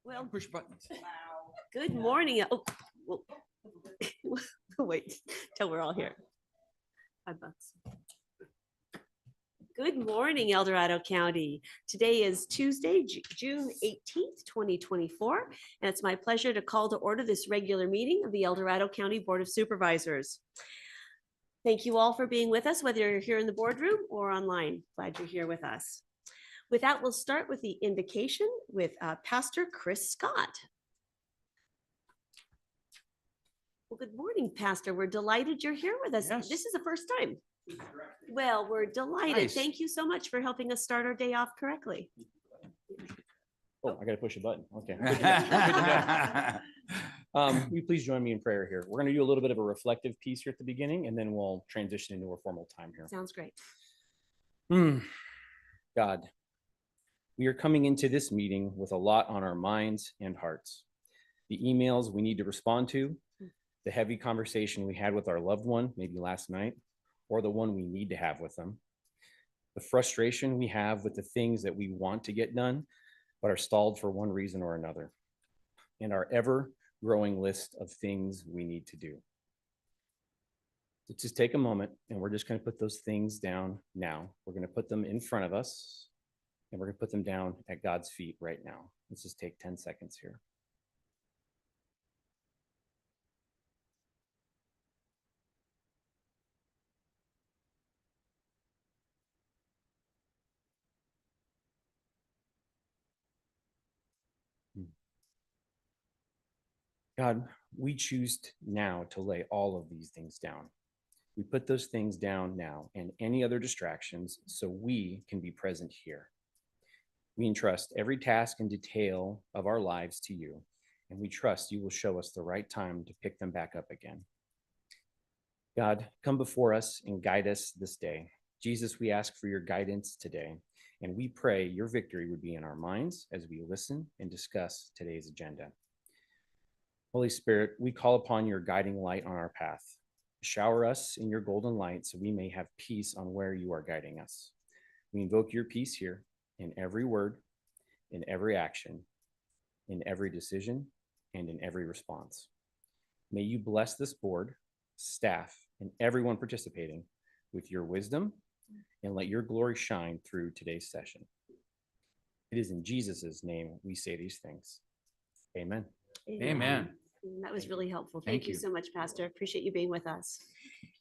Well, push buttons. Wow. Good morning. Oh, well, wait till we're all here. $5. Good morning, El Dorado County. Today is Tuesday, June 18th, 2024, and it's my pleasure to call to order this regular meeting of the El Dorado County Board of Supervisors. Thank you all for being with us, whether you're here in the boardroom or online. Glad you're here with us. With that, we'll start with the invocation with Pastor Chris Scott. Well, good morning, Pastor. We're delighted you're here with us. Yes. This is the first time. Well, we're delighted. Nice. Thank you so much for helping us start our day off correctly. Oh, I got to push a button. Okay. Good to know. Will you please join me in prayer here? We're going to do a little bit of a reflective piece here at the beginning, and then we'll transition into a formal time here. Sounds great. God, we are coming into this meeting with a lot on our minds and hearts. The emails we need to respond to, the heavy conversation we had with our loved one, maybe last night, or the one we need to have with them, the frustration we have with the things that we want to get done, but are stalled for one reason or another, and our ever-growing list of things we need to do. So just take a moment, and we're just going to put those things down now. We're going to put them in front of us, and we're going to put them down at God's feet right now. Let's just take 10 seconds here. God, we choose now to lay all of these things down. We put those things down now and any other distractions so we can be present here. We entrust every task and detail of our lives to you, and we trust you will show us the right time to pick them back up again. God, come before us and guide us this day. Jesus, we ask for your guidance today, and we pray your victory would be in our minds as we listen and discuss today's agenda. Holy Spirit, we call upon your guiding light on our path. Shower us in your golden light so we may have peace on where you are guiding us. We invoke your peace here in every word, in every action, in every decision, and in every response. May you bless this board, staff, and everyone participating with your wisdom, and let your glory shine through today's session. It is in Jesus' name we say these things. Amen. Amen. That was really helpful. Thank Thank you you so much, Pastor. Appreciate you being with us.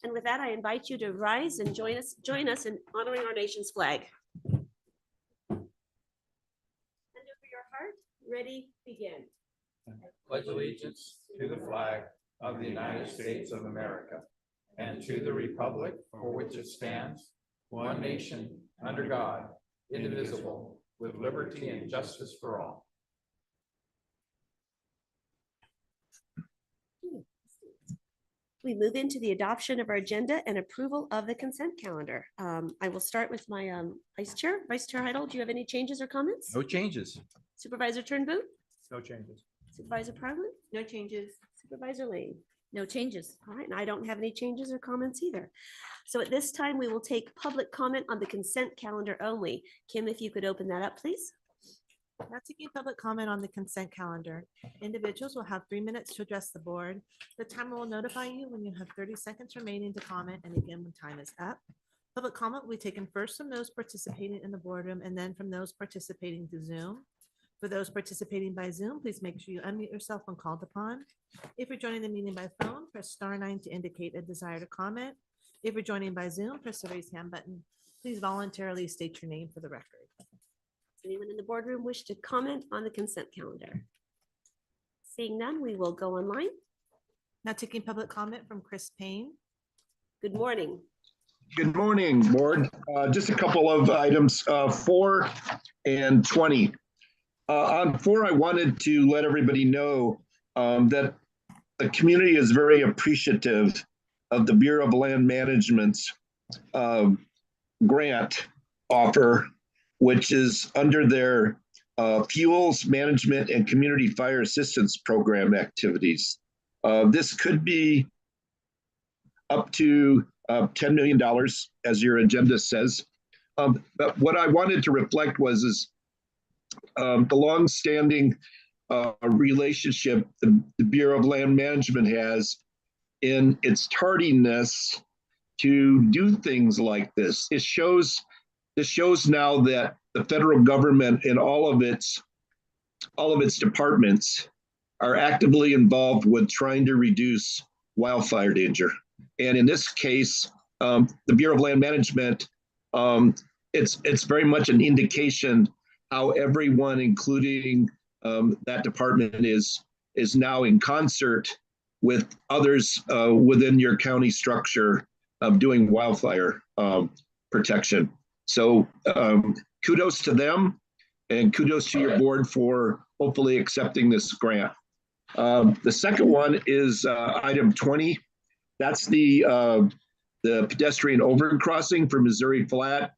And with that, I invite you to rise and join us in honoring our nation's flag. Hand over your heart. Ready, begin. Pledge allegiance to the flag of the United States of America and to the republic for which it stands, one nation, under God, indivisible, with liberty and justice for all. We move into the adoption of our agenda and approval of the consent calendar. I will start with my Vice Chair. Vice Chair Heidel, do you have any changes or comments? No changes. Supervisor Turnboot? No changes. Supervisor Parlin? No changes. Supervisor Lane? No changes. All right, and I don't have any changes or comments either. So at this time, we will take public comment on the consent calendar only. Kim, if you could open that up, please. Now taking public comment on the consent calendar. Individuals will have 3 minutes to address the board. The timer will notify you when you have 30 seconds remaining to comment, and again when time is up. Public comment will be taken first from those participating in the boardroom and then from those participating through Zoom. For those participating by Zoom, please make sure you unmute yourself when called upon. If you're joining the meeting by phone, press *9 to indicate a desire to comment. If you're joining by Zoom, press the raise hand button. Please voluntarily state your name for the record. Does anyone in the boardroom wish to comment on the consent calendar? Seeing none, we will go online. Now taking public comment from Chris Payne. Good morning. Good morning, board. Just a couple of items, 4 and 20. On 4, I wanted to let everybody know that the community is very appreciative of the Bureau of Land Management's grant offer, which is under their Fuels Management and Community Fire Assistance Program activities. This could be up to $10 million, as your agenda says. But what I wanted to reflect was the longstanding relationship the Bureau of Land Management has in its tardiness to do things like this. This shows now that the federal government and all of its departments are actively involved with trying to reduce wildfire danger. And in this case, the Bureau of Land Management, it's very much an indication how everyone, including that department, is now in concert with others within your county structure of doing wildfire protection. So kudos to them, and kudos to your board for hopefully accepting this grant. The second one is item 20. That's the pedestrian overcrossing for Missouri Flat.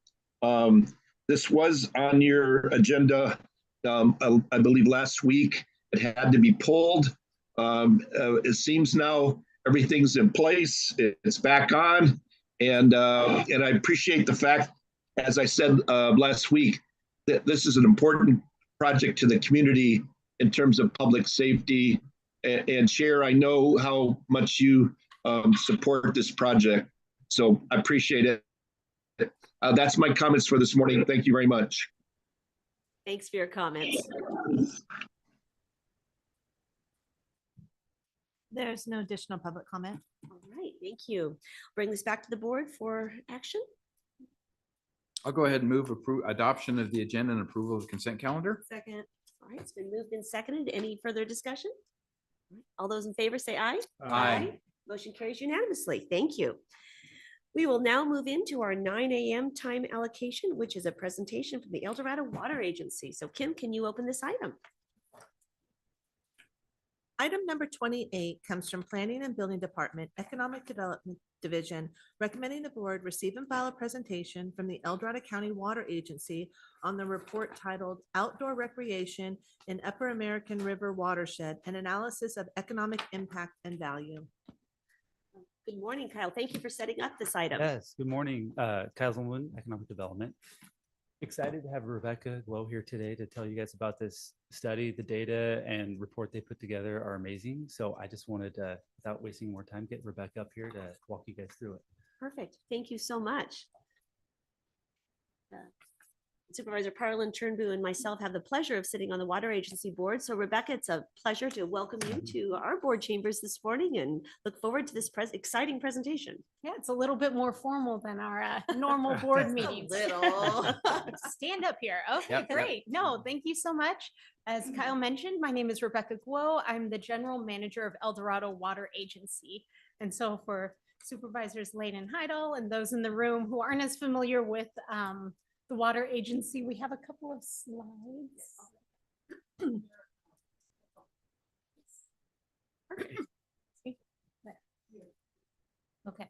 This was on your agenda, I believe last week. It had to be pulled. It seems now everything's in place. It's back on, and I appreciate the fact, as I said last week, that this is an important project to the community in terms of public safety. And Chair, I know how much you support this project, so I appreciate it. That's my comments for this morning. Thank you very much. Thanks for your comments. There's no additional public comment. All right, thank you. Bring this back to the board for action. I'll go ahead and move adoption of the agenda and approval of the consent calendar. Second. All right, it's been moved and seconded. Any further discussion? All those in favor say aye. Aye. Motion carries unanimously. Thank you. We will now move into our 9 a.m. time allocation, which is a presentation from the El Dorado Water Agency. So Kim, can you open this item? Item number 28 comes from Planning and Building Department, Economic Development Division, recommending the board receive and file a presentation from the El Dorado County Water Agency on the report titled Outdoor Recreation in Upper American River Watershed, an analysis of economic impact and value. Good morning, Kyle. Thank you for setting up this item. Yes, good morning, Kyle Zimmerman, Economic Development. Excited to have Rebecca Glow here today to tell you guys about this study. The data and report they put together are amazing. So I just wanted to, without wasting more time, get Rebecca up here to walk you guys through it. Perfect. Thank you so much. Supervisor Parlin Turnbull and myself have the pleasure of sitting on the Water Agency Board. So Rebecca, it's a pleasure to welcome you to our board chambers this morning and look forward to this exciting presentation. Yeah, it's a little bit more formal than our normal board meetings. little. Stand up here. Okay, Yep, yep. great. No, thank you so much. As Kyle mentioned, my name is Rebecca Guo. I'm the general manager of El Dorado Water Agency. And so for Supervisors Lane and Heidel and those in the room who aren't as familiar with the water agency, we have a couple of slides. Okay.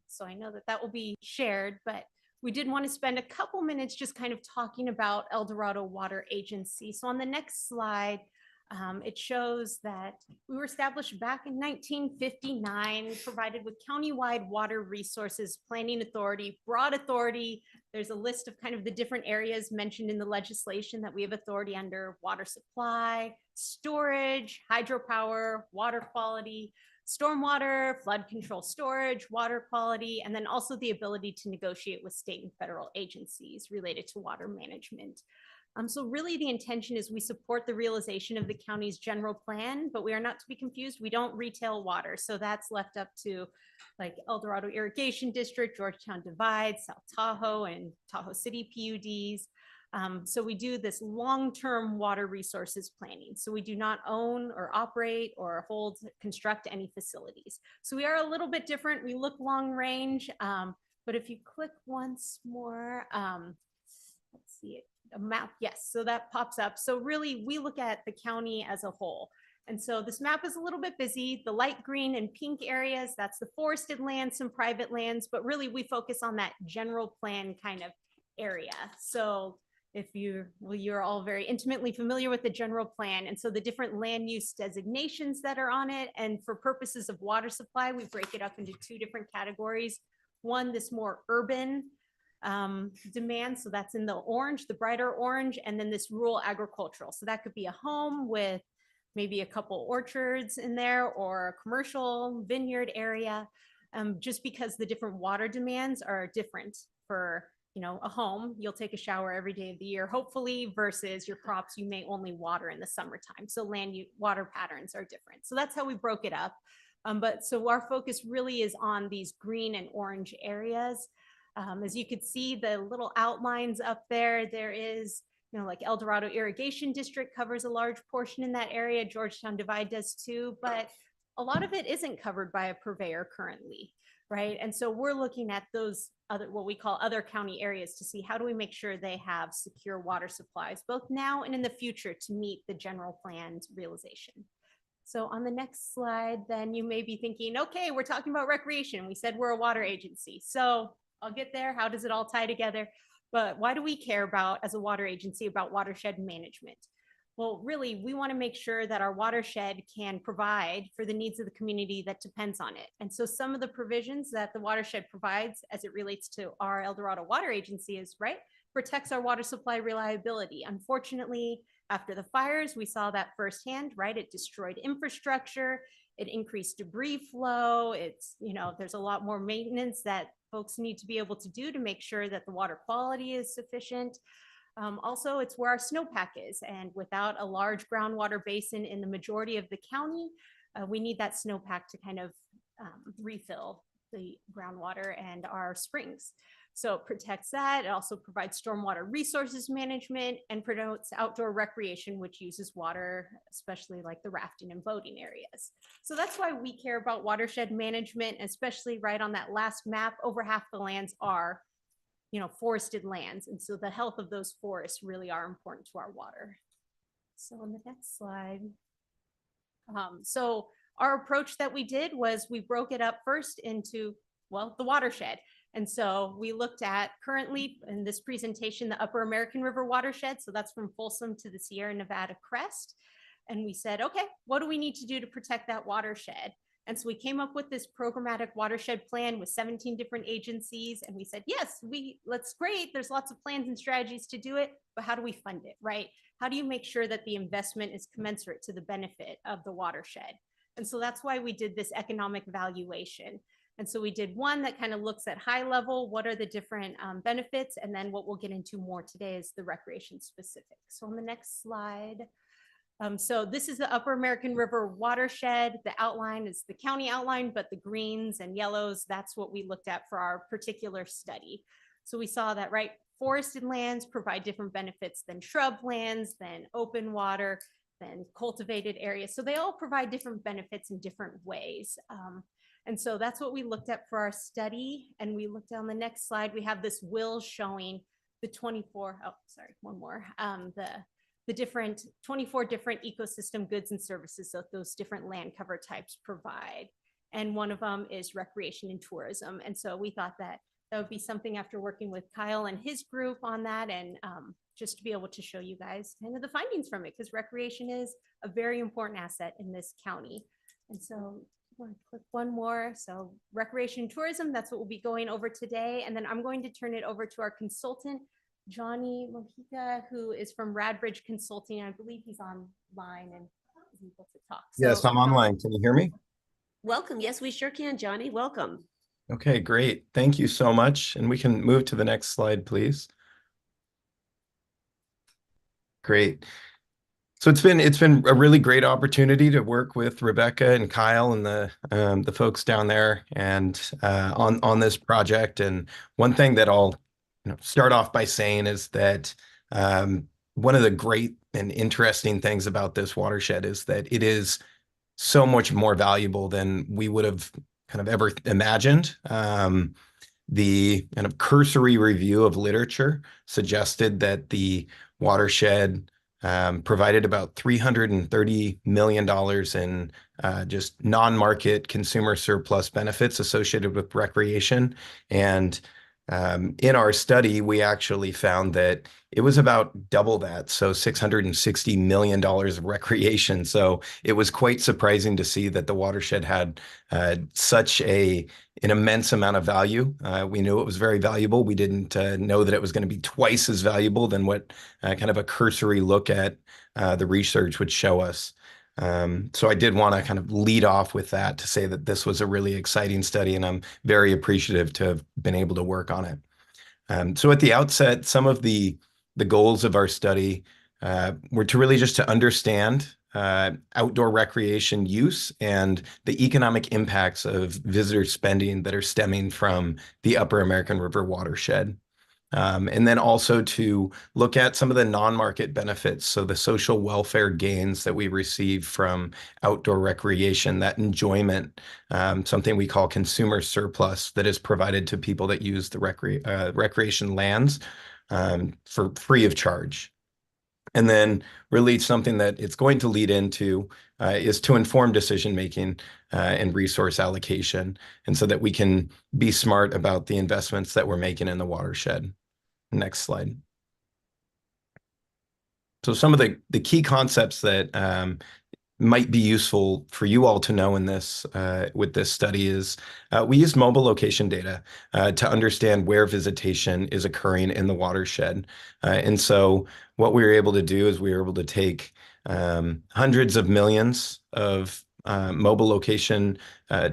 So I know that will be shared, but we did want to spend a couple minutes just kind of talking about El Dorado Water Agency. So on the next slide, it shows that we were established back in 1959, provided with countywide water resources, planning authority, broad authority. There's a list of kind of the different areas mentioned in the legislation that we have authority under: water supply, storage, hydropower, water quality, stormwater, flood control storage, water quality, and then also the ability to negotiate with state and federal agencies related to water management. So really the intention is we support the realization of the county's general plan, but we are not to be confused. We don't retail water. So that's left up to like El Dorado Irrigation District, Georgetown Divide, South Tahoe, and Tahoe City PUDs. So we do this long-term water resources planning. So we do not own or operate or construct any facilities. So we are a little bit different. We look long range, but if you click once more, let's see it. A map, yes, so that pops up. So really we look at the county as a whole. And so this map is a little bit busy. The light green and pink areas, that's the forested lands, some private lands, but really we focus on that general plan kind of area. So if you're all very intimately familiar with the general plan. And so the different land use designations that are on it. And for purposes of water supply, we break it up into two different categories. One, this more urban demand. So that's in the orange, the brighter orange, and then this rural agricultural. So that could be a home with maybe a couple orchards in there or a commercial vineyard area, just because the different water demands are different for, you know, a home. You'll take a shower every day of the year, hopefully, versus your crops you may only water in the summertime. So water patterns are different. So that's how we broke it up. But so our focus really is on these green and orange areas. As you could see, the little outlines up there, there is, you know, like El Dorado Irrigation District covers a large portion in that area. Georgetown Divide does too, but a lot of it isn't covered by a purveyor currently, right? And so we're looking at those other, what we call other county areas, to see how do we make sure they have secure water supplies, both now and in the future, to meet the general plan's realization. So on the next slide, then you may be thinking, okay, we're talking about recreation. We said we're a water agency. So I'll get there. How does it all tie together? But why do we care about, as a water agency, about watershed management? Well, really, we want to make sure that our watershed can provide for the needs of the community that depends on it. And so some of the provisions that the watershed provides as it relates to our El Dorado Water Agency is, right, protects our water supply reliability. Unfortunately, after the fires, we saw that firsthand, right? It destroyed infrastructure, it increased debris flow. It's, you know, there's a lot more maintenance that folks need to be able to do to make sure that the water quality is sufficient. Also, it's where our snowpack is. And without a large groundwater basin in the majority of the county, we need that snowpack to kind of refill the groundwater and our springs. So it protects that. It also provides stormwater resources management and promotes outdoor recreation, which uses water, especially like the rafting and boating areas. So that's why we care about watershed management, especially right on that last map. Over half the lands are, you know, forested lands. And so the health of those forests really are important to our water. So on the next slide. So our approach that we did was we broke it up first into, well, the watershed. And so we looked at currently in this presentation, the Upper American River watershed. So that's from Folsom to the Sierra Nevada crest. And we said, okay, what do we need to do to protect that watershed? And so we came up with this programmatic watershed plan with 17 different agencies. And we said, yes, that's great. There's lots of plans and strategies to do it, but how do we fund it, right? How do you make sure that the investment is commensurate to the benefit of the watershed? And so that's why we did this economic valuation. And so we did one that kind of looks at high level, what are the different benefits? And then what we'll get into more today is the recreation specific. So on the next slide. So this is the Upper American River watershed. The outline is the county outline, but the greens and yellows, that's what we looked at for our particular study. So we saw that, right, forested lands provide different benefits than shrub lands, than open water, than cultivated areas. So they all provide different benefits in different ways. And so that's what we looked at for our study. And we looked on the next slide, we have this wheel showing the 24 different ecosystem goods and services that those different land cover types provide. And one of them is recreation and tourism. And so we thought that that would be something, after working with Kyle and his group on that, and just to be able to show you guys kind of the findings from it, because recreation is a very important asset in this county. And so want to click one more. So recreation and tourism, that's what we'll be going over today. And then I'm going to turn it over to our consultant, Johnny Mojica, who is from Radbridge Consulting. I believe he's online and is able to talk. Yes, I'm online. Can you hear me? Welcome. Yes, we sure can, Johnny. Welcome. Okay, great. Thank you so much. And we can move to the next slide, please. Great. So it's been a really great opportunity to work with Rebecca and Kyle and the folks down there and on this project. And one thing that I'll start off by saying is that one of the great and interesting things about this watershed is that it is so much more valuable than we would have kind of ever imagined. The kind of cursory review of literature suggested that the watershed provided about $330 million in just non-market consumer surplus benefits associated with recreation. And In our study, we actually found that it was about double that, so $660 million of recreation. So it was quite surprising to see that the watershed had such an immense amount of value. We knew it was very valuable. We didn't know that it was going to be twice as valuable than what kind of a cursory look at the research would show us. So I did want to kind of lead off with that to say that this was a really exciting study, and I'm very appreciative to have been able to work on it. So at the outset, some of the goals of our study were to really just to understand outdoor recreation use and the economic impacts of visitor spending that are stemming from the Upper American River watershed. And then also to look at some of the non-market benefits, so the social welfare gains that we receive from outdoor recreation, that enjoyment, something we call consumer surplus that is provided to people that use the recreation lands for free of charge. And then really something that it's going to lead into is to inform decision-making and resource allocation, and so that we can be smart about the investments that we're making in the watershed. Next slide. So some of the key concepts that might be useful for you all to know in this with this study is we use mobile location data to understand where visitation is occurring in the watershed. And so what we were able to do is we were able to take hundreds of millions of mobile location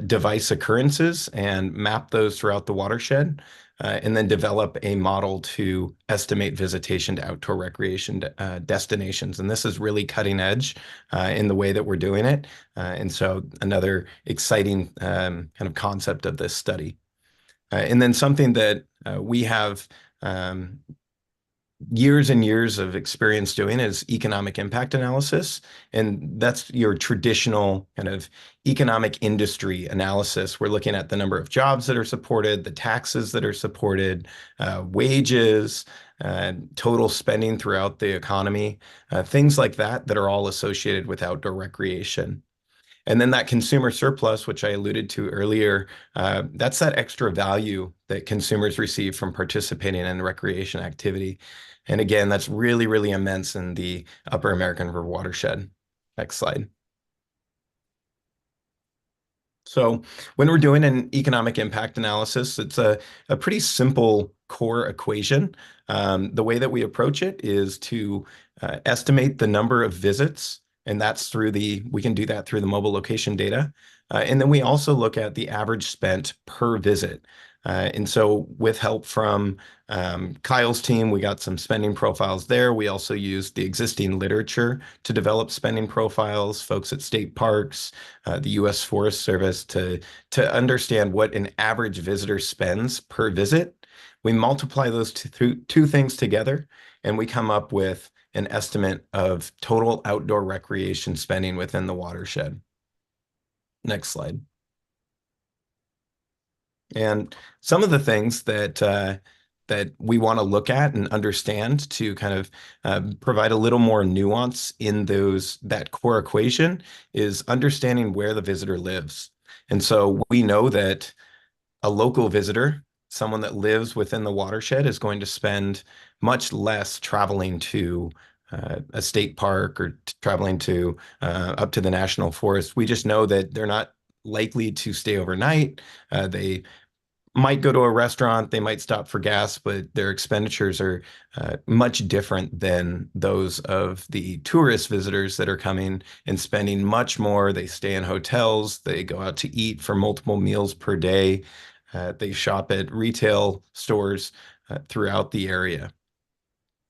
device occurrences and map those throughout the watershed. And then develop a model to estimate visitation to outdoor recreation destinations. And this is really cutting edge in the way that we're doing it. And so another exciting kind of concept of this study. And then something that we have years and years of experience doing is economic impact analysis. And that's your traditional kind of economic industry analysis. We're looking at the number of jobs that are supported, the taxes that are supported, wages, total spending throughout the economy, things like that that are all associated with outdoor recreation. And then that consumer surplus, which I alluded to earlier, that's that extra value that consumers receive from participating in recreation activity. And again, that's really, really immense in the Upper American River watershed. Next slide. So when we're doing an economic impact analysis, it's a pretty simple core equation. The way that we approach it is to estimate the number of visits, and that's we can do that through the mobile location data. And then we also look at the average spent per visit. And so with help from Kyle's team, we got some spending profiles there. We also used the existing literature to develop spending profiles, folks at state parks, the U.S. Forest Service to understand what an average visitor spends per visit. We multiply those two things together, and we come up with an estimate of total outdoor recreation spending within the watershed. Next slide. And some of the things that we want to look at and understand to kind of provide a little more nuance in that core equation is understanding where the visitor lives. And so we know that a local visitor, someone that lives within the watershed, is going to spend much less traveling to a state park or traveling to up to the national forest. We just know that they're not likely to stay overnight. They might go to a restaurant, they might stop for gas, but their expenditures are much different than those of the tourist visitors that are coming and spending much more. They stay in hotels, they go out to eat for multiple meals per day. They shop at retail stores throughout the area.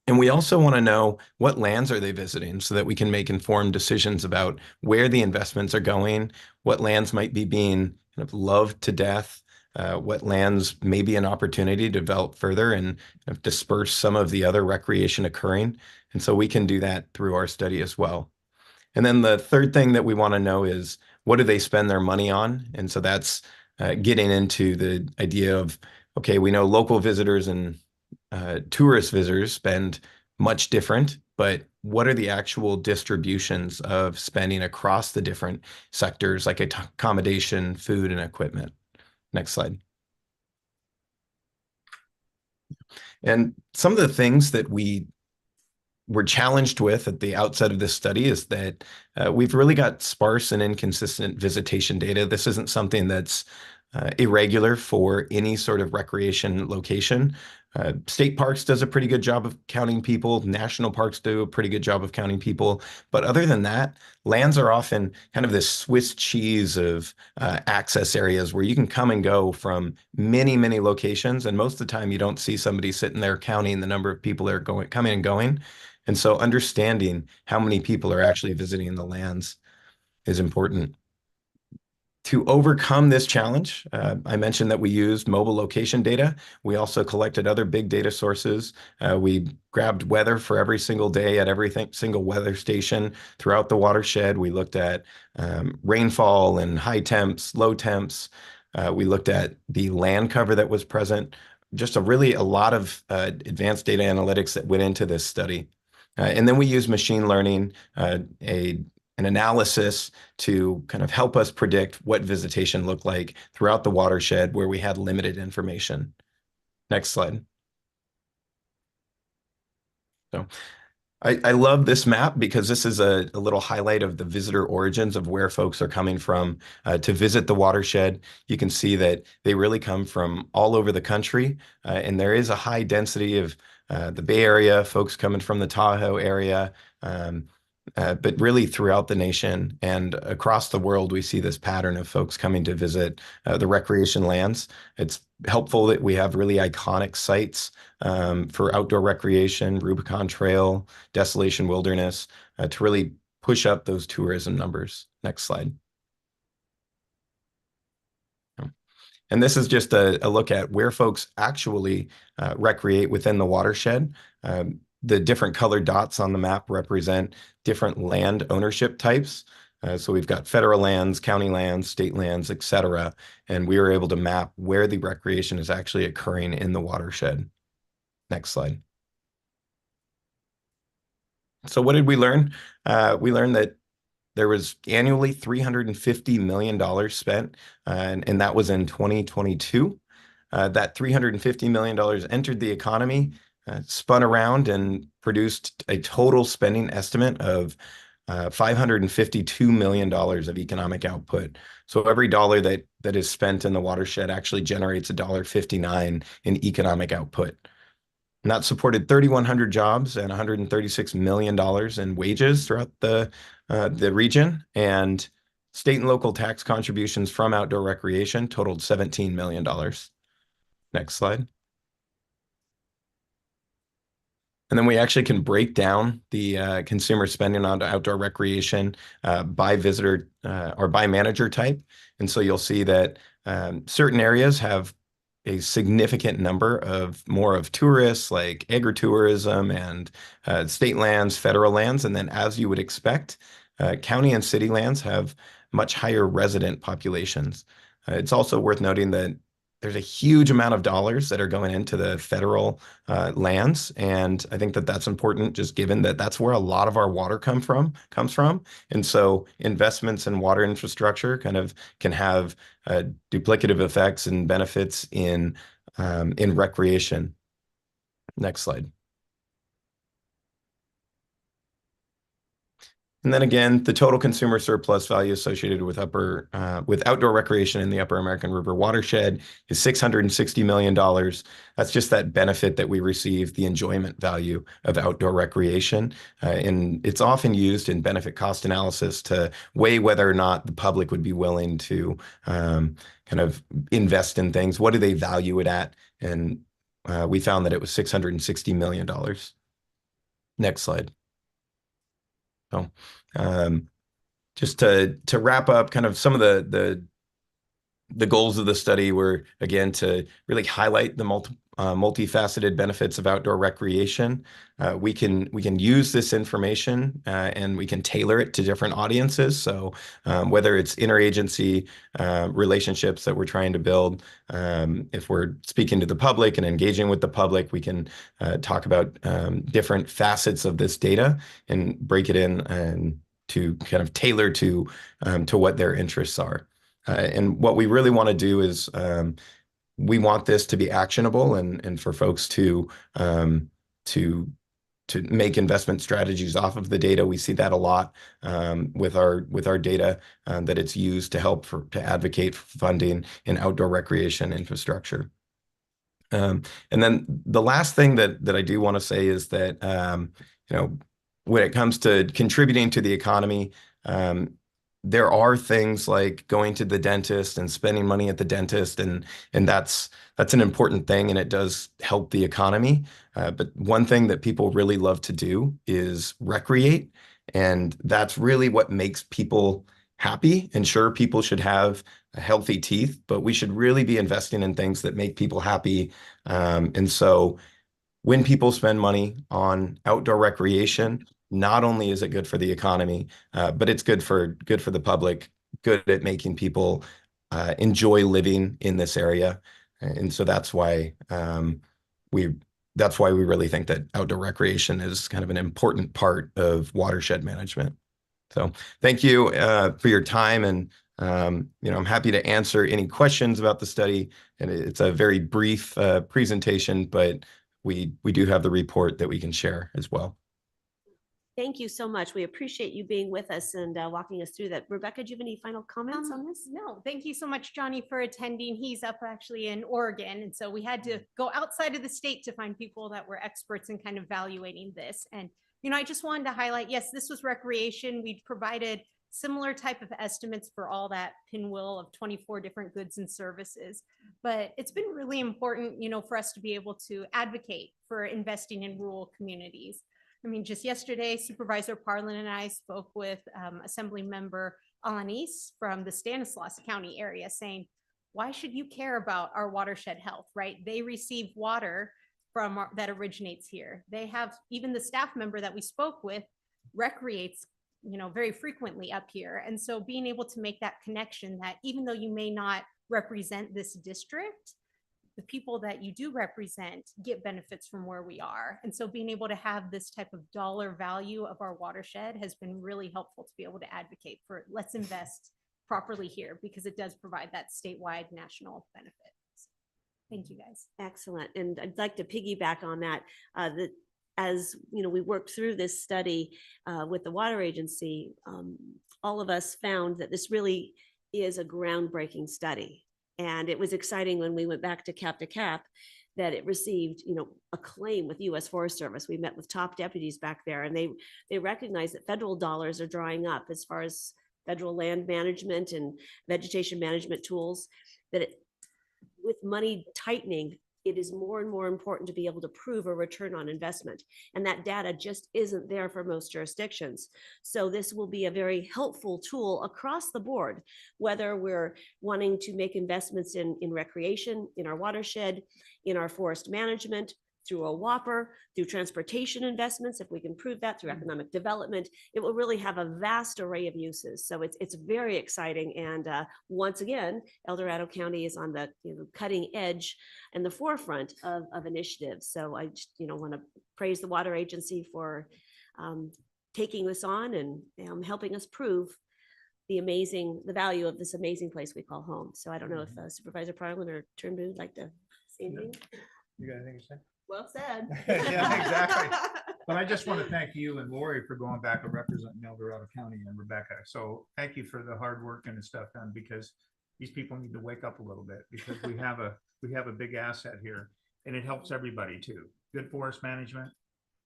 And we also want to know what lands are they visiting so that we can make informed decisions about where the investments are going, what lands might be being kind of loved to death, what lands may be an opportunity to develop further and kind of disperse some of the other recreation occurring. And so we can do that through our study as well. And then the third thing that we want to know is what do they spend their money on? And so that's getting into the idea of, okay, we know local visitors and tourist visitors spend much different, but what are the actual distributions of spending across the different sectors like accommodation, food, and equipment? Next slide. And some of the things that we were challenged with at the outset of this study is that we've really got sparse and inconsistent visitation data. This isn't something that's irregular for any sort of recreation location. State parks does a pretty good job of counting people. National parks do a pretty good job of counting people. But other than that, lands are often kind of this Swiss cheese of access areas where you can come and go from many, many locations. And most of the time you don't see somebody sitting there counting the number of people that are coming and going. And so understanding how many people are actually visiting the lands is important. To overcome this challenge, I mentioned that we used mobile location data. We also collected other big data sources. We grabbed weather for every single day at every single weather station throughout the watershed. We looked at rainfall and high temps, low temps. We looked at the land cover that was present. Just a lot of advanced data analytics that went into this study. And then we used machine learning, an analysis to kind of help us predict what visitation looked like throughout the watershed where we had limited information. Next slide. So I love this map because this is a little highlight of the visitor origins of where folks are coming from to visit the watershed. You can see that they really come from all over the country, and there is a high density of the Bay Area, folks coming from the Tahoe area, but really throughout the nation and across the world, we see this pattern of folks coming to visit the recreation lands. It's helpful that we have really iconic sites for outdoor recreation, Rubicon Trail, Desolation Wilderness, to really push up those tourism numbers. Next slide. And this is just a look at where folks actually recreate within the watershed. The different colored dots on the map represent different land ownership types. So we've got federal lands, county lands, state lands, et cetera. And we were able to map where the recreation is actually occurring in the watershed. Next slide. So what did we learn? We learned that there was annually $350 million spent, and that was in 2022. That $350 million entered the economy, spun around and produced a total spending estimate of $552 million of economic output. So every dollar that is spent in the watershed actually generates $1.59 in economic output. And that supported 3,100 jobs and $136 million in wages throughout the region. And state and local tax contributions from outdoor recreation totaled $17 million. Next slide. And then we actually can break down the consumer spending on outdoor recreation by visitor or by manager type. And so you'll see that certain areas have a significant number of more of tourists like agritourism and state lands, federal lands. And then as you would expect, county and city lands have much higher resident populations. It's also worth noting that there's a huge amount of dollars that are going into the federal lands. And I think that that's important, just given that that's where a lot of our water comes from. And so investments in water infrastructure kind of can have duplicative effects and benefits in recreation. Next slide. And then again, the total consumer surplus value associated with outdoor recreation in the Upper American River watershed is $660 million. That's just that benefit that we receive, the enjoyment value of outdoor recreation. And it's often used in benefit cost analysis to weigh whether or not the public would be willing to kind of invest in things. What do they value it at? And we found that it was $660 million. Next slide. So just to wrap up kind of some of the goals of the study were, again, to really highlight the multifaceted benefits of outdoor recreation. We can use this information and we can tailor it to different audiences. So whether it's interagency relationships that we're trying to build, if we're speaking to the public and engaging with the public, we can talk about different facets of this data and break it in and to kind of tailor to what their interests are. And what we really want to do is we want this to be actionable and for folks to to make investment strategies off of the data. We see that a lot with our data that it's used to help to advocate for funding in outdoor recreation infrastructure. And then the last thing that I do want to say is that when it comes to contributing to the economy, there are things like going to the dentist and spending money at the dentist, and that's an important thing, and it does help the economy. But one thing that people really love to do is recreate, and that's really what makes people happy. And sure, people should have healthy teeth, but we should really be investing in things that make people happy. And so when people spend money on outdoor recreation, not only is it good for the economy, but it's good for the public, good at making people enjoy living in this area. And so that's why we really think that outdoor recreation is kind of an important part of watershed management. So thank you for your time, and I'm happy to answer any questions about the study. And it's a very brief presentation, but we do have the report that we can share as well. Thank you so much. We appreciate you being with us and walking us through that. Rebecca, do you have any final comments on this? No, thank you so much, Johnny, for attending. He's up actually in Oregon. And so we had to go outside of the state to find people that were experts in kind of evaluating this. And, I just wanted to highlight, yes, this was recreation. We provided similar type of estimates for all that pinwheel of 24 different goods and services. But it's been really important, for us to be able to advocate for investing in rural communities. I mean, just yesterday, Supervisor Parlin and I spoke with Assembly Member Alanis from the Stanislaus County area saying, why should you care about our watershed health, right? They receive water from that originates here. They have, even the staff member that we spoke with recreates, very frequently up here. And so being able to make that connection that even though you may not represent this district, the people that you do represent get benefits from where we are. And so being able to have this type of dollar value of our watershed has been really helpful to be able to advocate for, let's invest properly here, because it does provide that statewide national benefit. Thank you, guys. Excellent. And I'd like to piggyback on that, as we worked through this study with the water agency, all of us found that this really is a groundbreaking study. And it was exciting when we went back to cap that it received, acclaim with U.S. Forest Service. We met with top deputies back there, and they recognize that federal dollars are drying up as far as federal land management and vegetation management tools, that with money tightening, it is more and more important to be able to prove a return on investment. And that data just isn't there for most jurisdictions. So this will be a very helpful tool across the board, whether we're wanting to make investments in recreation, in our watershed, in our forest management, through a whopper, through transportation investments, if we can prove that, through economic development. It will really have a vast array of uses. So it's very exciting. And once again, El Dorado County is on the cutting edge and the forefront of initiatives. So I just want to praise the water agency for taking this on and helping us prove the value of this amazing place we call home. So I don't know if Supervisor Parlin or Turnbull would like to say anything. You got anything to say? Well said. Yeah, exactly. But I just want to thank you and Lori for going back and representing El Dorado County, and Rebecca. So thank you for the hard work and the stuff done, because these people need to wake up a little bit, because we have a big asset here, and it helps everybody too. Good forest management,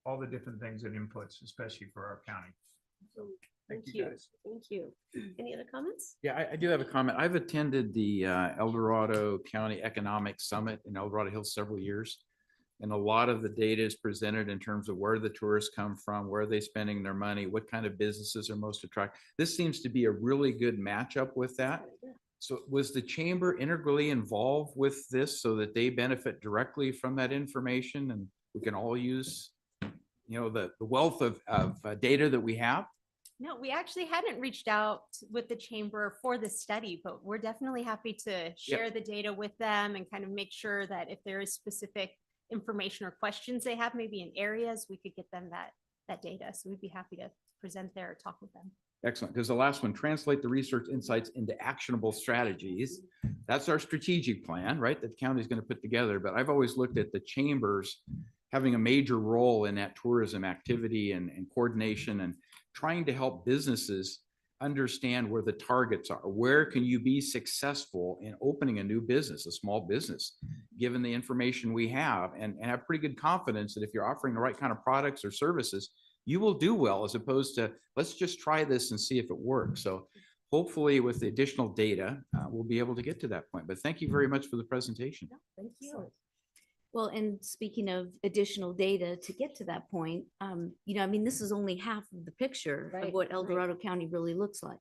all the different things it inputs, especially for our county. So thank you guys. Thank you. Any other comments? Yeah, I do have a comment. I've attended the El Dorado County Economic Summit in El Dorado Hills several years. And a lot of the data is presented in terms of where the tourists come from, where are they spending their money, what kind of businesses are most attractive. This seems to be a really good matchup with that. So was the chamber integrally involved with this so that they benefit directly from that information, and we can all use, the wealth of data that we have? No, we actually hadn't reached out with the chamber for the study, but we're definitely happy to share the data with them and kind of make sure that if there is specific information or questions they have, maybe in areas, we could get them that data. So we'd be happy to present there or talk with them. Excellent. Because the last one, translate the research insights into actionable strategies. That's our strategic plan, right? That the county is going to put together. But I've always looked at the chambers having a major role in that tourism activity and coordination and trying to help businesses understand where the targets are. Where can you be successful in opening a new business, a small business, given the information we have, and have pretty good confidence that if you're offering the right kind of products or services, you will do well, as opposed to let's just try this and see if it works. So hopefully with the additional data, we'll be able to get to that point. But thank you very much for the presentation. Thank you. Well, and speaking of additional data to get to that point, you know, I mean, this is only half of the picture of what El Dorado County really looks like.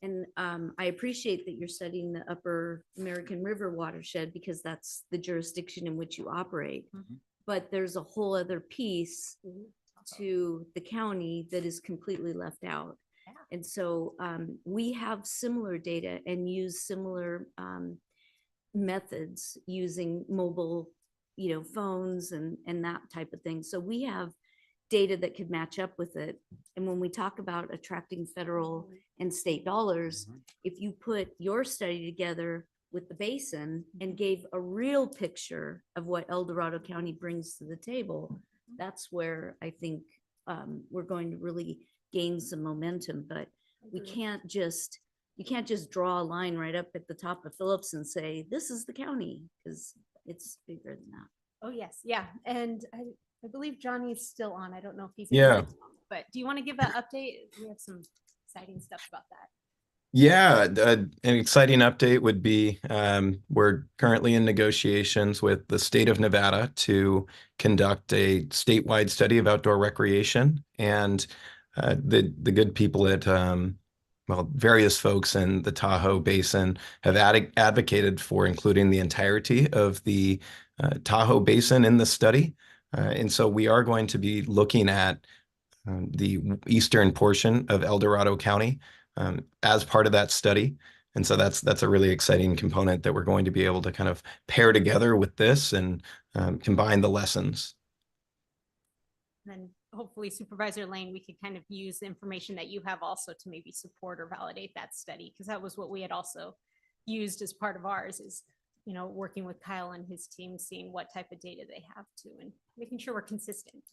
And I appreciate that you're studying the Upper American River watershed because that's the jurisdiction in which you operate. But there's a whole other piece to the county that is completely left out. And so we have similar data and use similar methods using mobile, you know, phones and that type of thing. So we have data that could match up with it. And when we talk about attracting federal and state dollars, if you put your study together with the basin and gave a real picture of what El Dorado County brings to the table, that's where I think we're going to really gain some momentum. But we can't just, you can't just draw a line right up at the top of Phillips and say, this is the county, because it's bigger than that. Oh, yes. Yeah. And I believe Johnny is still on. I don't know if he's. Yeah. able to talk, but do you want to give an update? We have some exciting stuff about that. Yeah, an exciting update would be we're currently in negotiations with the state of Nevada to conduct a statewide study of outdoor recreation. And the good people at, well, various folks in the Tahoe Basin have advocated for including the entirety of the Tahoe Basin in the study. And so we are going to be looking at the eastern portion of El Dorado County as part of that study. And so that's a really exciting component that we're going to be able to kind of pair together with this and combine the lessons. Then hopefully Supervisor Lane, we could kind of use the information that you have also to maybe support or validate that study, because that was what we had also used as part of ours is, you know, working with Kyle and his team, seeing what type of data they have to and making sure we're consistent.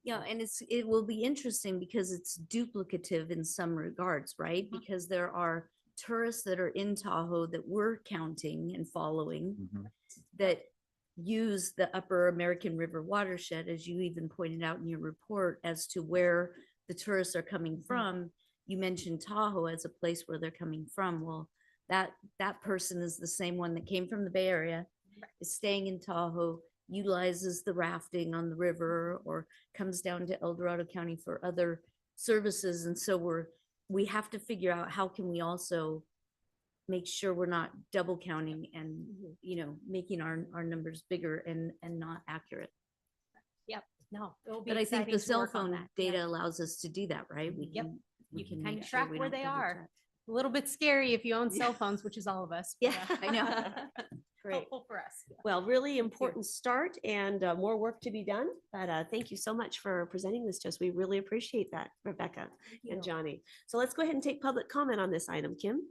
Yeah, and it will be interesting because it's duplicative in some regards, right? Because there are tourists that are in Tahoe that we're counting and following that use the Upper American River watershed, as you even pointed out in your report, as to where the tourists are coming from. You mentioned Tahoe as a place where they're coming from. Well, that person is the same one that came from the Bay Area, is staying in Tahoe, utilizes the rafting on the river, or comes down to El Dorado County for other services. And so we have to figure out how can we also make sure we're not double counting and, you know, making our numbers bigger and not accurate. Yep. No, it'll be But I think exciting the to cell work on phone that. data Yeah. allows us to do that, right? Yep. We You can make kind of sure track we where don't they double are. check. A little bit scary if you own cell phones, which is all of us. Yeah, I know. Great. Helpful for us. Yeah. Well, really important start and more work to be done. But thank you so much for presenting this to us. We really appreciate that, Rebecca and Johnny. So let's go ahead and take public comment on this item, Kim.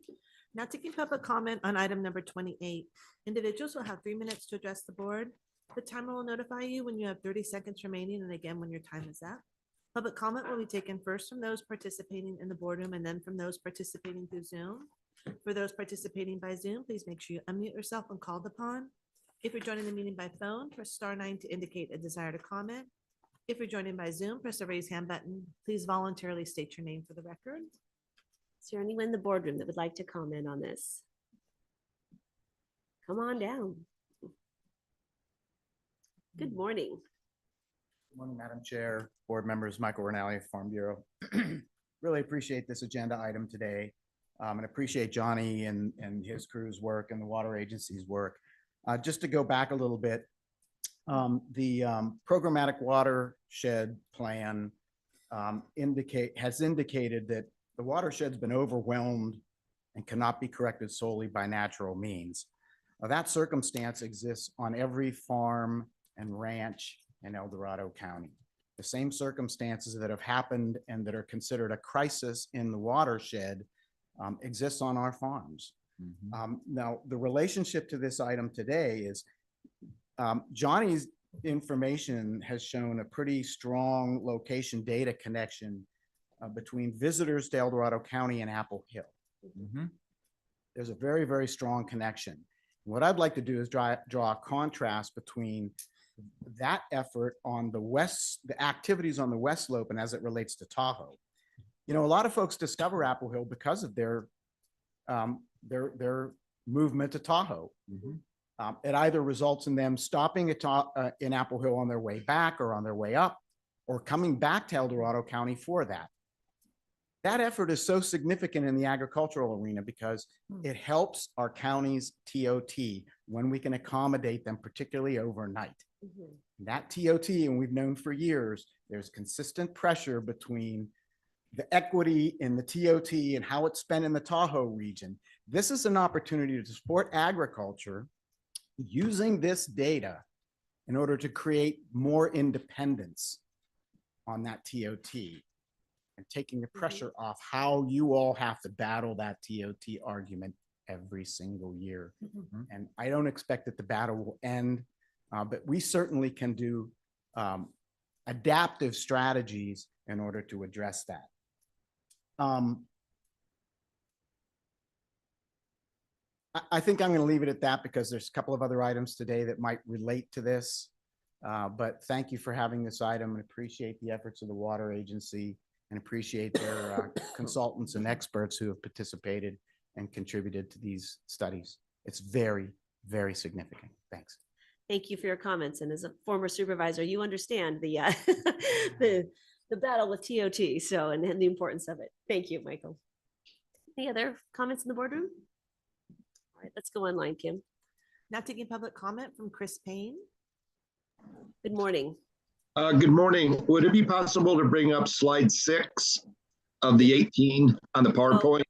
Now taking public comment on item number 28. Individuals will have 3 minutes to address the board. The timer will notify you when you have 30 seconds remaining, and again when your time is up. Public comment will be taken first from those participating in the boardroom and then from those participating through Zoom. For those participating by Zoom, please make sure you unmute yourself when called upon. If you're joining the meeting by phone, press *9 to indicate a desire to comment. If you're joining by Zoom, press the raise hand button. Please voluntarily state your name for the record. Is there anyone in the boardroom that would like to comment on this? Come on down. Good morning. Good morning, Madam Chair, board members, Michael Rinaldi, Farm Bureau. Really appreciate this agenda item today and appreciate Johnny and his crew's work and the water agency's work. Just to go back a little bit, the programmatic watershed plan has indicated that the watershed's been overwhelmed and cannot be corrected solely by natural means. That circumstance exists on every farm and ranch in El Dorado County. the same circumstances that have happened and that are considered a crisis in the watershed exists on our farms. Now, the relationship to this item today is Johnny's information has shown a pretty strong location data connection between visitors to El Dorado County and Apple Hill. There's a very, very strong connection. What I'd like to do is draw a contrast between that effort on the west, the activities on the west slope, and as it relates to Tahoe. You know, a lot of folks discover Apple Hill because of their movement to Tahoe. It either results in them stopping at in Apple Hill on their way back or on their way up, or coming back to El Dorado County for that. That effort is so significant in the agricultural arena because it helps our county's TOT when we can accommodate them, particularly overnight. That TOT, and we've known for years, there's consistent pressure between the equity in the TOT and how it's spent in the Tahoe region. This is an opportunity to support agriculture using this data in order to create more independence on that TOT and taking the pressure off how you all have to battle that TOT argument every single year. And I don't expect that the battle will end, but we certainly can do adaptive strategies in order to address that. I think I'm going to leave it at that because there's a couple of other items today that might relate to this. But thank you for having this item and appreciate the efforts of the Water Agency and appreciate their consultants and experts who have participated and contributed to these studies. It's very, very significant. Thanks. Thank you for your comments. And as a former supervisor, you understand the the battle with TOT, so and the importance of it. Thank you, Michael. Any other comments in the boardroom? All right, let's go online, Kim. Now taking public comment from Chris Payne. Good morning. Good morning. Would it be possible to bring up slide 6 of the 18 on the PowerPoint?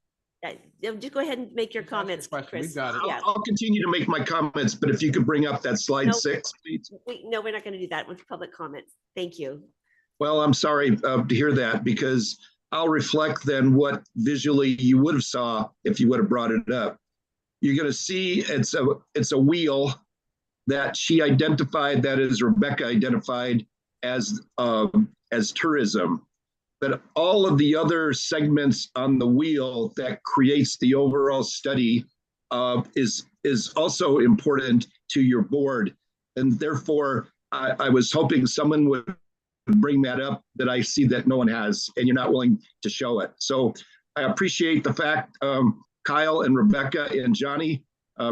Just go ahead and make your comments, Chris. We've got it. Yeah. I'll continue to make my comments, but if you could bring up that slide Nope. 6, please. No, we're not going to do that with public comments. Thank you. Well, I'm sorry to hear that because I'll reflect then what visually you would have saw if you would have brought it up. You're going to see it's a wheel that she identified, that is Rebecca identified as tourism. But all of the other segments on the wheel that creates the overall study is also important to your board. And therefore, I was hoping someone would bring that up that I see that no one has, and you're not willing to show it. So I appreciate the fact, Kyle and Rebecca and Johnny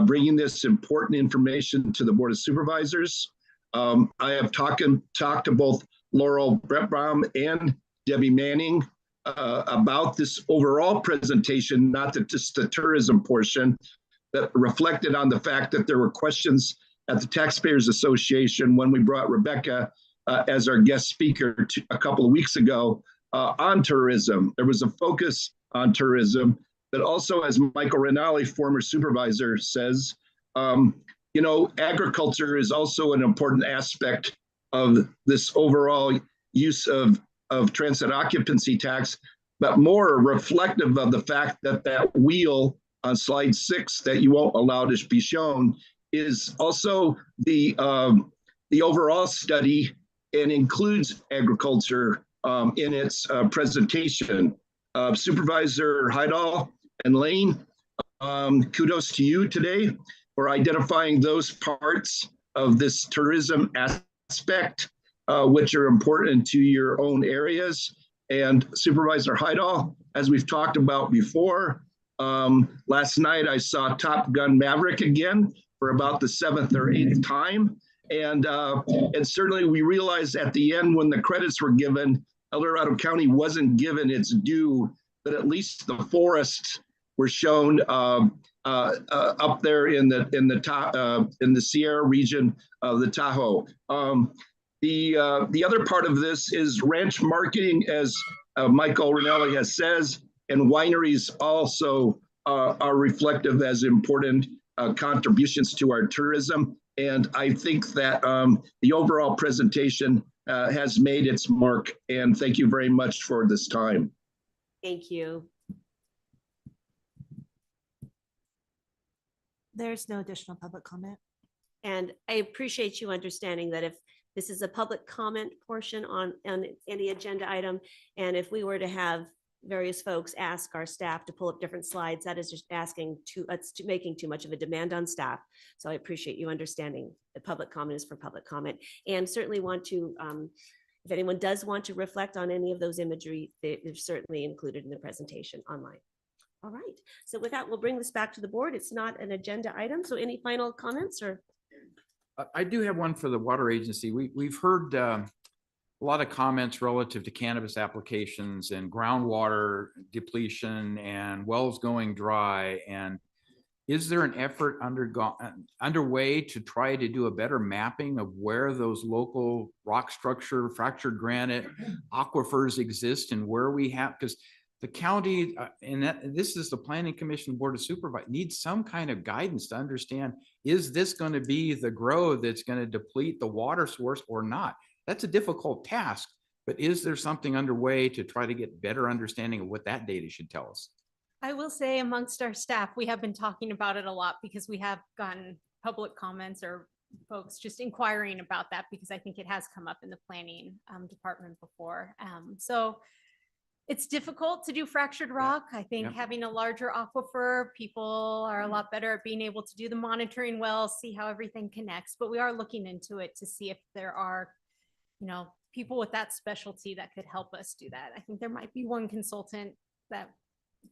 bringing this important information to the Board of Supervisors. I have talked to both Laurel Bretbaum and Debbie Manning about this overall presentation, not just the tourism portion, that reflected on the fact that there were questions at the Taxpayers Association when we brought Rebecca as our guest speaker a couple of weeks ago on tourism. There was a focus on tourism, but also, as Michael Rinaldi, former supervisor, says, you know, agriculture is also an important aspect of this overall use of transit occupancy tax, but more reflective of the fact that that wheel on slide 6 that you won't allow to be shown is also the overall study and includes agriculture in its presentation. Supervisor Heidel and Lane, kudos to you today for identifying those parts of this tourism aspect which are important to your own areas. And Supervisor Heidel, as we've talked about before, last night I saw Top Gun Maverick again for about the 7th or 8th time. And certainly we realized at the end when the credits were given, El Dorado County wasn't given its due, but at least the forests were shown up there in the Sierra region of the Tahoe. The other part of this is ranch marketing, as Michael Rinaldi has says, and wineries also are reflective as important contributions to our tourism. And I think that the overall presentation has made its mark. And thank you very much for this time. Thank you. There's no additional public comment. And I appreciate you understanding that if this is a public comment portion on any agenda item, and if we were to have various folks ask our staff to pull up different slides, that is just making too much of a demand on staff. So I appreciate you understanding that public comment is for public comment, and certainly want to, if anyone does want to reflect on any of those imagery, they're certainly included in the presentation online. All right, so with that, we'll bring this back to the board. It's not an agenda item, so any final comments or? I do have one for the water agency. We've heard a lot of comments relative to cannabis applications and groundwater depletion and wells going dry. And is there an effort underway to try to do a better mapping of where those local rock structure, fractured granite aquifers exist and where we have, because the county, this is the Planning Commission Board of Supervisors, needs some kind of guidance to understand, is this going to be the growth that's going to deplete the water source or not? That's a difficult task, but is there something underway to try to get better understanding of what that data should tell us? I will say amongst our staff, we have been talking about it a lot because we have gotten public comments or folks just inquiring about that, because I think it has come up in the planning department before. So it's difficult to do fractured rock. I think having a larger aquifer, people are a lot better at being able to do the monitoring well, see how everything connects, but we are looking into it to see if there are, people with that specialty that could help us do that. I think there might be one consultant that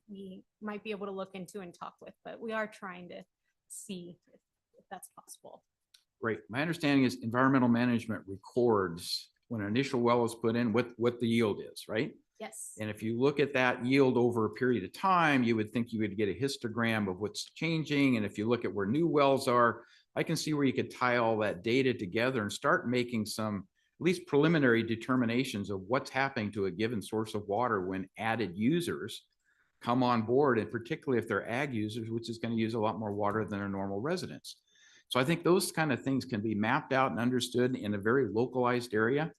we might be able to look into and talk with, but we are trying to see if that's possible. Great. My understanding is environmental management records when an initial well is put in what the yield is, right? Yes. And if you look at that yield over a period of time, you would think you would get a histogram of what's changing. And if you look at where new wells are, I can see where you could tie all that data together and start making some at least preliminary determinations of what's happening to a given source of water when added users come on board, and particularly if they're ag users, which is going to use a lot more water than our normal residents. So I think those kind of things can be mapped out and understood in a very localized area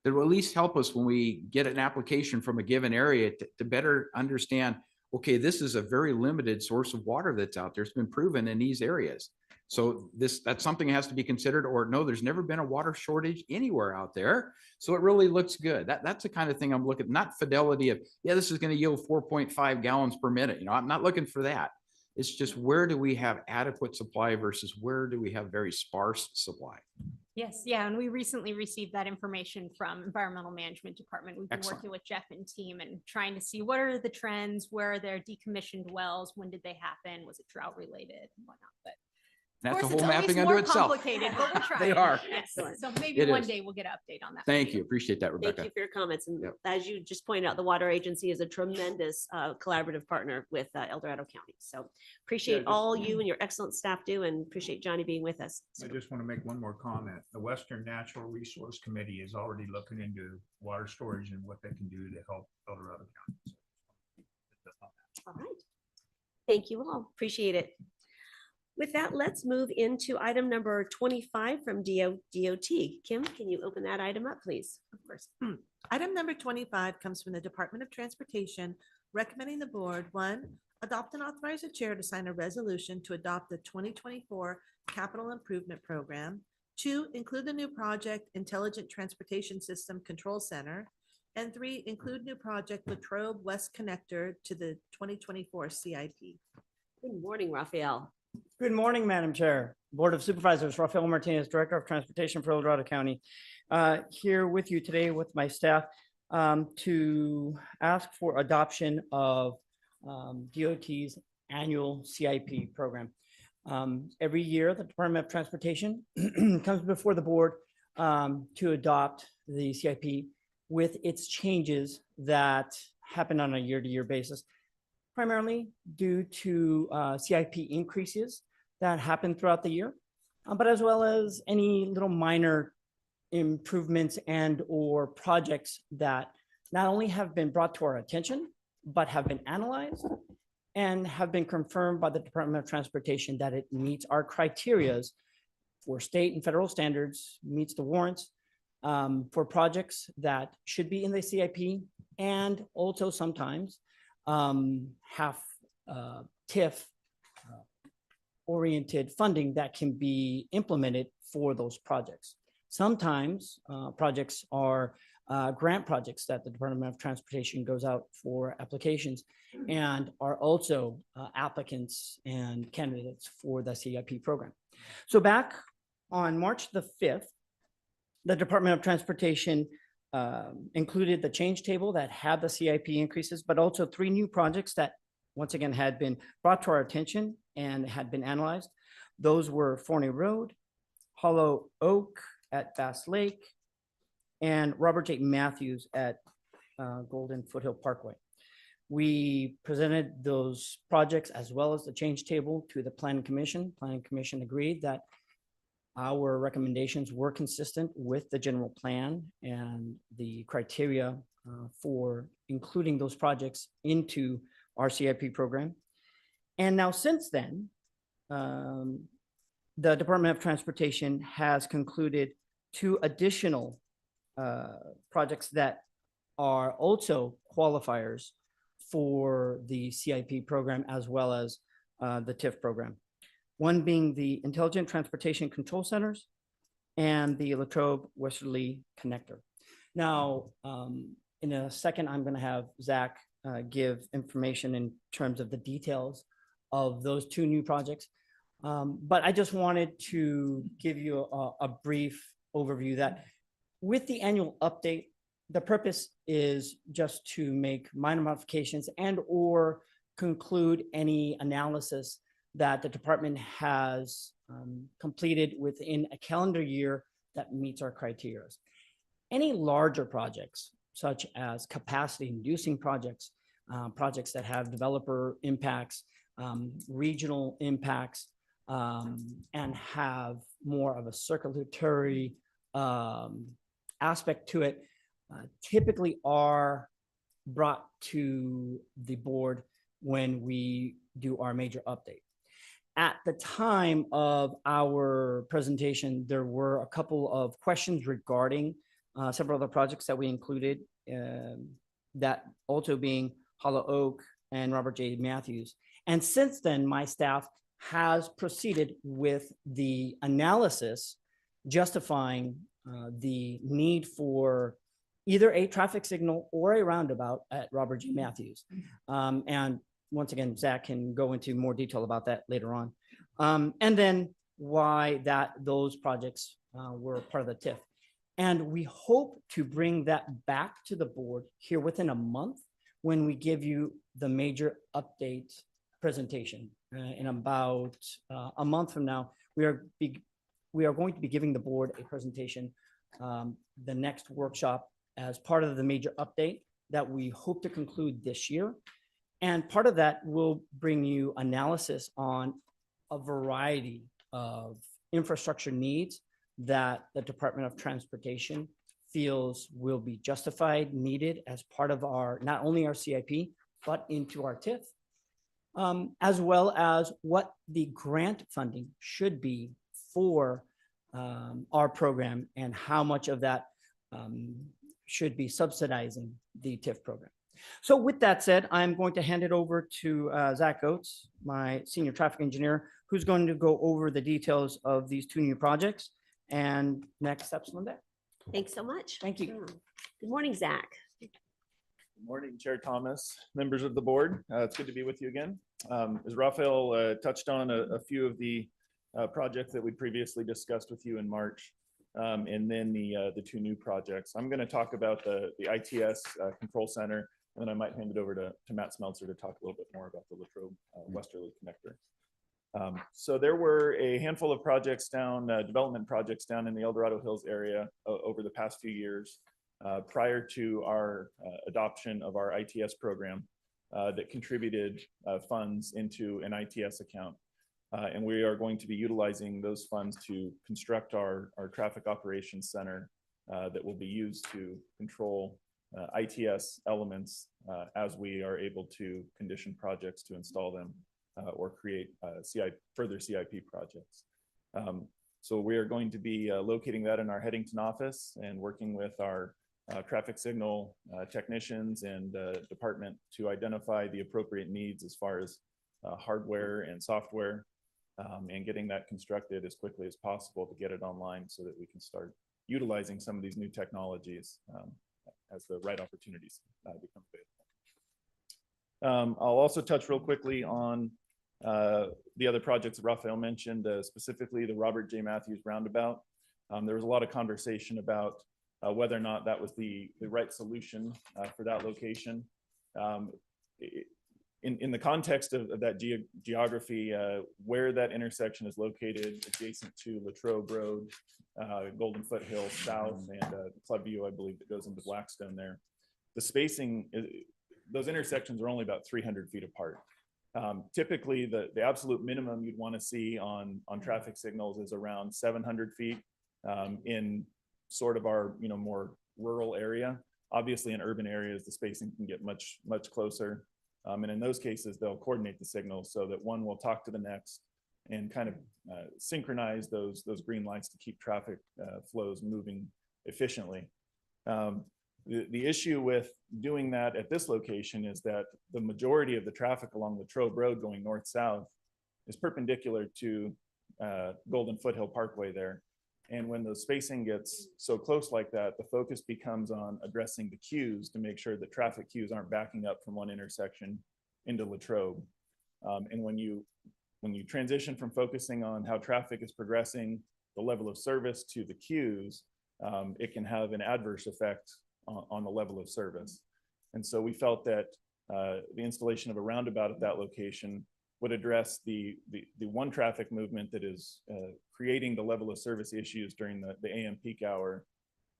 that will at least help us when we get an application from a given area to better understand, okay, this is a very limited source of water that's out there. It's been proven in these areas. So that's something that has to be considered, or no, there's never been a water shortage anywhere out there. So it really looks good. That's the kind of thing I'm looking at, not fidelity of, yeah, this is going to yield 4.5 gallons per minute. I'm not looking for that. It's just, where do we have adequate supply versus where do we have very sparse supply? Yes, yeah, and we recently received that information from Environmental Management Department. We've been Excellent. working with Jeff and team and trying to see what are the trends, where are there decommissioned wells, when did they happen, was it drought related and whatnot, but That's a of course, whole it's always mapping unto more itself. complicated, but we're trying. They are. Excellent. So maybe It one is. day we'll get an update on that. Thank you. Appreciate that, Thank Rebecca. you for your comments. And Yep. as you just pointed out, the water agency is a tremendous collaborative partner with El Dorado County. So appreciate all you and your excellent staff do, and appreciate Johnny being with us. I just want to make one more comment. The Western Natural Resource Committee is already looking into water storage and what they can do to help El Dorado County. All right. Thank you all. Appreciate it. With that, let's move into item number 25 from DOT. Kim, can you open that item up, please? Of course. Item number 25 comes from the Department of Transportation, recommending the board, 1, adopt and authorize the chair to sign a resolution to adopt the 2024 Capital Improvement Program. 2, include the new project Intelligent Transportation System Control Center. And 3, include new project Latrobe West Connector to the 2024 CIP. Good morning, Raphael. Good morning, Madam Chair. Board of Supervisors, Rafael Martinez, Director of Transportation for El Dorado County. Here with you today with my staff to ask for adoption of DOT's annual CIP program. Every year, the Department of Transportation comes before the board to adopt the CIP with its changes that happen on a year-to-year basis, primarily due to CIP increases that happen throughout the year, but as well as any little minor improvements and or projects that not only have been brought to our attention, but have been analyzed and have been confirmed by the Department of Transportation that it meets our criterias for state and federal standards, meets the warrants, for projects that should be in the CIP and also sometimes have TIF oriented funding that can be implemented for those projects. Sometimes projects are grant projects that the Department of Transportation goes out for applications and are also applicants and candidates for the CIP program. So back on March the 5th, the Department of Transportation included the change table that had the CIP increases, but also 3 new projects that once again had been brought to our attention and had been analyzed. Those were Forney Road, Hollow Oak at Bass Lake, and Robert J. Matthews at Golden Foothill Parkway. We presented those projects as well as the change table to the Planning Commission. Planning Commission agreed that our recommendations were consistent with the general plan and the criteria for including those projects into our CIP program. And now since then, the Department of Transportation has concluded 2 additional projects that are also qualifiers for the CIP program as well as the TIF program. One being the Intelligent Transportation Control Centers and the Latrobe Westerly Connector. Now, in a second, I'm going to have Zach give information in terms of the details of those 2 new projects. But I just wanted to give you a brief overview that with the annual update, the purpose is just to make minor modifications and or conclude any analysis that the department has completed within a calendar year that meets our criteria. Any larger projects, such as capacity inducing projects, projects that have developer impacts, regional impacts, and have more of a circulatory aspect to it, typically are brought to the board when we do our major update. At the time of our presentation, there were a couple of questions regarding several other projects that we included, that also being Hollow Oak and Robert J. Matthews. And since then, my staff has proceeded with the analysis justifying the need for either a traffic signal or a roundabout at Robert J. Matthews. And once again, Zach can go into more detail about that later on. And then why those projects were part of the TIF. And we hope to bring that back to the board here within a month when we give you the major update presentation. In about a month from now, we are going to be giving the board a presentation, the next workshop, as part of the major update that we hope to conclude this year. And part of that will bring you analysis on a variety of infrastructure needs that the Department of Transportation feels will be justified, needed as part of our, not only our CIP, but into our TIF, as well as what the grant funding should be for our program and how much of that should be subsidizing the TIF program. So with that said, I'm going to hand it over to Zach Oates, my senior traffic engineer, who's going to go over the details of these 2 new projects and next steps from there. Thanks so much. Thank you. Yeah. Good morning, Zach. Good morning, Chair Thomas, members of the board. It's good to be with you again. As Raphael touched on a few of the projects that we previously discussed with you in March, and then the 2 new projects. I'm going to talk about the ITS Control Center, and then I might hand it over to Matt Smeltzer to talk a little bit more about the Latrobe Westerly Connector. So there were a handful of projects down, development projects down in the El Dorado Hills area over the past few years, prior to our adoption of our ITS program, that contributed funds into an ITS account. And we are going to be utilizing those funds to construct our traffic operations center that will be used to control ITS elements as we are able to condition projects to install them or create further CIP projects. So we are going to be locating that in our Headington office and working with our traffic signal technicians and department to identify the appropriate needs as far as hardware and software, and getting that constructed as quickly as possible to get it online so that we can start utilizing some of these new technologies as the right opportunities become available. I'll also touch real quickly on the other projects that Raphael mentioned, specifically the Robert J. Matthews Roundabout. There was a lot of conversation about whether or not that was the right solution for that location. In the context of that geography, where that intersection is located adjacent to Latrobe Road, Golden Foothill South, and Clubview, I believe, that goes into Blackstone there. The spacing, those intersections are only about 300 feet apart. Typically, the absolute minimum you'd want to see on traffic signals is around 700 feet in sort of our more rural area. Obviously, in urban areas, the spacing can get much closer. And in those cases, they'll coordinate the signals so that one will talk to the next and kind of synchronize those green lights to keep traffic flows moving efficiently. The issue with doing that at this location is that the majority of the traffic along Latrobe Road going north-south is perpendicular to Golden Foothill Parkway there. And when the spacing gets so close like that, the focus becomes on addressing the queues to make sure that traffic queues aren't backing up from one intersection into Latrobe. And when you transition from focusing on how traffic is progressing, the level of service to the queues, it can have an adverse effect on the level of service. And so we felt that the installation of a roundabout at that location would address the one traffic movement that is creating the level of service issues during the AM peak hour.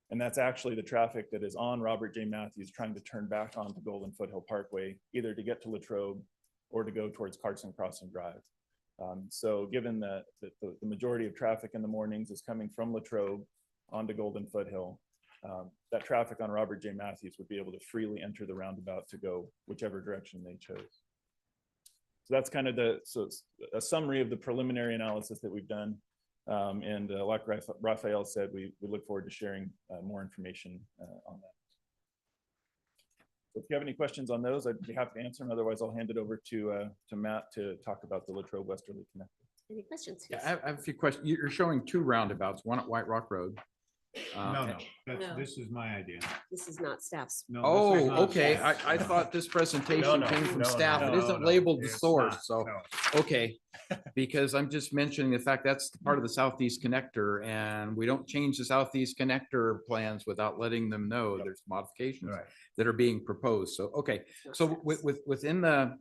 And that's actually the traffic that is on Robert J. Matthews trying to turn back onto Golden Foothill Parkway, either to get to Latrobe or to go towards Carson Crossing Drive. So given that the majority of traffic in the mornings is coming from Latrobe onto Golden Foothill, that traffic on Robert J. Matthews would be able to freely enter the roundabout to go whichever direction they chose. So that's kind of it's a summary of the preliminary analysis that we've done. And like Raphael said, we look forward to sharing more information on that. So if you have any questions on those, I'd be happy to answer them. Otherwise, I'll hand it over to Matt to talk about the Latrobe Westerly Connector. Any questions? Yeah, I have a few questions. You're showing two roundabouts, one at White Rock Road. No, No. this is my idea. This is not staff's. No, Oh, this is not okay. staff. I thought this presentation came from staff. It isn't no, labeled the it's source, not, so, no. okay. Because I'm just mentioning the fact that's part of the Southeast Connector, and we don't change the Southeast Connector plans without letting them know there's modifications Right. that are being proposed. So, okay. So within the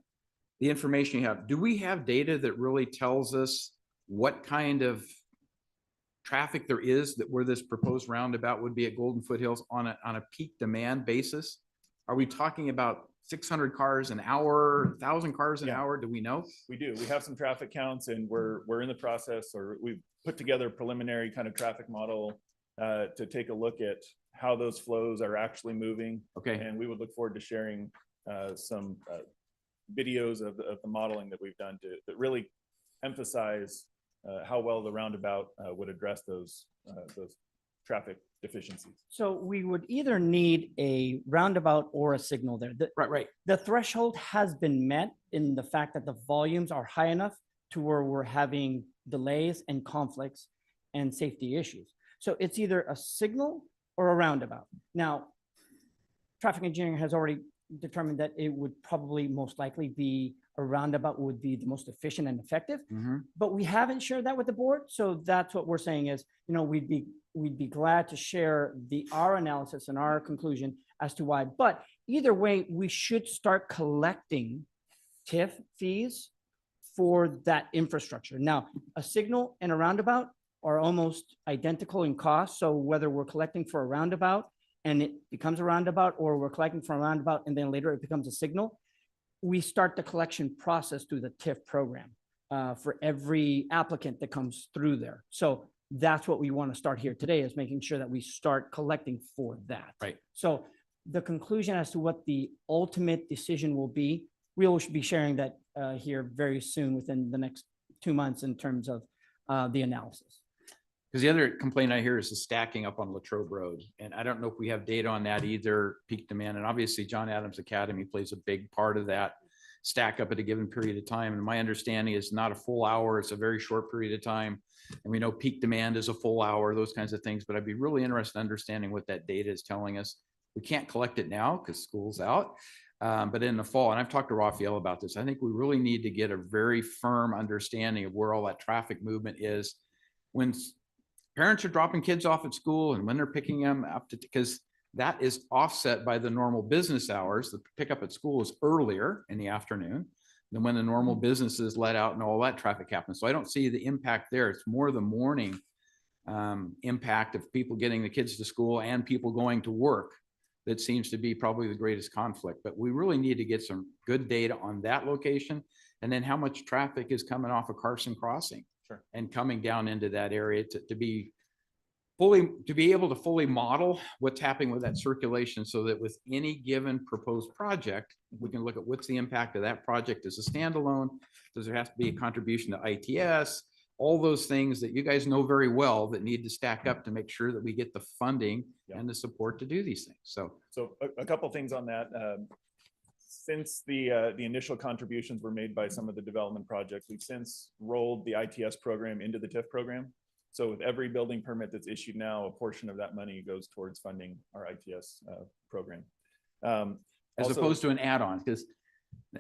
information you have, do we have data that really tells us what kind of traffic there is that where this proposed roundabout would be at Golden Foothills on a peak demand basis? Are we talking about 600 cars an hour, 1,000 cars an hour? Do we know? We do. We have some traffic counts, and we're in the process, or we've put together a preliminary kind of traffic model to take a look at how those flows are actually moving. Okay. And we would look forward to sharing some videos of the modeling that we've done that really emphasize how well the roundabout would address those traffic deficiencies. So we would either need a roundabout or a signal there. Right. The threshold has been met in the fact that the volumes are high enough to where we're having delays and conflicts and safety issues. So it's either a signal or a roundabout. Now, traffic engineering has already determined that it would probably most likely be a roundabout would be the most efficient and effective, but we haven't shared that with the board. So that's what we're saying is, we'd be glad to share our analysis and our conclusion as to why. But either way, we should start collecting TIF fees for that infrastructure. Now, a signal and a roundabout are almost identical in cost. So whether we're collecting for a roundabout and it becomes a roundabout, or we're collecting for a roundabout and then later it becomes a signal, we start the collection process through the TIF program for every applicant that comes through there. So that's what we want to start here today, is making sure that we start collecting for that. Right. So the conclusion as to what the ultimate decision will be, we will be sharing that here very soon within the next 2 months in terms of the analysis. Because the other complaint I hear is the stacking up on Latrobe Road. And I don't know if we have data on that either, peak demand. And obviously John Adams Academy plays a big part of that stack up at a given period of time. And my understanding is not a full hour, it's a very short period of time. And we know peak demand is a full hour, those kinds of things. But I'd be really interested in understanding what that data is telling us. We can't collect it now because school's out. But in the fall, and I've talked to Raphael about this, I think we really need to get a very firm understanding of where all that traffic movement is when parents are dropping kids off at school and when they're picking them up, because that is offset by the normal business hours. The pickup at school is earlier in the afternoon than when the normal businesses let out and all that traffic happens. So I don't see the impact there. It's more the morning impact of people getting the kids to school and people going to work that seems to be probably the greatest conflict. But we really need to get some good data on that location, and then how much traffic is coming off of Carson Crossing. Sure. And coming down into that area to be able to fully model what's happening with that circulation, so that with any given proposed project, we can look at what's the impact of that project as a standalone. Does there have to be a contribution to ITS? All those things that you guys know very well that need to stack up to make sure that we get the funding and the support to do these things. So a couple things on that. Since the initial contributions were made by some of the development projects, we've since rolled the ITS program into the TIF program. So with every building permit that's issued now, a portion of that money goes towards funding our ITS program. as opposed to an add-on, because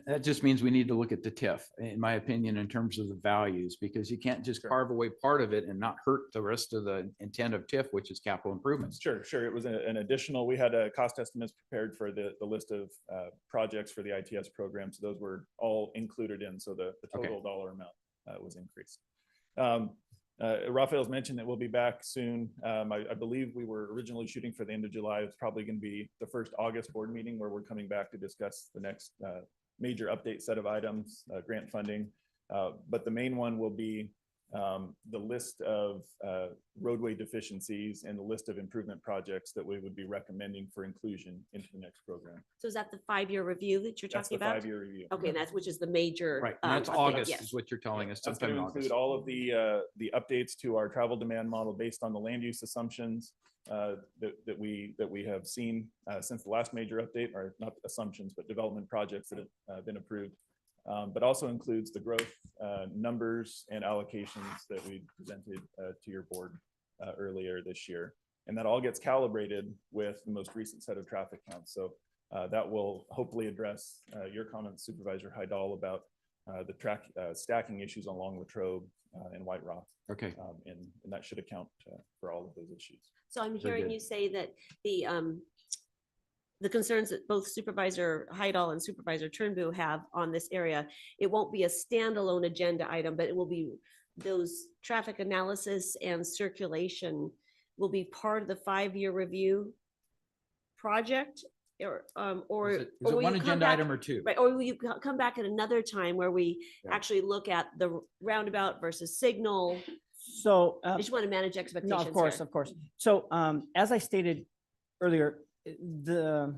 that just means we need to look at the TIF, in my opinion, in terms of the values, because you can't just carve away part of it and not hurt the rest of the intent of TIF, which is capital improvements. Sure. It was an additional, we had cost estimates prepared for the list of projects for the ITS program. So those were all included in. So the total dollar amount was increased. Raphael's mentioned that we'll be back soon. I believe we were originally shooting for the end of July. It's probably going to be the first August board meeting where we're coming back to discuss the next major update set of items, grant funding. But the main one will be the list of roadway deficiencies and the list of improvement projects that we would be recommending for inclusion into the next program. So is that the 5-year review that you're That's talking the about? 5-year review. Okay, and that's, which is the major. Right, and that's update, August yes. is what you're telling us. That's going to include all of the updates to our travel demand model based on the land use assumptions that we have seen since the last major update, or not assumptions, but development projects that have been approved. But also includes the growth numbers and allocations that we presented to your board earlier this year. And that all gets calibrated with the most recent set of traffic counts. So that will hopefully address your comments, Supervisor Hydal, about the stacking issues along Latrobe and White Rock. Okay. And that should account for all of those issues. So I'm hearing you say that the concerns that both Supervisor Hydal and Supervisor Turnbull have on this area, it won't be a standalone agenda item, but it will be those traffic analysis and circulation will be part of the 5-year review project, or Is it will one you come agenda back- item or two? Right, or will you come back at another time where we Yeah. actually look at the roundabout versus signal? So. I just want to manage expectations No, of course, here. of course. So as I stated earlier, the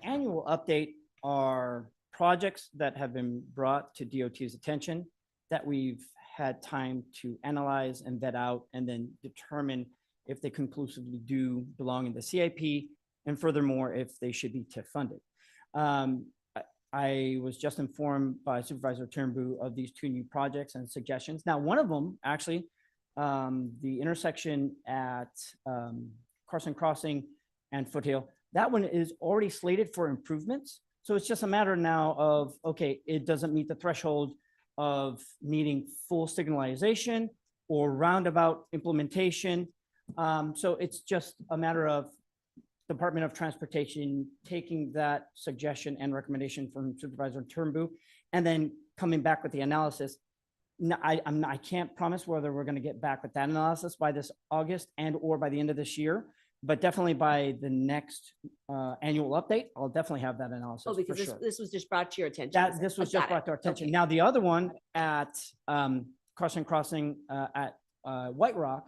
annual update are projects that have been brought to DOT's attention that we've had time to analyze and vet out and then determine if they conclusively do belong in the CIP, and furthermore, if they should be TIF funded. I was just informed by Supervisor Turnbull of these 2 new projects and suggestions. Now, one of them actually, the intersection at Carson Crossing and Foothill, that one is already slated for improvements. So it's just a matter now of, okay, it doesn't meet the threshold of needing full signalization or roundabout implementation. So it's just a matter of Department of Transportation taking that suggestion and recommendation from Supervisor Turnbull and then coming back with the analysis. No, I can't promise whether we're going to get back with that analysis by this August and or by the end of this year, but definitely by the next annual update, I'll definitely have that analysis. Oh, because for sure. this was just brought to your attention. That is it? this was Oh, just got brought it. to our attention. Okay. Now, the other one at Carson Crossing at White Rock,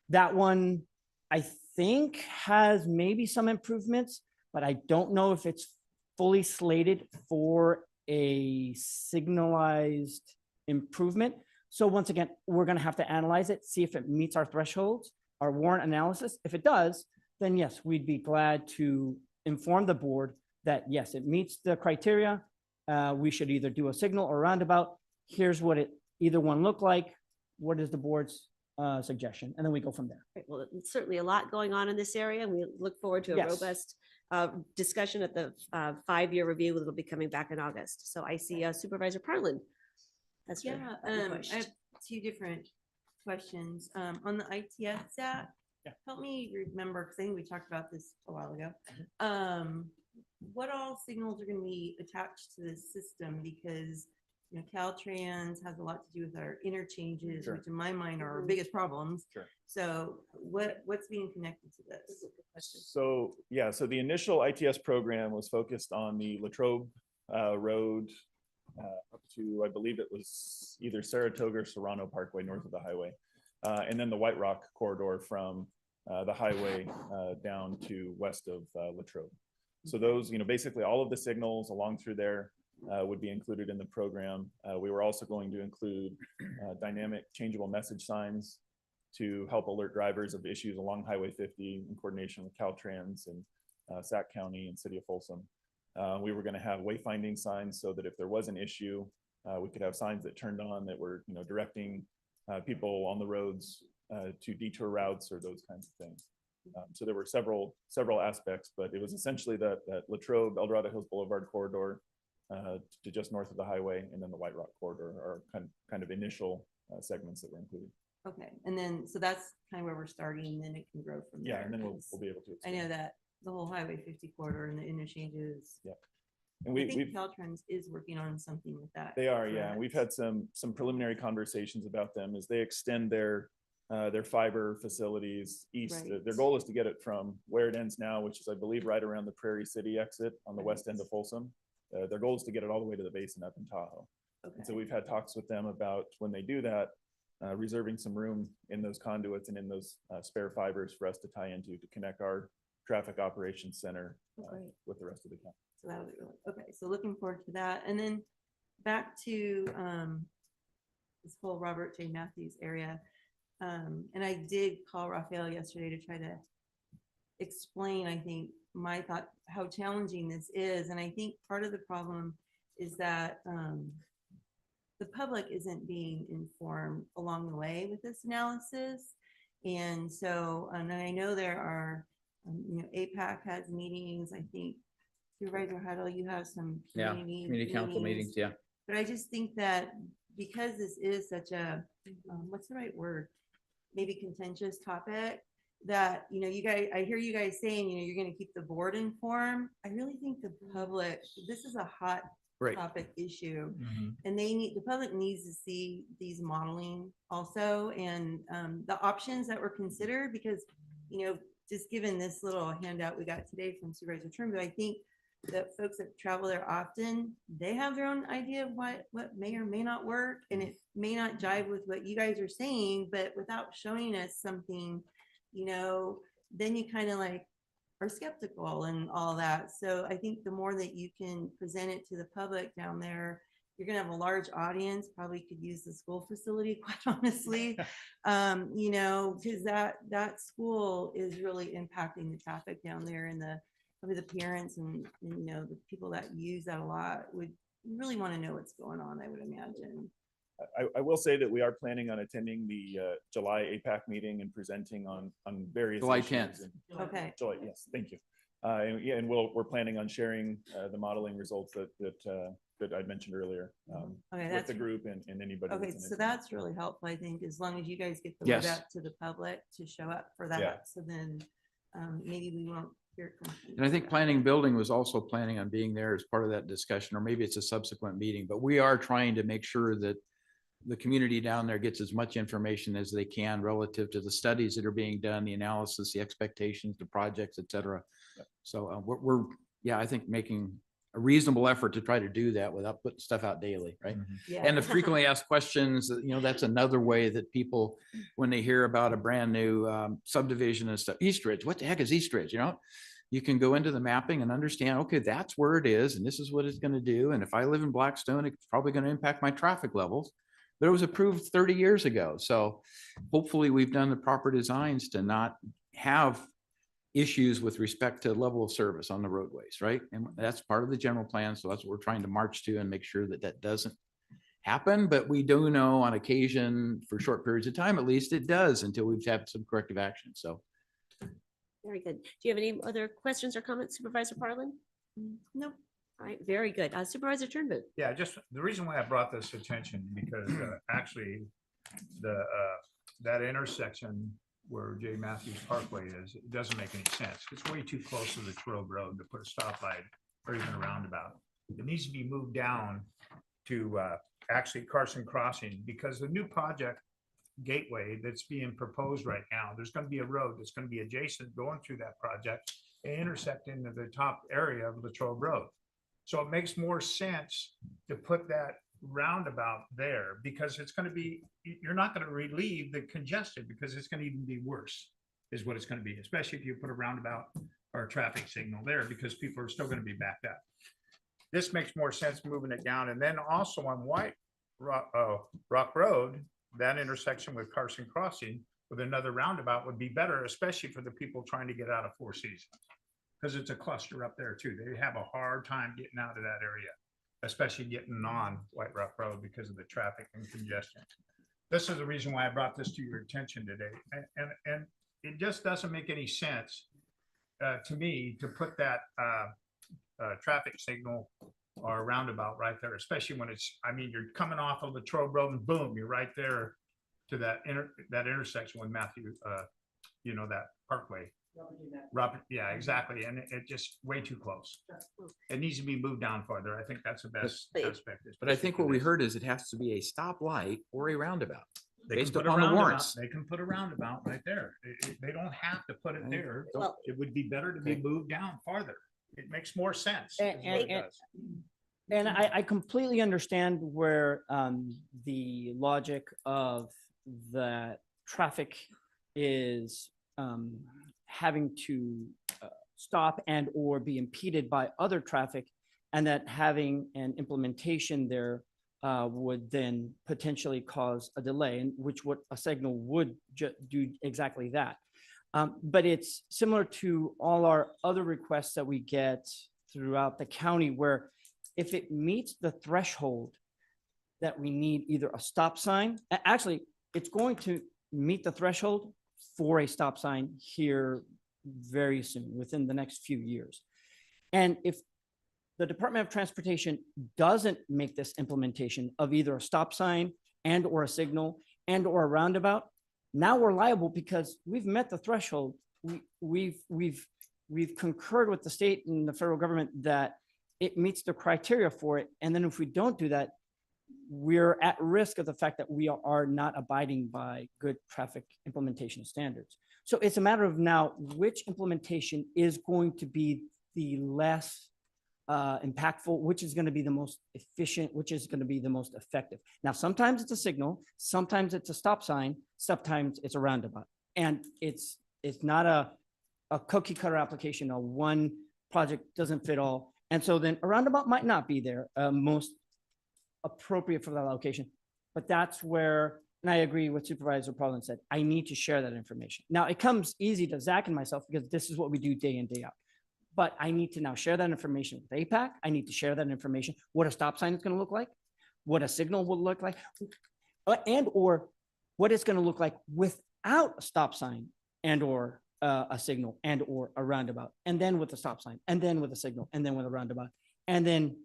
that one I think has maybe some improvements, but I don't know if it's fully slated for a signalized improvement. So once again, we're gonna have to analyze it, see if it meets our thresholds, our warrant analysis. If it does, then yes, we'd be glad to inform the board that yes, it meets the criteria. We should either do a signal or roundabout. Here's what either one look like. What is the board's suggestion? And then we go from there. Right, well, it's certainly a lot going on in this area, and we look forward to a Yes. robust discussion at the 5-year review that will be coming back in August. So I see Supervisor Parlin. That's her Yeah, button I pushed. have two different questions. On the ITS app, help me remember, because I think we talked about this a while ago. What all signals are going to be attached to this system? Because, you know, Caltrans has a lot to do with our interchanges, Sure. which in my mind are our biggest problems. Sure. So what's being connected to this? So, yeah, so the initial ITS program was focused on the Latrobe Road up to, I believe it was either Saratoga or Serrano Parkway north of the highway. And then the White Rock corridor from the highway down to west of Latrobe. So those, you know, basically all of the signals along through there would be included in the program. We were also going to include dynamic changeable message signs to help alert drivers of issues along Highway 50 in coordination with Caltrans and Sac County and City of Folsom. We were going to have wayfinding signs so that if there was an issue, we could have signs that turned on that were, you know, directing people on the roads to detour routes or those kinds of things. So there were several aspects, but it was essentially that Latrobe, El Dorado Hills Boulevard corridor to just north of the highway, and then the White Rock corridor are kind of initial segments that were included. Okay, and then, so that's kind of where we're starting, and then it can grow from there. Yeah, and then we'll 'cause be able to. I know that the whole Highway 50 corridor and the interchanges. Yeah. And I think we've Caltrans is working on something with that. They are, yeah. And we've correct? had some preliminary conversations about them as they extend their fiber facilities east. Their Right. goal is to get it from where it ends now, which is, I believe, right around the Prairie City exit on the west end of Folsom. Their goal is to get it all the way to the basin up in Tahoe. And so Okay. we've had talks with them about when they do that, reserving some room in those conduits and in those spare fibers for us to tie into to connect our traffic operations center Oh, great. with the rest of the county. So that'll be really, okay, so looking forward to that. And then back to this whole Robert J. Matthews area. And I did call Raphael yesterday to try to explain, I think, my thought, how challenging this is. And I think part of the problem is that the public isn't being informed along the way with this analysis. And so, and I know there are, you know, APAC has meetings, I think Supervisor Huddle, you have some Yeah, community council meetings, yeah. But I just think that because this is such a, what's the right word? Maybe contentious topic, that, you know, you guys, I hear you guys saying, you know, you're gonna keep the board informed. I really think the public, this is a hot Right. topic issue. Mhm. And the public needs to see these modeling also, and the options that were considered, because, you know, just given this little handout we got today from Supervisor Turnbull, I think that folks that travel there often, they have their own idea of what may or may not work, and it may not jive with what you guys are saying, but without showing us something, you know, then you kind of like are skeptical and all that. So I think the more that you can present it to the public down there, you're gonna have a large audience, probably could use the school facility, quite honestly. You know, because that school is really impacting the traffic down there, and probably the parents and, you know, the people that use that a lot would really want to know what's going on, I would imagine. I will say that we are planning on attending the July APAC meeting and presenting on various July issues 10th. and- Okay. July, yes, thank you. And yeah, and we're planning on sharing the modeling results that I mentioned earlier Okay, with that's the group and anybody. Okay, that's in so attendance. that's really helpful, I think, as long as you guys get the Yes. word out to the public to show up for Yeah. that. So then maybe we won't hear. complaints And I think about planning it. and building was also planning on being there as part of that discussion, or maybe it's a subsequent meeting, but we are trying to make sure that the community down there gets as much information as they can relative to the studies that are being done, the analysis, the expectations, the projects, et cetera. Yep. So we're, yeah, I think making a reasonable effort to try to do that without putting stuff out daily, right? Yeah. And the frequently asked questions, you know, that's another way that people, when they hear about a brand new subdivision and stuff, East Ridge, what the heck is East Ridge, you know? You can go into the mapping and understand, okay, that's where it is, and this is what it's gonna do, and if I live in Blackstone, it's probably gonna impact my traffic levels. but it was approved 30 years ago. So hopefully we've done the proper designs to not have issues with respect to level of service on the roadways, right? And that's part of the general plan. So that's what we're trying to march to and make sure that that doesn't happen. But we do know on occasion, for short periods of time, at least it does until we've had some corrective action. So Very good. Do you have any other questions or comments, Supervisor Parlin? No. All right, very good. Supervisor Turnbull. Yeah, just the reason why I brought this attention, because actually that intersection where J. Matthews Parkway is, it doesn't make any sense. It's way too close to the Trail Road to put a stoplight or even a roundabout. It needs to be moved down to actually Carson Crossing, because the new project gateway that's being proposed right now, there's going to be a road that's going to be adjacent going through that project and intersect into the top area of Latrobe Road. So it makes more sense to put that roundabout there, because it's going to be, you're not going to relieve the congestion, because it's going to even be worse is what it's going to be, especially if you put a roundabout or a traffic signal there, because people are still going to be backed up. This makes more sense moving it down. And then also on White Rock Road, that intersection with Carson Crossing with another roundabout would be better, especially for the people trying to get out of Four Seasons, because it's a cluster up there too. They have a hard time getting out of that area, especially getting on White Rock Road because of the traffic and congestion. This is the reason why I brought this to your attention today. And it just doesn't make any sense to me to put that traffic signal or roundabout right there, especially when it's, I mean, you're coming off of the Latrobe Road and boom, you're right there to that intersection with Matthew, that parkway. Robert, yeah, exactly. And it just way too close. It needs to be moved down farther. I think that's the best aspect. but I think what we heard is it has to be a stoplight or a roundabout. They can based put a upon the roundabout- warrants. They can put a roundabout right there. They don't have to put it there. Well- It would be better to be moved down farther. It makes more sense. is what it does. And I completely understand where the logic of the traffic is having to stop and or be impeded by other traffic, and that having an implementation there would then potentially cause a delay, and which what a signal would do exactly that. But it's similar to all our other requests that we get throughout the county, where if it meets the threshold that we need either a stop sign, actually, it's going to meet the threshold for a stop sign here very soon, within the next few years. And if the Department of Transportation doesn't make this implementation of either a stop sign and or a signal and or a roundabout, now we're liable because we've met the threshold. We've concurred with the state and the federal government that it meets the criteria for it. And then if we don't do that, we're at risk of the fact that we are not abiding by good traffic implementation standards. So it's a matter of now which implementation is going to be the less impactful, which is going to be the most efficient, which is going to be the most effective. Now, sometimes it's a signal, sometimes it's a stop sign, sometimes it's a roundabout. And it's not a cookie cutter application, or one project doesn't fit all. And so then a roundabout might not be there most appropriate for that location. But that's where, and I agree with Supervisor Paulin said, I need to share that information. Now, it comes easy to Zach and myself because this is what we do day in, day out. But I need to now share that information with APAC. I need to share that information, what a stop sign is going to look like, what a signal will look like, and or what it's going to look like without a stop sign and or a signal and or a roundabout, and then with a stop sign, and then with a signal, and then with a roundabout, and then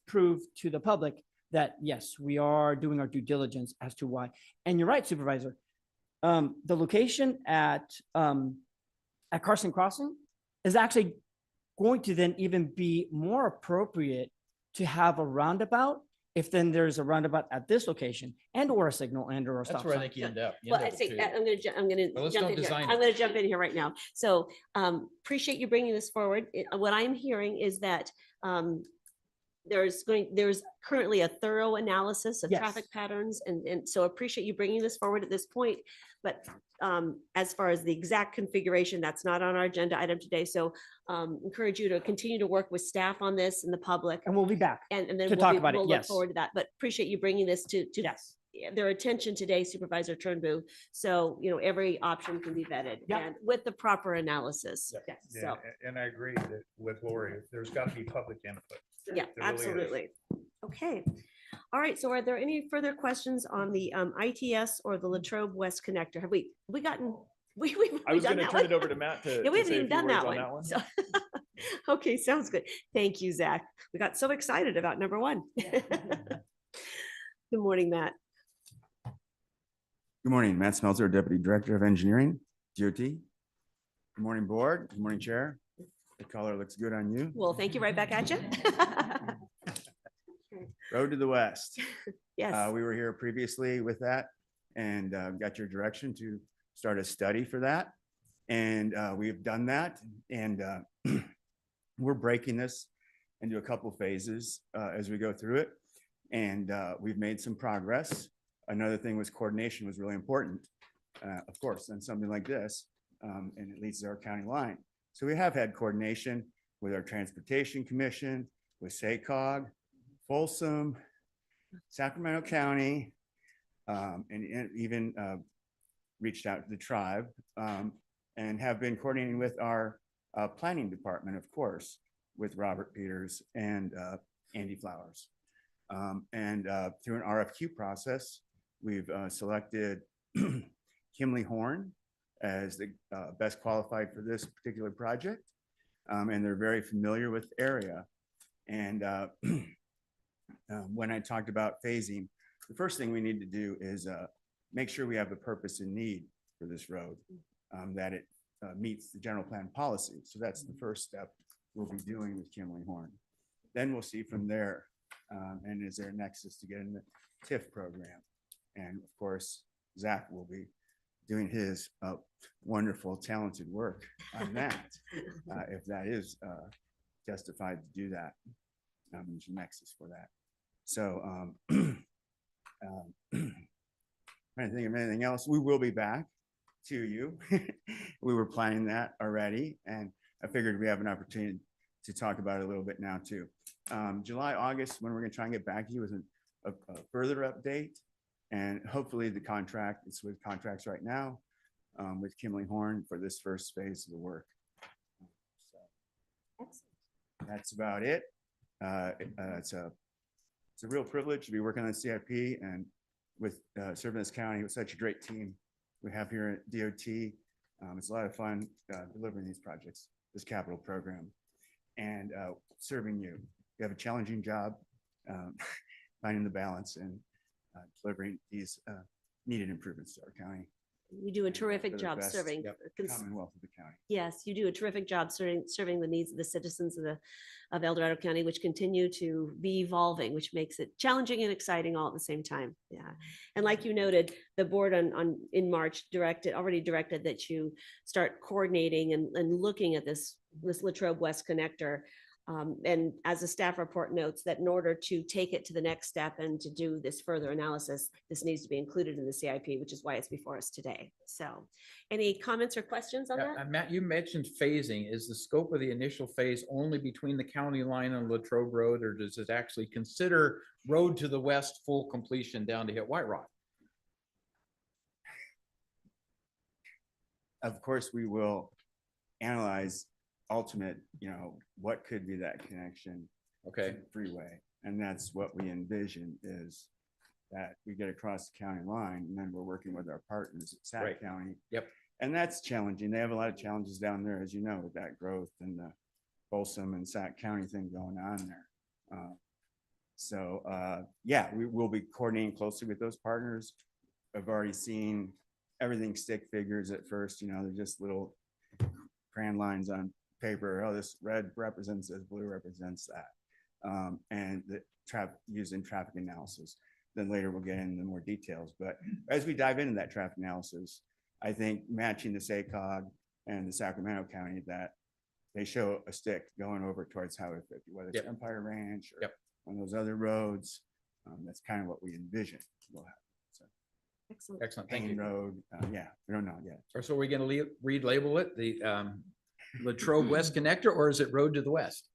prove to the public that, yes, we are doing our due diligence as to why. And you're right, Supervisor. The location at Carson Crossing is actually going to then even be more appropriate to have a roundabout if then there's a roundabout at this location and or a signal and or a stop That's where I sign. think you end up. Well, I say, I'm gonna Well, let's jump don't in here. design I'm it. gonna jump in here right now. So appreciate you bringing this forward. What I'm hearing is that there's currently a thorough analysis of Yes. traffic patterns, and so appreciate you bringing this forward at this point. But as far as the exact configuration, that's not on our agenda item today. So encourage you to continue to work with staff on this and the public. And we'll be back. And then to talk about it, we'll look yes. forward to that. But appreciate you bringing this to Yes. their attention today, Supervisor Turnbull. So, every option can be vetted and with the proper analysis. Yeah, So, and I agree that with Lori, there's got to be public input. yeah, There really is. absolutely. Okay. All right. So are there any further questions on the ITS or the Latrobe West Connector? Have we gotten, we've I was done going to that turn one? it over to Matt to Yeah, we to haven't say a even few done words that on one. that one. So, okay, sounds good. Thank you, Zach. We got so excited about number one. Good morning, Matt. Good morning, Matt Smeltzer, Deputy Director of Engineering, DOT. Good morning, Board. Good morning, Chair. The color looks good on you. Well, thank you right back at you. Road to the West. Yes. We were here previously with that and got your direction to start a study for that. And we've done that. And we're breaking this into a couple phases as we go through it. And we've made some progress. Another thing was coordination was really important, of course, on something like this. And it leads to our county line. So we have had coordination with our Transportation Commission, with SACOG, Folsom, Sacramento County, and even reached out to the tribe and have been coordinating with our planning department, of course, with Robert Peters and Andy Flowers. And through an RFQ process, we've selected Kimley Horn as the best qualified for this particular project. And they're very familiar with the area. And when I talked about phasing, the first thing we need to do is make sure we have the purpose and need for this road, that it meets the general plan policy. So that's the first step we'll be doing with Kimley Horn. Then we'll see from there, and is there a nexus to get in the TIF program? And of course, Zach will be doing his wonderful, talented work on that, if that is justified to do that. There's a nexus for that. So trying to think of anything else. We will be back to you. We were planning that already, and I figured we have an opportunity to talk about it a little bit now too. July, August, when we're going to try and get back to you with a further update, and hopefully the contract, it's with contracts right now with Kimley Horn for this first phase of the work. So that's about it. It's a real privilege to be working on the CIP and with serving this county with such a great team we have here at DOT. It's a lot of fun delivering these projects, this capital program, and serving you. You have a challenging job finding the balance and delivering these needed improvements to our county. You do a terrific for the job best serving. Commonwealth of the county. Yes, you do a terrific job serving the needs of the citizens of El Dorado County, which continue to be evolving, which makes it challenging and exciting all at the same time. Yeah. And like you noted, the board in March already directed that you start coordinating and looking at this Latrobe West Connector. And as the staff report notes, that in order to take it to the next step and to do this further analysis, this needs to be included in the CIP, which is why it's before us today. So any comments or questions on that? Matt, you mentioned phasing. Is the scope of the initial phase only between the county line and Latrobe Road, or does it actually consider road to the west full completion down to hit White Rock? Of course, we will analyze ultimate, what could be that connection Okay. to the freeway. And that's what we envision is that we get across the county line and then we're working with our partners at Sac Right. County. Yep. And that's challenging. They have a lot of challenges down there, as you know, with that growth and the Folsom and Sac County thing going on there. Yeah, we will be coordinating closely with those partners. I've already seen everything stick figures at first, they're just little crayon lines on paper. Oh, this red represents this, blue represents that. And the used in traffic analysis. Then later we'll get into more details. But as we dive into that traffic analysis, I think matching the SACOG and the Sacramento County, that they show a stick going over towards Highway 50, whether it's Empire Ranch or one of those other roads. That's kind of what we envision we'll have. So, Excellent. Thank you. Road, yeah, we don't know yet. So are we going to relabel it the Latrobe West Connector, or is it road to the west?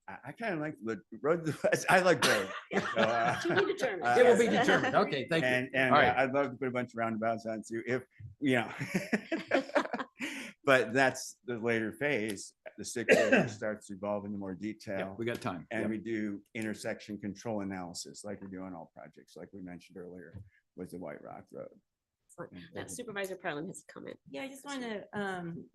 I kind of like the road. I like both. So, To be determined. It will be Yes. determined. Okay, thank you. And All right. I'd love to put a bunch of roundabouts on too, if, you know. But that's the later phase. The 6 starts to evolve into more Yeah, detail. we got time. And Yep. we do intersection control analysis like we do on all projects, like we mentioned earlier with the White Rock Road. Now, Supervisor Parlin has a comment. Yeah, I just want to,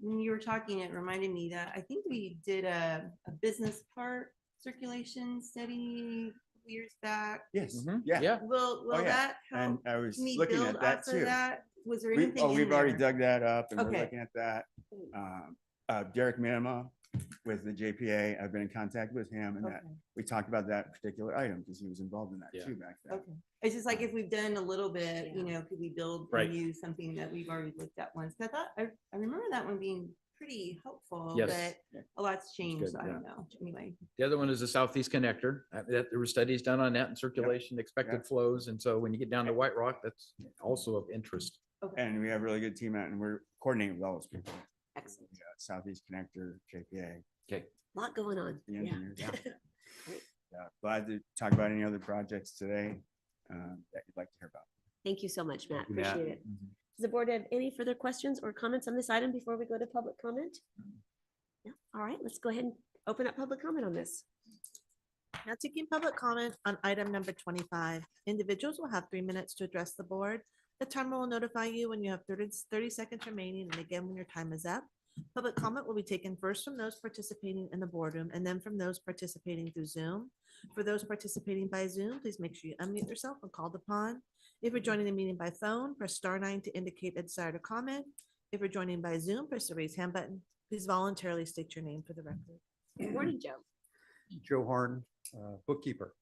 when you were talking, it reminded me that I think we did a business part circulation study years back. Yes, Mhm. yeah. Yeah. Will Oh, yeah. that And help I was me looking build at that off of too. that? Was there We, anything oh, in we've already there? dug that up and we're Okay. looking at that. Derek Minima with the JPA, I've been in contact with him and that Okay. we talked about that particular item because he was involved in that Yeah. too back then. Okay. It's just like if we've done a little bit, you know, could we build Right. and use something that we've already looked at once? 'Cause I thought, I remember that one being pretty helpful, Yes. but a lot's changed. good, So I yeah. don't know. Anyway. The other one is the Southeast Connector. There were studies done on that and circulation, expected Yep. flows. And so when you get down to White Rock, that's also of interest. And we have a really good team out and we're coordinating with all those people. Excellent. Yeah, Southeast Connector, JPA, Okay. Lot going on. the Yeah. engineers. Yeah, glad to talk about any other projects today that you'd like to hear about. Thank you so much, Matt. you, Matt. Appreciate it. Does the board have any further questions or comments on this item before we go to public comment? No? All right, let's go ahead and open up public comment on this. Now taking public comment on item number 25. Individuals will have 3 minutes to address the board. The timer will notify you when you have 30 seconds remaining and again when your time is up. Public comment will be taken first from those participating in the boardroom and then from those participating through Zoom. For those participating by Zoom, please make sure you unmute yourself when called upon. If you're joining the meeting by phone, press *9 to indicate a desire to comment. If you're joining by Zoom, press the raise hand button. Please voluntarily state your name for the record. Good morning, Joe. Joe Harn, bookkeeper.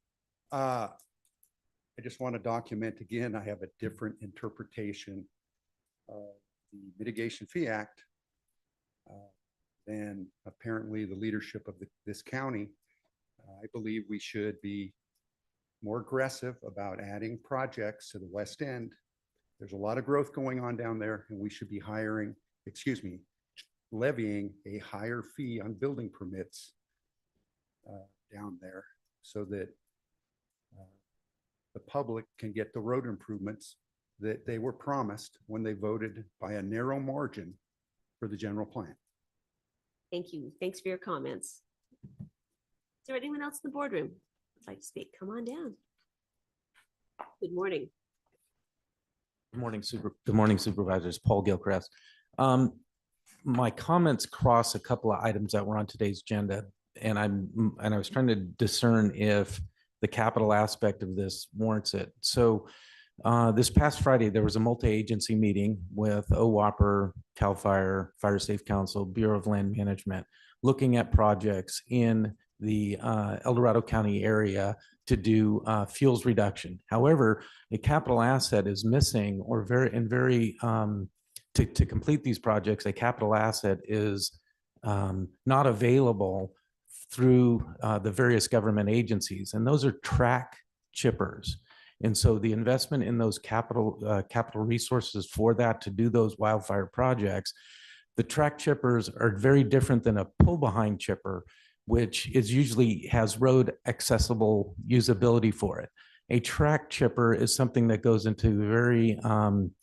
I just want to document again, I have a different interpretation of the Mitigation Fee Act than apparently the leadership of this county. I believe we should be more aggressive about adding projects to the west end. There's a lot of growth going on down there and we should be levying a higher fee on building permits down there so that the public can get the road improvements that they were promised when they voted by a narrow margin for the general plan. Thank you. Thanks for your comments. Is there anyone else in the boardroom who'd like to speak? Come on down. Good morning. Good morning, Supervisors. Paul Gilchrist. My comments cross a couple of items that were on today's agenda, and I was trying to discern if the capital aspect of this warrants it. So this past Friday, there was a multi-agency meeting with OWAPR, CAL FIRE, Fire Safe Council, Bureau of Land Management, looking at projects in the El Dorado County area to do fuels reduction. However, a capital asset is missing or to complete these projects, a capital asset is not available through the various government agencies, and those are track chippers. And so the investment in those capital resources for that to do those wildfire projects, the track chippers are very different than a pull behind chipper, which is usually has road accessible usability for it. A track chipper is something that goes into very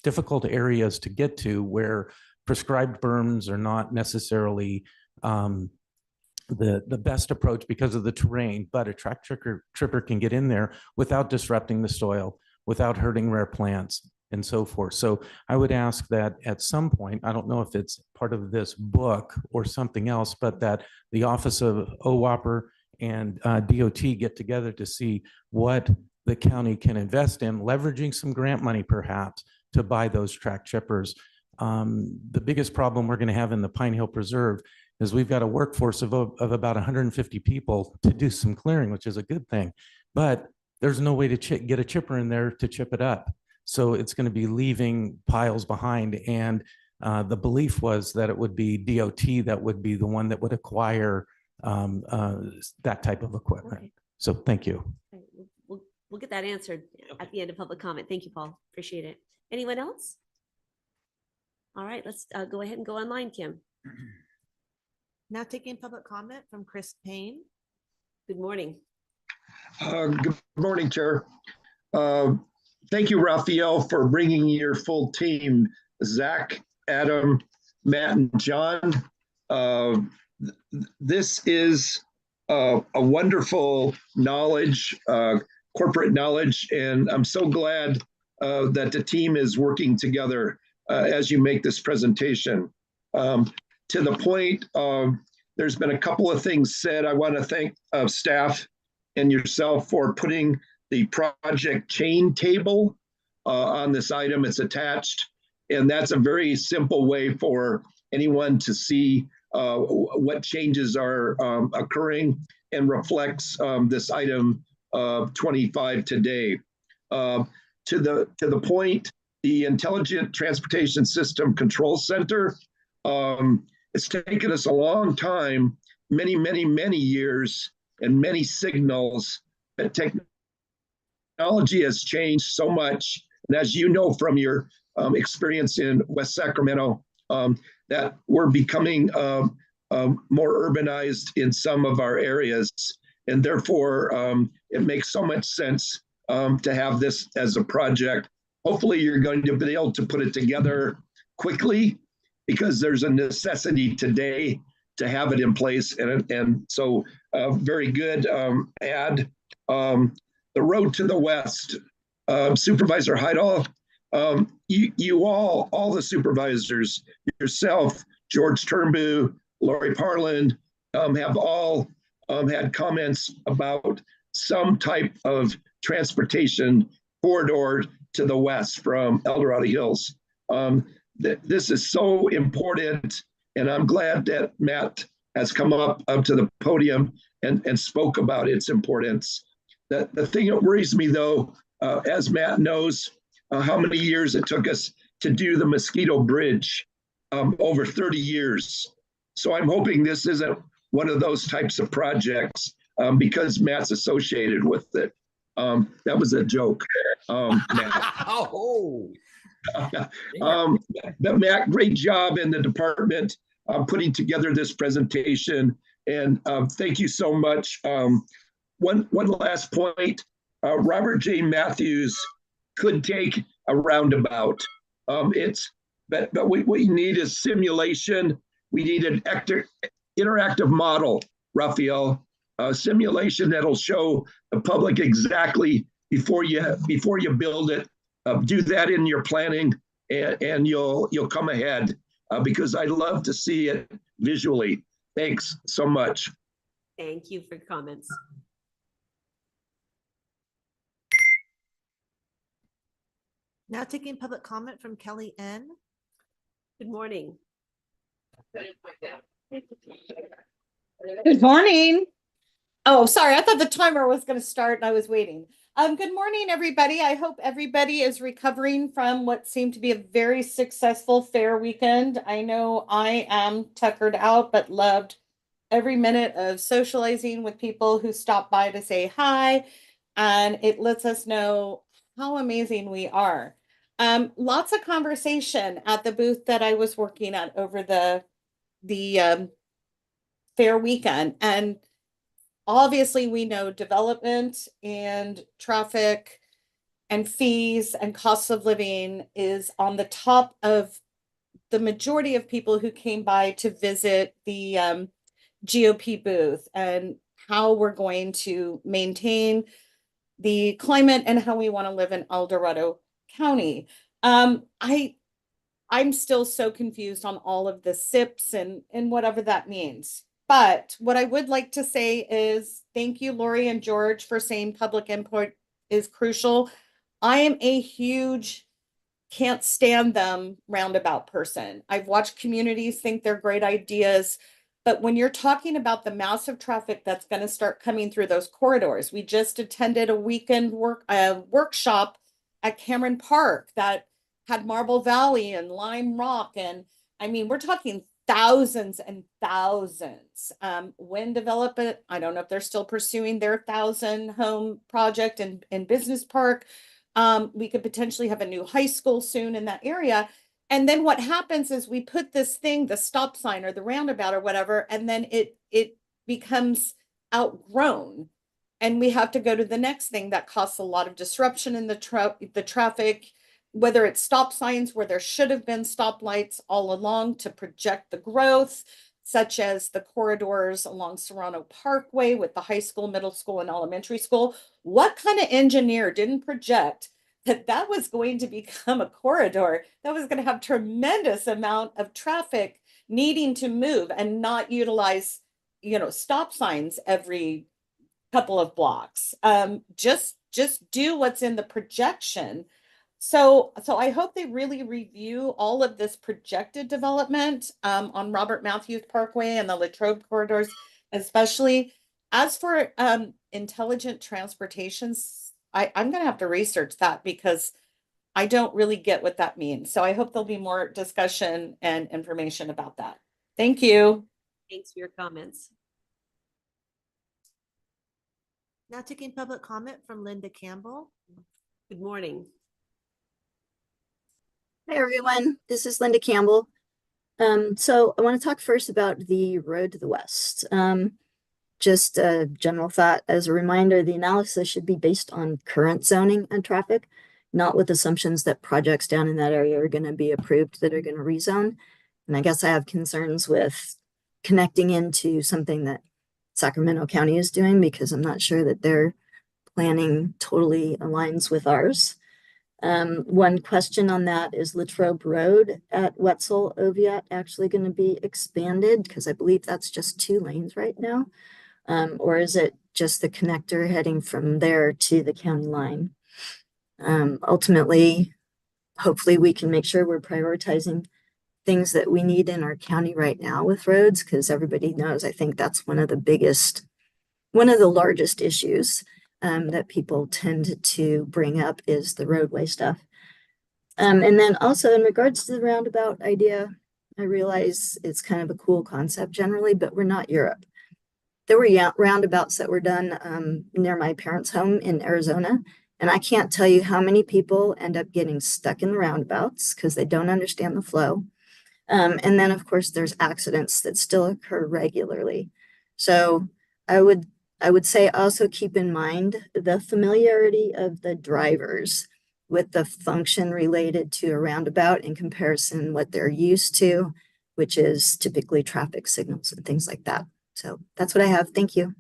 difficult areas to get to where prescribed berms are not necessarily the best approach because of the terrain, but a track tripper can get in there without disrupting the soil, without hurting rare plants and so forth. So I would ask that at some point, I don't know if it's part of this book or something else, but that the Office of OWAPR and DOT get together to see what the county can invest in, leveraging some grant money perhaps to buy those track chippers. The biggest problem we're going to have in the Pine Hill Preserve is we've got a workforce of about 150 people to do some clearing, which is a good thing, but there's no way to get a chipper in there to chip it up. So it's going to be leaving piles behind. And the belief was that it would be DOT that would be the one that would acquire that type of equipment. Okay. So thank you. Okay, we'll get that answered at the end of public comment. Thank you, Paul. Appreciate it. Anyone else? All right, let's go ahead and go online, Kim. Now taking public comment from Chris Payne. Good morning. Good morning, Chair. Thank you, Raphael, for bringing your full team, Zach, Adam, Matt, and John. This is a wonderful knowledge, corporate knowledge, and I'm so glad that the team is working together as you make this presentation. To the point, there's been a couple of things said. I want to thank staff and yourself for putting the project chain table on this item. It's attached, and that's a very simple way for anyone to see what changes are occurring and reflects this item 25 today. To the point, the Intelligent Transportation System Control Center, it's taken us a long time, many years, and many signals that technology has changed so much. And as you know from your experience in West Sacramento, that we're becoming more urbanized in some of our areas. And therefore, it makes so much sense to have this as a project. Hopefully, you're going to be able to put it together quickly because there's a necessity today to have it in place. And so very good add. The road to the west, Supervisor Heidel, you all the supervisors, yourself, George Turnbull, Lori Parland, have all had comments about some type of transportation corridor to the west from El Dorado Hills. This is so important, and I'm glad that Matt has come up to the podium and spoke about its importance. The thing that worries me, though, as Matt knows, how many years it took us to do the Mosquito Bridge, over 30 years. So I'm hoping this isn't one of those types of projects because Matt's associated with it. That was a joke. But Matt, great job in the department putting together this presentation. And thank you so much. One last point, Robert J. Matthews could take a roundabout. But what we need is simulation. We need an interactive model, Raphael, simulation that'll show the public exactly before you build it. Do that in your planning, and you'll come ahead because I love to see it visually. Thanks so much. Thank you for your comments. Now taking public comment from Kelly N. Good morning. Good morning. Oh, sorry. I thought the timer was going to start and I was waiting. Good morning, everybody. I hope everybody is recovering from what seemed to be a very successful fair weekend. I know I am tuckered out, but loved every minute of socializing with people who stopped by to say hi. And it lets us know how amazing we are. Lots of conversation at the booth that I was working at over the fair weekend. And obviously we know development and traffic and fees and costs of living is on the top of the majority of people who came by to visit the GOP booth and how we're going to maintain the climate and how we want to live in El Dorado County. I'm still so confused on all of the SIPs and whatever that means. But what I would like to say is thank you, Lori and George, for saying public input is crucial. I am a huge can't stand them roundabout person. I've watched communities think they're great ideas, but when you're talking about the massive traffic that's going to start coming through those corridors, we just attended a weekend workshop at Cameron Park that had Marble Valley and Lime Rock. And I mean, we're talking thousands and thousands. When development, I don't know if they're still pursuing their 1,000 home project in Business Park. We could potentially have a new high school soon in that area. And then what happens is we put this thing, the stop sign or the roundabout or whatever, and then it becomes outgrown. And we have to go to the next thing that costs a lot of disruption in the traffic, whether it's stop signs where there should have been stoplights all along to project the growth, such as the corridors along Serrano Parkway with the high school, middle school, and elementary school. What kind of engineer didn't project that that was going to become a corridor that was going to have tremendous amount of traffic needing to move and not utilize, stop signs every couple of blocks? Just do what's in the projection. So I hope they really review all of this projected development on Robert Matthews Parkway and the Latrobe corridors, especially. As for intelligent transportations, I'm going to have to research that because I don't really get what that means. So I hope there'll be more discussion and information about that. Thank you. Thanks for your comments. Now taking public comment from Linda Campbell. Good morning. Hi, everyone. This is Linda Campbell. So I want to talk first about the road to the west. Just a general thought as a reminder, the analysis should be based on current zoning and traffic, not with assumptions that projects down in that area are going to be approved that are going to rezone. And I guess I have concerns with connecting into something that Sacramento County is doing because I'm not sure that their planning totally aligns with ours. One question on that is Latrobe Road at Wetzel Oviatt actually going to be expanded? Because I believe that's just 2 lanes right now. Or is it just the connector heading from there to the county line? Ultimately, hopefully we can make sure we're prioritizing things that we need in our county right now with roads, because everybody knows, I think that's one of the largest issues that people tend to bring up is the roadway stuff. And then also in regards to the roundabout idea, I realize it's kind of a cool concept generally, but we're not Europe. There were roundabouts that were done near my parents' home in Arizona, and I can't tell you how many people end up getting stuck in the roundabouts because they don't understand the flow. And then, of course, there's accidents that still occur regularly. So I would say also keep in mind the familiarity of the drivers with the function related to a roundabout in comparison what they're used to, which is typically traffic signals and things like that. So that's what I have. Thank you.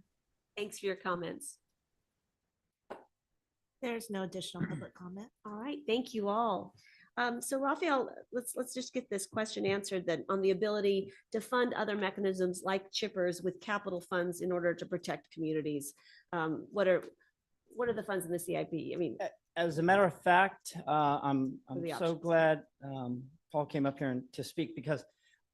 Thanks for your comments. There's no additional public comment. All right, thank you all. So Raphael, let's just get this question answered then on the ability to fund other mechanisms like chippers with capital funds in order to protect communities. What are the funds in the CIP? I mean, as a matter of fact, I'm the so options? glad Paul came up here to speak because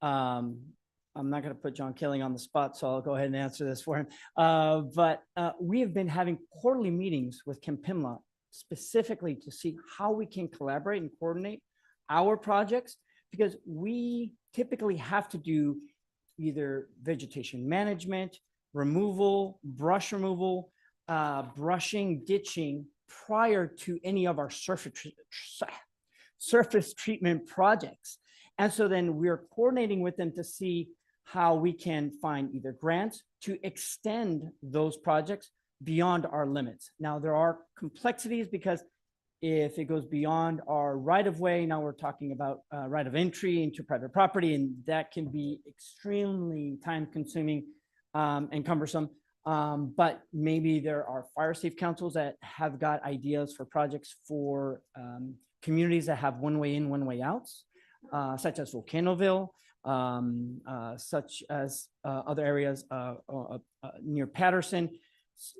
I'm not going to put John Killing on the spot, so I'll go ahead and answer this for him. But we have been having quarterly meetings with Kempimla specifically to see how we can collaborate and coordinate our projects, because we typically have to do either vegetation management, removal, brush removal, brushing, ditching prior to any of our surface treatment projects. And so then we're coordinating with them to see how we can find either grants to extend those projects beyond our limits. Now, there are complexities because if it goes beyond our right of way, now we're talking about right of entry into private property, and that can be extremely time consuming and cumbersome. But maybe there are fire safe councils that have got ideas for projects for communities that have one way in, one way outs, such as Volcanoville, such as other areas near Patterson.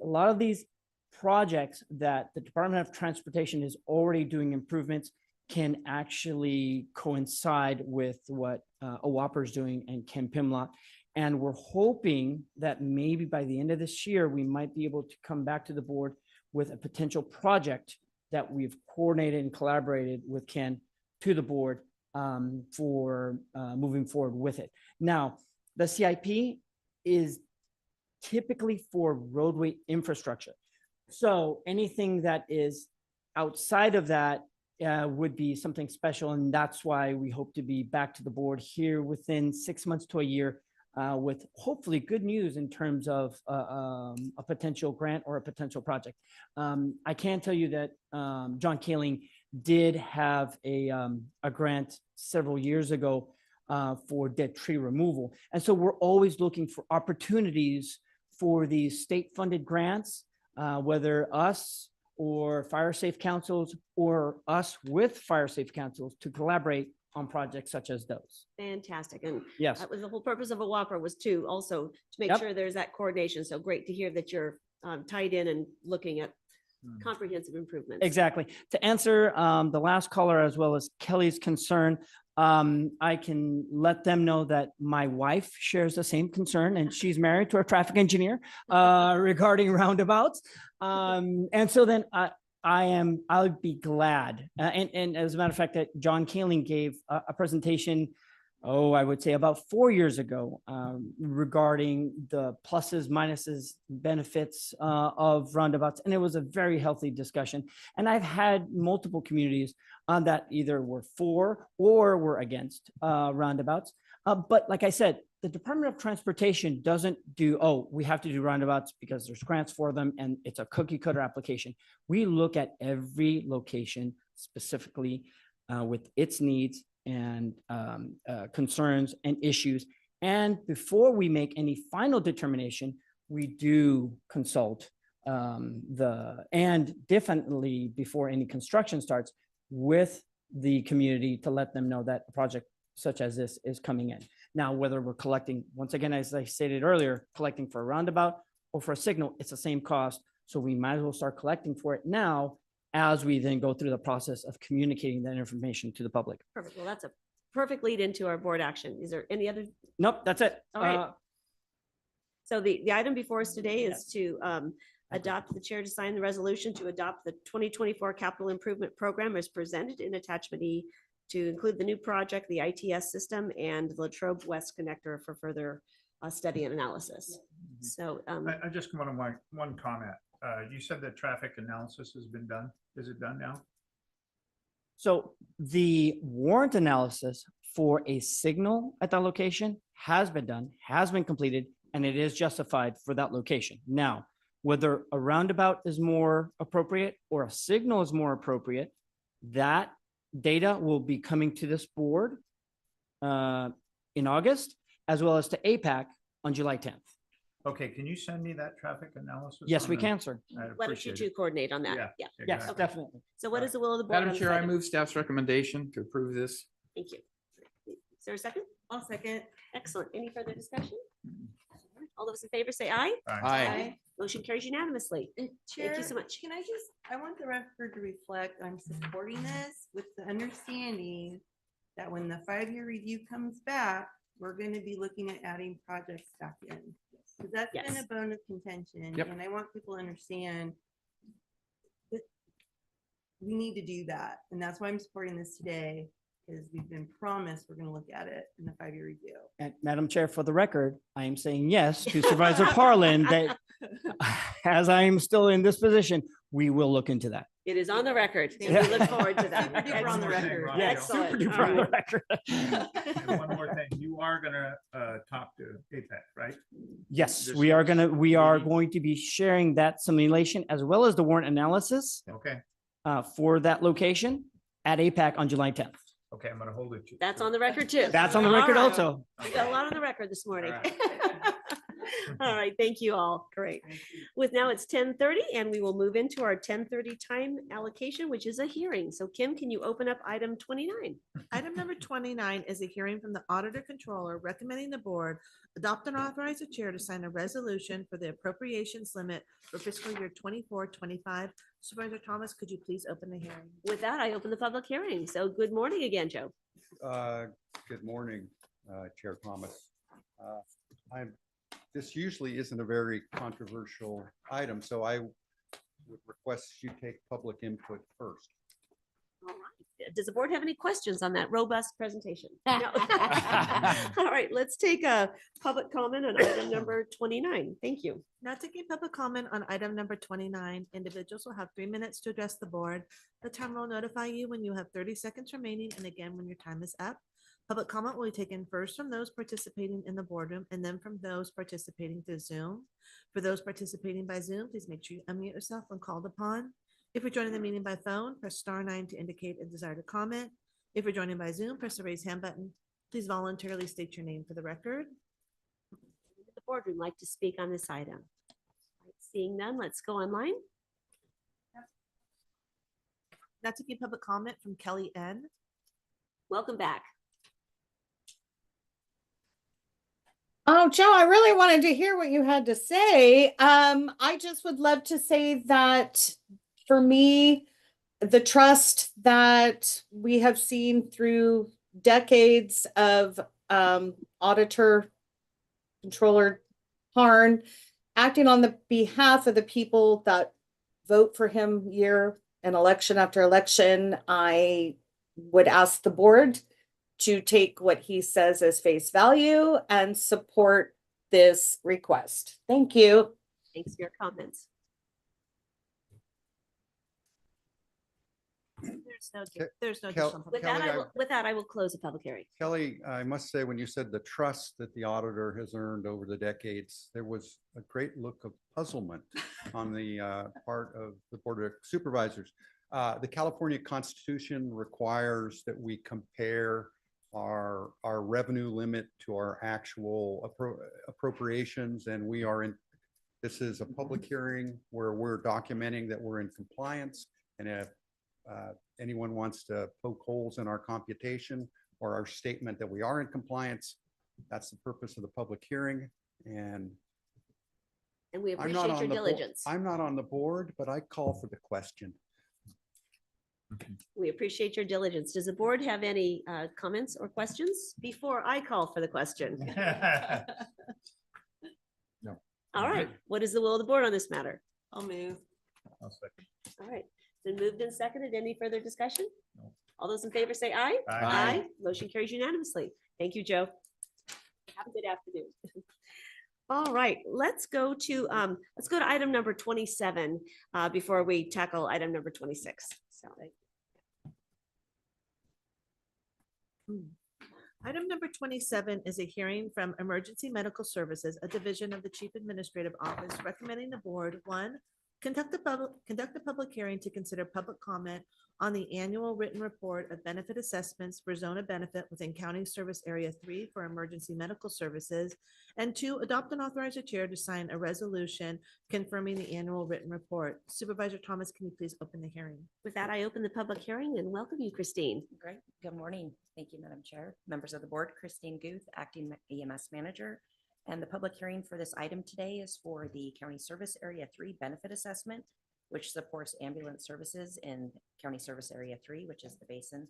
A lot of these projects that the Department of Transportation is already doing improvements can actually coincide with what OWAPR is doing and Kempimla. And we're hoping that maybe by the end of this year, we might be able to come back to the board with a potential project that we've coordinated and collaborated with Ken to the board for moving forward with it. Now, the CIP is typically for roadway infrastructure. So anything that is outside of that would be something special. And that's why we hope to be back to the board here within 6 months to a year with hopefully good news in terms of a potential grant or a potential project. I can tell you that John Kaling did have a grant several years ago for dead tree removal. And so we're always looking for opportunities for these state-funded grants, whether us or fire safe councils or us with fire safe councils to collaborate on projects such as those. Fantastic. And Yes. that was the whole purpose of a Whopper, was to also to make Yep. sure there's that coordination. So great to hear that you're tied in and looking at comprehensive improvements. Exactly. To answer the last caller as well as Kelly's concern, I can let them know that my wife shares the same concern, and she's married to a traffic engineer regarding roundabouts. And so then I'll be glad. And as a matter of fact, that John Kaling gave a presentation, I would say about 4 years ago, regarding the pluses, minuses, benefits of roundabouts. And it was a very healthy discussion. And I've had multiple communities that either were for or were against roundabouts. But like I said, the Department of Transportation doesn't do, we have to do roundabouts because there's grants for them and it's a cookie cutter application. We look at every location specifically with its needs and concerns and issues. And before we make any final determination, we do consult and definitely before any construction starts with the community to let them know that a project such as this is coming in. Now, whether we're collecting, once again, as I stated earlier, collecting for a roundabout or for a signal, it's the same cost. So we might as well start collecting for it now as we then go through the process of communicating that information to the public. Perfect. Well, that's a perfect lead into our board action. Is there any other? Nope, that's it. All right. So the item before us today is to adopt the chair to sign the resolution to adopt the 2024 capital improvement program as presented in attachment E, to include the new project, the ITS system, and the Latrobe West connector for further study and analysis. So I just want one comment. You said that traffic analysis has been done. Is it done now? So the warrant analysis for a signal at that location has been done, has been completed, and it is justified for that location. Now, whether a roundabout is more appropriate or a signal is more appropriate, that data will be coming to this board in August, as well as to APAC on July 10th. Okay, can you send me that traffic analysis? Yes, on we the- can, sir. I'd why don't you appreciate two it. coordinate on that? Yeah. Yes, exactly. definitely. So what is the will of the board? Madam on this Chair, I item? move staff's recommendation to approve this. Thank you. Is there a second? I'll second. Excellent. Any further discussion? All those in favor say aye. Aye. Motion carries unanimously. Thank you so much. Can I want the record to reflect, I'm supporting this with the understanding that when the 5-year review comes back, we're going to be looking at adding projects back in. Because that's been Yes. a bone of contention, Yep. and I want people to understand that we need to do that. And that's why I'm supporting this today, because we've been promised we're going to look at it in the 5-year review. And Madam Chair, for the record, I am saying yes to Supervisor Parlin that as I am still in this position, we will look into that. It is on the record. And Yeah. we look forward to that. Super duper on the record. Yeah, Excellent. super duper All on the right. record. And one more thing, you are gonna talk to APEC, right? Yes, This we are year's going to be sharing that simulation as well as the warrant analysis Okay, for that location at APAC on July 10th. okay, I'm gonna hold it. That's on the record too. That's on the All record right. also. We got a lot on the record this morning. All All right, thank you all. Great. With now it's 10:30 and we will move into our 10:30 time allocation, which is a hearing. So Kim, can you open up item 29? Item number 29 is a hearing from the Auditor Controller recommending the board adopt and authorize the chair to sign a resolution for the appropriations limit for fiscal year 24-25. Supervisor Thomas, could you please open the hearing? With that, I open the public hearing. So good morning again, Joe. Good morning, Chair Thomas. This usually isn't a very controversial item, so I would request you take public input first. All right. Does the board have any questions on that robust presentation? No. All right, let's take a public comment on item number 29. Thank you. Now taking public comment on item number 29, individuals will have 3 minutes to address the board. The timer will notify you when you have 30 seconds remaining and again when your time is up. Public comment will be taken first from those participating in the boardroom and then from those participating through Zoom. For those participating by Zoom, please make sure you unmute yourself when called upon. If you're joining the meeting by phone, press *9 to indicate a desire to comment. If you're joining by Zoom, press the raise hand button. Please voluntarily state your name for the record. Would the boardroom like to speak on this item? Seeing none, let's go online. Now taking public comment from Kelly N. Welcome back. Oh, Joe, I really wanted to hear what you had to say. I just would love to say that for me, the trust that we have seen through decades of auditor, controller Harn acting on the behalf of the people that vote for him year and election after election, I would ask the board to take what he says as face value and support this request. Thank you. Thanks for your comments. There's no Kel- With Kelly, that, I will close the public hearing. Kelly, I must say, when you said the trust that the auditor has earned over the decades, there was a great look of puzzlement on the part of the Board of Supervisors. The California Constitution requires that we compare our revenue limit to our actual appropriations, and we are in, this is a public hearing where we're documenting that we're in compliance, and if anyone wants to poke holes in our computation or our statement that we are in compliance, that's the purpose of the public hearing. And we I'm not appreciate on your the diligence. I'm not on the board, but I call for the question. We appreciate your diligence. Does the board have any comments or questions before I call for the question? No. All right. What is the will of the board on this matter? I'll move. All right. It's been moved and seconded. Any further discussion? All those in favor say aye. Aye. Motion carries unanimously. Thank you, Joe. Have a good afternoon. All right, let's go to item number 27 before we tackle item number 26. So, Item number 27 is a hearing from Emergency Medical Services, a division of the Chief Administrative Office, recommending the board, 1, conduct a public hearing to consider public comment on the annual written report of benefit assessments for zone of benefit within County Service Area 3 for emergency medical services, and 2, adopt and authorize the chair to sign a resolution confirming the annual written report. Supervisor Thomas, can you please open the hearing? with that, I open the public hearing and welcome you, Christine. Great. Good morning. Thank you, Madam Chair, members of the board, Christine Guth, Acting EMS Manager. And the public hearing for this item today is for the County Service Area 3 benefit assessment, which supports ambulance services in County Service Area 3, which is the Basin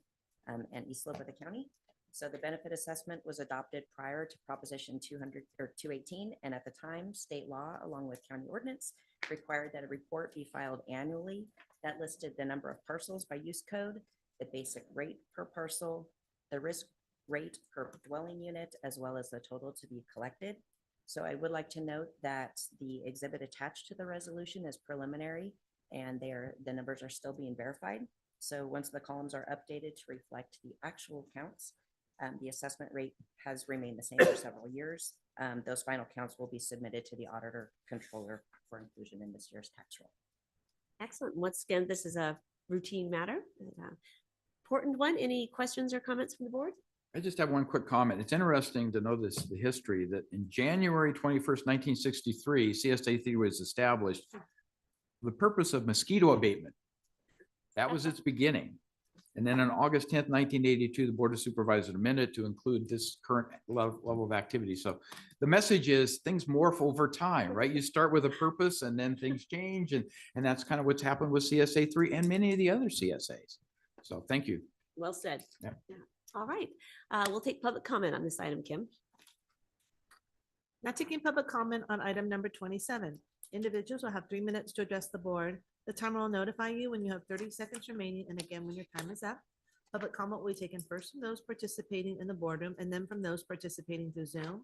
and East Lobe of the county. So the benefit assessment was adopted prior to Proposition 200 or 218, and at the time, state law, along with county ordinance, required that a report be filed annually that listed the number of parcels by use code, the basic rate per parcel, the risk rate per dwelling unit, as well as the total to be collected. So I would like to note that the exhibit attached to the resolution is preliminary and the numbers are still being verified. So once the columns are updated to reflect the actual counts, the assessment rate has remained the same for several years. Those final counts will be submitted to the auditor controller for inclusion in this year's tax roll. Excellent. Once again, this is a routine matter. Important one. Any questions or comments from the board? I just have one quick comment. It's interesting to know the history that in January 21st, 1963, CSA3 was established for the purpose of mosquito abatement. That was its beginning. And then on August 10th, 1982, the Board of Supervisors amended to include this current level of activity. So the message is things morph over time, right? You start with a purpose and then things change. And that's kind of what's happened with CSA3 and many of the other CSAs. So thank you. Well said. Yeah. Yeah. All right. We'll take public comment on this item, Kim. Now taking public comment on item number 27. Individuals will have 3 minutes to address the board. The timer will notify you when you have 30 seconds remaining and again when your time is up. Public comment will be taken first from those participating in the boardroom and then from those participating through Zoom.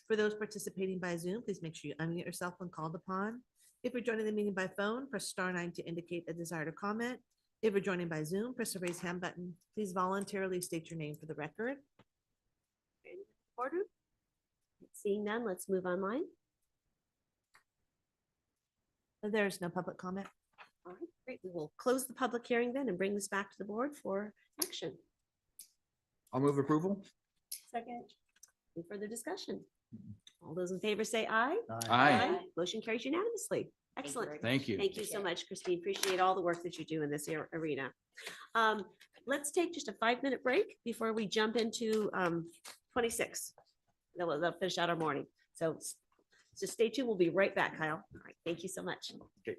For those participating by Zoom, please make sure you unmute yourself when called upon. If you're joining the meeting by phone, press *9 to indicate a desire to comment. If you're joining by Zoom, press the raise hand button. Please voluntarily state your name for the record. Boardroom? Seeing none, let's move online. There's no public comment. All right, great. We will close the public hearing then and bring this back to the board for action. I'll move approval. Second. Any further discussion? All those in favor say aye. Aye. Motion carries unanimously. Excellent. Thank you. Thank you so much, Christine. Appreciate all the work that you do in this arena. Let's take just a 5-minute break before we jump into 26. Then we'll finish out our morning. So stay tuned. We'll be right back, Kyle. All right. Thank you so much. Okay.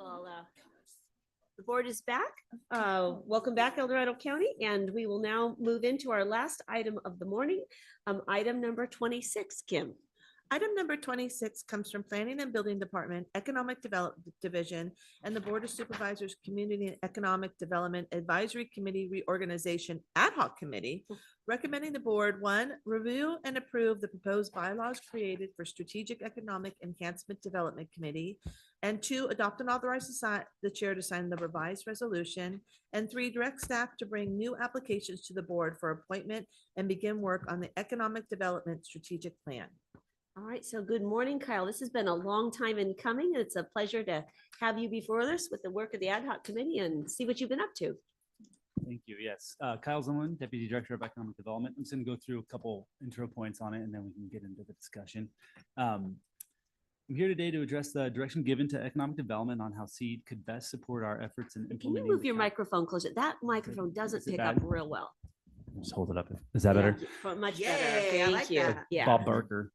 Well, the board is back. Welcome back, El Dorado County, and we will now move into our last item of the morning, item number 26, Kim. Item number 26 comes from Planning and Building Department, Economic Development Division, and the Board of Supervisors Community and Economic Development Advisory Committee Reorganization Ad Hoc Committee, recommending the board, one, review and approve the proposed bylaws created for Strategic Economic Enhancement Development Committee, and two, adopt and authorize the chair to sign the revised resolution, and three, direct staff to bring new applications to the board for appointment and begin work on the Economic Development Strategic Plan. All right, so good morning, Kyle. This has been a long time in coming. It's a pleasure to have you before us with the work of the ad hoc committee and see what you've been up to. Thank you. Yes. Kyle Zimmerman, Deputy Director of Economic Development. I'm just going to go through a couple intro points on it, and then we can get into the discussion. I'm here today to address the direction given to economic development on how SEED could best support our efforts in Can implementing. you move your microphone closer? That microphone doesn't Is it pick up bad? real well. Just hold it up. Is that better? Much Yay, better. I Thank like you. that. Yeah. Bob Barker.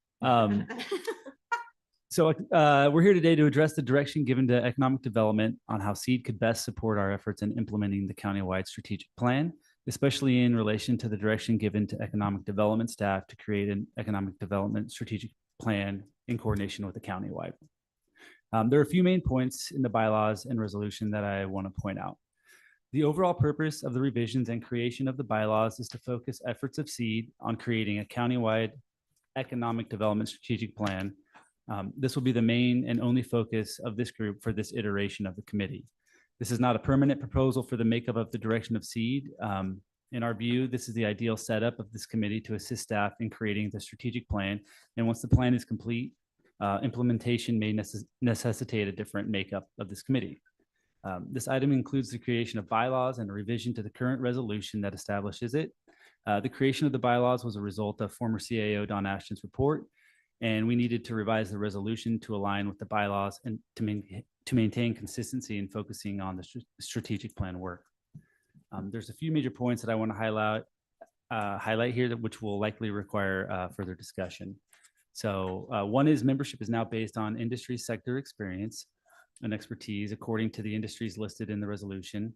So we're here today to address the direction given to economic development on how SEED could best support our efforts in implementing the countywide strategic plan, especially in relation to the direction given to economic development staff to create an economic development strategic plan in coordination with the countywide. There are a few main points in the bylaws and resolution that I want to point out. The overall purpose of the revisions and creation of the bylaws is to focus efforts of SEED on creating a countywide economic development strategic plan. This will be the main and only focus of this group for this iteration of the committee. This is not a permanent proposal for the makeup of the direction of SEED. In our view, this is the ideal setup of this committee to assist staff in creating the strategic plan. And once the plan is complete, implementation may necessitate a different makeup of this committee. This item includes the creation of bylaws and a revision to the current resolution that establishes it. The creation of the bylaws was a result of former CAO Don Ashton's report, and we needed to revise the resolution to align with the bylaws and to maintain consistency in focusing on the strategic plan work. There's a few major points that I want to highlight here that which will likely require further discussion. So one is membership is now based on industry sector experience and expertise according to the industries listed in the resolution.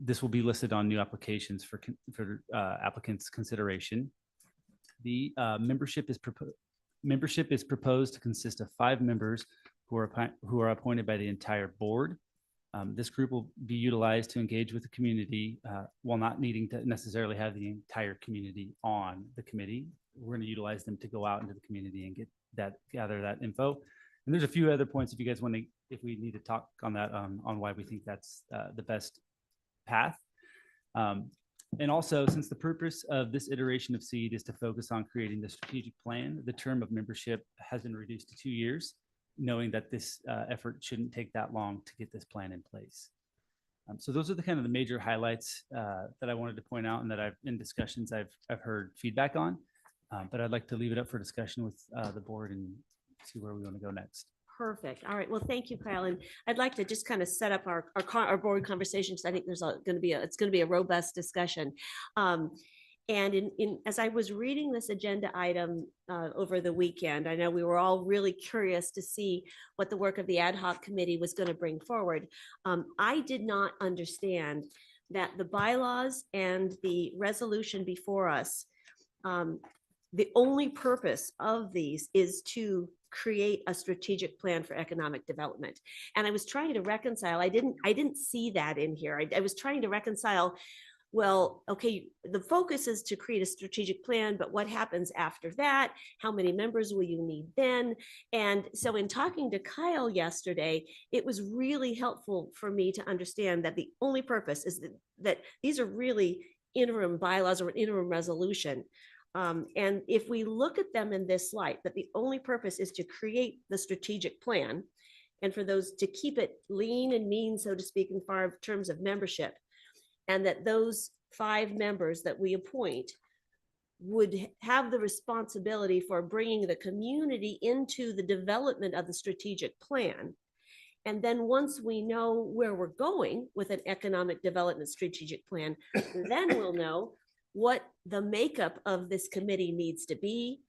This will be listed on new applications for applicants' consideration. The membership is proposed to consist of 5 members who are appointed by the entire board. This group will be utilized to engage with the community while not needing to necessarily have the entire community on the committee. We're going to utilize them to go out into the community and gather that info. And there's a few other points if you guys want to, if we need to talk on that, on why we think that's the best path. And also, since the purpose of this iteration of SEED is to focus on creating the strategic plan, the term of membership has been reduced to 2 years, knowing that this effort shouldn't take that long to get this plan in place. So those are the kind of the major highlights that I wanted to point out and that in discussions I've heard feedback on. But I'd like to leave it up for discussion with the board and see where we want to go next. Perfect. All right. Well, thank you, Kyle. And I'd like to just kind of set up our board conversation because I think there's going to be a robust discussion. And as I was reading this agenda item over the weekend, I know we were all really curious to see what the work of the ad hoc committee was going to bring forward. I did not understand that the bylaws and the resolution before us, the only purpose of these is to create a strategic plan for economic development. And I was trying to reconcile, I didn't see that in here. I was trying to reconcile, well, okay, the focus is to create a strategic plan, but what happens after that? How many members will you need then? And so in talking to Kyle yesterday, it was really helpful for me to understand that the only purpose is that these are really interim bylaws or an interim resolution. And if we look at them in this light, that the only purpose is to create the strategic plan and for those to keep it lean and mean, so to speak, in terms of membership, and that those 5 members that we appoint would have the responsibility for bringing the community into the development of the strategic plan. And then once we know where we're going with an economic development strategic plan, then we'll know what the makeup of this committee needs to be,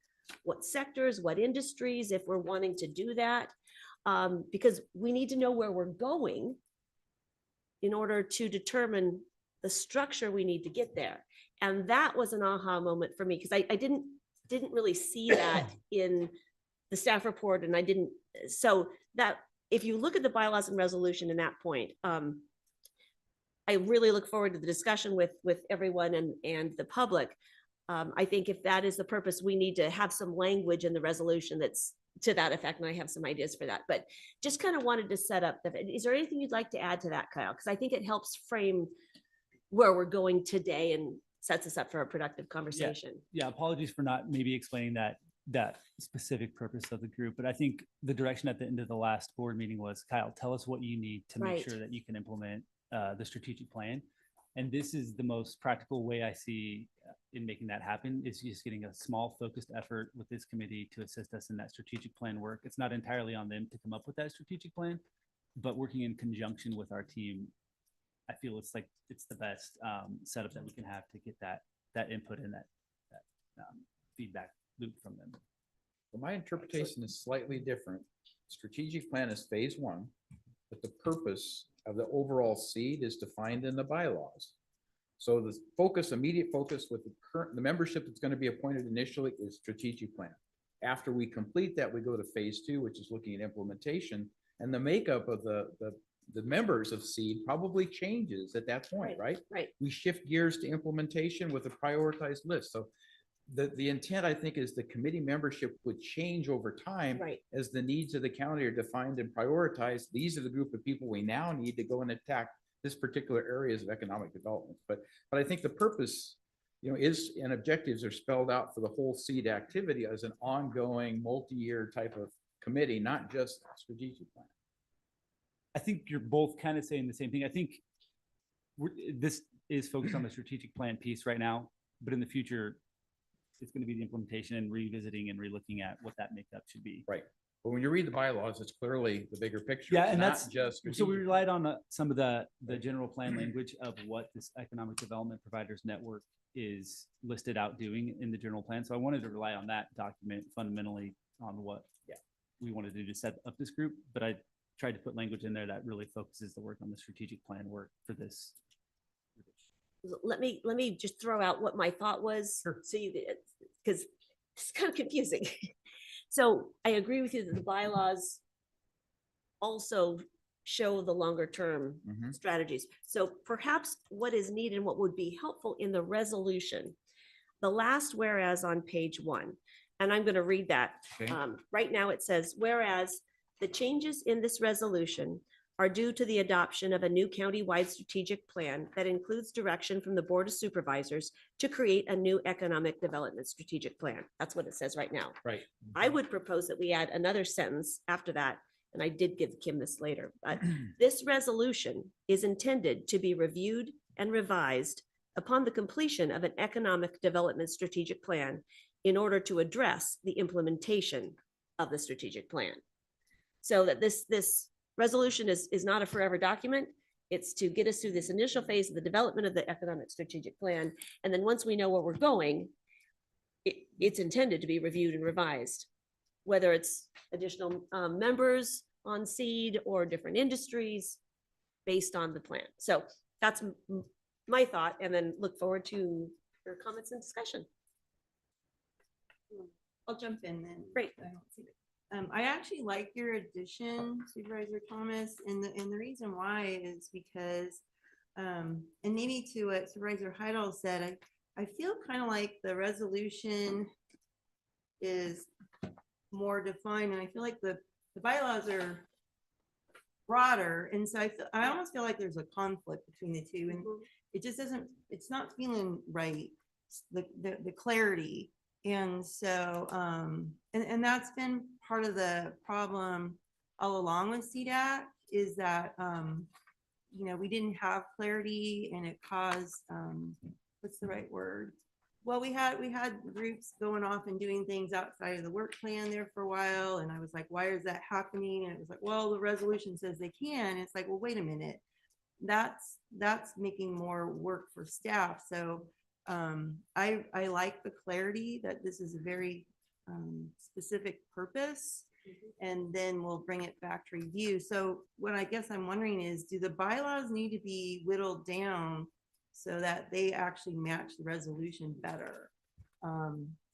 what sectors, what industries, if we're wanting to do that. because we need to know where we're going in order to determine the structure we need to get there. And that was an aha moment for me, because I didn't really see that in the staff report, and I didn't, so that, if you look at the bylaws and resolution in that point, I really look forward to the discussion with everyone and the public. I think if that is the purpose, we need to have some language in the resolution that's to that effect, and I have some ideas for that, but just kind of wanted to set up is there anything you'd like to add to that, Kyle? Because I think it helps frame where we're going today and sets us up for a productive conversation. Yeah, apologies for not maybe explaining that specific purpose of the group, but I think the direction at the end of the last board meeting was, Kyle, tell us what you need to make sure that you can implement the strategic plan. And this is the most practical way I see in making that happen, is just getting a small focused effort with this committee to assist us in that strategic plan work. It's not entirely on them to come up with that strategic plan, but working in conjunction with our team, I feel it's the best setup that we can have to get that input and that feedback loop from them. Well, my interpretation is slightly different. Strategic plan is phase one, but the purpose of the overall seed is defined in the bylaws. So the immediate focus with the membership that's going to be appointed initially is strategic plan. After we complete that, we go to phase two, which is looking at implementation, and the makeup of the members of seed probably changes at that point, right? Right. We shift gears to implementation with a prioritized list. So the intent, I think, is the committee membership would change over time as the needs of the county are defined and prioritized. These are the group of people we now need to go and attack this particular areas of economic development. But I think the purpose, is and objectives are spelled out for the whole seed activity as an ongoing multi-year type of committee, not just a strategic plan. I think you're both kind of saying the same thing. I think this is focused on the strategic plan piece right now, but in the future, it's going to be the implementation and revisiting and relooking at what that makeup should be. Right. But when you read the bylaws, it's clearly the bigger picture. Yeah, It's and not that's just so we strategic. relied on some of the general plan language of what this economic development providers network is listed out doing in the general plan. So I wanted to rely on that document fundamentally on what we wanted to do to set up this group, but I tried to put language in there that really focuses the work on the strategic plan work for this. Let me just throw out what my thought was. Sure. So because it's kind of confusing. So I agree with you that the bylaws also show the longer term strategies. So perhaps what is needed and what would be helpful in the resolution, the last whereas on page 1, and I'm going to read that. Okay. Right now it says, whereas the changes in this resolution are due to the adoption of a new county-wide strategic plan that includes direction from the Board of Supervisors to create a new economic development strategic plan. That's what it says right now. Right. I would propose that we add another sentence after that, and I did give Kim this later, but this resolution is intended to be reviewed and revised upon the completion of an economic development strategic plan in order to address the implementation of the strategic plan. So that this resolution is not a forever document. It's to get us through this initial phase of the development of the economic strategic plan. And then once we know where we're going, it's intended to be reviewed and revised, whether it's additional members on seed or different industries based on the plan. So that's my thought, and then look forward to your comments and discussion. I'll jump in then. Great. I don't see it. I actually like your addition, Supervisor Thomas, and the reason why is because, and maybe to what Supervisor Heidel said, I feel kind of like the resolution is more defined, and I feel like the bylaws are broader, and so I almost feel like there's a conflict between the two, and it just doesn't, it's not feeling right, the clarity. And so, and that's been part of the problem all along with CDAC, is that, we didn't have clarity, and it caused, what's the right word? Well, we had groups going off and doing things outside of the work plan there for a while. And I was like, why is that happening? And it was like, well, the resolution says they can. And it's like, well, wait a minute. That's making more work for staff. So I like the clarity that this is a very specific purpose. And then we'll bring it back to review. So what I guess I'm wondering is, do the bylaws need to be whittled down so that they actually match the resolution better?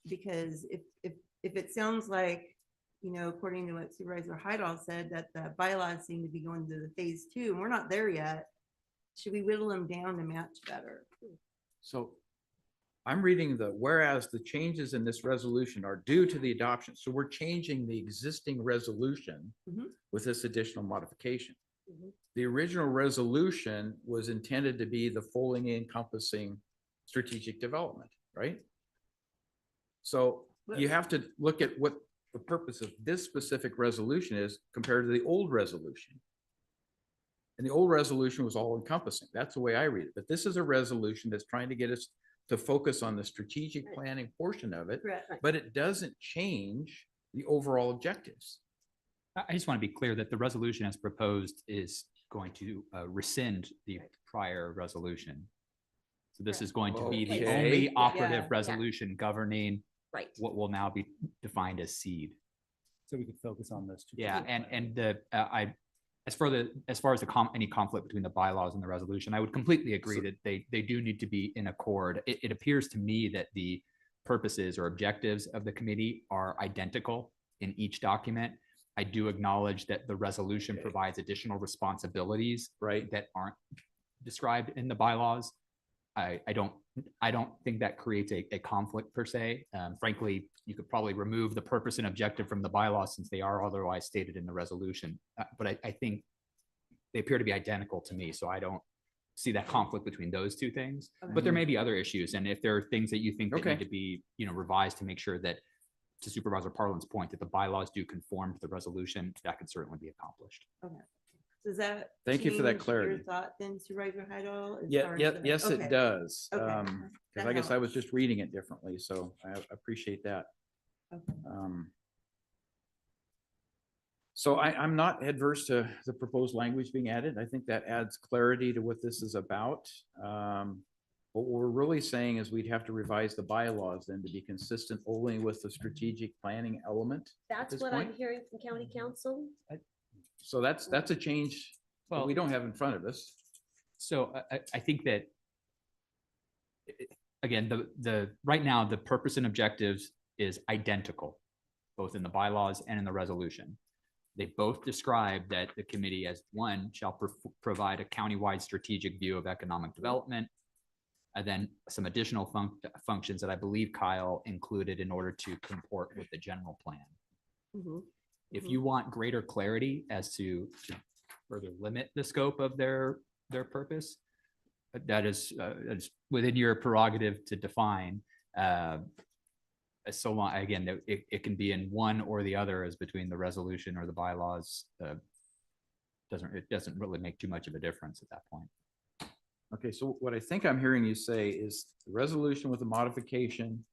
Because if it sounds like, you know, according to what Supervisor Heidel said, that the bylaws seem to be going to the phase 2, and we're not there yet, should we whittle them down to match better? So I'm reading whereas the changes in this resolution are due to the adoption. So we're changing the existing resolution with this additional modification. The original resolution was intended to be the fully encompassing strategic development, right? So you have to look at what the purpose of this specific resolution is compared to the old resolution. And the old resolution was all encompassing. That's the way I read it. But this is a resolution that's trying to get us to focus on the strategic planning portion of it, but it doesn't change the overall objectives. I just want to be clear that the resolution as proposed is going to rescind the prior resolution. So this is going to be the Okay. only operative Yeah. resolution governing Right. what will now be defined as seed. So we could focus on those two. Yeah, and the as far as any conflict between the bylaws and the resolution, I would completely agree that they do need to be in accord. It appears to me that the purposes or objectives of the committee are identical in each document. I do acknowledge that the resolution provides additional responsibilities, right, that aren't described in the bylaws. I don't think that creates a conflict per se. Frankly, you could probably remove the purpose and objective from the bylaws since they are otherwise stated in the resolution. But I think they appear to be identical to me, so I don't see that conflict between those two things. But there may be other issues, and if there are things that you think that need to be, revised to make sure that, to Supervisor Parlin's point, that the bylaws do conform to the resolution, that could certainly be accomplished. Okay. Does that? Thank you for that change clarity. Your thought then, Supervisor Heidel? as Yeah, far as yeah, the- yes, okay. it does. Okay. Because That I guess I was helps. just reading it differently, so I appreciate that. So I'm not adverse to the proposed language being added. I think that adds clarity to what this is about. What we're really saying is we'd have to revise the bylaws then to be consistent only with the strategic planning element. at That's this what I'm point. hearing from county council. So that's a change that we don't have in front of us. So I think that, again, the right now, the purpose and objectives is identical, both in the bylaws and in the resolution. They both describe that the committee as one shall provide a countywide strategic view of economic development. And then some additional functions that I believe Kyle included in order to comport with the general plan. If you want greater clarity as to further limit the scope of their purpose, that is within your prerogative to define. So long, again, it can be in one or the other, as between the resolution or the bylaws. It doesn't really make too much of a difference at that point. Okay, so what I think I'm hearing you say is the resolution with the modification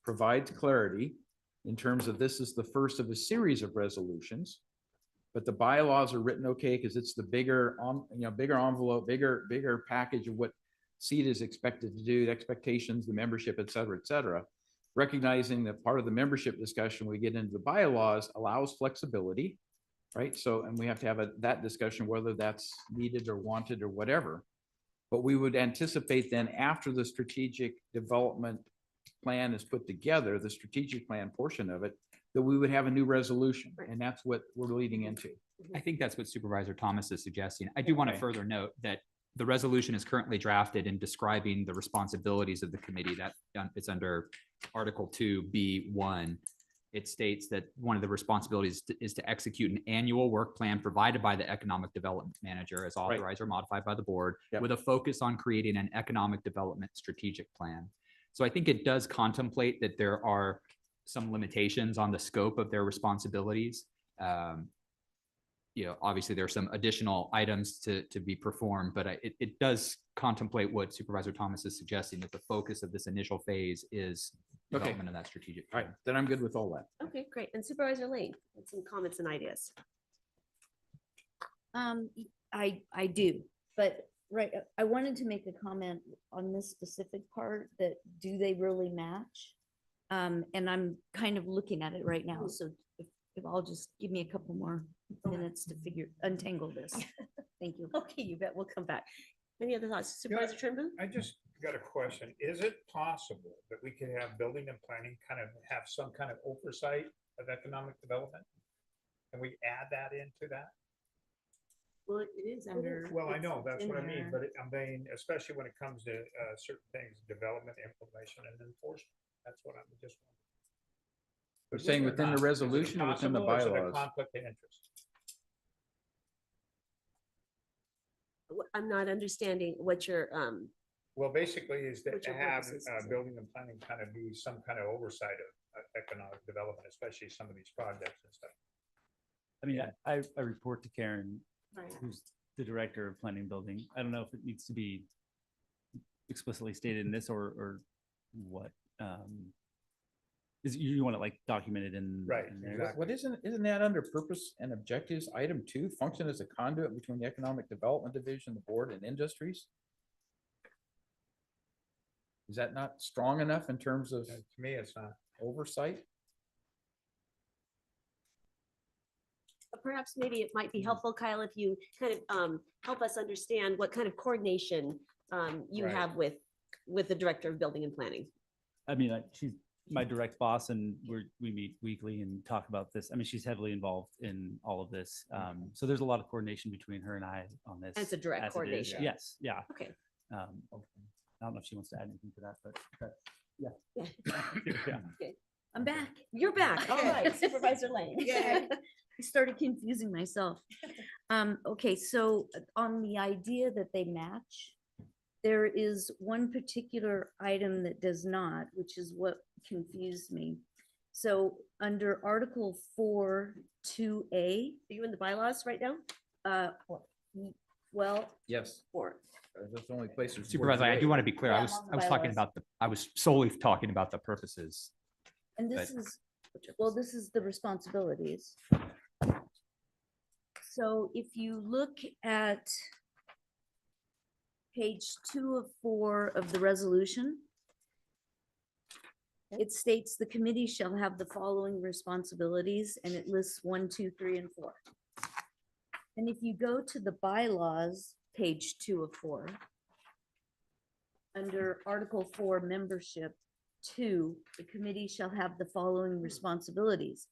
provides clarity in terms of this is the first of a series of resolutions, but the bylaws are written okay because it's the bigger envelope, bigger package of what SEED is expected to do, the expectations, the membership, et cetera, recognizing that part of the membership discussion we get into the bylaws allows flexibility, right? So, and we have to have that discussion, whether that's needed or wanted or whatever. But we would anticipate then after the strategic development plan is put together, the strategic plan portion of it, that we would have a new resolution. And that's what we're leading into. I think that's what Supervisor Thomas is suggesting. I do want to further note that the resolution is currently drafted in describing the responsibilities of the committee. That it's under Article 2B1. It states that one of the responsibilities is to execute an annual work plan provided by the economic development manager as authorized or modified by the board, with a focus on creating an economic development strategic plan. So I think it does contemplate that there are some limitations on the scope of their responsibilities. Obviously there are some additional items to be performed, but it does contemplate what Supervisor Thomas is suggesting, that the focus of this initial phase is development of that strategic plan. All right, then I'm good with all that. Okay, great. And Supervisor Lane, some comments and ideas. I do, but I wanted to make a comment on this specific part, that do they really match? And I'm kind of looking at it right now. So if I'll just give me a couple more minutes to untangle this. Thank you. Okay, you bet. We'll come back. Any other thoughts? Supervisor Trimble? I just got a question. Is it possible that we could have building and planning kind of have some kind of oversight of economic development? Can we add that into that? Well, it is under. Well, I know, it's that's in what I mean, there. but I mean, especially when it comes to certain things, development, implementation and enforcement. That's what I'm just. We're saying within the resolution or within the Possible, or is it a bylaws? conflict of interest? I'm not understanding what you're, Well, basically is that Which to are have purposes. building and planning kind of be some kind of oversight of economic development, especially some of these projects and stuff. I mean, I report to Karen, Right. who's the director of planning and building. I don't know if it needs to be explicitly stated in this or what. Is you want it like documented in. Right, in there? exactly. What isn't that under purpose and objectives, item 2, function as a conduit between the Economic Development Division, the board and industries? Is that not strong enough in terms of To me, it's not. oversight? perhaps maybe it might be helpful, Kyle, if you kind of help us understand what kind of coordination you Right. have with the Director of Building and Planning. I mean, she's my direct boss and we meet weekly and talk about this. I mean, she's heavily involved in all of this. So there's a lot of coordination between her and I on this. As a direct as it is. coordination. Yes, yeah. Okay. I don't know if she wants to add anything to that, but yeah. Yeah. Okay. I'm back. You're back. All Okay. right, Supervisor Lane. Yay. I started confusing myself. Okay, so on the idea that they match, there is one particular item that does not, which is what confused me. So under Article 4, 2A. Are you in the bylaws right now? Well. Yes. 4. That's the only place. there's Supervisor, I do want to be clear. Yeah, I I'm was, on the I was talking bylaws. about I was solely talking about the purposes. And this But- is, well, this is the responsibilities. So if you look at page 2 of 4 of the resolution, it states the committee shall have the following responsibilities, and it lists 1, 2, 3, and 4. And if you go to the bylaws, page 2 of 4, under Article 4 membership 2, the committee shall have the following responsibilities.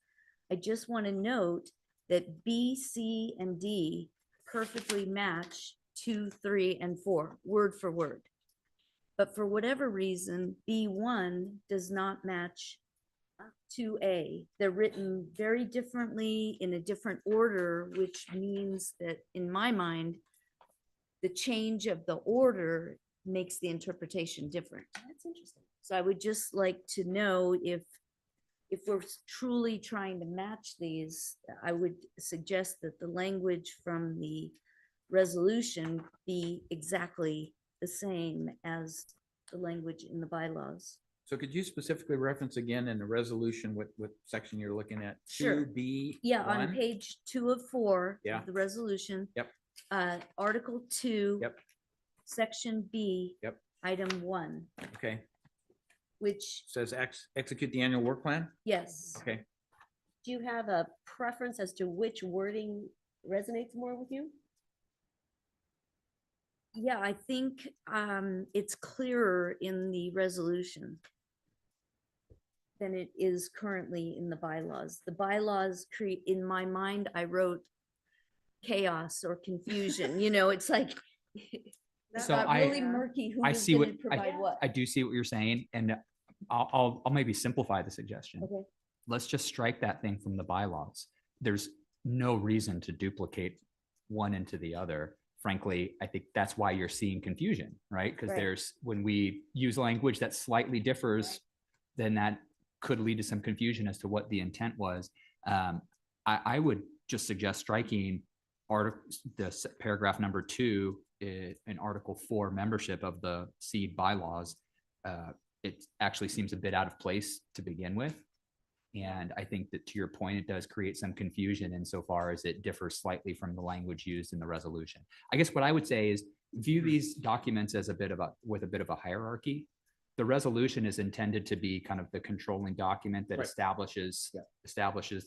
I just want to note that B, C, and D perfectly match 2, 3, and 4, word for word. But for whatever reason, B1 does not match 2A. They're written very differently in a different order, which means that in my mind, the change of the order makes the interpretation different. That's interesting. So I would just like to know if we're truly trying to match these, I would suggest that the language from the resolution be exactly the same as the language in the bylaws. So could you specifically reference again in the resolution what section you're looking at? Sure. 2B1? Yeah, on page 2 of 4 Yeah. of the resolution. Yep. Article 2. Yep. Section B. Yep. Item 1, Okay, which, says execute the annual work plan? yes. Okay, Do you have a preference as to which wording resonates more with you? Yeah, I think it's clearer in the resolution than it is currently in the bylaws. The bylaws create, in my mind, I wrote chaos or confusion, it's like, it's So got really murky who I is see gonna what, provide what. I do see what you're saying, and I'll maybe simplify the suggestion. Okay. Let's just strike that thing from the bylaws. There's no reason to duplicate one into the other. Frankly, I think that's why you're seeing confusion, right? Because Right. when we use language that slightly differs, then that could lead to some confusion as to what the intent was. I would just suggest striking paragraph number 2 in Article 4 membership of the seed bylaws. It actually seems a bit out of place to begin with. And I think that to your point, it does create some confusion insofar as it differs slightly from the language used in the resolution. I guess what I would say is view these documents as with a bit of a hierarchy. the resolution is intended to be kind of the controlling document that Right. establishes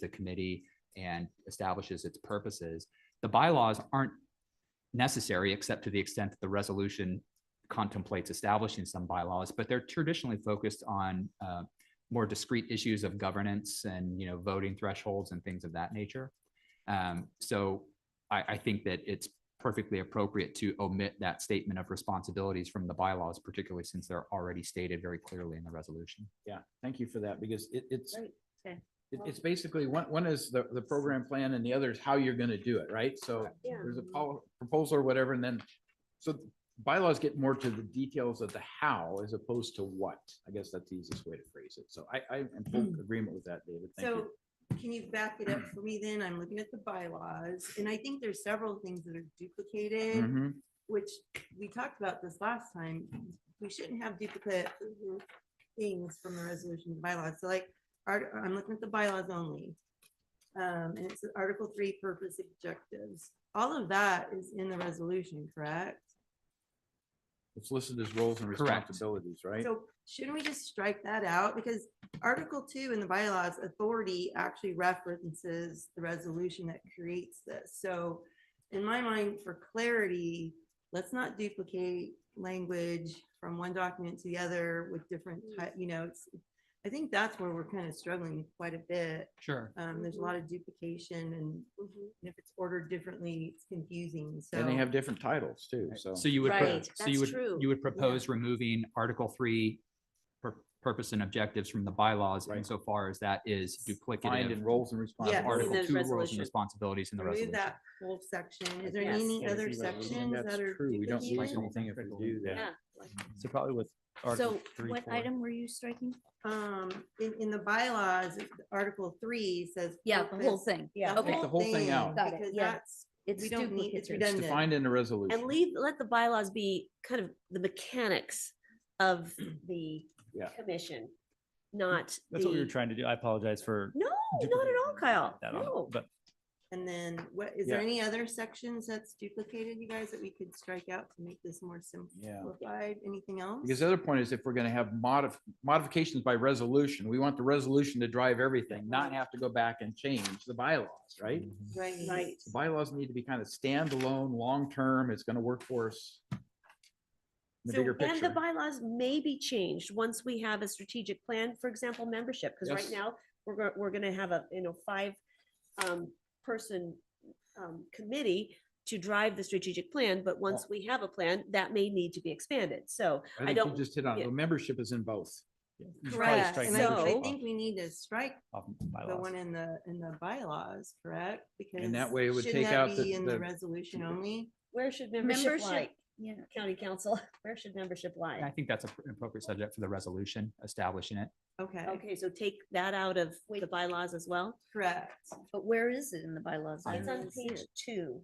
the committee and establishes its purposes. The bylaws aren't necessary except to the extent that the resolution contemplates establishing some bylaws, but they're traditionally focused on more discrete issues of governance and, voting thresholds and things of that nature. So I think that it's perfectly appropriate to omit that statement of responsibilities from the bylaws, particularly since they're already stated very clearly in the resolution. Yeah, thank you for that, because it's, Right, okay. it's basically, one is the program plan and the other is how you're gonna do it, right? So Yeah. there's a proposal or whatever, and then, so bylaws get more to the details of the how as opposed to what. I guess that's the easiest way to phrase it. So I am in full agreement with that, David. Thank you. So can you back it up for me then? I'm looking at the bylaws and I think there's several things that are duplicated, Mhm. which we talked about this last time. We shouldn't have duplicate things from the resolution to bylaws. So like, I'm looking at the bylaws only. And it's Article 3 purpose objectives. All of that is in the resolution, correct? It's listed as roles and Correct. responsibilities, right? So shouldn't we just strike that out? Because Article 2 in the bylaws, authority actually references the resolution that creates this. So in my mind, for clarity, let's not duplicate language from one document to the other with different, I think that's where we're kind of struggling quite a bit. Sure. There's a lot of duplication and if it's ordered differently, it's confusing. So And they have different titles too, so. So you would, Right, so you that's would, true. you would propose removing Article 3 purpose and objectives from the bylaws Right. insofar as that is Defined duplicative in roles and of responsibilities. Article In the 2 roles and resolution. responsibilities in the remove resolution. that whole section. Is there Yes. any Yeah, other see resolution. sections That's that are true. We don't lose duplicated? anything if we do that. Yeah. So probably with Article So 3, what 4. item were you striking? In the bylaws, Article 3 says. Yeah, the whole purpose, thing. Yeah. the Okay. Take the whole thing out. Got it. Because Yeah. that's, It's we don't need, it's duplicative. It's redundant. defined in the resolution. And let the bylaws be kind of the mechanics of the Yeah. commission, not That's what we were the, trying to do. I apologize for. no, not at duplicating all, Kyle. that on it, No. But And then what, is there Yeah. any other sections that's duplicated, you guys, that we could strike out to make this more simplified? Anything else? Because the other point is if we're gonna have modifications by resolution, we want the resolution to drive everything, not have to go back and change the bylaws, right? Right. Right. The bylaws need to be kind of standalone, long-term. It's gonna work for us. in The So, bigger and the picture. bylaws may be changed once we have a strategic plan, for example, membership, because right Yes. now, we're gonna have a, 5 person committee to drive the strategic plan, but once we have a plan, that may need to be expanded. So I I think you don't. just hit on it. yeah. The membership is in both. you should probably Correct. strike And I So- think we need to strike off the bylaws. one in the bylaws, correct? Because that way it would shouldn't take that out be in the the- resolution only? Where should membership lie? Membership, yeah. County council, where should membership I lie? think that's an appropriate subject for the resolution, establishing it. Okay, Okay, so take that out of the bylaws as well? correct. But where is it in the bylaws? I It's don't on see page it. 2.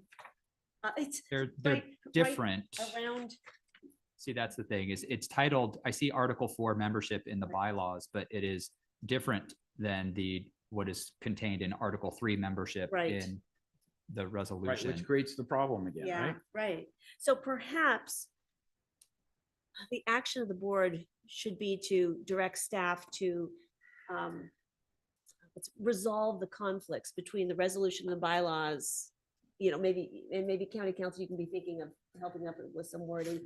It's They're right different. around, See, that's the thing, is it's titled, I see Article 4 membership in the bylaws, but it is different than what is contained in Article 3 membership Right. in the Right, resolution. which creates the problem again, yeah, right? right. So perhaps the action of the board should be to direct staff to resolve the conflicts between the resolution and the bylaws. Maybe county council, you can be thinking of helping up with some wording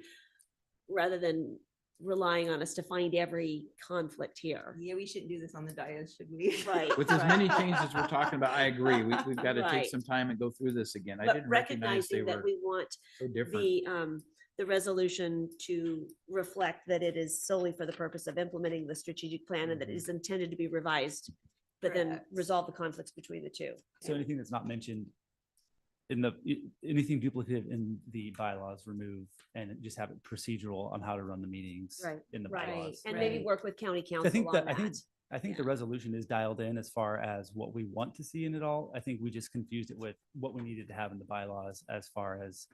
rather than relying on us to find every conflict here. Yeah, we shouldn't do this on the dais, should we? Right. With as many changes we're talking about, I agree. We've got to take Right. some time and go through this again. I But didn't recognize they recognizing that were we want so different. the resolution to reflect that it is solely for the purpose of implementing the strategic plan and that it is intended to be revised, but then Correct. resolve the conflicts between the two. So anything that's not mentioned in anything duplicative in the bylaws, remove and just have it procedural on how to run the meetings Right, in the Right, bylaws. and maybe work with county So I council think on that, that. I think the resolution is dialed in as far as what we want to see in it all. I think we just confused it with what we needed to have in the bylaws as far as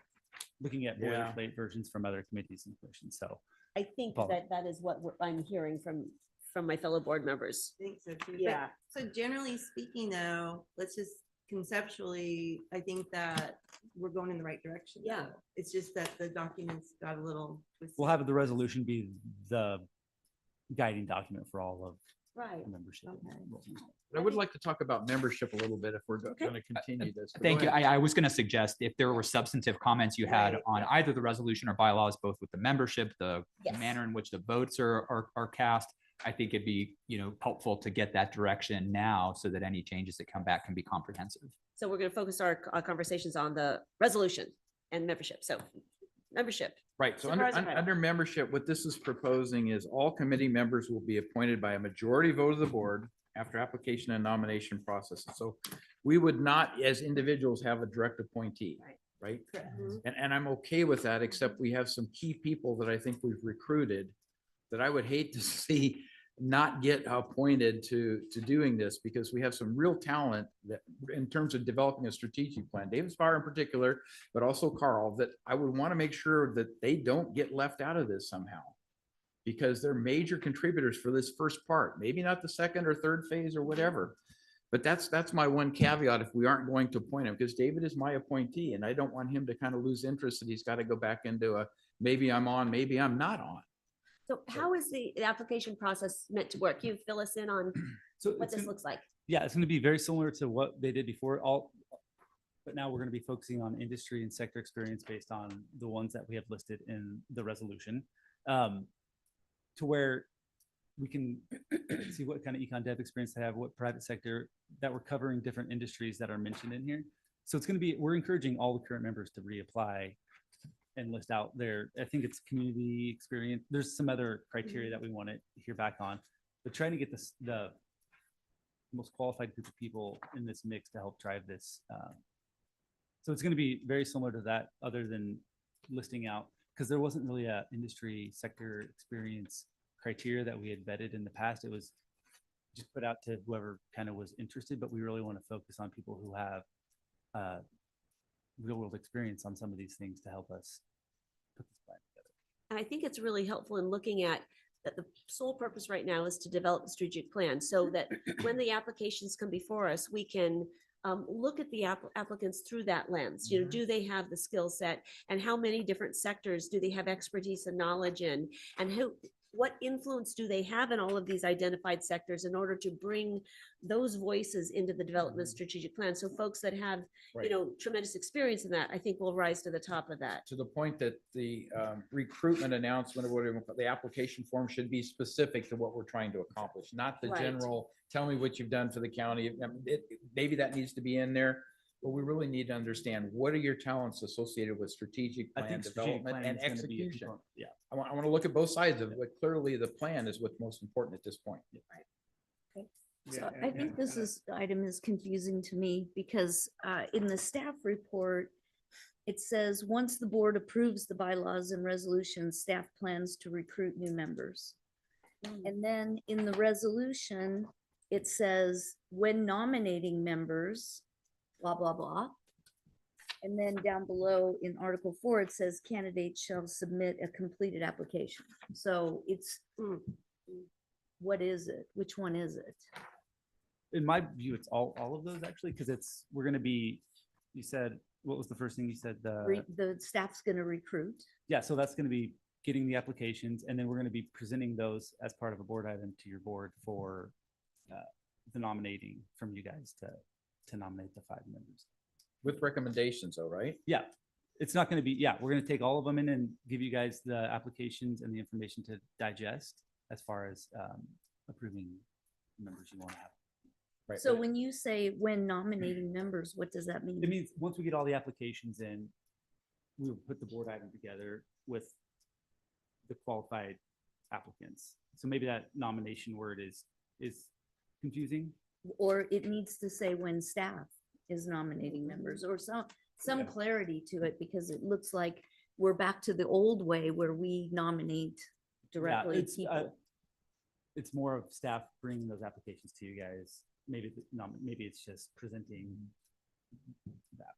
looking at Yeah. boilerplate versions from other committees and commissions. So I think Paul. that is what I'm hearing from my fellow board members. I think so too. But- Yeah. So generally speaking, though, let's just conceptually, I think that we're going in the right direction. Yeah. though. It's just that the documents got a little twisted. we'll have the resolution be the guiding document for all of Right. membership. I would like to talk about membership a little bit if we're Okay. going to continue this. but go Thank you. ahead. I was going to suggest if there were substantive comments you had Right, on yeah. either the resolution or bylaws, both with the membership, the Yes. manner in which the votes are cast, I think it'd be, helpful to get that direction now so that any changes that come back can be comprehensive. So we're going to focus our conversations on the resolution and membership. So membership. Right, so under, Supervisor Hyde. under membership, what this is proposing is all committee members will be appointed by a majority vote of the board after application and nomination process. So we would not, as individuals, have a direct appointee, right? Mhm. And I'm okay with that, except we have some key people that I think we've recruited that I would hate to see not get appointed to doing this, because we have some real talent that in terms of developing a strategic plan, David Spire in particular, but also Carl, that I would want to make sure that they don't get left out of this somehow. Because they're major contributors for this first part, maybe not the second or third phase or whatever. But that's my one caveat if we aren't going to appoint him, because David is my appointee and I don't want him to kind of lose interest that he's got to go back into a, maybe I'm on, maybe I'm not on. So how is the application process meant to work? You fill us in on So what it's this gonna- looks like. Yeah, it's going to be very similar to what they did before. But now we're going to be focusing on industry and sector experience based on the ones that we have listed in the resolution, to where we can see what kind of econ dev experience they have, what private sector, that we're covering different industries that are mentioned in here. So it's going to be, we're encouraging all the current members to reapply and list out their, I think it's community experience. There's some other criteria that we want to hear back on, but trying to get the most qualified group of people in this mix to help drive this. So it's going to be very similar to that, other than listing out, because there wasn't really a industry sector experience criteria that we had vetted in the past. It was just put out to whoever kind of was interested, but we really want to focus on people who have real world experience on some of these things to help us put this plan together. And I think it's really helpful in looking at that the sole purpose right now is to develop a strategic plan so that when the applications come before us, we can look at the applicants through that lens. You know, do they have the skill set, and how many different sectors do they have expertise and knowledge in, and what influence do they have in all of these identified sectors in order to bring those voices into the development strategic plan? So folks that have, Right. tremendous experience in that, I think will rise to the top of that. To the point that the recruitment announcement or whatever, the application form should be specific to what we're trying to accomplish, not the Right. general, tell me what you've done for the county. Maybe that needs to be in there, but we really need to understand what are your talents associated with strategic I plan think strategic development and planning is gonna be a execution. component. Yeah. I want to look at both sides of it, but clearly the plan is what's most important at this point. So I think item is confusing to me because in the staff report, it says, once the board approves the bylaws and resolutions, staff plans to recruit new members. And then in the resolution, it says, when nominating members, blah, blah, blah. And then down below in Article 4, it says candidates shall submit a completed application. So it's, what is it? Which one is it? In my view, it's all of those actually, because we're going to be, you said, what was the first thing you said? The staff's going to recruit. Yeah, so that's going to be getting the applications, and then we're going to be presenting those as part of a board item to your board for the nominating from you guys to nominate the 5 members. With recommendations though, right? Yeah, it's not going to be, we're going to take all of them in and give you guys the applications and the information to digest as far as approving members you want to have. Right. So when you say when nominating members, what does that mean? It means once we get all the applications in, we will put the board item together with the qualified applicants. So maybe that nomination word is confusing. Or it needs to say when staff is nominating members, or some clarity to it, because it looks like we're back to the old way where we nominate directly people. It's more of staff bringing those applications to you guys. Maybe it's just presenting that.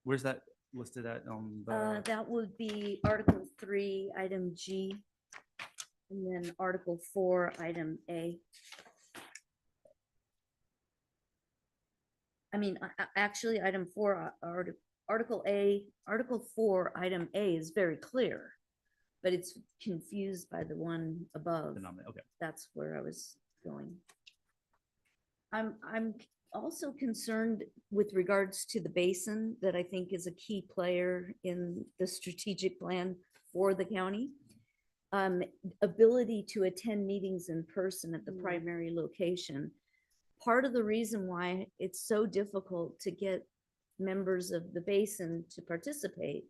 Where's that listed at on the? That would be Article 3, item G, and then Article 4, item A. I mean, actually, item 4, Article 4, item A is very clear. but it's confused by the one above. Denominator, okay. That's where I was going. I'm also concerned with regards to the basin that I think is a key player in the strategic plan for the county. Ability to attend meetings in person at the primary location. Part of the reason why it's so difficult to get members of the basin to participate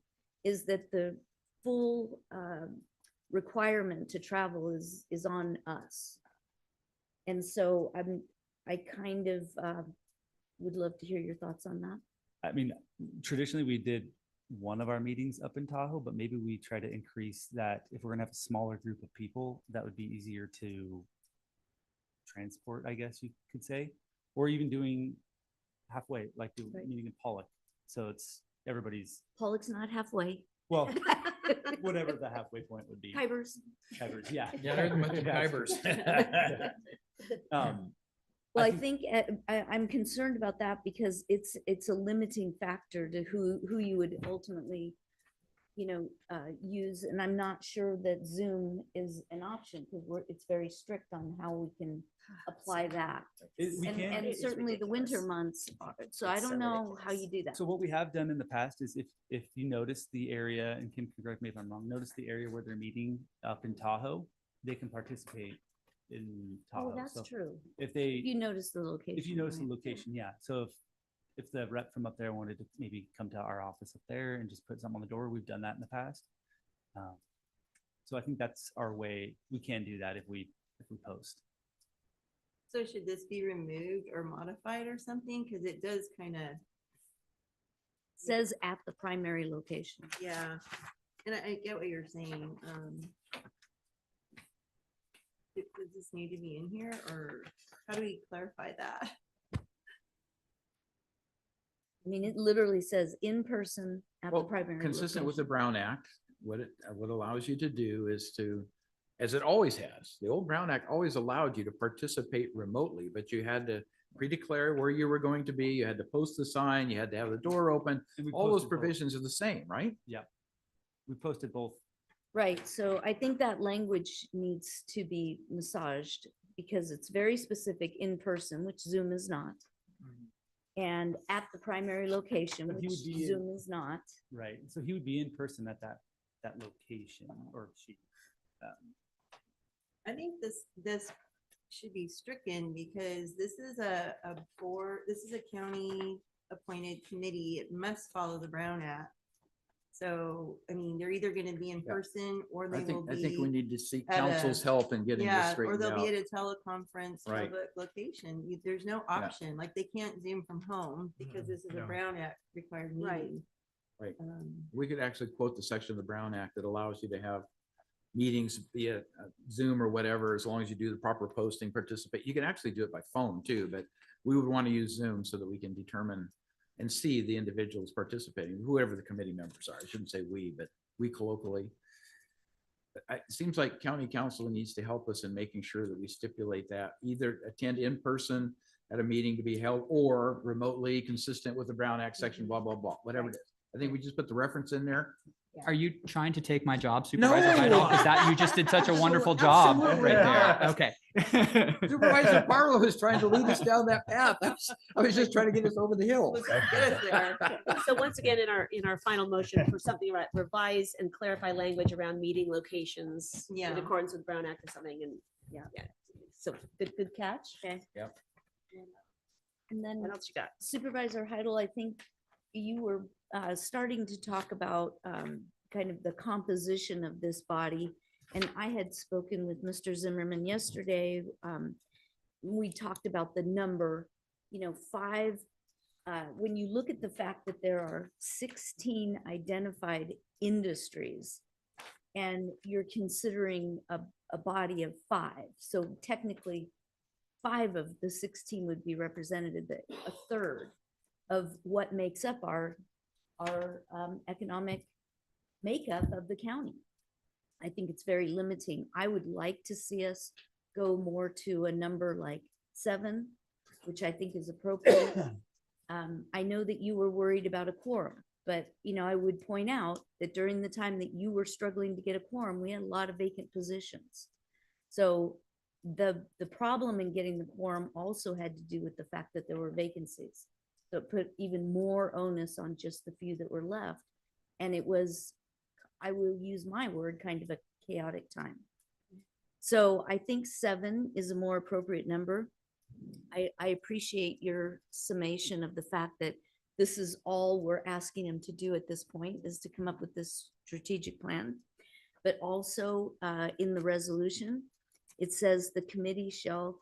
is that the full requirement to travel is on us. And so I kind of would love to hear your thoughts on that. I mean, traditionally we did one of our meetings up in Tahoe, but maybe we try to increase that. If we're gonna have a smaller group of people, that would be easier to transport, I guess you could say, or even doing halfway, like the meeting in Pollock. So it's everybody's. Pollock's not halfway. Well, whatever the halfway point would be. Kybers. Kybers, yeah. Yeah, there's a bunch of Kybers. Well, I think I'm concerned about that because it's a limiting factor to who you would ultimately, use. And I'm not sure that Zoom is an option because it's very strict on how we can apply that. And certainly the winter months are, so I don't know how you do that. So what we have done in the past is if you notice the area, and Kim can correct me if I'm wrong, notice the area where they're meeting up in Tahoe, they can participate in Tahoe. Oh, that's So true. If they, You notice the location. if you notice the location, yeah. So if the rep from up there wanted to maybe come to our office up there and just put something on the door, we've done that in the past. So I think that's our way. We can do that if we post. So should this be removed or modified or something? Because it does kind of. Says at the primary location. Yeah, and I get what you're saying. Does this need to be in here, or how do we clarify that? I mean, it literally says in person at the Well, primary. consistent with the location. Brown Act, what allows you to do is to, as it always has, the old Brown Act always allowed you to participate remotely, but you had to pre-declare where you were going to be, you had to post the sign, you had to have the door open. All those posted both. provisions are the same, right? Yeah. We posted both. Right, so I think that language needs to be massaged because it's very specific in person, which Zoom is not. And at the primary location, But he which would be in- Zoom is not. Right. So he would be in person at that location, or she. I think this should be stricken because this is a board, this is a county appointed committee. It must follow the Brown Act. So, I mean, they're either gonna be in Yeah. person or they I will think, be. I think we need to seek at a- council's help in getting this Yeah, or straightened they'll be out. at a teleconference Right. public location. There's no option, like they can't Zoom from home because this is a No. Brown Act required Right. meeting. Right. Um, We could actually quote the section of the Brown Act that allows you to have meetings via Zoom or whatever, as long as you do the proper posting, participate. You can actually do it by phone too, but we would want to use Zoom so that we can determine and see the individuals participating, whoever the committee members are. I shouldn't say we, but we colloquially. But it seems like county council needs to help us in making sure that we stipulate that, either attend in person at a meeting to be held or remotely consistent with the Brown Act section, blah, blah, blah, whatever it is. I think we just put the reference in there. Are you trying to take my job, Supervisor No. Heidel? Is that, you just did such a wonderful job Absolutely right not. there. Okay. Supervisor Barlow is trying to lead us down that path. I was just trying to get us over the hill. So once again, in our final motion for something about revise and clarify language around meeting locations in Yeah. accordance with Brown Act or something, and yeah. So good catch. Okay. Yep. And then What else you got? Supervisor Heidel, I think you were starting to talk about kind of the composition of this body. And I had spoken with Mr. Zimmerman yesterday. We talked about the number, 5. When you look at the fact that there are 16 identified industries and you're considering a body of 5. So technically 5 of the 16 would be represented, a third of what makes up our economic makeup of the county. I think it's very limiting. I would like to see us go more to a number like 7, which I think is appropriate. I know that you were worried about a quorum. But, I would point out that during the time that you were struggling to get a quorum, we had a lot of vacant positions. So the problem in getting the quorum also had to do with the fact that there were vacancies. So it put even more onus on just the few that were left. And it was, I will use my word, kind of a chaotic time. So I think 7 is a more appropriate number. I appreciate your summation of the fact that this is all we're asking him to do at this point, is to come up with this strategic plan. But also in the resolution, it says the committee shall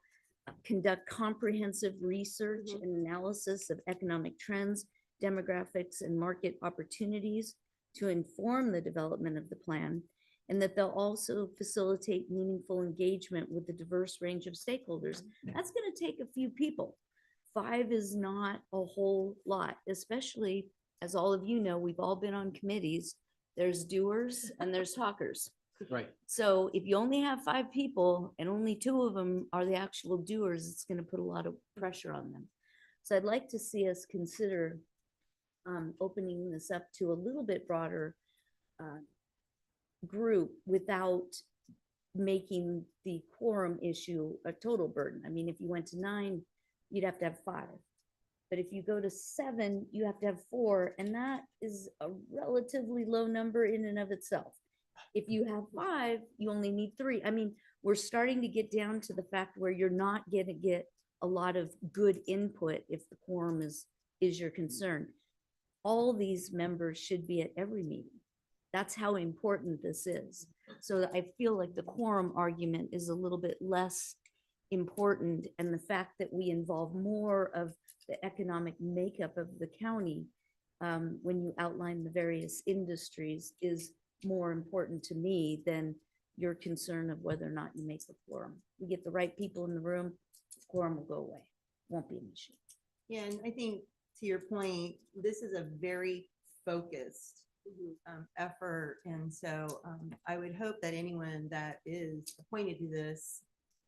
conduct comprehensive research and analysis of economic trends, demographics, and market opportunities to inform the development of the plan, and that they'll also facilitate meaningful engagement with the diverse range of stakeholders. That's going to take a few people. 5 is not a whole lot, especially, as all of you know, we've all been on committees. There's doers and there's talkers. Right. So if you only have 5 people and only 2 of them are the actual doers, it's going to put a lot of pressure on them. So I'd like to see us consider opening this up to a little bit broader group without making the quorum issue a total burden. I mean, if you went to 9, you'd have to have 5. But if you go to 7, you have to have 4, and that is a relatively low number in and of itself. If you have 5, you only need 3. I mean, we're starting to get down to the fact where you're not going to get a lot of good input if the quorum is your concern. All these members should be at every meeting. That's how important this is. So I feel like the quorum argument is a little bit less important, and the fact that we involve more of the economic makeup of the county when you outline the various industries is more important to me than your concern of whether or not you make the quorum. You get the right people in the room, the quorum will go away. Won't be an issue. Yeah, and I think to your point, this is a very focused effort. And so I would hope that anyone that is appointed to this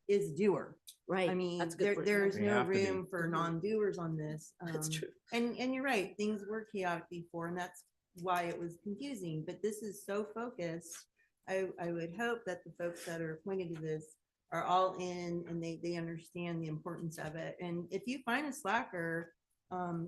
is doer. Right. I mean, That's good for- there's They no have to be. room for non-doers on this. That's true. And you're right, things were chaotic before, and that's why it was confusing, but this is so focused. I would hope that the folks that are appointed to this are all in and they understand the importance of it. And if you find a slacker,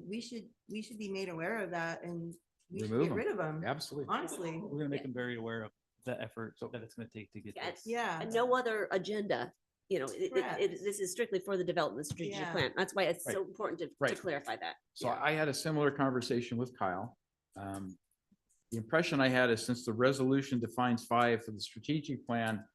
we should be made aware of that, and we should Remove get rid of them. Absolutely. Honestly. We're gonna make them very aware of the effort that it's gonna take to get this. Yeah. And no other agenda, Correct. this is strictly for the development of the strategic Yeah. plan. That's why it's so Right. important to Right. clarify that. So I had a similar conversation with Kyle. The impression I had is, since the resolution defines 5 for the strategic plan,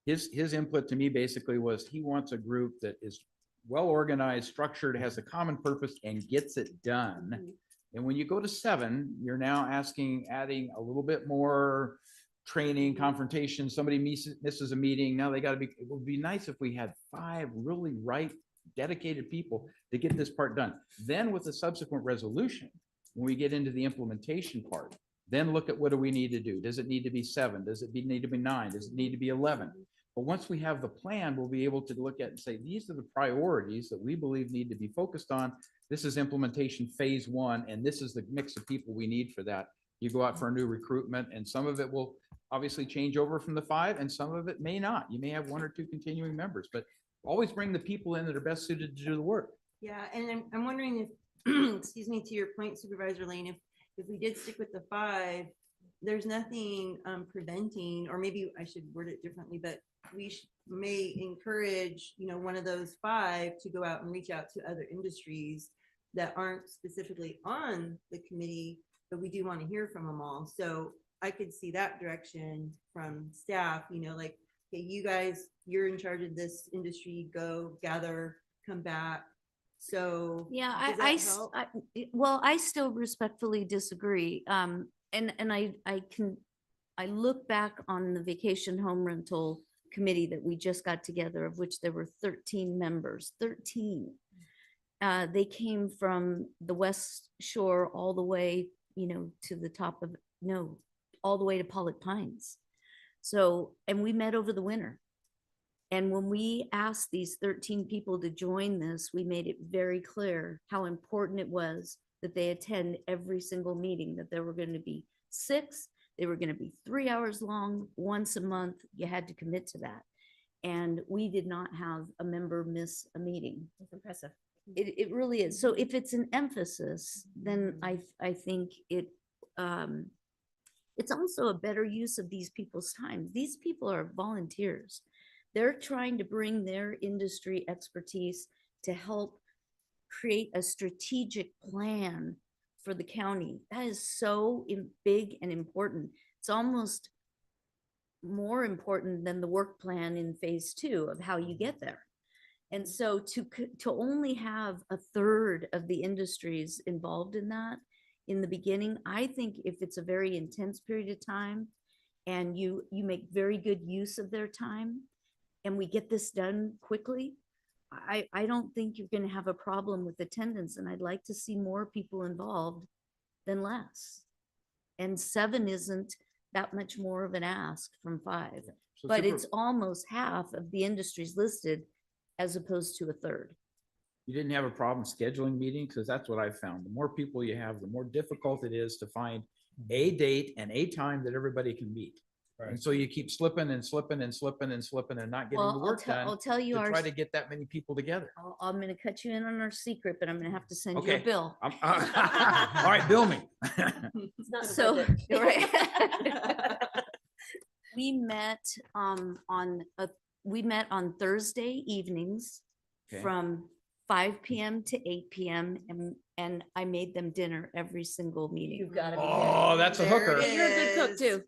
his input to me basically was he wants a group that is well-organized, structured, has a common purpose, and gets it done. And when you go to 7, you're now adding a little bit more training, confrontation. Somebody misses a meeting. Now they got to be, it would be nice if we had 5 really dedicated people to get this part done. Then with the subsequent resolution, when we get into the implementation part, then look at what do we need to do? Does it need to be 7? Does it need to be 9? Does it need to be 11? But once we have the plan, we'll be able to look at and say, these are the priorities that we believe need to be focused on. This is implementation phase 1, and this is the mix of people we need for that. You go out for a new recruitment, and some of it will obviously change over from the 5, and some of it may not. You may have 1 or 2 continuing members, but always bring the people in that are best suited to do the work. Yeah, and I'm wondering if, excuse me, to your point, Supervisor Lane, if we did stick with the 5, there's nothing preventing, or maybe I should word it differently, but we may encourage, one of those 5 to go out and reach out to other industries that aren't specifically on the committee, but we do want to hear from them all. So I could see that direction from staff, like, hey, you guys, you're in charge of this industry, go gather, come back. So Yeah, does that help? I still respectfully disagree. And I look back on the vacation home rental committee that we just got together, of which there were 13 members, 13. They came from the West Shore all the way, to the top of, all the way to Pollock Pines. So, and we met over the winter. And when we asked these 13 people to join this, we made it very clear how important it was that they attend every single meeting, that there were going to be 6, they were going to be 3 hours long, once a month. You had to commit to that. And we did not have a member miss a meeting. That's impressive. It really is. So if it's an emphasis, then I think it's also a better use of these people's time. These people are volunteers. They're trying to bring their industry expertise to help create a strategic plan for the county. That is so big and important. It's almost more important than the work plan in phase 2 of how you get there. And so to only have a third of the industries involved in that in the beginning, I think if it's a very intense period of time and you make very good use of their time and we get this done quickly, I don't think you're going to have a problem with attendance. And I'd like to see more people involved than less. And 7 isn't that much more of an ask from 5, So but super- it's almost half of the industries listed as opposed to a third. You didn't have a problem scheduling meetings? Because that's what I found. The more people you have, the more difficult it is to find a date and a time that everybody can meet. And so you keep slipping and slipping and slipping and slipping and not getting Well, the work done. I'll tell you to our try to get that many people together. I'm going to cut you in on our secret, but I'm going to have to send you a Okay. bill. All right, bill me. It's not in the So, budget. right. We met on Thursday evenings Okay. from 5 p.m. to 8 p.m. and I made them dinner every single meeting. You've got to be. Oh, that's a hooker. And you're a good cook too.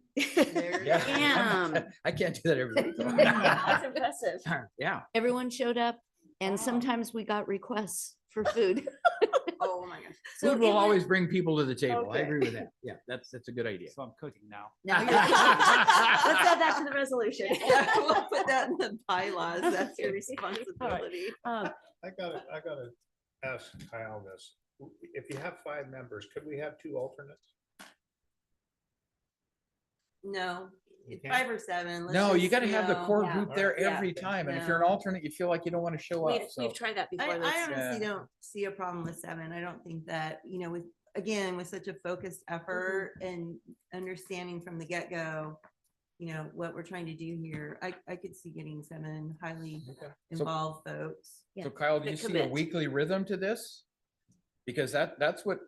Yeah. I can't do that every week. That's impressive. Yeah. Everyone showed up and Wow. sometimes we got requests for food. Oh my gosh. So Food will it went- always bring people to the table. I Okay. agree with that. Yeah, that's a good idea. So I'm cooking now. Now you're Let's add that to the resolution. We'll put that in the bylaws. That's your responsibility. I gotta ask Kyle this. If you have 5 members, could we have 2 alternates? No, You it's can't? 5 or 7. Let's No, you just, got to have the know, core yeah. group there Yeah. every time. And if No. you're an alternate, you feel like you don't want to show up. So We've tried that before. I That's- honestly Yeah. don't see a problem with 7. I don't think that, with, again, with such a focused effort and understanding from the get-go, what we're trying to do here, I could see getting 7 highly So- involved folks. So Kyle, do That you see a commit. weekly rhythm to this? Because that's what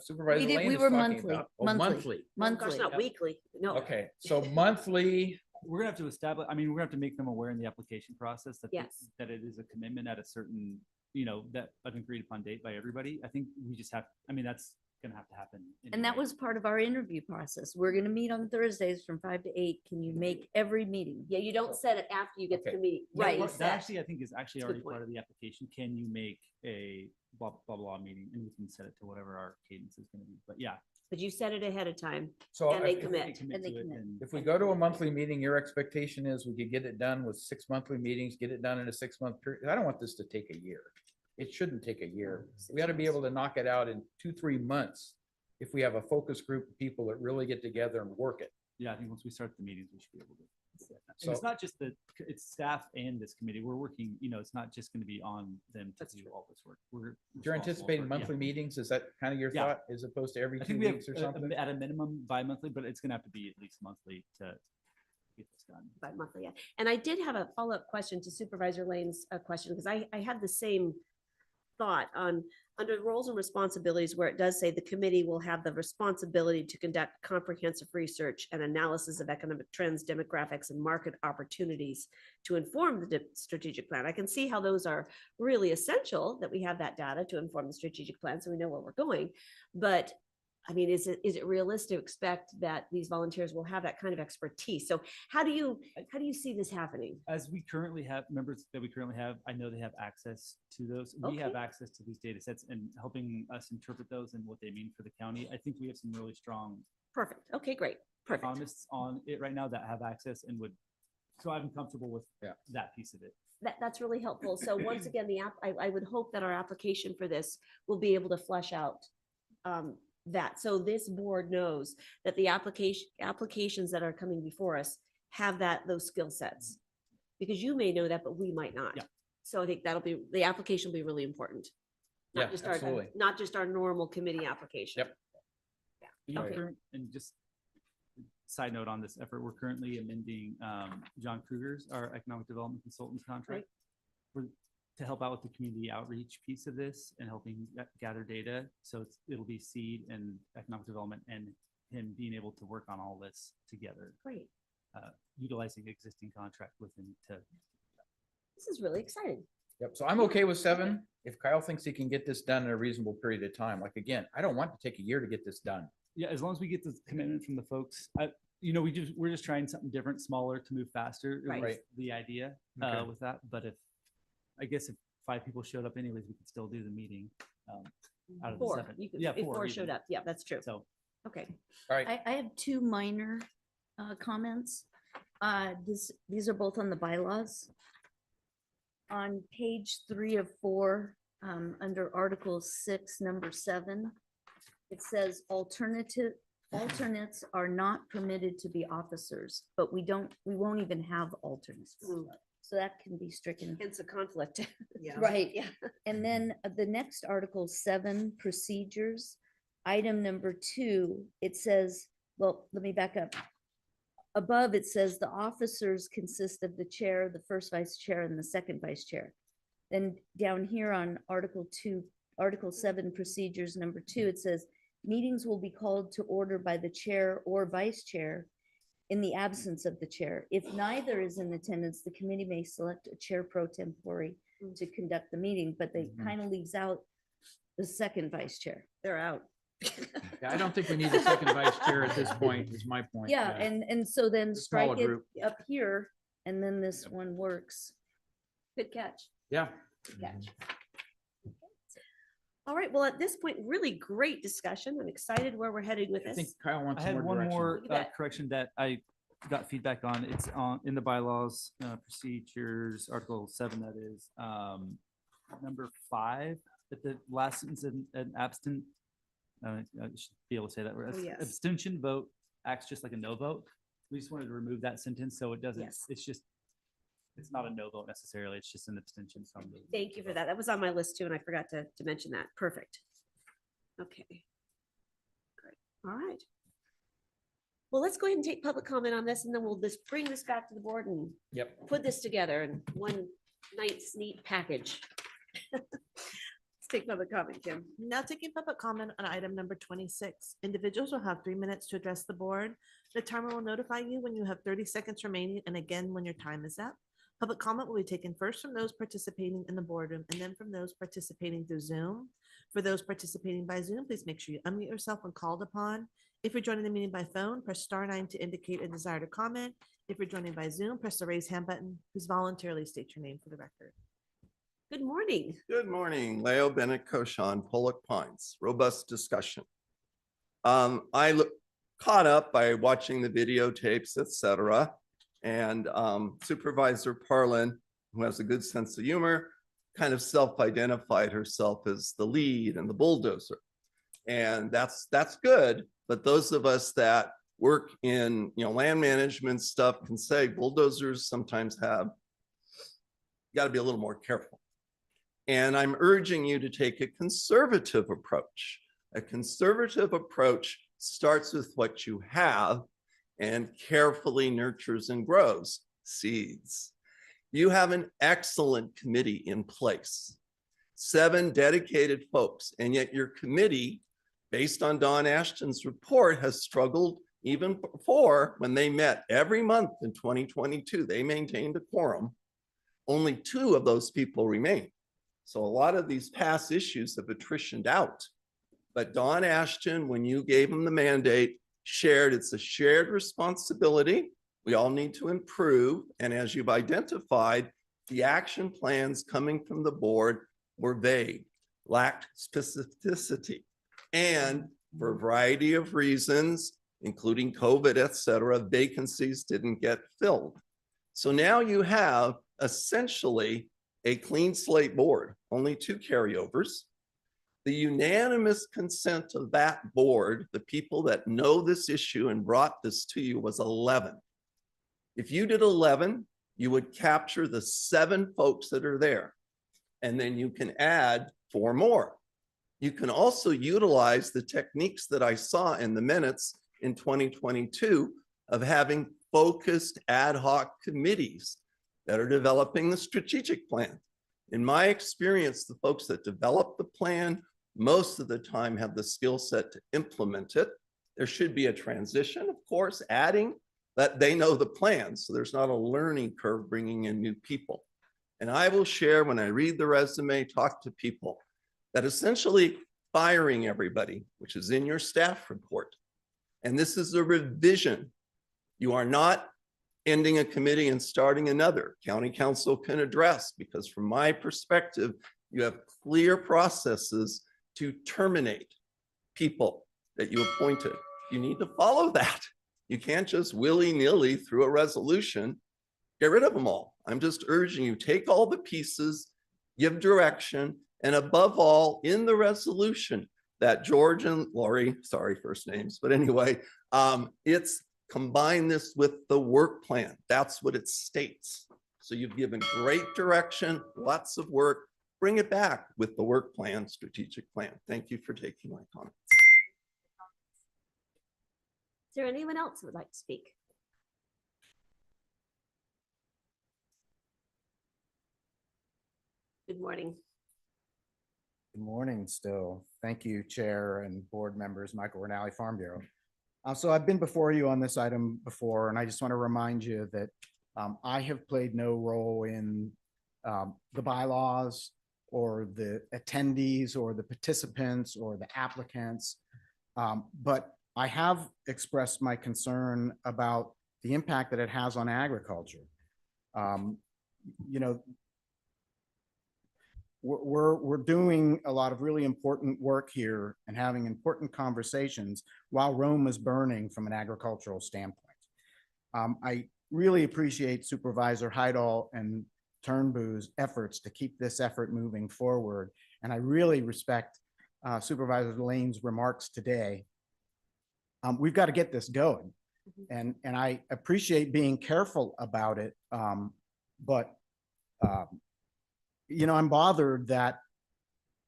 Supervisor We Lane is were talking monthly, about. Oh, monthly. Oh, gosh, Monthly. not weekly. No. Okay, so monthly, We're gonna have to establish, I mean, we're gonna have to make them aware in the application process that, Yes. that it is a commitment at a certain, that an agreed upon date by everybody. I think we just have, I mean, that's gonna have to happen. And that anyway. was part of our interview process. We're going to meet on Thursdays from 5 to 8. Can you make every meeting? Yeah, you don't set it after you get to Okay. meet. Yeah, Right. part- Set. That actually, I think is actually That's a already good part point. of the application. Can you make a blah, blah, blah meeting and we can set it to whatever our cadence is gonna be. But yeah. But you set it ahead of time so and they if- commit. Commit And they to it commit. and- if we go to a monthly meeting, your expectation is we could get it done with 6 monthly meetings, get it done in a 6-month period. I don't want this to take a year. It shouldn't take a year. We got to be able to knock it out in 2-3 months. If we have a focus group of people that really get together and work it. Yeah, I think once we start the meetings, we should be able to. So- And it's not just it's staff and this committee. We're working, it's not just gonna be on them to do all this work. We're You're responsible anticipating for- yeah. monthly meetings? Is that kind of your Yeah. thought as opposed to every I 2 think we have weeks or something? at a minimum bi-monthly, but it's gonna have to be at least monthly to get this done. By monthly, yeah. And I did have a follow-up question to Supervisor Lane's question, because I had the same thought on, under roles and responsibilities, where it does say the committee will have the responsibility to conduct comprehensive research and analysis of economic trends, demographics, and market opportunities to inform the strategic plan. I can see how those are really essential, that we have that data to inform the strategic plan, so we know where we're going. But I mean, is it realistic to expect that these volunteers will have that kind of expertise? So how do you see this happening? As we currently have members that we currently have, I know they have access to those. We have Okay. access to these data sets and helping us interpret those and what they mean for the county. I think we have some really strong Perfect. Okay, great. Perfect. economists on it right now that have access and would, so I'm comfortable with that piece of it. That's really helpful. So once again, I would hope that our application for this will be able to flesh out that. So this board knows that the applications that are coming before us have those skill sets. Because you may know that, but we might not. Yeah. So I think the application will be really important. Yeah, Not just our, absolutely. not just our normal committee application. Yep. And and just side note on this effort, we're currently amending John Kruger's, our economic development consultant's contract. To help out with the community outreach piece of this and helping gather data. So it'll be seed and economic development and him being able to work on all this together. Great. Utilizing existing contract with him to. This is really exciting. Yep. So I'm okay with 7. If Kyle thinks he can get this done in a reasonable period of time, like again, I don't want to take a year to get this done. Yeah, as long as we get the commitment from the folks, we're just trying something different, smaller to move faster. It was Right. the idea Okay. with that. But I guess if 5 people showed up anyways, we could still do the meeting. Out of the 4. 7. You could, Yeah, if 4 even. showed up. Yeah, that's true. So, okay. All right. I have 2 minor comments. These are both on the bylaws. On page 3 of 4, under Article 6, number 7, it says alternates are not permitted to be officers, but we won't even have alternates. So that can be stricken. Hence a conflict. Yeah. Right. Yeah. And then the next Article 7, procedures, item number 2, it says, well, let me back up. Above, it says the officers consist of the chair, the first vice chair, and the second vice chair. Then down here on Article 7, procedures number 2, it says meetings will be called to order by the chair or vice chair in the absence of the chair. If neither is in attendance, the committee may select a chair pro tempore to conduct the meeting, but they kind of leaves out the second vice chair. They're out. Yeah, I don't think we need a second vice chair at this point, is my point. Yeah, and so then A smaller strike it group. up here, and then this one works. Good catch. Yeah. Good catch. All right. Well, at this point, really great discussion. I'm excited where we're headed with I think this. Kyle wants I had more one direction. more You bet. correction that I got feedback on. It's in the bylaws, procedures, Article 7, that is, number 5, at the last sentence, an abstent, I should be able to say that. Oh, yes. Abstention vote acts just like a no vote. We just wanted to remove that sentence so it doesn't, Yes. it's not a no vote necessarily. It's just an abstention. Thank you for that. That was on my list too, and I forgot to mention that. Perfect. Okay. Great. All right. Well, let's go ahead and take public comment on this, and then we'll just bring this back to the board and Yep. put this together in one nice, neat package. Let's take public comment, Kim. Now taking public comment on item number 26. Individuals will have 3 minutes to address the board. The timer will notify you when you have 30 seconds remaining and again when your time is up. Public comment will be taken first from those participating in the boardroom and then from those participating through Zoom. For those participating by Zoom, please make sure you unmute yourself when called upon. If you're joining the meeting by phone, press *9 to indicate a desire to comment. If you're joining by Zoom, press the raise hand button. Please voluntarily state your name for the record. Good morning. Good morning, Leo Bennett Koshan, Pollock Pines. Robust discussion. Caught up by watching the videotapes, etc. And Supervisor Parlin, who has a good sense of humor, kind of self-identified herself as the lead and the bulldozer. And that's good. But those of us that work in land management stuff can say bulldozers sometimes have, you got to be a little more careful. And I'm urging you to take a conservative approach. A conservative approach starts with what you have and carefully nurtures and grows seeds. You have an excellent committee in place, 7 dedicated folks, and yet your committee, based on Dawn Ashton's report, has struggled even before when they met every month in 2022. They maintained a quorum. Only 2 of those people remain. So a lot of these past issues have attritioned out. But Dawn Ashton, when you gave them the mandate, it's a shared responsibility. We all need to improve. And as you've identified, the action plans coming from the board were vague, lacked specificity. And for a variety of reasons, including COVID, etc., vacancies didn't get filled. So now you have essentially a clean slate board, only 2 carryovers. The unanimous consent of that board, the people that know this issue and brought this to you, was 11. If you did 11, you would capture the 7 folks that are there. And then you can add 4 more. You can also utilize the techniques that I saw in the minutes in 2022 of having focused ad hoc committees that are developing the strategic plan. In my experience, the folks that develop the plan most of the time have the skill set to implement it. There should be a transition, of course, adding that they know the plan. So there's not a learning curve bringing in new people. And I will share when I read the resume, talk to people, that essentially firing everybody, which is in your staff report. And this is a revision. You are not ending a committee and starting another. County council can address, because from my perspective, you have clear processes to terminate people that you appointed. You need to follow that. You can't just willy-nilly through a resolution, get rid of them all. I'm just urging you, take all the pieces, give direction, and above all, in the resolution that George and Lori, sorry, first names, but anyway, it's combine this with the work plan. That's what it states. So you've given great direction, lots of work. Bring it back with the work plan, strategic plan. Thank you for taking my comments. Is there anyone else who would like to speak? Good morning. Good morning still. Thank you, Chair and board members, Michael Rinaldi, Farm Bureau. So I've been before you on this item before, and I just want to remind you that I have played no role in the bylaws or the attendees or the participants or the applicants. But I have expressed my concern about the impact that it has on agriculture. You know, we're doing a lot of really important work here and having important conversations while Rome is burning from an agricultural standpoint. I really appreciate Supervisor Heidel and Turnbull's efforts to keep this effort moving forward. And I really respect Supervisor Lane's remarks today. We've got to get this going. And I appreciate being careful about it. You know, I'm bothered that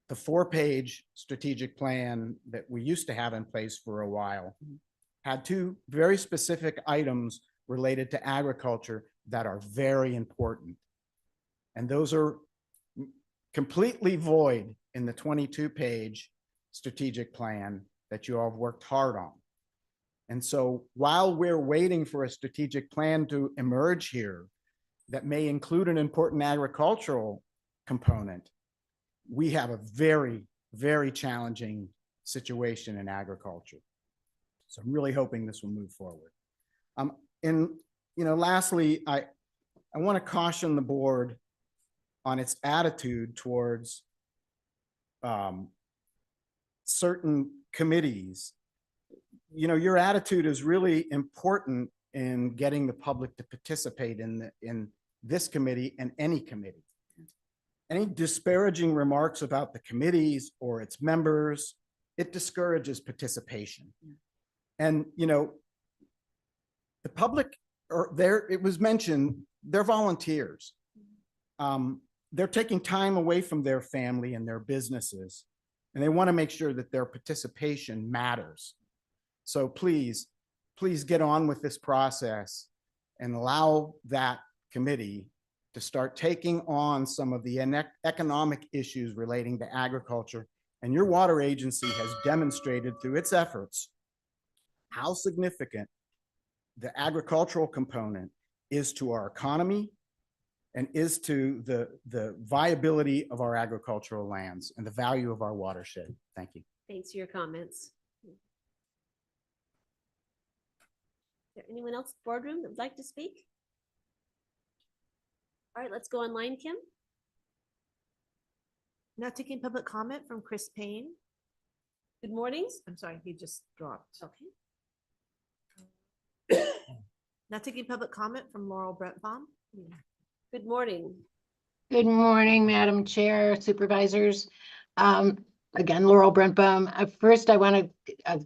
the 4-page strategic plan that we used to have in place for a while had 2 very specific items related to agriculture that are very important. And those are completely void in the 22-page strategic plan that you all have worked hard on. And so while we're waiting for a strategic plan to emerge here that may include an important agricultural component, we have a very, very challenging situation in agriculture. So I'm really hoping this will move forward. And, you know, lastly, I want to caution the board on its attitude towards certain committees. You know, your attitude is really important in getting the public to participate in this committee and any committee. Any disparaging remarks about the committees or its members, it discourages participation. And, you know, the public, it was mentioned, they're volunteers. They're taking time away from their family and their businesses, and they want to make sure that their participation matters. So please get on with this process and allow that committee to start taking on some of the economic issues relating to agriculture. And your water agency has demonstrated through its efforts how significant the agricultural component is to our economy and is to the viability of our agricultural lands and the value of our watershed. Thank you. Thanks for your comments. Is there anyone else in the boardroom that would like to speak? All right, let's go online, Kim. Now taking public comment from Chris Payne. Good morning. I'm sorry, he just dropped. Okay. Now taking public comment from Laurel Brentbaum. Good morning. Good morning, Madam Chair, Supervisors. Again, Laurel Brentbaum. First, I want to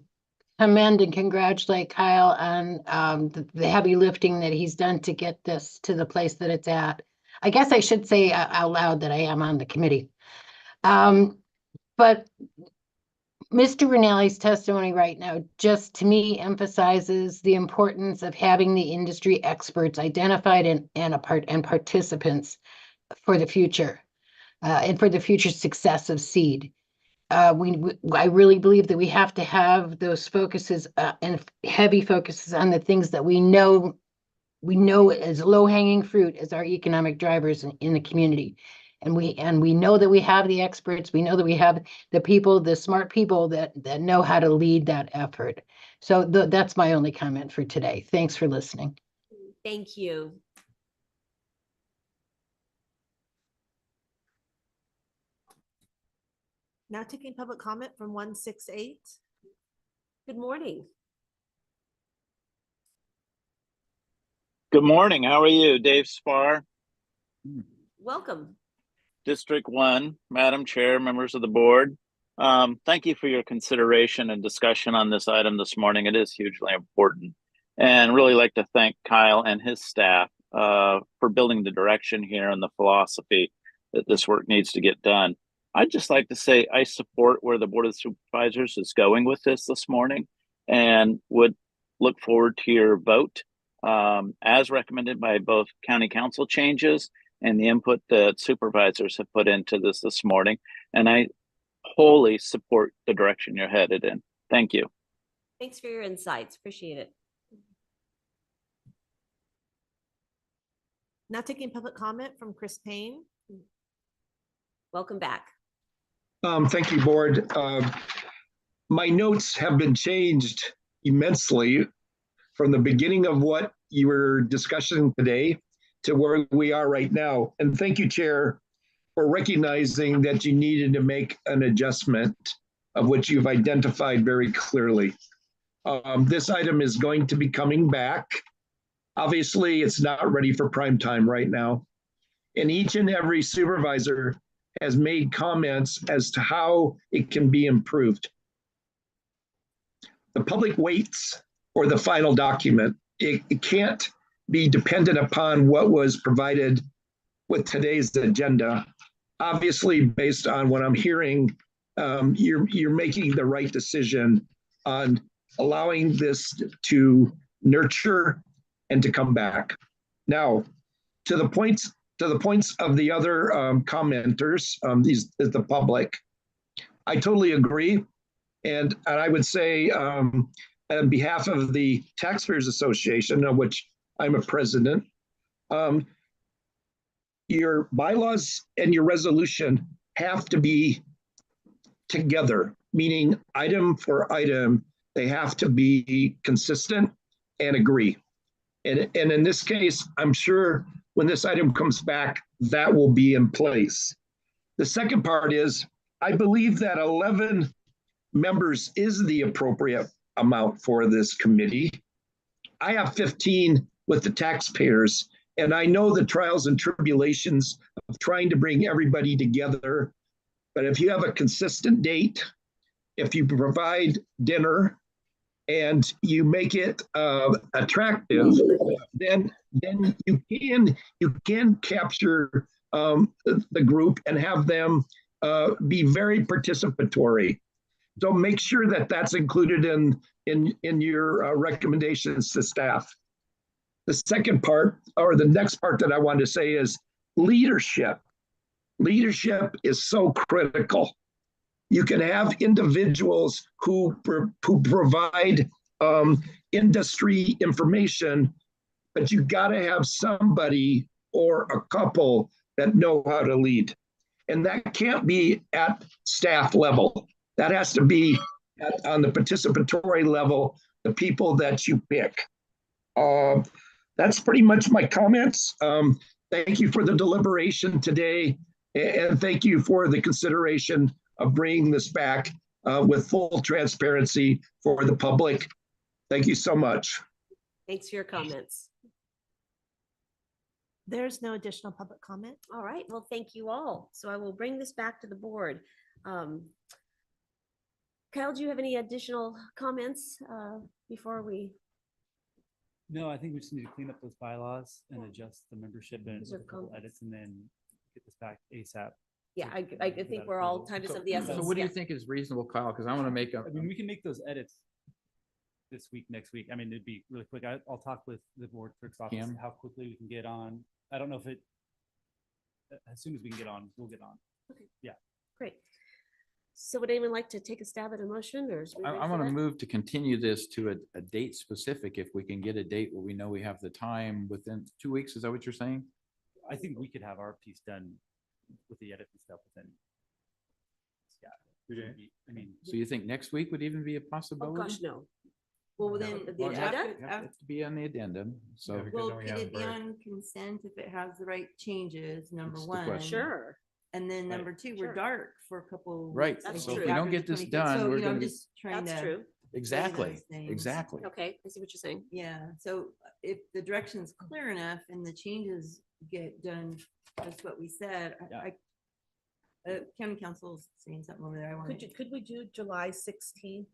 commend and congratulate Kyle on the heavy lifting that he's done to get this to the place that it's at. I guess I should say out loud that I am on the committee. But Mr. Rinaldi's testimony right now, just to me emphasizes the importance of having the industry experts identified and participants for the future, and for the future success of seed. I really believe that we have to have those focuses, and heavy focuses on the things that we know as low hanging fruit as our economic drivers in the community. And we know that we have the experts, we know that we have the people, the smart people that know how to lead that effort. So that's my only comment for today. Thanks for listening. Thank you. Now taking public comment from 168. Good morning. Good morning. How are you? Dave Spar, Welcome. District 1, Madam Chair, members of the board. Thank you for your consideration and discussion on this item this morning. It is hugely important. And really like to thank Kyle and his staff for building the direction here and the philosophy that this work needs to get done. I'd just like to say I support where the Board of Supervisors is going with this morning and would look forward to your vote as recommended by both county council changes and the input that supervisors have put into this morning. And I wholly support the direction you're headed in. Thank you. Thanks for your insights. Appreciate it. Now taking public comment from Chris Payne. Welcome back. Thank you, board. My notes have been changed immensely from the beginning of what you were discussing today to where we are right now. And thank you, Chair, for recognizing that you needed to make an adjustment of which you've identified very clearly. This item is going to be coming back. Obviously, it's not ready for prime time right now. And each and every supervisor has made comments as to how it can be improved. The public waits for the final document. It can't be dependent upon what was provided with today's agenda. Obviously, based on what I'm hearing, you're making the right decision on allowing this to nurture and to come back. Now, to the points of the other commenters, the public, I totally agree. And I would say on behalf of the Taxpayers Association, of which I'm a president, your bylaws and your resolution have to be together, meaning item for item, they have to be consistent and agree. And in this case, I'm sure when this item comes back, that will be in place. The second part is, I believe that 11 members is the appropriate amount for this committee. I have 15 with the taxpayers, and I know the trials and tribulations of trying to bring everybody together. But if you have a consistent date, if you provide dinner and you make it attractive, then you can capture the group and have them be very participatory. So make sure that that's included in your recommendations to staff. The second part, or the next part that I want to say, is leadership. Leadership is so critical. You can have individuals who provide industry information, but you got to have somebody or a couple that know how to lead. And that can't be at staff level. That has to be on the participatory level, the people that you pick. That's pretty much my comments. Thank you for the deliberation today. And thank you for the consideration of bringing this back with full transparency for the public. Thank you so much. Thanks for your comments. There's no additional public comment. All right, well, thank you all. So I will bring this back to the board. Kyle, do you have any additional comments before we? No, I think we just need to clean up those bylaws and adjust the membership and Those are a couple comments. edits and then get this back ASAP. Yeah, I think we're all time is of the essence. So what do you yeah. think is reasonable, Kyle? Because I want to make a, I mean, we can make those edits this week, next week. I mean, it'd be really quick. I'll talk with the board clerk's office, Kim? how quickly we can get on. I don't know if it, as soon as we can get on, we'll get on. Okay. Yeah. Great. So would anyone like to take a stab at a motion or? is we ready I for want to that? move to continue this to a date specific, if we can get a date where we know we have the time within 2 weeks. Is that what you're saying? I think we could have our piece done with the edit and stuff within. Yeah. I mean, So you think next week would even be a Oh, possibility? gosh, no. Well, then the Well, agenda? have to be on the addendum, so. Well, could it be on consent if it has the right changes, number That's the one? question. Sure. And then Right. number two, Sure. we're dark for a couple. Right, weeks, I That's so if think, we don't after get the this 25th. done, So, we're you know, I'm gonna. just trying That's to. true. Exactly, those things. exactly. Okay, I see what you're saying. Yeah, so if the direction's clear enough and the changes get done, that's what we said. County council's saying something over there. I want Could we do July 16th,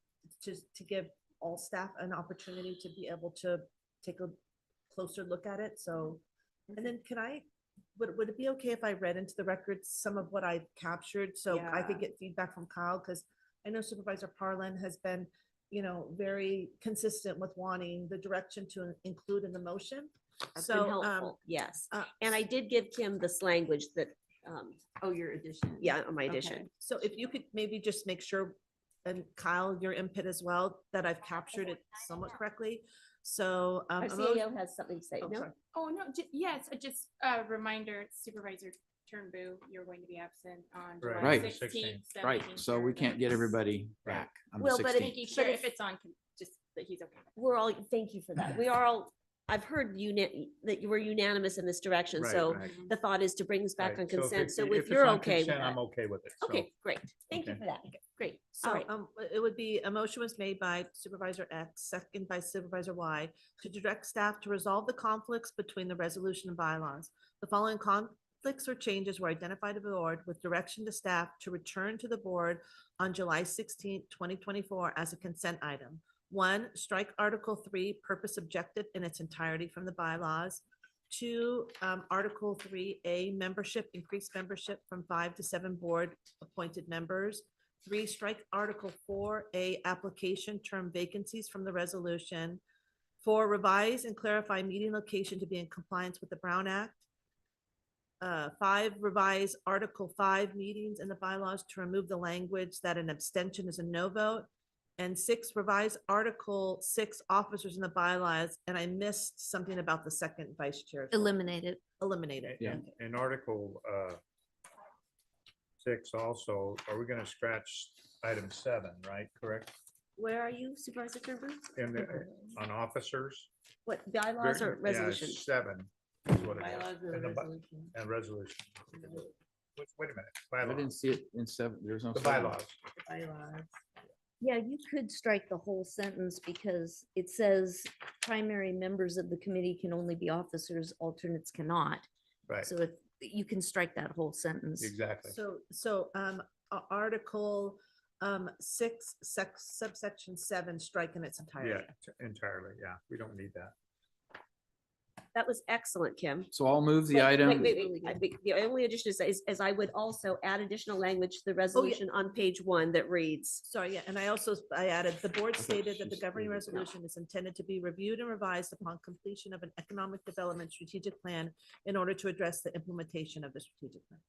just to give all staff an opportunity to be able to take a closer look at it? So, and then would it be okay if I read into the records some of what I've captured? So I could Yeah. get feedback from Kyle, because I know Supervisor Parlin has been, very consistent with wanting the direction to include in the motion. That's So, been helpful, yes. And I did give Kim this language that, Oh, your addition. yeah, on my Okay. addition. So if you could maybe just make sure, and Kyle, your input as well, that I've captured it somewhat correctly. So. Our a CAO motion- has something to say, Oh, no? sorry. Oh, no, yes, just a reminder, Supervisor Turnbull, you're going to be absent on July Right. 16th. so Right, making so sure we can't get that- everybody back on the Well, but 16th. Making sure But if if- it's on, just that he's okay. We're all, thank you for that. We are all, I've heard that you were unanimous in this direction, Right, so right. the thought is to bring this back Right, on so if consent. it- So if if it's you're on okay with consent, that. I'm okay with it. so- Okay, great. Thank you Okay. for that. Great. So, All right. it would be, a motion was made by Supervisor X, second by Supervisor Y, to direct staff to resolve the conflicts between the resolution and bylaws. The following conflicts or changes were identified to the board with direction to staff to return to the board on July 16th, 2024 as a consent item. 1, strike Article 3, purpose objective in its entirety from the bylaws. 2, Article 3A, membership, increased membership from 5 to 7 board appointed members. 3, strike Article 4A, application term vacancies from the resolution. 4, revise and clarify meeting location to be in compliance with the Brown Act. 5, revise Article 5, meetings in the bylaws to remove the language that an abstention is a no vote. And 6, revise Article 6, officers in the bylaws, and I missed something about the second vice chair. Eliminated. Eliminated. Yeah. In Article 6 also, are we gonna scratch item 7, right? Correct? Where are you, Supervisor Turnbull? In the, on officers? What, bylaws or Yeah, resolution? 7 is what it Bylaws is. or And the by- resolution? And resolution. Wait a minute. I didn't Bylaws. see it in 7, there's no. The 7. bylaws. Bylaws. Yeah, you could strike the whole sentence because it says primary members of the committee can only be officers, alternates cannot. Right, So if you can strike that whole sentence. exactly. So, Article 6, subsection 7, strike in its Yeah, entirety. entirely, yeah. We don't need that. That was excellent, Kim. So I'll move the Wait, item. wait. The only addition is I would also add additional language to the resolution on page 1 that reads. Sorry, yeah, and I added, the board stated that the governing resolution is intended to be reviewed and revised upon completion of an economic development strategic plan in order to address the implementation of the strategic plan.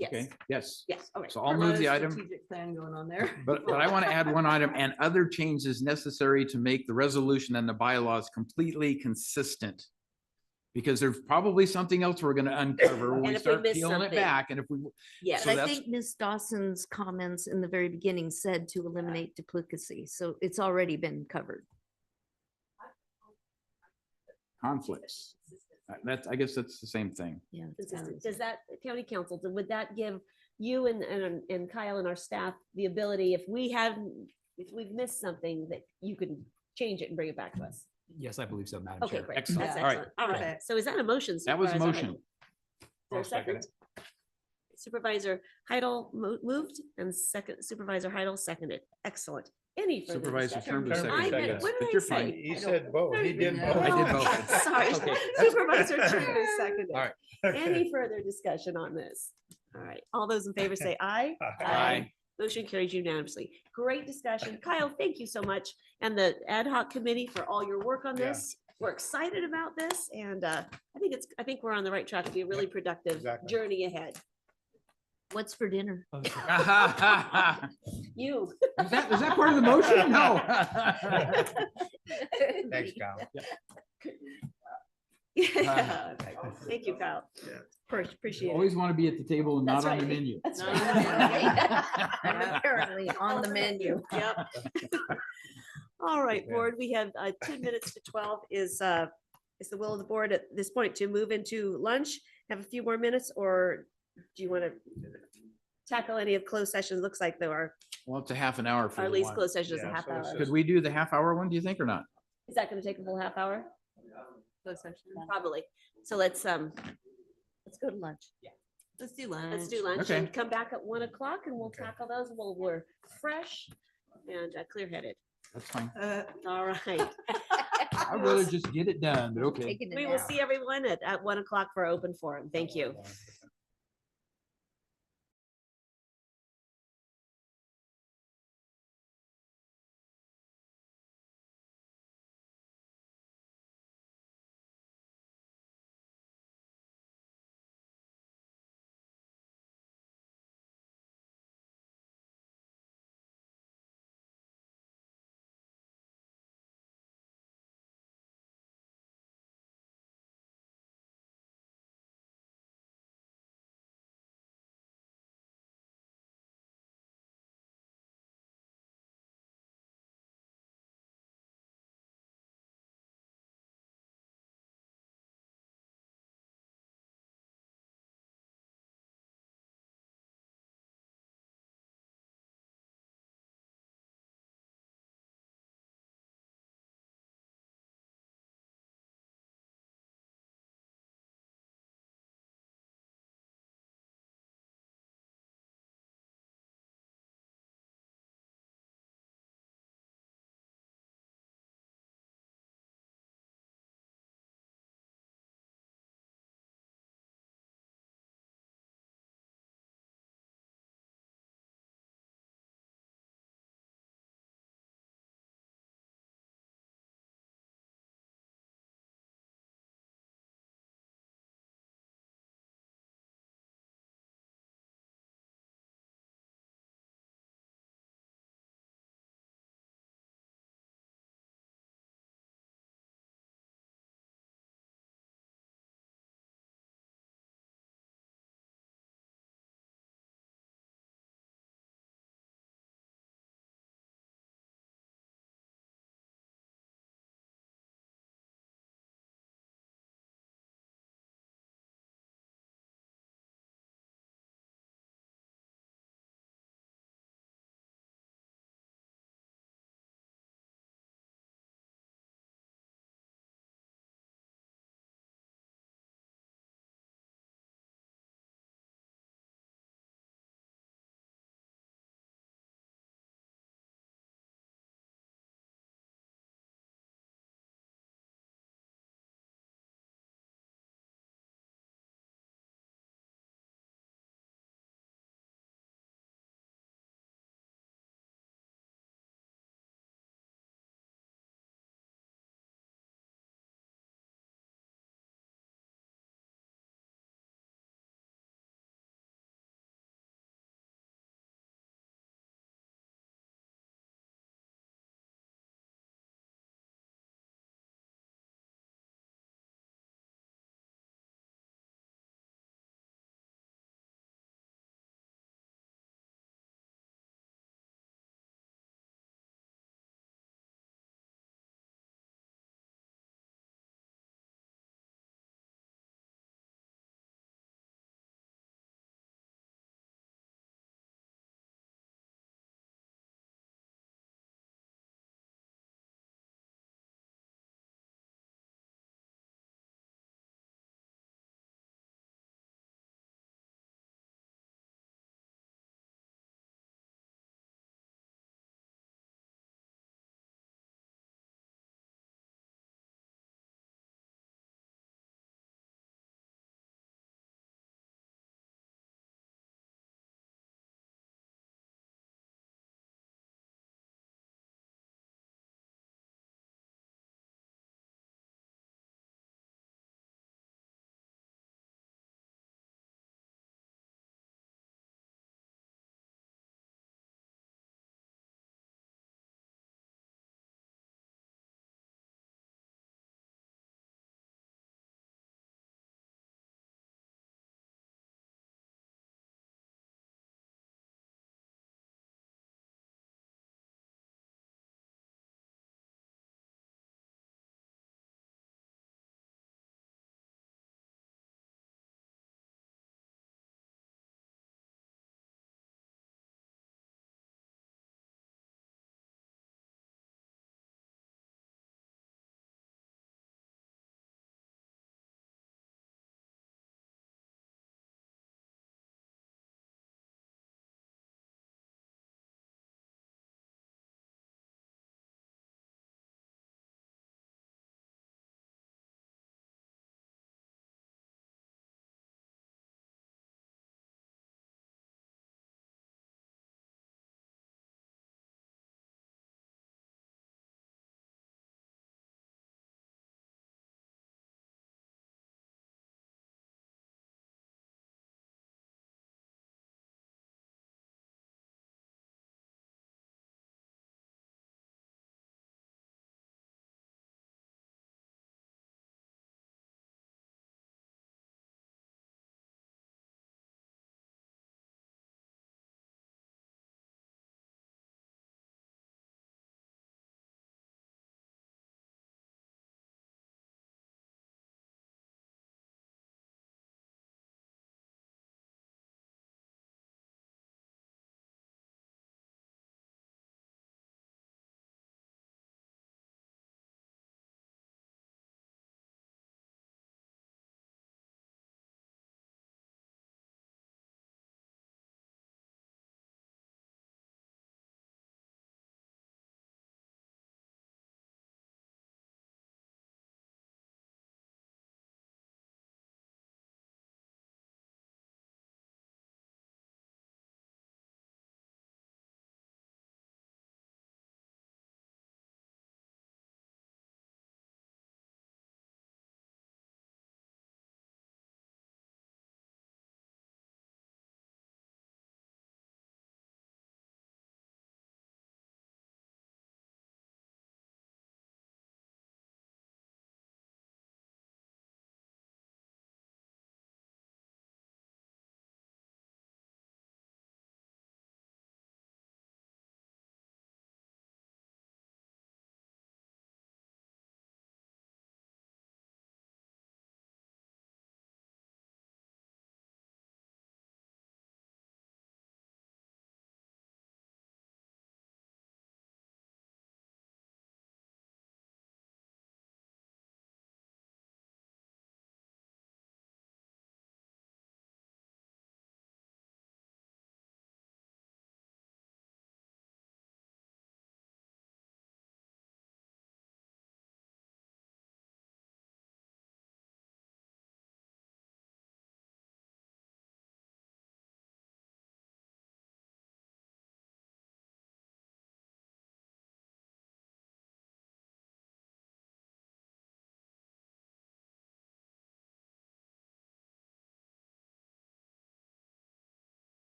Yes, Okay, yes. yes, all right. So I'll move the item. Strategic plan going on there. But I want to add one item and other changes necessary to make the resolution and the bylaws completely consistent. Because there's probably something else we're going to uncover when And we if we start miss peeling it something. back. And if we, Yes. So But I that's- think Ms. Dawson's comments in the very beginning said to eliminate duplicacy, so it's already been covered. conflicts. I guess that's the same thing. Yeah. Does that, county council, would that give you and Kyle and our staff the ability, if we've missed something, that you can change it and bring it back to us? Yes, I believe so, Madam Okay, Chair. great. Excellent. That's All right. excellent. All right. So is that a motion? That was a Supervisor motion. Heidel? Is there a I'll second second? Supervisor Heidel moved and second Supervisor Heidel seconded. Excellent. Any further Supervisor discussion? Turnbull Turnbull seconded, I meant- yes, what did but I you're say? fine. He I don't- said both. He did No, both. I did both. Sorry, Okay, that's- Supervisor Turnbull seconded. All right. Any further discussion on this? All right, all those in favor say aye. Aye. Motion carries unanimously. Great discussion. Kyle, thank you so much. And the ad hoc committee for all your work on Yeah. this. We're excited about this and I think we're on the right track. It'll be a really productive exactly. journey ahead. What's for dinner? You. Is that part of the motion? No. Thanks, Kyle. Yeah. Thank you, Kyle. Appreciate it. Always want to be at the table and That's not on the right. menu. That's Not on the right. And apparently on the menu. Yep. All right, Yeah. board, we have 10 minutes to 12 is the will of the board at this point to move into lunch. Have a few more minutes, or do you want to tackle any of closed sessions? Looks like there are, Well, it's a half an hour for our the least one. closed session is a Yeah, half so it's hour. Could we do the half-hour one, do you think, or not? Is that going to take a full half hour? Closed session? Probably. So let's go to lunch. Let's do lunch. Let's do lunch Okay. and come back at 1 o'clock and we'll tackle those while we're fresh and clear-headed. That's fine. All right. I'd rather just get it done, but okay. Taking a We will nap. see everyone at 1 o'clock for open forum. Thank you.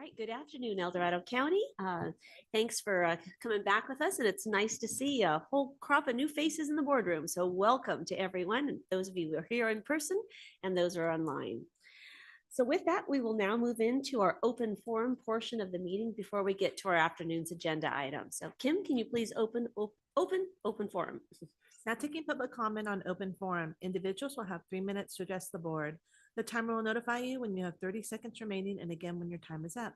right, good afternoon, El Dorado County. Thanks for coming back with us, and it's nice to see a whole crop of new faces in the boardroom. So welcome to everyone, and those of you who are here in person and those who are online. So with that, we will now move into our open forum portion of the meeting before we get to our afternoon's agenda items. So Kim, can you please open forum? Now taking public comment on open forum, individuals will have 3 minutes to address the board. The timer will notify you when you have 30 seconds remaining and again when your time is up.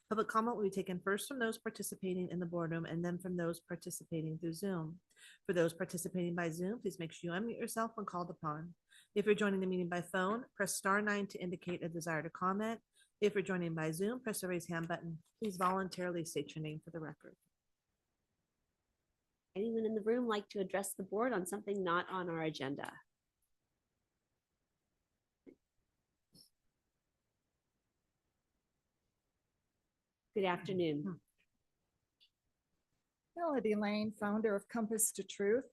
Public comment will be taken first from those participating in the boardroom and then from those participating through Zoom. For those participating by Zoom, please make sure you unmute yourself when called upon. If you're joining the meeting by phone, press *9 to indicate a desire to comment. If you're joining by Zoom, press the raise hand button. Please voluntarily state your name for the record. Anyone in the room like to address the board on something not on our agenda? Good afternoon. Melody Lane, founder of Compass to Truth.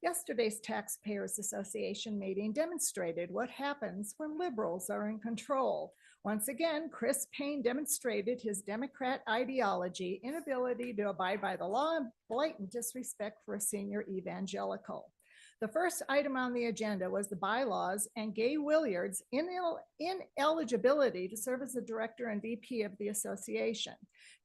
Yesterday's Taxpayers Association meeting demonstrated what happens when liberals are in control. Once again, Chris Payne demonstrated his Democrat ideology, inability to abide by the law, and blatant disrespect for a senior evangelical. The first item on the agenda was the bylaws and Gay Williard's ineligibility to serve as the director and VP of the association.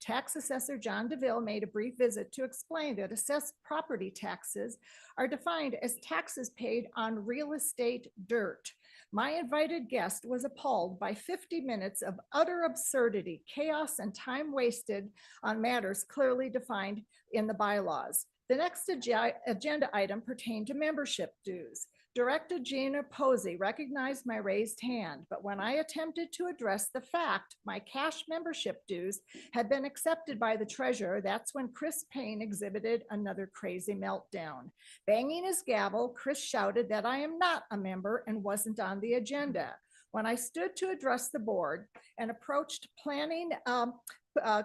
Tax assessor John DeVille made a brief visit to explain that assessed property taxes are defined as taxes paid on real estate dirt. My invited guest was appalled by 50 minutes of utter absurdity, chaos, and time wasted on matters clearly defined in the bylaws. The next agenda item pertained to membership dues. Director Gina Posey recognized my raised hand, but when I attempted to address the fact my cash membership dues had been accepted by the treasurer, that's when Chris Payne exhibited another crazy meltdown. Banging his gavel, Chris shouted that I am not a member and wasn't on the agenda. When I stood to address the board and approached planning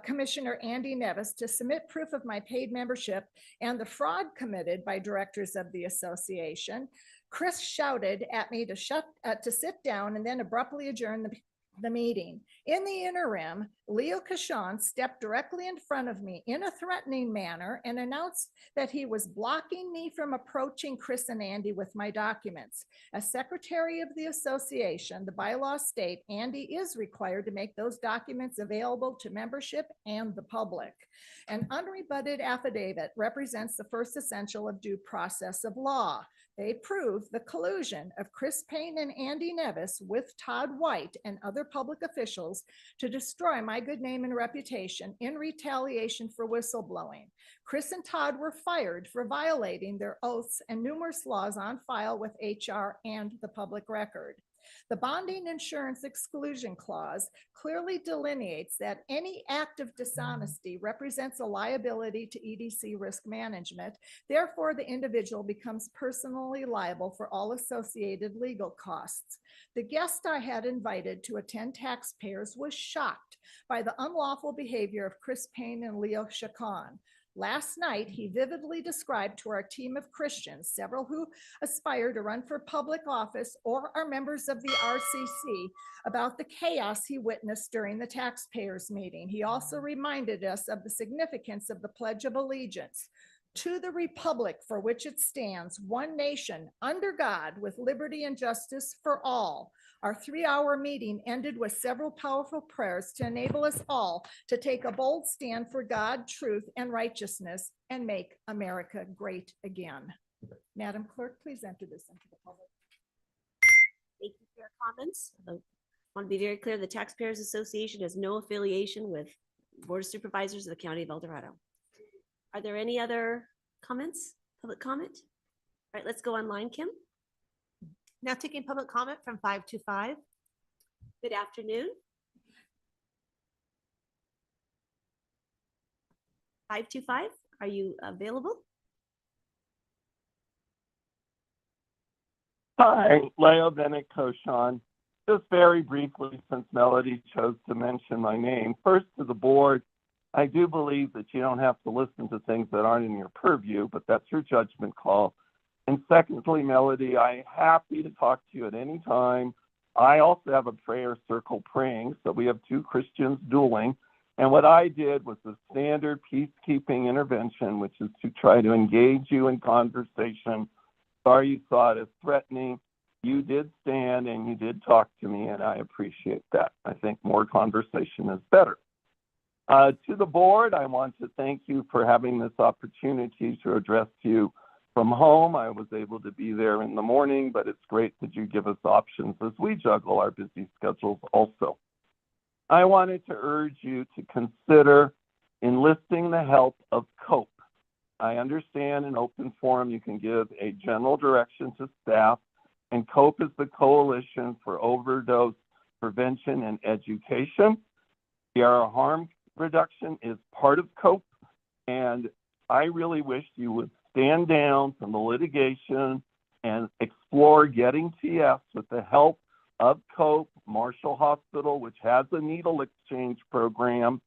Commissioner Andy Nevis to submit proof of my paid membership and the fraud committed by directors of the association, Chris shouted at me to sit down and then abruptly adjourn the meeting. In the interim, Leo Cashon stepped directly in front of me in a threatening manner and announced that he was blocking me from approaching Chris and Andy with my documents. As secretary of the association, the bylaws state Andy is required to make those documents available to membership and the public. An unrebutted affidavit represents the first essential of due process of law. They prove the collusion of Chris Payne and Andy Nevis with Todd White and other public officials to destroy my good name and reputation in retaliation for whistleblowing. Chris and Todd were fired for violating their oaths and numerous laws on file with HR and the public record. The bonding insurance exclusion clause clearly delineates that any act of dishonesty represents a liability to EDC risk management. Therefore, the individual becomes personally liable for all associated legal costs. The guest I had invited to attend taxpayers was shocked by the unlawful behavior of Chris Payne and Leo Chacon. Last night, he vividly described to our team of Christians, several who aspire to run for public office or are members of the RCC, about the chaos he witnessed during the taxpayers meeting. He also reminded us of the significance of the Pledge of Allegiance. To the republic for which it stands, one nation, under God, with liberty and justice for all. Our 3-hour meeting ended with several powerful prayers to enable us all to take a bold stand for God, truth, and righteousness and make America great again. Madam Clerk, please enter this into the public. Thank you for your comments. I want to be very clear, the Taxpayers Association has no affiliation with Board of Supervisors of the County of El Dorado. Are there any other comments, public comment? All right, let's go online, Kim. Now taking public comment from 525. Good afternoon. 525, are you available? Hi, Leo Bennett Koshan. Just very briefly, since Melody chose to mention my name, first to the board, I do believe that you don't have to listen to things that aren't in your purview, but that's your judgment call. And secondly, Melody, I'm happy to talk to you at any time I also have a prayer circle praying, so we have two Christians dueling. And what I did was the standard peacekeeping intervention, which is to try to engage you in conversation. Sorry you saw it as threatening. You did stand and you did talk to me, and I appreciate that. I think more conversation is better. To the board, I want to thank you for having this opportunity to address you from home. I was able to be there in the morning, but it's great that you give us options as we juggle our busy schedules also. I wanted to urge you to consider enlisting the help of COPE. I understand in open forum you can give a general direction to staff, and COPE is the Coalition for Overdose Prevention and Education. PR harm reduction is part of COPE, and I really wish you would stand down from the litigation and explore getting TS with the help of COPE, Marshall Hospital, which has a needle exchange program,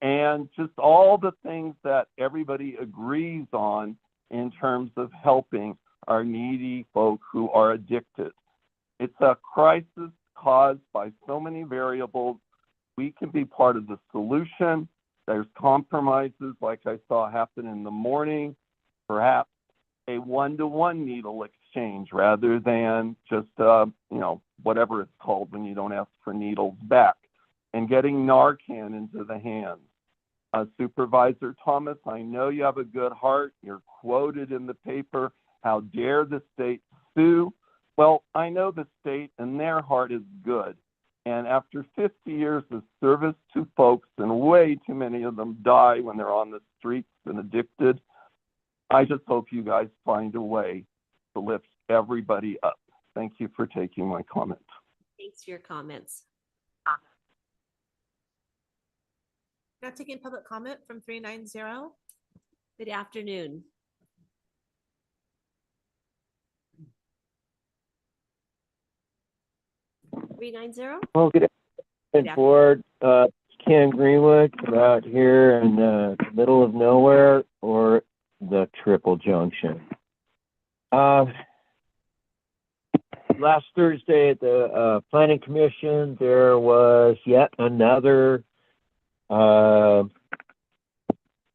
and just all the things that everybody agrees on in terms of helping our needy folk who are addicted. It's a crisis caused by so many variables. We can be part of the solution. There's compromises like I saw happen in the morning, perhaps a one-to-one needle exchange rather than just, whatever it's called when you don't ask for needles back, and getting Narcan into the hands. Supervisor Thomas, I know you have a good heart. You're quoted in the paper. How dare the state sue? Well, I know the state and their heart is good. And after 50 years of service to folks, and way too many of them die when they're on the streets and addicted, I just hope you guys find a way to lift everybody up. Thank you for taking my comment. Thanks for your comments. Now taking public comment from 390. Good afternoon. Well, good afternoon, board. Ken Greenwood, I'm out here in the middle of nowhere or the Triple Junction. Last Thursday at the Planning Commission, there was yet another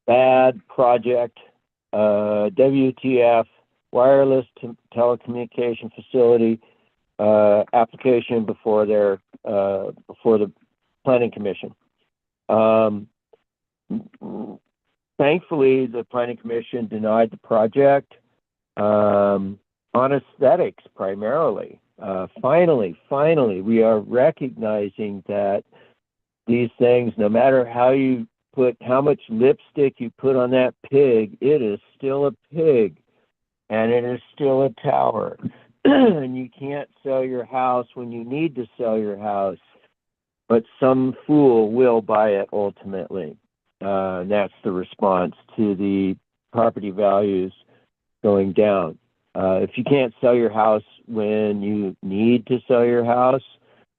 bad project, WTF, wireless telecommunication facility application before the Planning Commission. Thankfully, the Planning Commission denied the project on aesthetics primarily. Finally, we are recognizing that these things, no matter how much lipstick you put on that pig, it is still a pig and it is still a tower. And you can't sell your house when you need to sell your house, but some fool will buy it ultimately. And that's the response to the property values going down. If you can't sell your house when you need to sell your house,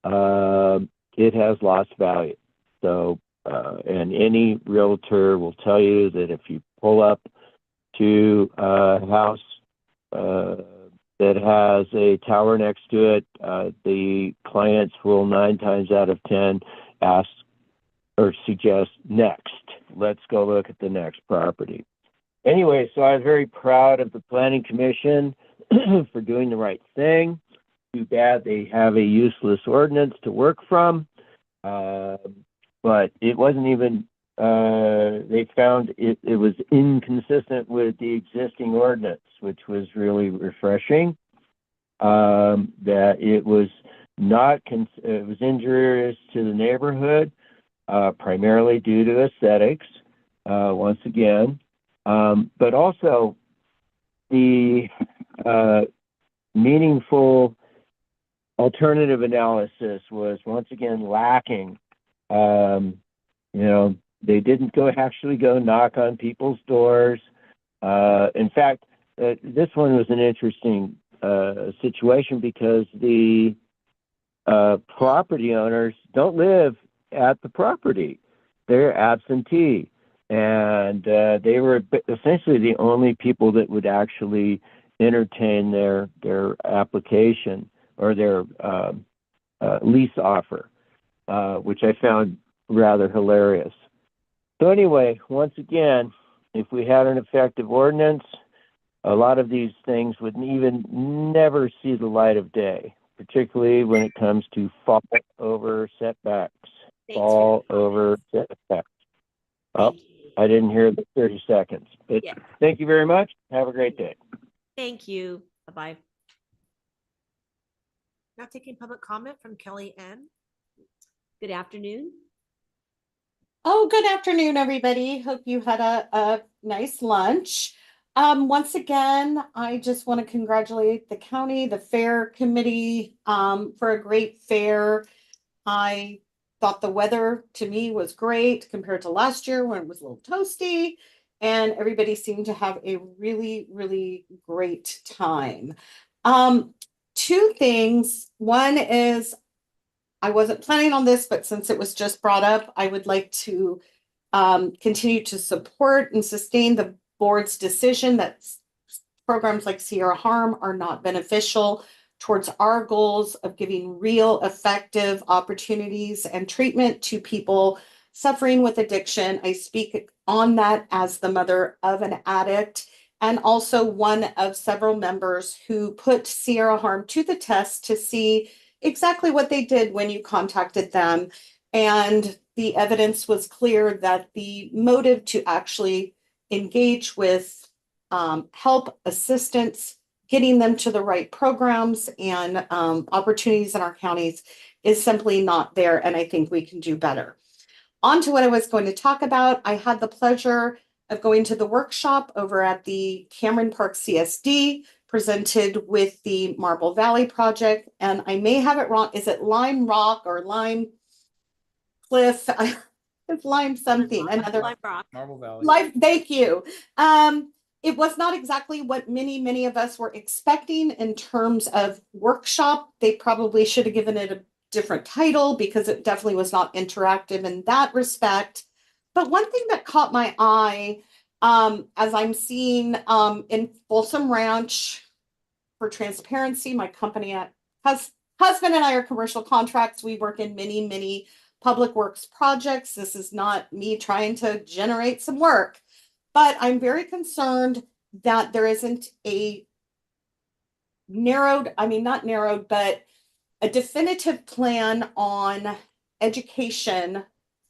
it has lost value. So, and any realtor will tell you that if you pull up to a house that has a tower next to it, the clients will 9 times out of 10 ask or suggest next. Let's go look at the next property. Anyway, so I was very proud of the Planning Commission for doing the right thing. Too bad they have a useless ordinance to work from. But it wasn't even, they found it was inconsistent with the existing ordinance, which was really refreshing. That it was not, it was injurious to the neighborhood, primarily due to aesthetics, once again. But also the meaningful alternative analysis was once again lacking. They didn't actually go knock on people's doors. In fact, this one was an interesting situation because the property owners don't live at the property. They're absentee. And they were essentially the only people that would actually entertain their application or their lease offer, which I found rather hilarious. So anyway, once again, if we had an effective ordinance, a lot of these things would even never see the light of day, particularly when it comes to fall over setbacks. Fall over setbacks. Oh, I didn't hear the 30 seconds, but Yeah. thank you very much. Have a great day. Thank you. Bye-bye. Now taking public comment from Kelly N. Good afternoon. Oh, good afternoon, everybody. Hope you had a nice lunch. Once again, I just want to congratulate the county, the fair committee, for a great fair. I thought the weather to me was great compared to last year when it was a little toasty, and everybody seemed to have a really, really great time. Two things. One is I wasn't planning on this, but since it was just brought up, I would like to continue to support and sustain the board's decision that programs like Sierra Harm are not beneficial towards our goals of giving real effective opportunities and treatment to people suffering with addiction. I speak on that as the mother of an addict and also one of several members who put Sierra Harm to the test to see exactly what they did when you contacted them. And the evidence was clear that the motive to actually engage with help, assistance, getting them to the right programs and opportunities in our counties is simply not there. And I think we can do better. On to what I was going to talk about. I had the pleasure of going to the workshop over at the Cameron Park CSD, presented with the Marble Valley Project. And I may have it wrong. Is it Lime Rock or Lime Cliff? It's Lime something. Another Lime Rock. Marble Valley. Thank you. It was not exactly what many of us were expecting in terms of workshop. They probably should have given it a different title because it definitely was not interactive in that respect. But one thing that caught my eye, as I'm seeing in Folsom Ranch, for transparency, my company husband and I are commercial contracts. We work in many public works projects. This is not me trying to generate some work, but I'm very concerned that there isn't a not narrowed, but a definitive plan on education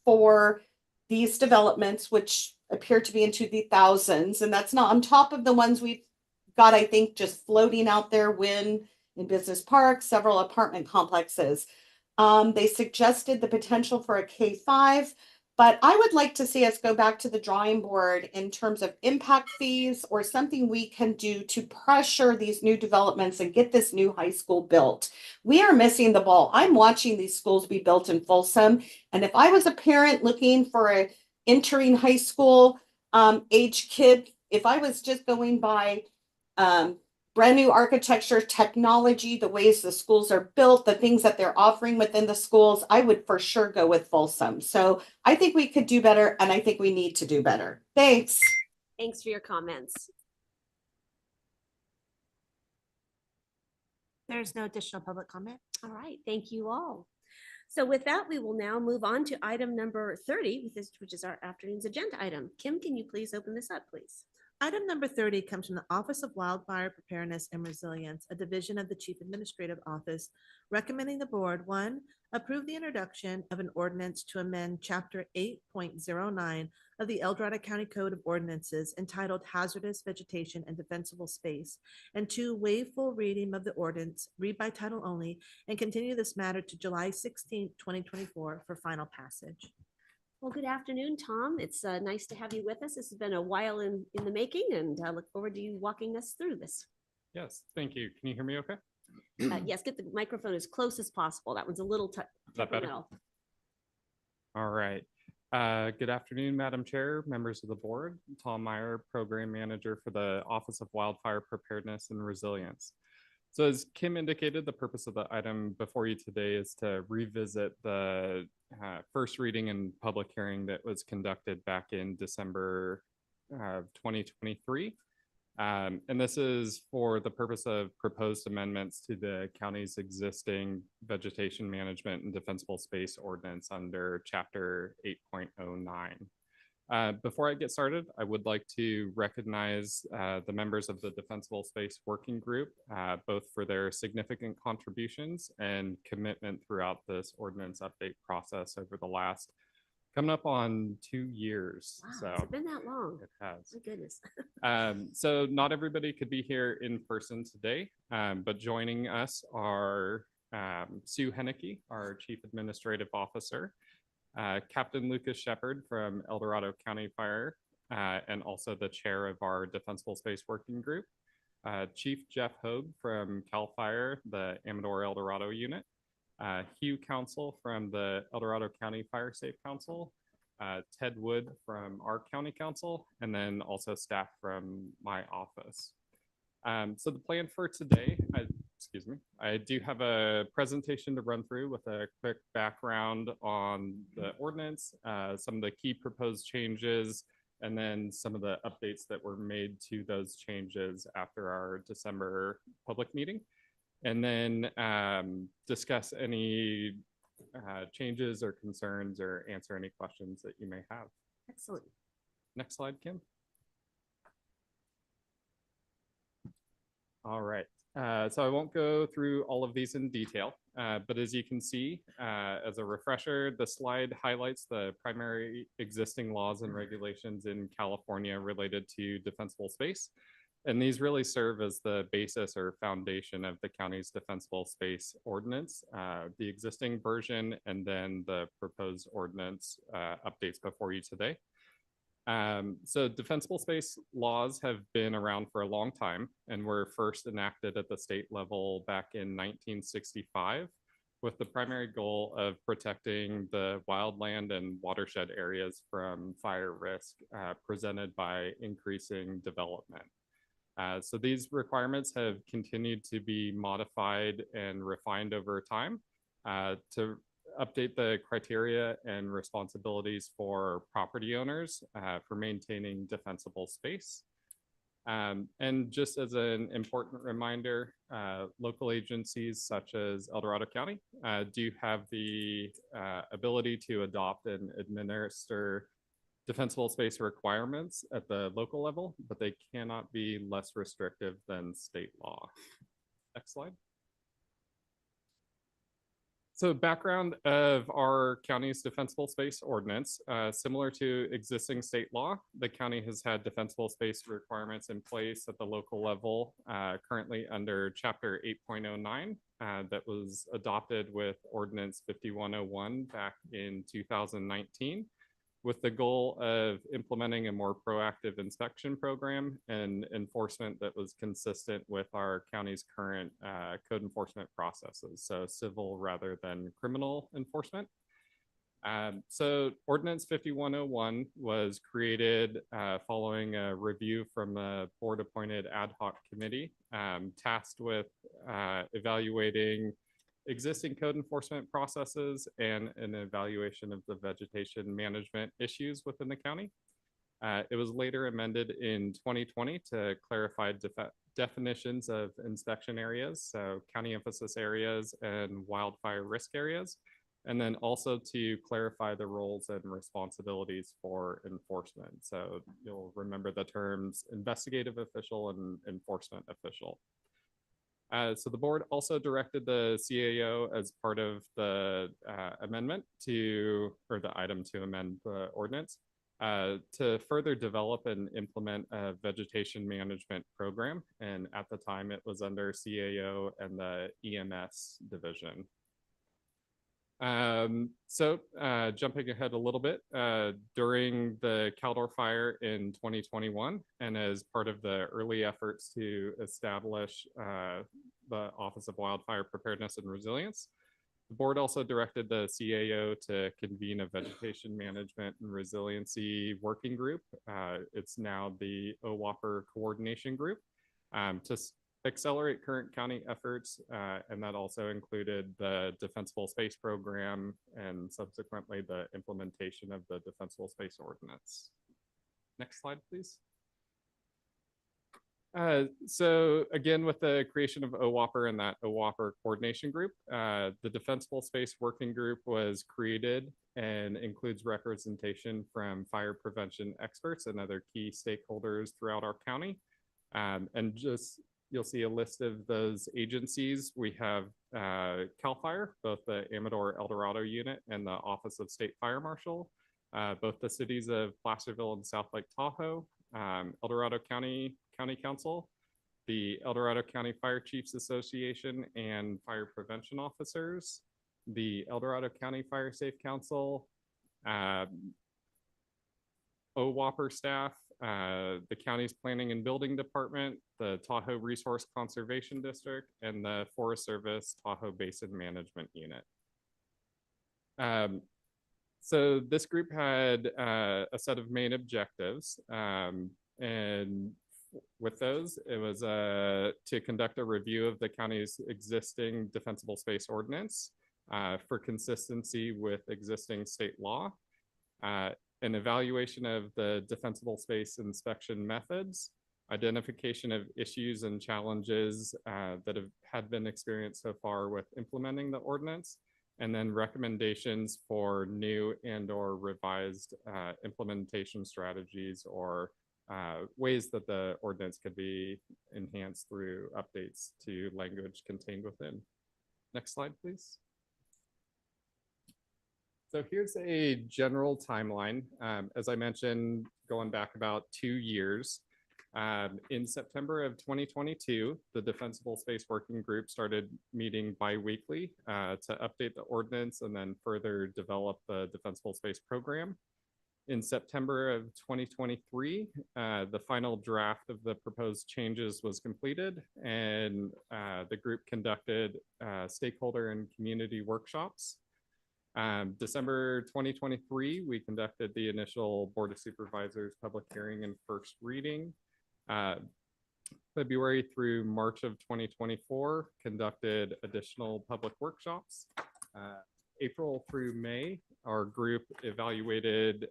for these developments, which appear to be into the thousands. And that's not on top of the ones we've got, I think, just floating out there, Wynn in Business Park, several apartment complexes. They suggested the potential for a K-5, but I would like to see us go back to the drawing board in terms of impact fees or something we can do to pressure these new developments and get this new high school built. We are missing the ball. I'm watching these schools be built in Folsom, and if I was a parent looking for a entering high school age kid, if I was just going by brand new architecture, technology, the ways the schools are built, the things that they're offering within the schools, I would for sure go with Folsom. So I think we could do better, and I think we need to do better. Thanks. Thanks for your comments. There's no additional public comment. All right, thank you all. So with that, we will now move on to item number 30, which is our afternoon's agenda item. Kim, can you please open this up, please? Item number 30 comes from the Office of Wildfire Preparedness and Resilience, a division of the Chief Administrative Office, recommending the board, 1, approve the introduction of an ordinance to amend Chapter 8.09 of the El Dorado County Code of Ordinances entitled Hazardous Vegetation and Defensible Space, and 2, waive full reading of the ordinance, read by title only, and continue this matter to July 16, 2024 for final passage. Well, good afternoon, Tom. It's nice to have you with us. This has been a while in the making, and I look forward to you walking us through this. Yes, thank you. Can you hear me okay? Yes, get the microphone as close as possible. That one's a little tough. Is that better? All right. Good afternoon, Madam Chair, members of the board. Tom Meyer, Program Manager for the Office of Wildfire Preparedness and Resilience. So as Kim indicated, the purpose of the item before you today is to revisit the first reading and public hearing that was conducted back in December of 2023. And this is for the purpose of proposed amendments to the county's existing vegetation management and defensible space ordinance under chapter 8.09. Before I get started, I would like to recognize the members of the Defensible Space Working Group, both for their significant contributions and commitment throughout this ordinance update process over the last coming up on 2 years. Wow, So has it been that long? it has. My goodness. So not everybody could be here in person today, but joining us are Sue Henneke, our Chief Administrative Officer, Captain Lucas Shepard from El Dorado County Fire, and also the chair of our Defensible Space Working Group, Chief Jeff Hogue from CAL FIRE, the Amador El Dorado unit, Hugh Council from the El Dorado County Fire Safe Council, Ted Wood from our county council, and then also staff from my office. So the plan for today, I do have a presentation to run through with a quick background on the ordinance, some of the key proposed changes, and then some of the updates that were made to those changes after our December public meeting. And then discuss any changes or concerns or answer any questions that you may have. Excellent. Next slide, Kim. All right. So I won't go through all of these in detail, but as you can see, as a refresher, the slide highlights the primary existing laws and regulations in California related to defensible space. And these really serve as the basis or foundation of the county's defensible space ordinance, the existing version, and then the proposed ordinance updates before you today. So defensible space laws have been around for a long time and were first enacted at the state level back in 1965 with the primary goal of protecting the wildland and watershed areas from fire risk presented by increasing development. So these requirements have continued to be modified and refined over time to update the criteria and responsibilities for property owners for maintaining defensible space. And just as an important reminder, local agencies such as El Dorado County do have the ability to adopt and administer defensible space requirements at the local level, but they cannot be less restrictive than state law. Next slide. So background of our county's defensible space ordinance, similar to existing state law, the county has had defensible space requirements in place at the local level, currently under chapter 8.09 that was adopted with ordinance 5101 back in 2019. With the goal of implementing a more proactive inspection program and enforcement that was consistent with our county's current code enforcement processes, so civil rather than criminal enforcement. So Ordinance 5101 was created following a review from a board-appointed ad hoc committee tasked with evaluating existing code enforcement processes and an evaluation of the vegetation management issues within the county. It was later amended in 2020 to clarify definitions of inspection areas, so county emphasis areas and wildfire risk areas, and then also to clarify the roles and responsibilities for enforcement. So you'll remember the terms investigative official and enforcement official. So the board also directed the CAO as part of the amendment or the item to amend the ordinance to further develop and implement a vegetation management program. And at the time it was under CAO and the EMS division. Jumping ahead a little bit, during the Caldor fire in 2021, and as part of the early efforts to establish the Office of Wildfire Preparedness and Resilience, the board also directed the CAO to convene a vegetation management and resiliency working group. It's now the OWAPR coordination group to accelerate current county efforts, and that also included the defensible space program and subsequently the implementation of the defensible space ordinance. Next slide, please. So again, with the creation of OWOPR and that OWOPR coordination group, the Defensible Space Working Group was created and includes representation from fire prevention experts and other key stakeholders throughout our county. And just you'll see a list of those agencies. We have CAL FIRE, both the Amador El Dorado unit and the Office of State Fire Marshal, both the cities of Placerville and South Lake Tahoe, El Dorado County Council, the El Dorado County Fire Chiefs Association and Fire Prevention Officers, the El Dorado County Fire Safe Council, OWOPR staff, the county's Planning and Building Department, the Tahoe Resource Conservation District, and the Forest Service Tahoe Basin Management Unit. So this group had a set of main objectives, and with those, it was to conduct a review of the county's existing defensible space ordinance for consistency with existing state law, an evaluation of the defensible space inspection methods, identification of issues and challenges that had been experienced so far with implementing the ordinance, and then recommendations for new and or revised implementation strategies or ways that the ordinance could be enhanced through updates to language contained within. Next slide, please. So here's a general timeline. As I mentioned, going back about 2 years, in September of 2022, the Defensible Space Working Group started meeting bi-weekly to update the ordinance and then further develop the Defensible Space Program. In September of 2023, the final draft of the proposed changes was completed, and the group conducted stakeholder and community workshops. December 2023, we conducted the initial Board of Supervisors public hearing and first reading. February through March of 2024, conducted additional public workshops. April through May, our group evaluated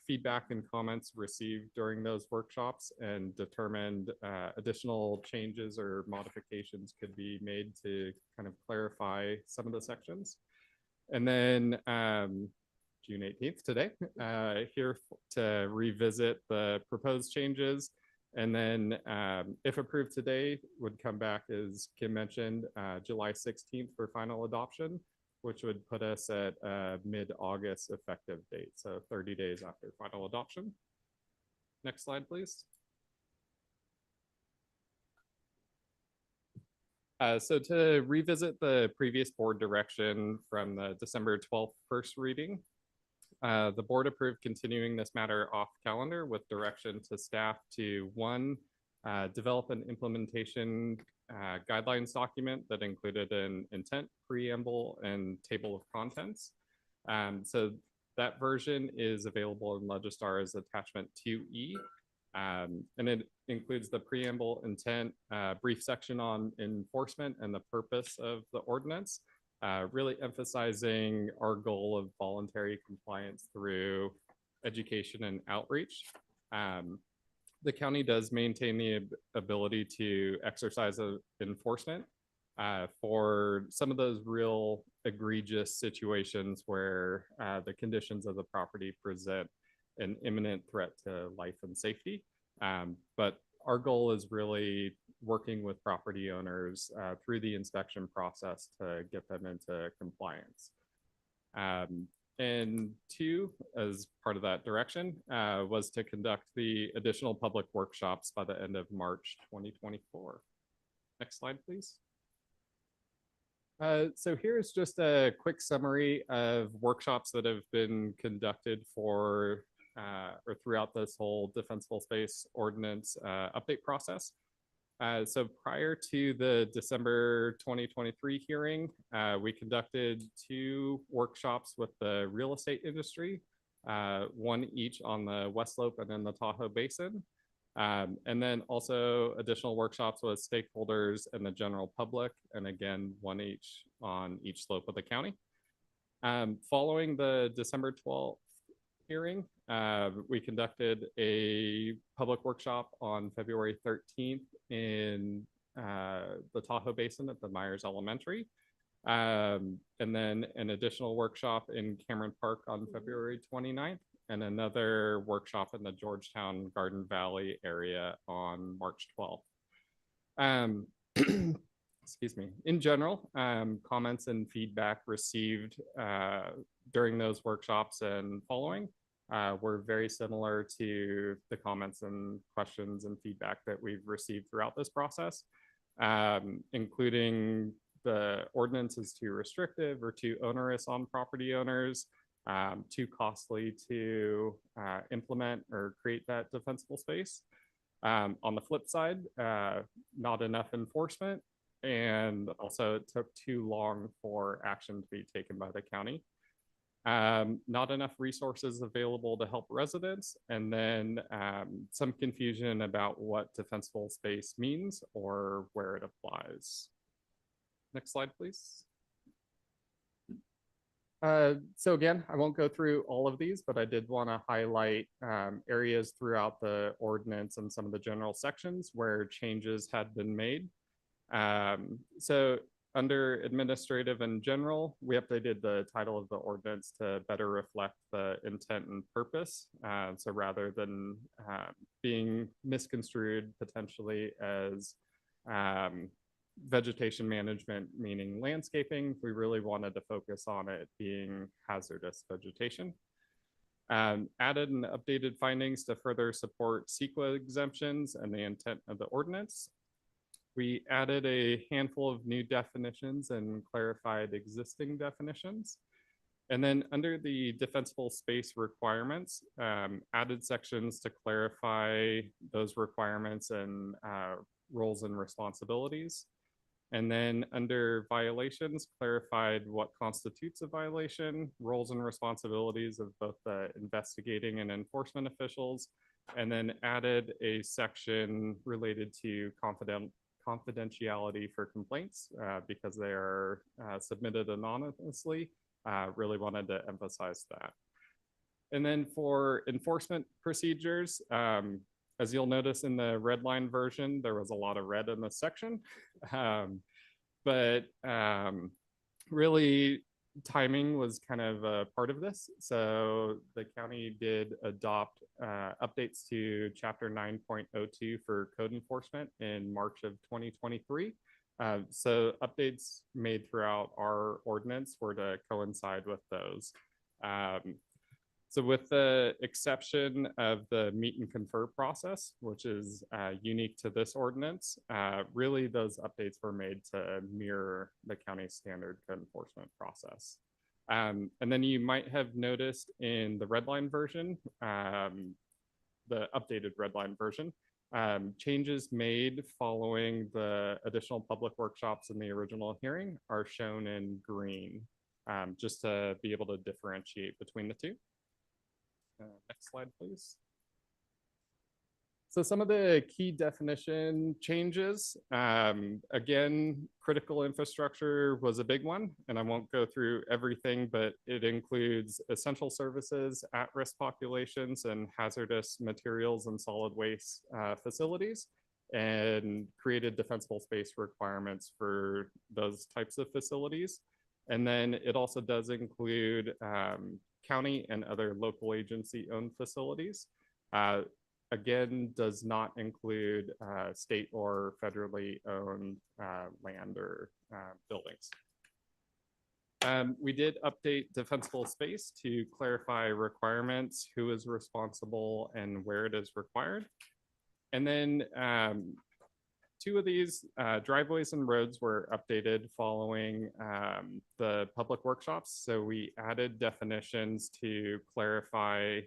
feedback and comments received during those workshops and determined additional changes or modifications could be made to kind of clarify some of the sections. And then June 18th today, here to revisit the proposed changes. And then if approved today, would come back, as Kim mentioned, July 16th for final adoption, which would put us at a mid-August effective date. So 30 days after final adoption. Next slide, please. So to revisit the previous board direction from the December 12th first reading, the board approved continuing this matter off calendar with direction to staff to 1, develop an implementation guidelines document that included an intent, preamble, and table of contents. So that version is available in Legistar as attachment 2E. And it includes the preamble, intent, brief section on enforcement and the purpose of the ordinance, really emphasizing our goal of voluntary compliance through education and outreach. The county does maintain the ability to exercise enforcement for some of those real egregious situations where the conditions of the property present an imminent threat to life and safety. But our goal is really working with property owners through the inspection process to get them into compliance. And 2, as part of that direction, was to conduct the additional public workshops by the end of March 2024. Next slide, please. So here's just a quick summary of workshops that have been conducted for or throughout this whole defensible space ordinance update process. So prior to the December 2023 hearing, we conducted 2 workshops with the real estate industry, 1 each on the West Slope and then the Tahoe Basin. And then also additional workshops with stakeholders and the general public, and again, 1 each on each slope of the county. Following the December 12th hearing, We conducted a public workshop on February 13th in the Tahoe Basin at the Myers Elementary. And then an additional workshop in Cameron Park on February 29th, and another workshop in the Georgetown Garden Valley area on March 12th. Excuse me. In general, comments and feedback received during those workshops and following were very similar to the comments and questions and feedback that we've received throughout this process, including the ordinance is too restrictive or too onerous on property owners, too costly to implement or create that defensible space. On the flip side, not enough enforcement, and also it took too long for action to be taken by the county. Not enough resources available to help residents, and then some confusion about what defensible space means or where it applies. Next slide, please. So again, I won't go through all of these, but I did want to highlight areas throughout the ordinance and some of the general sections where changes had been made. So under administrative and general, we updated the title of the ordinance to better reflect the intent and purpose. So rather than being misconstrued potentially as vegetation management, meaning landscaping, we really wanted to focus on it being hazardous vegetation. Added and updated findings to further support CEQA exemptions and the intent of the ordinance. We added a handful of new definitions and clarified existing definitions. And then under the defensible space requirements, added sections to clarify those requirements and roles and responsibilities. And then under violations, clarified what constitutes a violation, roles and responsibilities of both the investigating and enforcement officials, and then added a section related to confidentiality for complaints because they are submitted anonymously. Really wanted to emphasize that. And then for enforcement procedures, as you'll notice in the red line version, there was a lot of red in this section, but really timing was kind of a part of this. So the county did adopt updates to chapter 9.02 for code enforcement in March of 2023. So updates made throughout our ordinance were to coincide with those. So with the exception of the meet and confer process, which is unique to this ordinance, really those updates were made to mirror the county standard code enforcement process. And then you might have noticed in the red line version, the updated red line version, changes made following the additional public workshops in the original hearing are shown in green, just to be able to differentiate between the two. Next slide, please. So some of the key definition changes, again, critical infrastructure was a big one, and I won't go through everything, but it includes essential services, at-risk populations, and hazardous materials and solid waste facilities, and created defensible space requirements for those types of facilities. And then it also does include county and other local agency owned facilities. Again, does not include state or federally owned land or buildings. We did update defensible space to clarify requirements, who is responsible and where it is required. And then two of these driveways and roads were updated following the public workshops. So we added definitions to clarify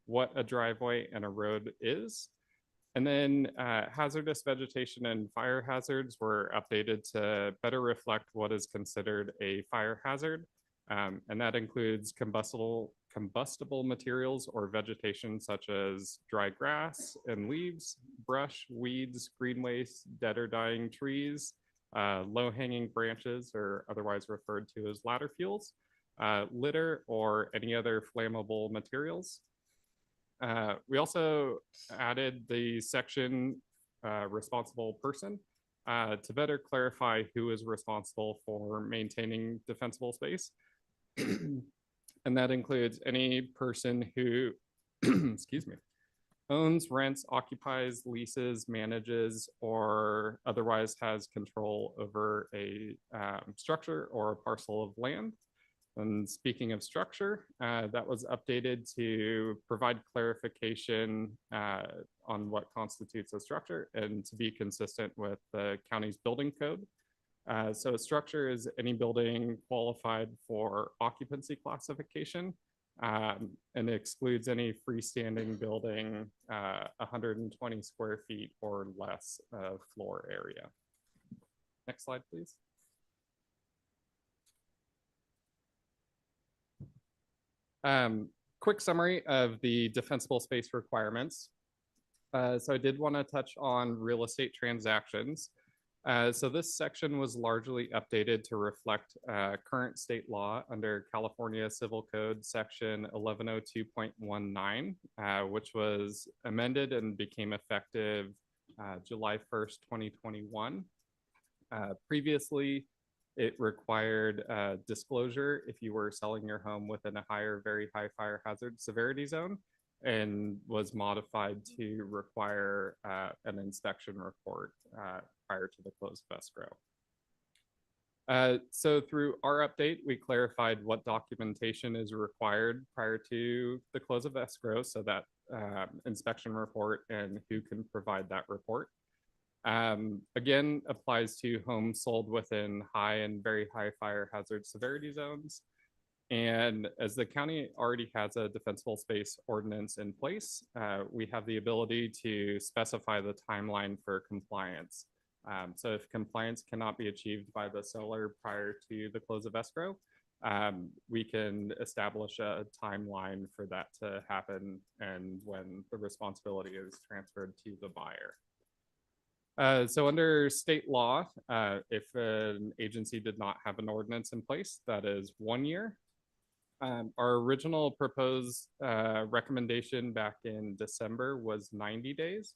what a driveway and a road is. And then hazardous vegetation and fire hazards were updated to better reflect what is considered a fire hazard. And that includes combustible materials or vegetation such as dry grass and leaves, brush, weeds, green waste, dead or dying trees, low-hanging branches, or otherwise referred to as ladder fuels, litter, or any other flammable materials. We also added the section responsible person to better clarify who is responsible for maintaining defensible space. And that includes any person who, excuse me, owns, rents, occupies, leases, manages, or otherwise has control over a structure or a parcel of land. And speaking of structure, that was updated to provide clarification on what constitutes a structure and to be consistent with the county's building code. So a structure is any building qualified for occupancy classification and excludes any freestanding building 120 square feet or less of floor area. Next slide, please. Quick summary of the defensible space requirements. So I did want to touch on real estate transactions. So this section was largely updated to reflect current state law under California Civil Code section 1102.19, which was amended and became effective July 1st, 2021. Previously, it required disclosure if you were selling your home within a very high fire hazard severity zone, and was modified to require an inspection report prior to the close of escrow. So through our update, we clarified what documentation is required prior to the close of escrow, so that inspection report and who can provide that report. Again, applies to homes sold within high and very high fire hazard severity zones. And as the county already has a defensible space ordinance in place, we have the ability to specify the timeline for compliance. So if compliance cannot be achieved by the seller prior to the close of escrow, we can establish a timeline for that to happen and when the responsibility is transferred to the buyer. So under state law, if an agency did not have an ordinance in place, that is 1 year. Our original proposed recommendation back in December was 90 days,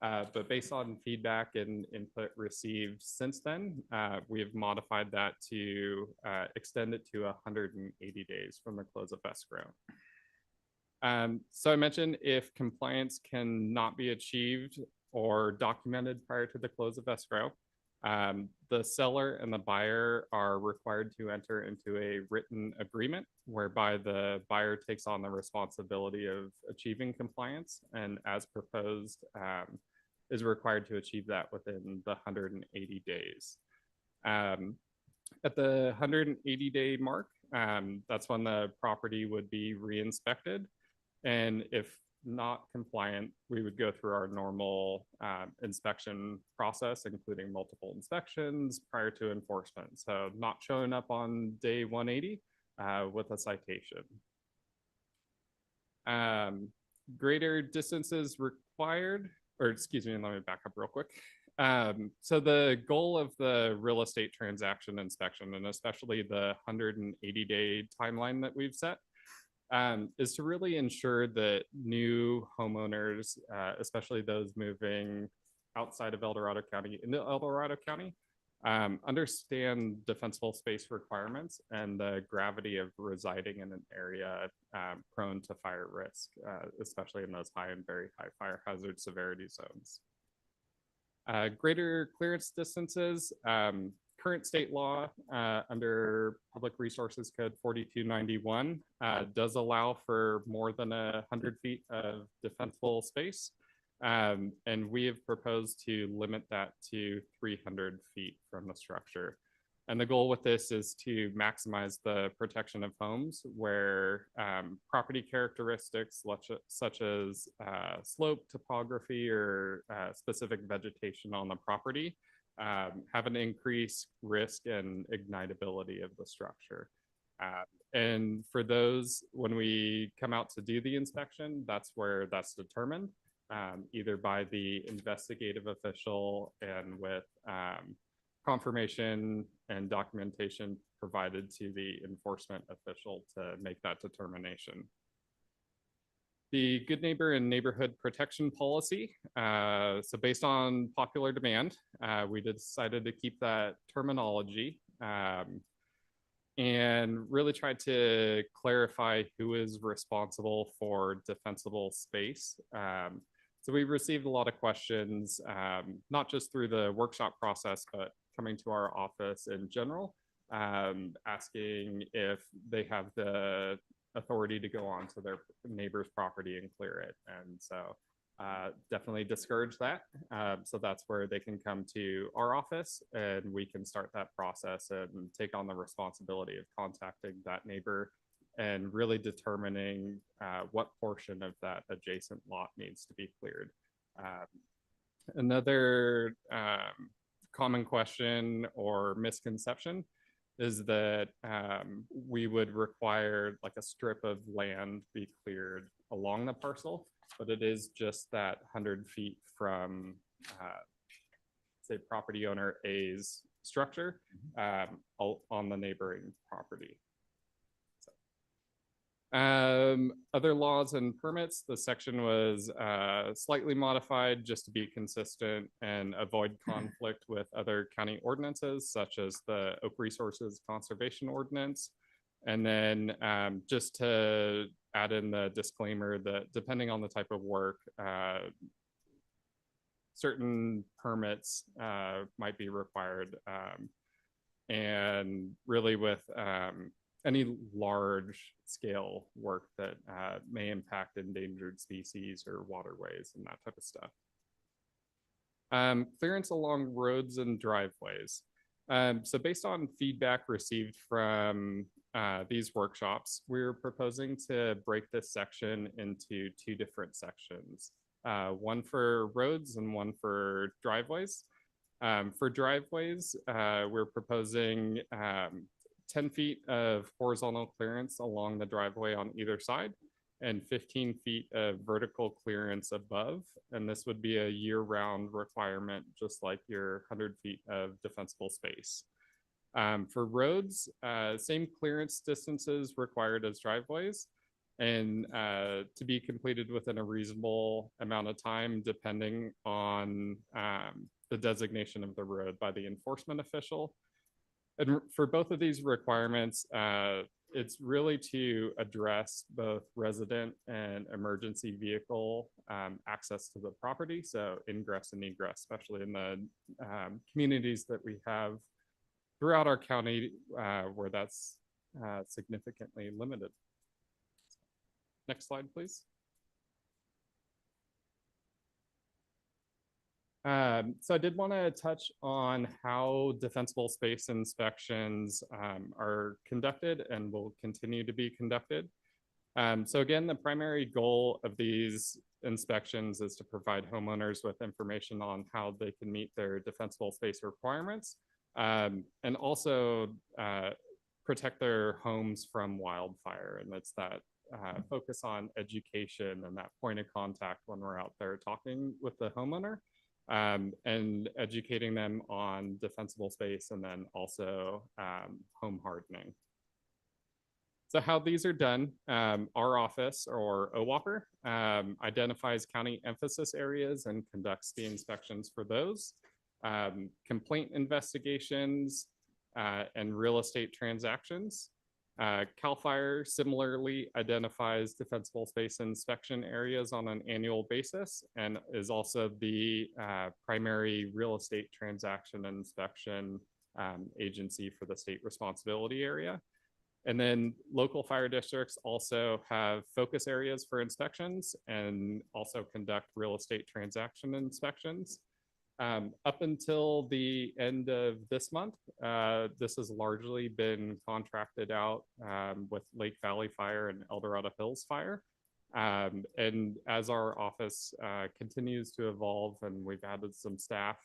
but based on feedback and input received since then, we have modified that to extend it to 180 days from the close of escrow. So I mentioned if compliance cannot be achieved or documented prior to the close of escrow, the seller and the buyer are required to enter into a written agreement whereby the buyer takes on the responsibility of achieving compliance, and as proposed, is required to achieve that within the 180 days. At the 180-day mark, that's when the property would be re-inspected. And if not compliant, we would go through our normal inspection process, including multiple inspections prior to enforcement. So not showing up on day 180 with a citation. Greater distances required, or excuse me, let me back up real quick. So the goal of the real estate transaction inspection, and especially the 180-day timeline that we've set, is to really ensure that new homeowners, especially those moving outside of El Dorado County into El Dorado County, understand defensible space requirements and the gravity of residing in an area prone to fire risk, especially in those high and very high fire hazard severity zones. Greater clearance distances. Current state law under Public Resources Code 4291 does allow for more than 100 feet of defensible space. And we have proposed to limit that to 300 feet from the structure. And the goal with this is to maximize the protection of homes where property characteristics such as slope, topography, or specific vegetation on the property have an increased risk and ignitability of the structure. And for those, when we come out to do the inspection, that's where that's determined, either by the investigative official and with confirmation and documentation provided to the enforcement official to make that determination. The Good Neighbor and Neighborhood Protection Policy. So based on popular demand, we decided to keep that terminology and really try to clarify who is responsible for defensible space. So we received a lot of questions, not just through the workshop process, but coming to our office in general, asking if they have the authority to go on to their neighbor's property and clear it. And so definitely discourage that. So that's where they can come to our office and we can start that process and take on the responsibility of contacting that neighbor and really determining what portion of that adjacent lot needs to be cleared. Another common question or misconception is that we would require like a strip of land be cleared along the parcel, but it is just that 100 feet from, say, property owner A's structure on the neighboring property. Other laws and permits, the section was slightly modified just to be consistent and avoid conflict with other county ordinances, such as the Oak Resources Conservation Ordinance. And then just to add in the disclaimer that depending on the type of work, certain permits might be required. And really with any large scale work that may impact endangered species or waterways and that type of stuff. Clearance along roads and driveways. So based on feedback received from these workshops, we're proposing to break this section into two different sections, one for roads and one for driveways. For driveways, we're proposing 10 feet of horizontal clearance along the driveway on either side and 15 feet of vertical clearance above. And this would be a year-round requirement, just like your 100 feet of defensible space. For roads, same clearance distances required as driveways and to be completed within a reasonable amount of time, depending on the designation of the road by the enforcement official. And for both of these requirements, it's really to address both resident and emergency vehicle access to the property. So ingress and egress, especially in the communities that we have throughout our county where that's significantly limited. Next slide, please. So I did want to touch on how defensible space inspections are conducted and will continue to be conducted. So again, the primary goal of these inspections is to provide homeowners with information on how they can meet their defensible space requirements and also protect their homes from wildfire. And it's that focus on education and that point of contact when we're out there talking with the homeowner. And educating them on defensible space and then also home hardening. So how these are done, our office or OWOPR identifies county emphasis areas and conducts the inspections for those. Complaint investigations and real estate transactions. CAL FIRE similarly identifies defensible space inspection areas on an annual basis and is also the primary real estate transaction inspection agency for the state responsibility area. And then local fire districts also have focus areas for inspections and also conduct real estate transaction inspections. Up until the end of this month, this has largely been contracted out with Lake Valley Fire and El Dorado Hills Fire. And as our office continues to evolve and we've added some staff,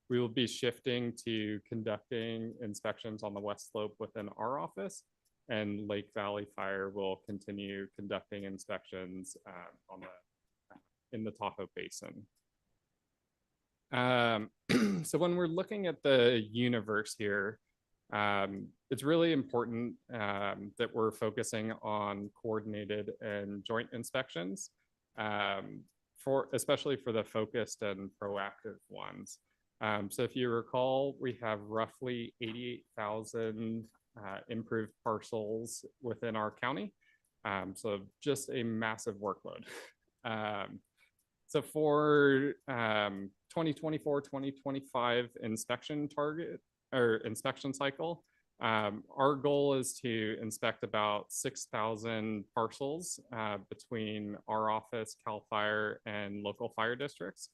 we will be shifting to conducting inspections on the West Slope within our office, and Lake Valley Fire will continue conducting inspections in the Tahoe Basin. So when we're looking at the universe here, it's really important that we're focusing on coordinated and joint inspections, especially for the focused and proactive ones. So if you recall, we have roughly 88,000 improved parcels within our county. So just a massive workload. So for 2024, 2025 inspection target or inspection cycle, our goal is to inspect about 6,000 parcels between our office, CAL FIRE, and local fire districts.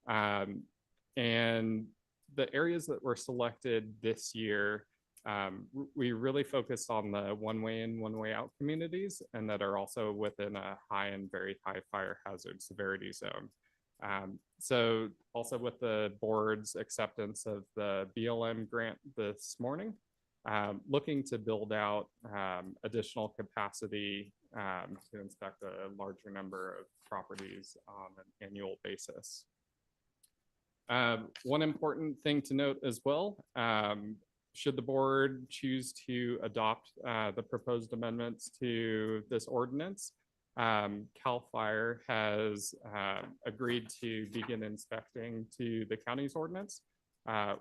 And the areas that were selected this year, we really focused on the one-way in, one-way out communities, and that are also within a high and very high fire hazard severity zone. So also with the board's acceptance of the BLM grant this morning, looking to build out additional capacity to inspect a larger number of properties on an annual basis. One important thing to note as well, should the board choose to adopt the proposed amendments to this ordinance, CAL FIRE has agreed to begin inspecting to the county's ordinance,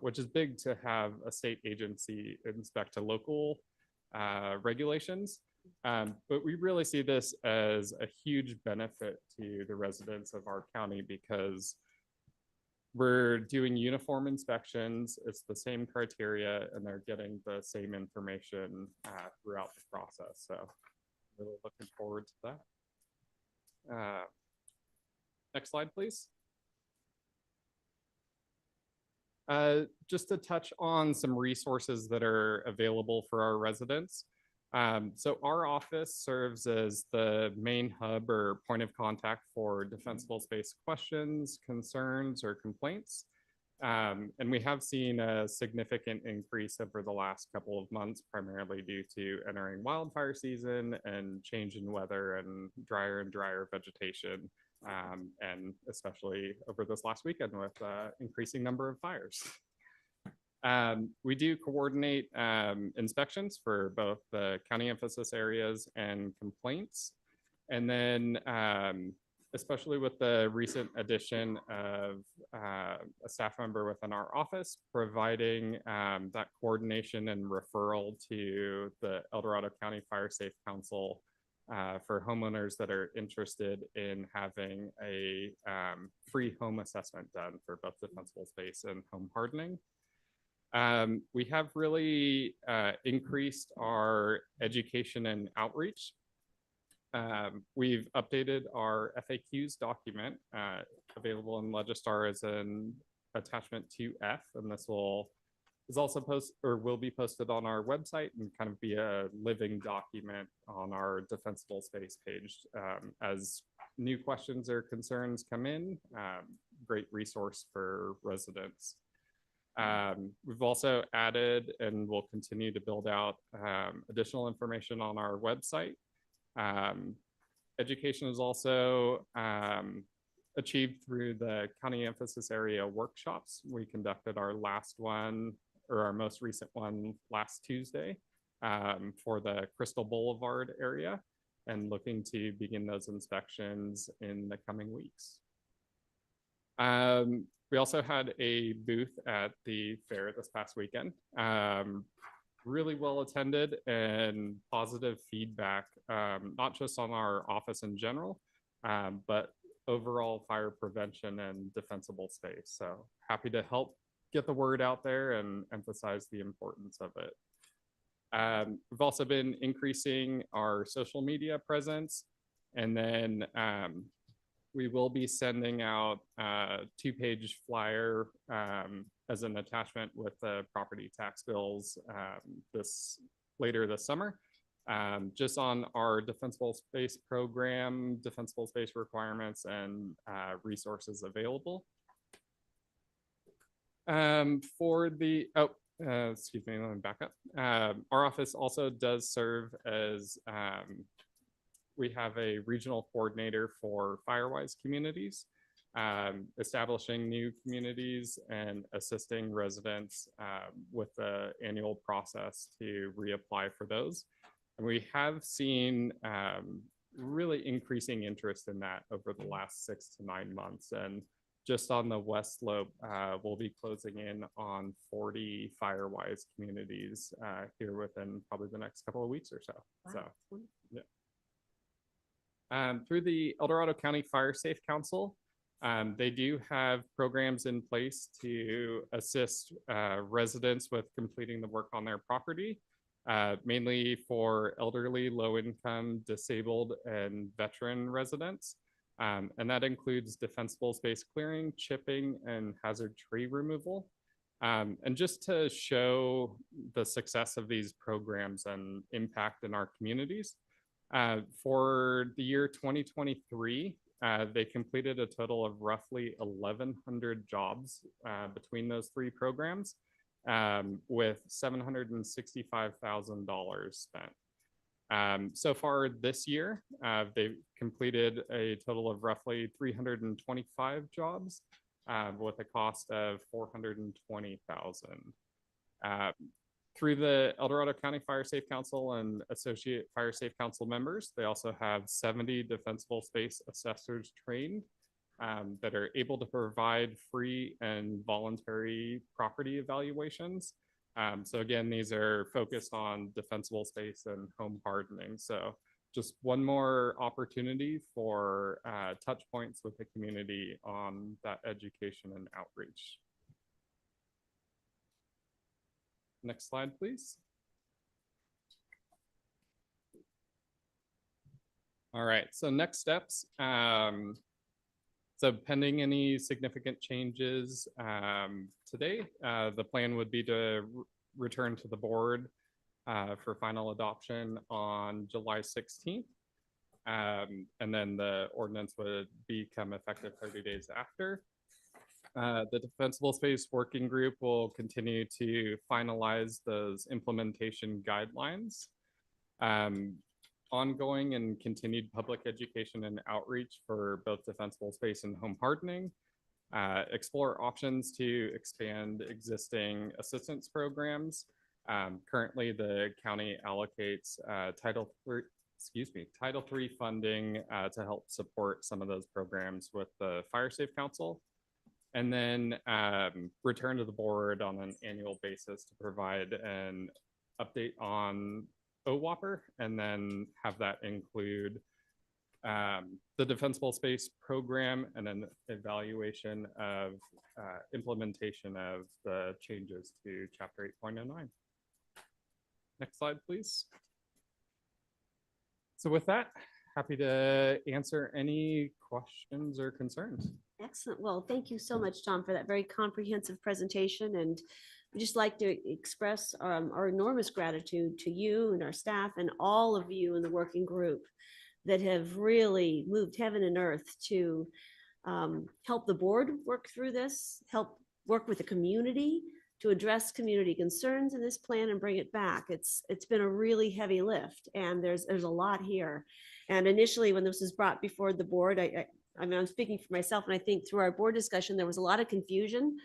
which is big to have a state agency inspect to local regulations. But we really see this as a huge benefit to the residents of our county because we're doing uniform inspections. It's the same criteria and they're getting the same information throughout the process. So really looking forward to that. Next slide, please. Just to touch on some resources that are available for our residents. So our office serves as the main hub or point of contact for defensible space questions, concerns, or complaints. And we have seen a significant increase over the last couple of months, primarily due to entering wildfire season and change in weather and drier vegetation, and especially over this last weekend with increasing number of fires. We do coordinate inspections for both the county emphasis areas and complaints. And then especially with the recent addition of a staff member within our office, providing that coordination and referral to the El Dorado County Fire Safe Council for homeowners that are interested in having a free home assessment done for both defensible space and home hardening. We have really increased our education and outreach. We've updated our FAQs document available in Legistar as an attachment 2F, and this is also will be posted on our website and kind of be a living document on our defensible space page as new questions or concerns come in. Great resource for residents. We've also added and will continue to build out additional information on our website. Education is also achieved through the county emphasis area workshops. We conducted our last one, or our most recent one, last Tuesday for the Crystal Boulevard area, and looking to begin those inspections in the coming weeks. We also had a booth at the fair this past weekend. Really well attended and positive feedback, not just on our office in general, but overall fire prevention and defensible space. So happy to help get the word out there and emphasize the importance of it. We've also been increasing our social media presence, and then we will be sending out a 2-page flyer as an attachment with the property tax bills later this summer, just on our defensible space program, defensible space requirements, and resources available. Excuse me, let me back up. Our office also does serve as we have a regional coordinator for Firewise communities. establishing new communities and assisting residents with the annual process to reapply for those. And we have seen really increasing interest in that over the last 6 to 9 months. And just on the West Slope, we'll be closing in on 40 Firewise communities here within probably the next couple of weeks or so. Wow. So, yeah. Through the El Dorado County Fire Safe Council, they do have programs in place to assist residents with completing the work on their property, mainly for elderly, low-income, disabled, and veteran residents. And that includes defensible space clearing, chipping, and hazard tree removal. And just to show the success of these programs and impact in our communities, for the year 2023, they completed a total of roughly 1,100 jobs between those 3 programs, with $765,000 spent. So far this year, they've completed a total of roughly 325 jobs with a cost of $420,000. Through the El Dorado County Fire Safe Council and associate Fire Safe Council members, they also have 70 defensible space assessors trained that are able to provide free and voluntary property evaluations. So again, these are focused on defensible space and home hardening. So just one more opportunity for touch points with the community on that education and outreach. Next slide, please. All right, so next steps. So pending any significant changes today, the plan would be to return to the board for final adoption on July 16th. And then the ordinance would become effective 30 days after. The Defensible Space Working Group will continue to finalize those implementation guidelines. Ongoing and continued public education and outreach for both defensible space and home hardening. Explore options to expand existing assistance programs. Currently, the county allocates Title III funding to help support some of those programs with the Fire Safe Council. And then return to the board on an annual basis to provide an update on OWOPR, and then have that include the Defensible Space Program and an evaluation of implementation of the changes to Chapter 8.09. Next slide, please. So with that, happy to answer any questions or concerns. Excellent. Well, thank you so much, Tom, for that very comprehensive presentation. And we'd just like to express our enormous gratitude to you and our staff and all of you in the working group that have really moved heaven and earth to help the board work through this, help work with the community to address community concerns in this plan and bring it back. It's been a really heavy lift, and there's a lot here. And initially, when this was brought before the board, I mean, I'm speaking for myself, and I think through our board discussion, there was a lot of confusion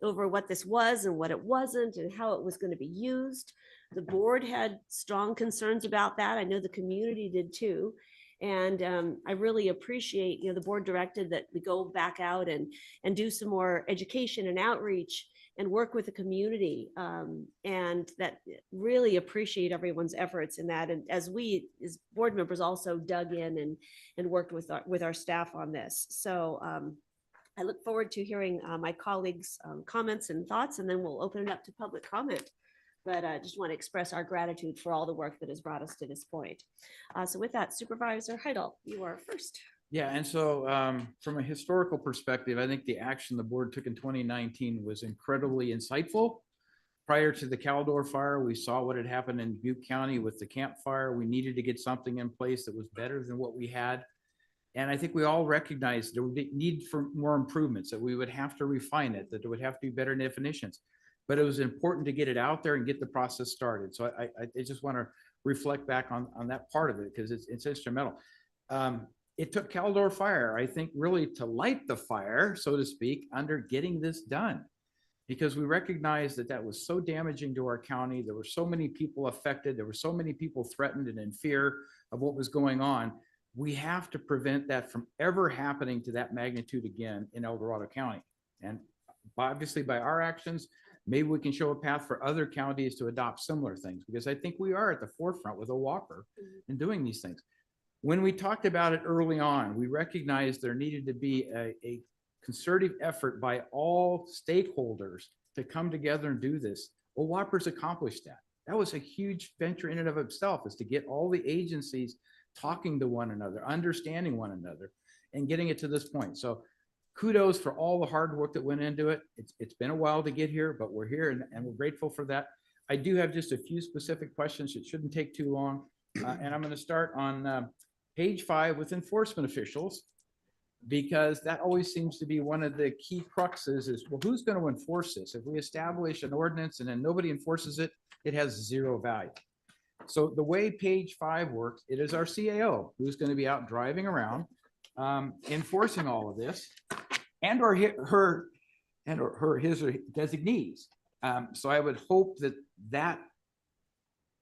over what this was and what it wasn't and how it was going to be used. The board had strong concerns about that. I know the community did too. And I really appreciate, the board directed that we go back out and do some more education and outreach and work with the community. And that really appreciate everyone's efforts in that. And as we, as board members, also dug in and worked with our staff on this. So I look forward to hearing my colleagues' comments and thoughts, and then we'll open it up to public comment. But I just want to express our gratitude for all the work that has brought us to this point. So with that, Supervisor Heidel, you are first. Yeah, and so from a historical perspective, I think the action the board took in 2019 was incredibly insightful. Prior to the Caldor fire, we saw what had happened in Butte County with the Camp Fire. We needed to get something in place that was better than what we had. And I think we all recognized there would be need for more improvements, that we would have to refine it, that there would have to be better definitions. But it was important to get it out there and get the process started. So I just want to reflect back on that part of it, because it's instrumental. it took Caldor Fire, I think, really to light the fire, so to speak, under getting this done. Because we recognized that that was so damaging to our county. There were so many people affected. There were so many people threatened and in fear of what was going on. We have to prevent that from ever happening to that magnitude again in El Dorado County. And obviously by our actions, maybe we can show a path for other counties to adopt similar things, because I think we are at the forefront with a Walker in doing these things. When we talked about it early on, we recognized there needed to be a concerted effort by all stakeholders to come together and do this. Well, Whoppers accomplished that. That was a huge venture in and of itself, is to get all the agencies talking to one another, understanding one another, and getting it to this point. So kudos for all the hard work that went into it. It's been a while to get here, but we're here and we're grateful for that. I do have just a few specific questions. It shouldn't take too long. And I'm going to start on page 5 with enforcement officials, because that always seems to be one of the key cruxes is, well, who's going to enforce this? If we establish an ordinance and then nobody enforces it, it has zero value. So the way page 5 works, it is our CAO who's going to be out driving around, enforcing all of this, and or his or designees. So I would hope that that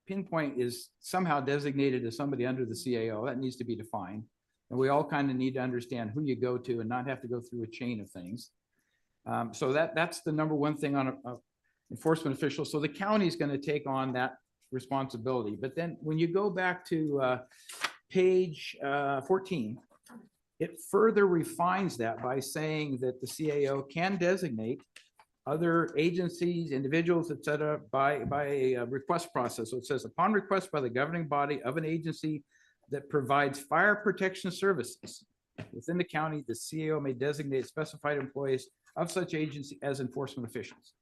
pinpoint is somehow designated as somebody under the CAO. That needs to be defined. And we all kind of need to understand who you go to and not have to go through a chain of things. So that's the number one thing on a enforcement official. So the county is going to take on that responsibility. But then when you go back to page 14, it further refines that by saying that the CAO can designate other agencies, individuals, et cetera, by a request process. So it says, upon request by the governing body of an agency that provides fire protection services within the county, the CAO may designate specified employees of such agency as enforcement officials.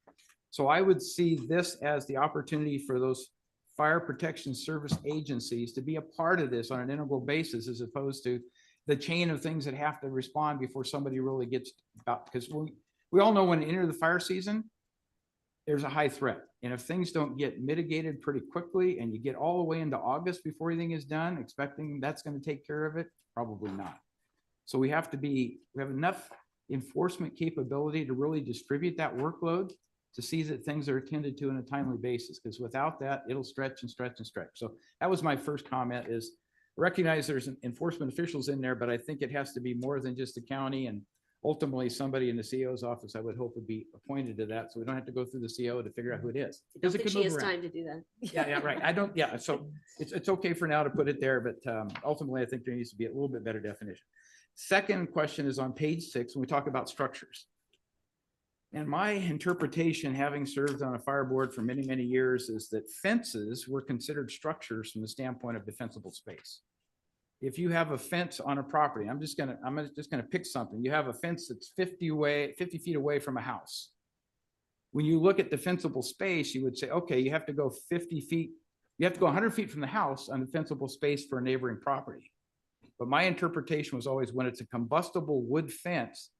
So I would see this as the opportunity for those fire protection service agencies to be a part of this on an integral basis, as opposed to the chain of things that have to respond before somebody really gets about. Because we all know when you enter the fire season, there's a high threat. And if things don't get mitigated pretty quickly and you get all the way into August before anything is done, expecting that's going to take care of it, probably not. So we have enough enforcement capability to really distribute that workload to see that things are attended to on a timely basis, because without that, it'll stretch and stretch and stretch. So that was my first comment, is recognize there's enforcement officials in there, but I think it has to be more than just the county, and ultimately somebody in the CEO's office, I would hope, would be appointed to that. So we don't have to go through the CEO to figure out who it is. I don't Because it think could she move has around. time to do that. Yeah, right. So it's okay for now to put it there, but ultimately I think there needs to be a little bit better definition. Second question is on page 6, when we talk about structures. And my interpretation, having served on a fire board for many, many years, is that fences were considered structures from the standpoint of defensible space. If you have a fence on a property, I'm just gonna pick something. You have a fence that's 50 feet away from a house. When you look at defensible space, you would say, okay, you have to go 50 feet. You have to go 100 feet from the house on defensible space for a neighboring property. But my interpretation was always, when it's a combustible wood fence,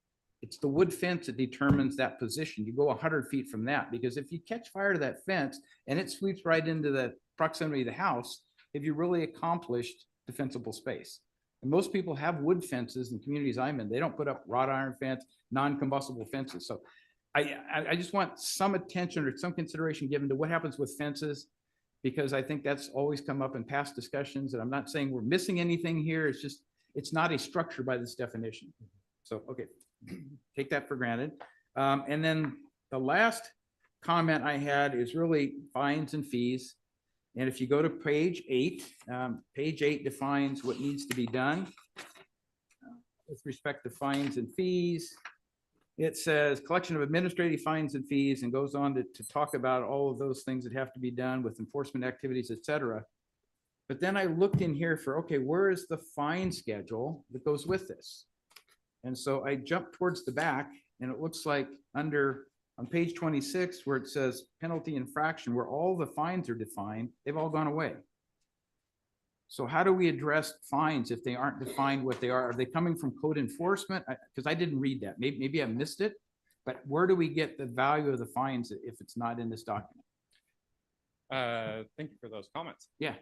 it's the wood fence that determines that position. You go 100 feet from that, because if you catch fire to that fence and it sweeps right into the proximity of the house, have you really accomplished defensible space? And most people have wood fences in the communities I'm in. They don't put up wrought iron fence, non-combustible fences. So I just want some attention or some consideration given to what happens with fences, because I think that's always come up in past discussions. And I'm not saying we're missing anything here. It's just, it's not a structure by this definition. So, okay, take that for granted. And then the last comment I had is really fines and fees. And if you go to page 8, page 8 defines what needs to be done with respect to fines and fees. It says collection of administrative fines and fees, and goes on to talk about all of those things that have to be done with enforcement activities, et cetera. But then I looked in here for, okay, where is the fine schedule that goes with this? And so I jumped towards the back, and it looks like on page 26, where it says penalty infraction, where all the fines are defined, they've all gone away. So how do we address fines if they aren't defined what they are? Are they coming from code enforcement? Because I didn't read that. Maybe I missed it, but where do we get the value of the fines if it's not in this document? Thank you for those comments. Yeah.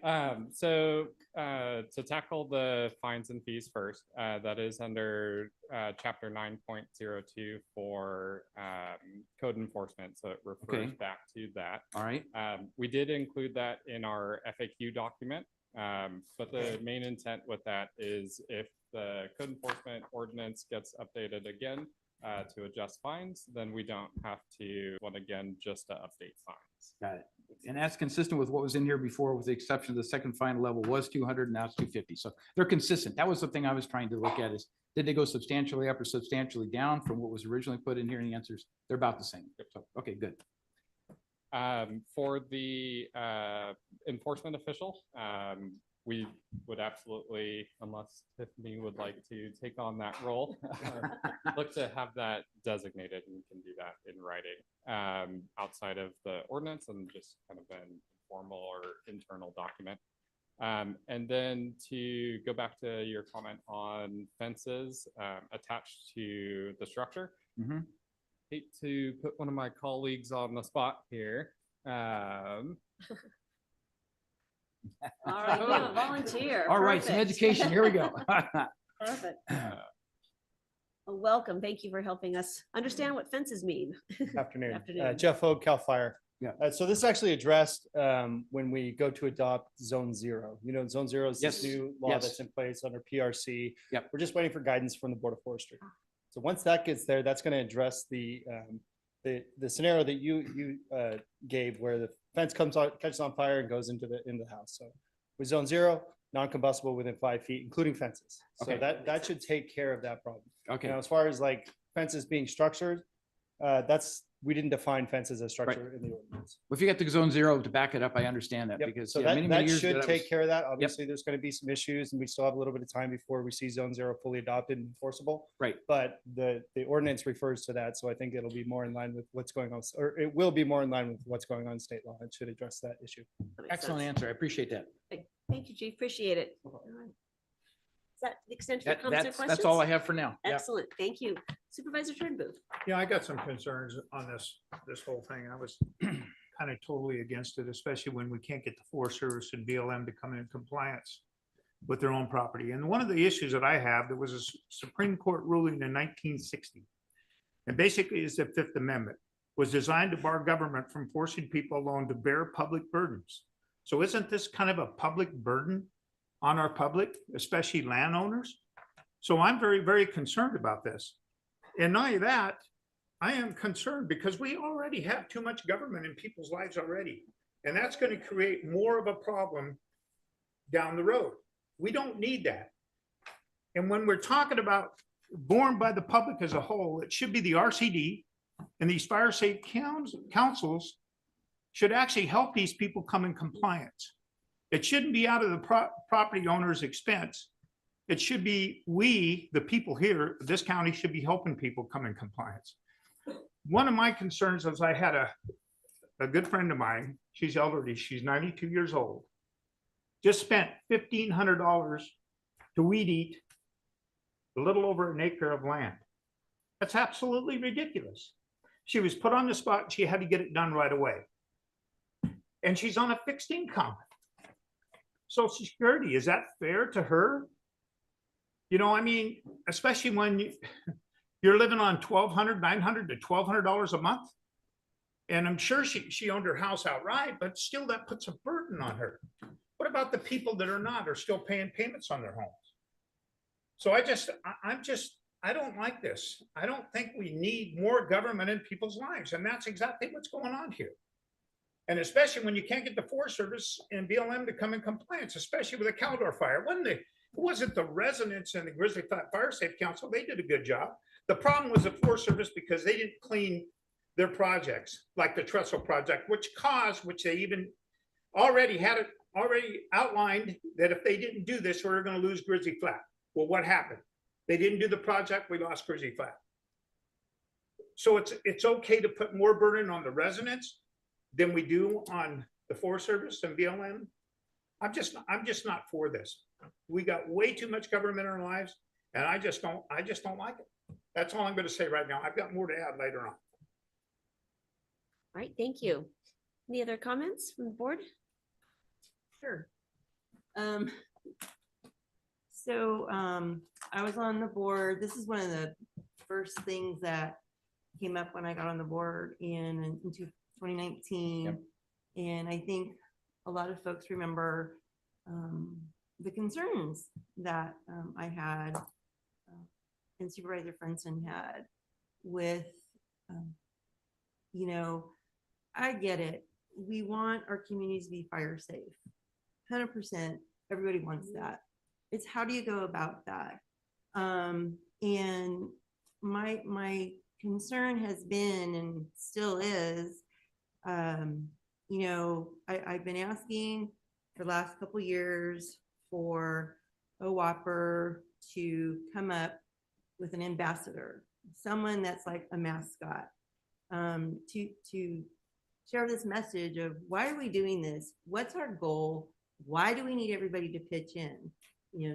So to tackle the fines and fees first, that is under chapter 9.02 for code enforcement. So it refers back to that. All right. We did include that in our FAQ document. But the main intent with that is if the code enforcement ordinance gets updated again to adjust fines, then we don't have to, again, just to update fines. Got it. And that's consistent with what was in here before, with the exception of the second fine level was 200, now it's 250. So they're consistent. That was the thing I was trying to look at, is did they go substantially up or substantially down from what was originally put in here? And the answers, they're about the same. So, okay, good. For the enforcement official, we would absolutely, unless Tiffany would like to take on that role, look to have that designated, and we can do that in writing outside of the ordinance and just kind of an informal or internal document. And then to go back to your comment on fences attached to the structure. Mm-hmm. Hate to put one of my colleagues on the spot here. All right, we have a volunteer. All right, some Perfect. education. Here we go. Perfect. Well, welcome. Thank you for helping us understand what fences mean. Afternoon. Afternoon. Jeff Hogue, CAL FIRE. Yeah. So this is actually addressed when we go to adopt Zone 0. You know, Zone 0 is this Yes. new law Yes. that's in place under PRC. Yep. We're just waiting for guidance from the Board of Forestry. So once that gets there, that's going to address the scenario that you gave, where the fence catches on fire and goes into the house. So with Zone 0, non-combustible within 5 feet, including fences. So Okay. that should take care of that problem. Okay. Now, as far as like fences being structured, we didn't define fences as structure in the ordinance. Well, if you get to Zone 0 to back it up, I understand that, Yep. because So yeah, that many years should ago, that take was- care of that. Obviously, there's going to be some issues, and we still have a little bit of time before we see Zone 0 fully adopted and enforceable. Right. But the ordinance refers to that, so I think it'll be more in line with what's going on, or it will be more in line with what's going on in state law. It should address that issue. That makes Excellent sense. answer. I appreciate that. Thank you, Chief. Appreciate it. All right. Is that the extent of your comments or questions? That's all I have for now. Yeah. Excellent. Thank you. Supervisor Turnbooth. Yeah, I got some concerns on this whole thing. I was kind of totally against it, especially when we can't get the Forest Service and BLM to come in compliance with their own property. And one of the issues that I have, there was a Supreme Court ruling in 1960. And basically is the Fifth Amendment, was designed to bar government from forcing people alone to bear public burdens. So isn't this kind of a public burden on our public, especially landowners? So I'm very, very concerned about this. And not only that, I am concerned because we already have too much government in people's lives already. And that's going to create more of a problem down the road. We don't need that. And when we're talking about borne by the public as a whole, it should be the RCD and these fire safe councils should actually help these people come in compliance. It shouldn't be out of the property owner's expense. It should be we, the people here, this county should be helping people come in compliance. One of my concerns is I had a good friend of mine, she's elderly, she's 92 years old, just spent $1,500 to weed eat a little over an acre of land. That's absolutely ridiculous. She was put on the spot and she had to get it done right away. And she's on a fixed income. Social Security, is that fair to her? You know, I mean, especially when you're living on $1,200, $900 to $1,200 a month. And I'm sure she owned her house outright, but still that puts a burden on her. What about the people that are still paying payments on their homes? So I don't like this. I don't think we need more government in people's lives. And that's exactly what's going on here. And especially when you can't get the Forest Service and BLM to come in compliance, especially with the Caldor fire. It wasn't the residents and the Grizzly Flat Fire Safe Council. They did a good job. The problem was the Forest Service because they didn't clean their projects, like the Trestle project, which they even already outlined that if they didn't do this, we were going to lose Grizzly Flat. Well, what happened? They didn't do the project. We lost Grizzly Flat. So it's okay to put more burden on the residents than we do on the Forest Service and BLM. I'm just not for this. We got way too much government in our lives, and I just don't like it. That's all I'm going to say right now. I've got more to add later on. All right, thank you. Any other comments from the board? Sure. I was on the board. This is one of the first things that came up when I got on the board in 2019. Yep. And I think a lot of folks remember the concerns that I had and Supervisor Frenson had with, I get it. We want our communities to be fire safe. 100%. Everybody wants that. It's how do you go about that? And my concern has been and still is, I've been asking for the last couple years for OWAPR to come up with an ambassador, someone that's like a mascot, to share this message of why are we doing this? What's our goal? Why do we need everybody to pitch in?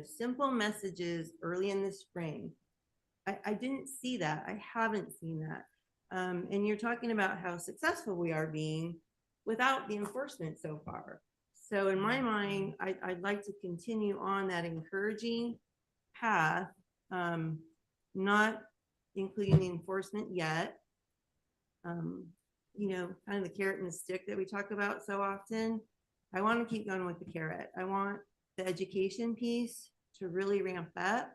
Simple messages early in the spring. I didn't see that. I haven't seen that. And you're talking about how successful we are being without the enforcement so far. So in my mind, I'd like to continue on that encouraging path, not including the enforcement yet. Kind of the carrot and the stick that we talk about so often. I want to keep going with the carrot. I want the education piece to really ramp up.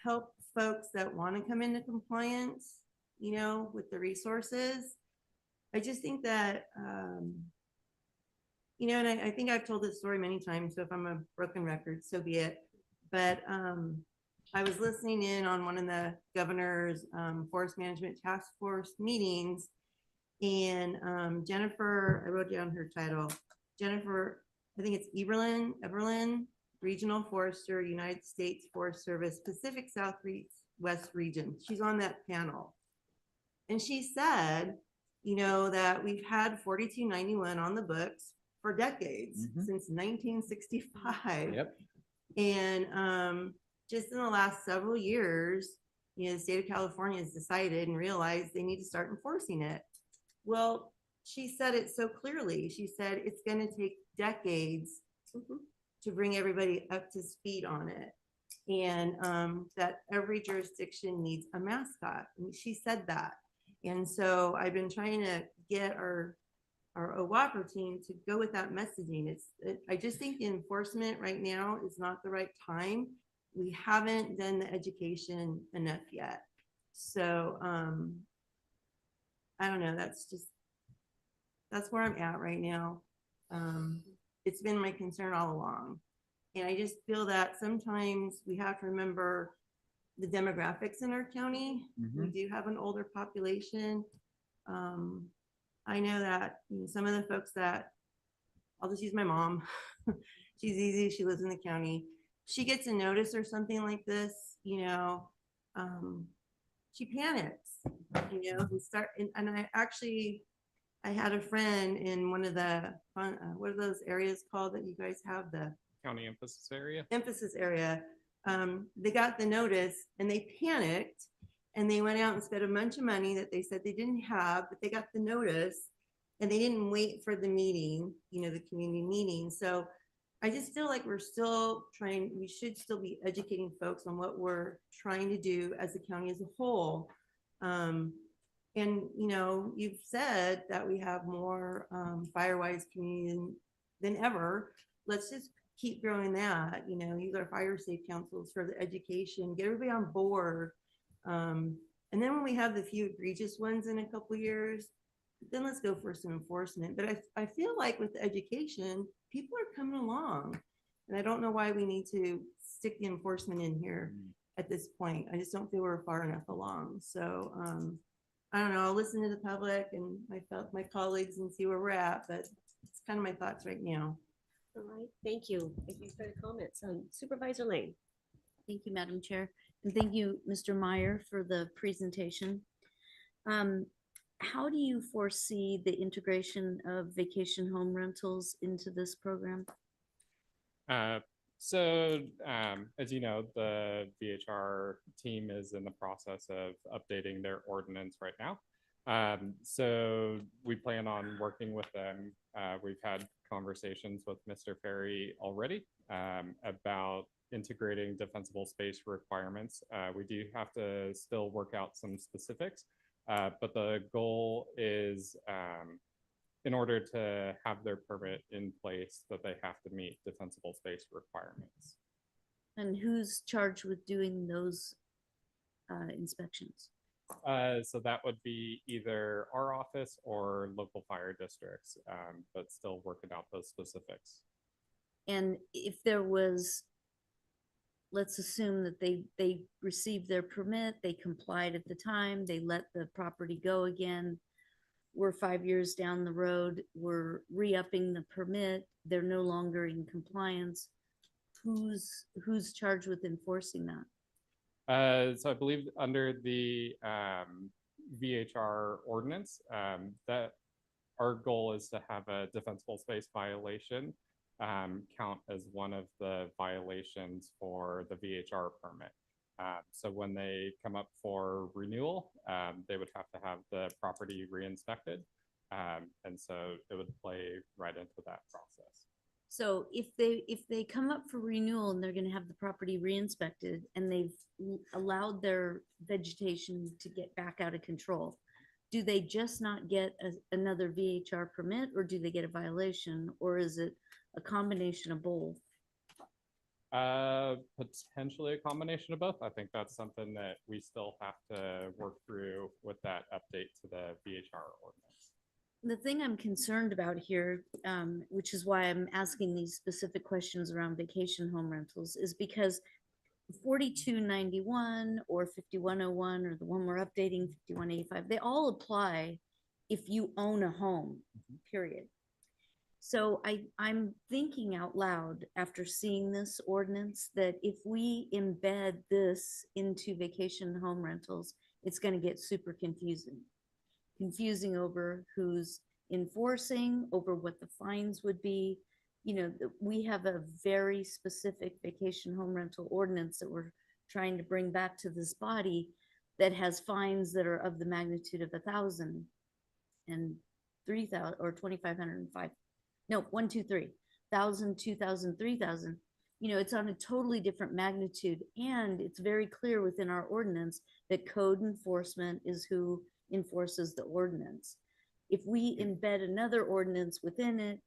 Help folks that want to come into compliance, with the resources. I just think that, and I think I've told this story many times, so if I'm a broken record, so be it. But I was listening in on one of the governor's forest management task force meetings, and Jennifer, I wrote down her title, Jennifer, I think it's Eberlin, Regional Forester, United States Forest Service, Pacific Southwest Region. She's on that panel. And she said, that we've had 4291 on the books for decades, since 1965. Yep. And just in the last several years, the state of California has decided and realized they need to start enforcing it. Well, she said it so clearly. She said it's going to take decades to bring everybody up to speed on it. And that every jurisdiction needs a mascot. And she said that. And so I've been trying to get our OWAPR team to go with that messaging. I just think the enforcement right now is not the right time. We haven't done the education enough yet. So I don't know, that's where I'm at right now. It's been my concern all along. And I just feel that sometimes we have to remember the demographics in our county. We do have an older population. I know that some of the folks that, I'll just use my mom. She's easy, she lives in the county. She gets a notice or something like this, she panics, we start, and I had a friend in one of the, what are those areas called that you guys have, the County emphasis area. They got the notice and they panicked and they went out and spent a bunch of money that they said they didn't have, but they got the notice and they didn't wait for the meeting, the community meeting. So I just feel like we should still be educating folks on what we're trying to do as a county as a whole. And, you've said that we have more Firewise community than ever. Let's just keep growing that, use our fire safe councils for the education, get everybody on board. And then when we have the few egregious ones in a couple of years, then let's go for some enforcement. But I feel like with the education, people are coming along. And I don't know why we need to stick the enforcement in here at this point. I just don't feel we're far enough along. So I don't know, I'll listen to the public and my colleagues and see where we're at, but it's kind of my thoughts right now. All right, thank you. Any further comments? Supervisor Lane. Thank you, Madam Chair. And thank you, Mr. Meyer, for the presentation. How do you foresee the integration of vacation home rentals into this program? So, as you know, the VHR team is in the process of updating their ordinance right now. So we plan on working with them. We've had conversations with Mr. Ferry already about integrating defensible space requirements. We do have to still work out some specifics, but the goal is in order to have their permit in place that they have to meet defensible space requirements. And who's charged with doing those inspections? So that would be either our office or local fire districts, but still working out those specifics. And if there was, let's assume that they received their permit, they complied at the time, they let the property go again. We're 5 years down the road, we're re-upping the permit, they're no longer in compliance. Who's charged with enforcing that? So I believe under the VHR ordinance, that our goal is to have a defensible space violation count as one of the violations for the VHR permit. So when they come up for renewal, they would have to have the property re-inspected. And so it would play right into that process. So if they come up for renewal and they're gonna have the property re-inspected and they've allowed their vegetation to get back out of control, do they just not get another VHR permit, or do they get a violation, or is it a combination of both? Potentially a combination of both. I think that's something that we still have to work through with that update to the VHR ordinance. The thing I'm concerned about here, which is why I'm asking these specific questions around vacation home rentals, is because 4291 or 5101 or the one we're updating, 5185, they all apply if you own a home, period. So I'm thinking out loud after seeing this ordinance that if we embed this into vacation home rentals, it's going to get super confusing over who's enforcing, over what the fines would be. You know, we have a very specific vacation home rental ordinance that we're trying to bring back to this body that has fines that are of the magnitude of 1,000 and 3,000 or 2,500 and 5. No, 1, 2, 3, 1,000, 2,000, 3,000. You know, it's on a totally different magnitude, and it's very clear within our ordinance that code enforcement is who enforces the ordinance. If we embed another ordinance within it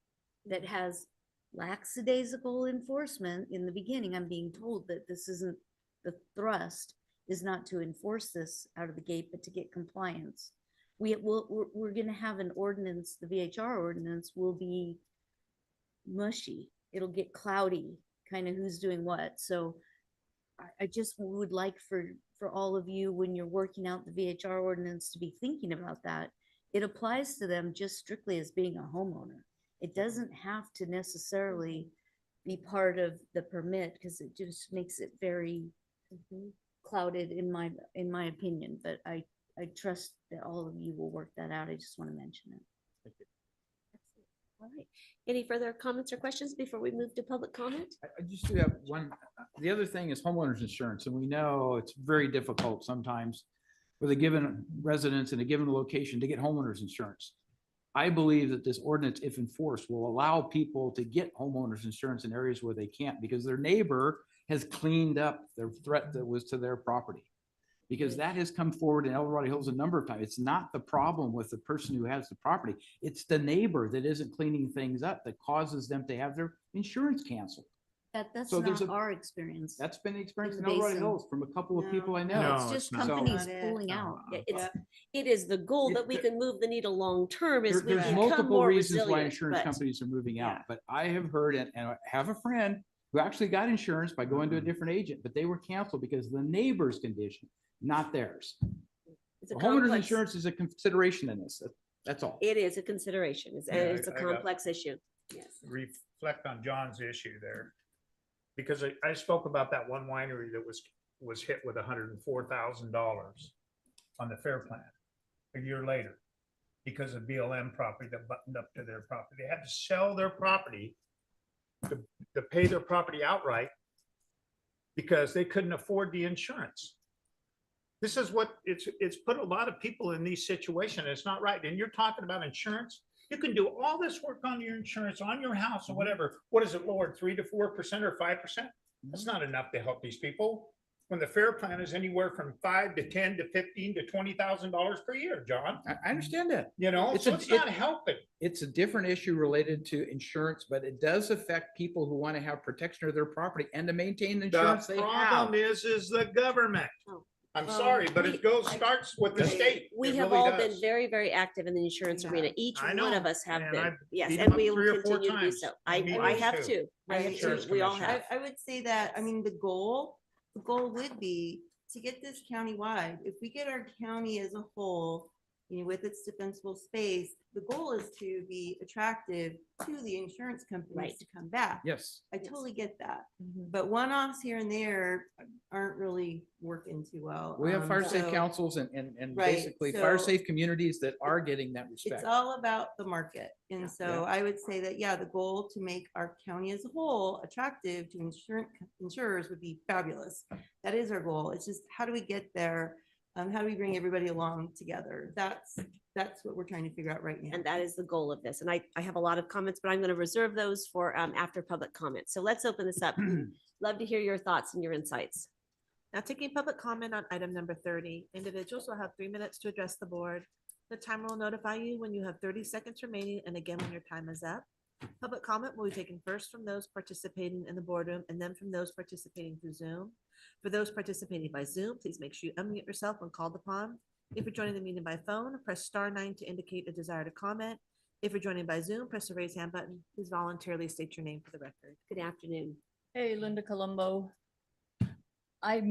that has lackadaisical enforcement in the beginning, I'm being told that this isn't, the thrust is not to enforce this out of the gate, but to get compliance. We're going to have an ordinance, the VHR ordinance will be mushy. It'll get cloudy, kind of who's doing what. So I just would like for all of you, when you're working out the VHR ordinance, to be thinking about that. It applies to them just strictly as being a homeowner. It doesn't have to necessarily be part of the permit, because it just makes it very clouded in my opinion. But I trust that all of you will work that out. I just want to mention it. Thank you. All right. Any further comments or questions before we move to public comment? I just do have one. The other thing is homeowners insurance, and we know it's very difficult sometimes with a given residence in a given location to get homeowners insurance. I believe that this ordinance, if enforced, will allow people to get homeowners insurance in areas where they can't, because their neighbor has cleaned up their threat that was to their property. Because that has come forward in El Dorado Hills a number of times. It's not the problem with the person who has the property. It's the neighbor that isn't cleaning things up that causes them to have their insurance canceled. That's So there's not our experience. That's been the experience in the El Dorado basin. Hills from a couple of people I know. No, it's just companies pulling out. It is the goal that we can move the needle long term, is we There's become multiple more reasons why resilient. insurance but- companies are moving out, but I have heard and I have a friend who actually got insurance by going to a different agent, but they were canceled because of the neighbor's condition, not theirs. It's a Homeowners complex- insurance is a consideration in this. That's all. It is a consideration. It's, Yeah, it's a I got- complex issue. Yes. Reflect on John's issue there. Because I spoke about that one winery that was hit with $104,000 on the fair plan a year later because of BLM property that buttoned up to their property. They had to sell their property to pay their property outright because they couldn't afford the insurance. This is what it's put a lot of people in these situations. It's not right. And you're talking about insurance. You can do all this work on your insurance, on your house or whatever. What is it lowered 3 to 4% or 5%? That's not enough to help these people. When the fair plan is anywhere from 5 to 10 to 15 to $20,000 per year, John. I understand that. You know, It's so a- it's not helping. It's a different issue related to insurance, but it does affect people who want to have protection of their property and to maintain the insurance The they problem have. is the government. Oh. I'm sorry, but it starts with the state. We It have really all does. been very, very active in the insurance arena. Each I one of know, us have and been. I've Yes, beat and 'em we up will 3 or 4 continue to be times. so. Me I have too. too. I have Insurance too. We all commissioner. have. I would say that, I mean, the goal would be to get this county-wide. If we get our county as a whole, you know, with its defensible space, the goal is to be attractive to the insurance companies Right. to come back. Yes. I totally get that. Mhm. But one-offs here and there aren't really working too well. We have fire safe so councils and Right, basically fire so- safe communities that are getting that respect. It's all about the market. And Yeah. so I would say that, yeah, the goal to make our county as a whole attractive to insurers would be fabulous. That is our goal. It's just, how do we get there? How do we bring everybody along together? That's what we're trying to figure out right now. And that is the goal of this. And I have a lot of comments, but I'm going to reserve those for after public comment. So let's open this up. Love to hear your thoughts and your insights. Now taking public comment on item number 30, individuals will have 3 minutes to address the board. The timer will notify you when you have 30 seconds remaining and again when your time is up. Public comment will be taken first from those participating in the boardroom and then from those participating through Zoom. For those participating by Zoom, please make sure you unmute yourself when called upon. If you're joining the meeting by phone, press *9 to indicate a desire to comment. If you're joining by Zoom, press the raise hand button. Please voluntarily state your name for the record. Good afternoon. Hey, Linda Colombo. I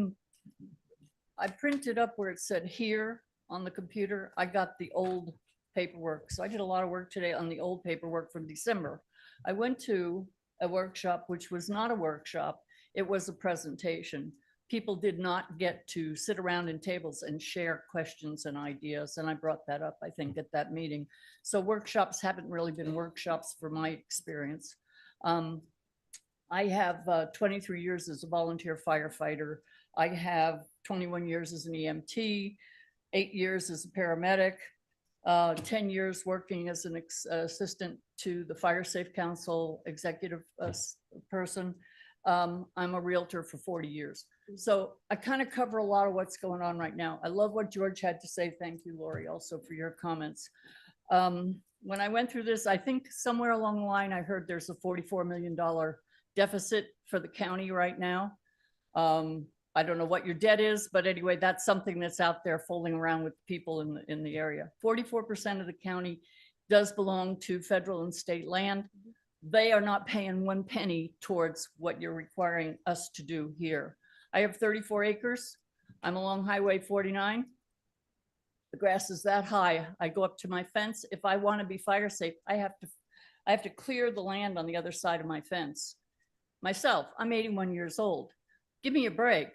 printed up where it said here on the computer. I got the old paperwork. So I did a lot of work today on the old paperwork from December. I went to a workshop, which was not a workshop. It was a presentation. People did not get to sit around in tables and share questions and ideas. And I brought that up, I think, at that meeting. So workshops haven't really been workshops for my experience. I have 23 years as a volunteer firefighter. I have 21 years as an EMT, 8 years as a paramedic, 10 years working as an assistant to the Fire Safe Council executive person. I'm a realtor for 40 years. So I kind of cover a lot of what's going on right now. I love what George had to say. Thank you, Lori, also for your comments. When I went through this, I think somewhere along the line, I heard there's a $44 million deficit for the county right now. I don't know what your debt is, but anyway, that's something that's out there fooling around with people in the area. 44% of the county does belong to federal and state land. They are not paying 1 penny towards what you're requiring us to do here. I have 34 acres. I'm along Highway 49. The grass is that high. I go up to my fence. If I want to be fire safe, I have to clear the land on the other side of my fence. Myself, I'm 81 years old. Give me a break.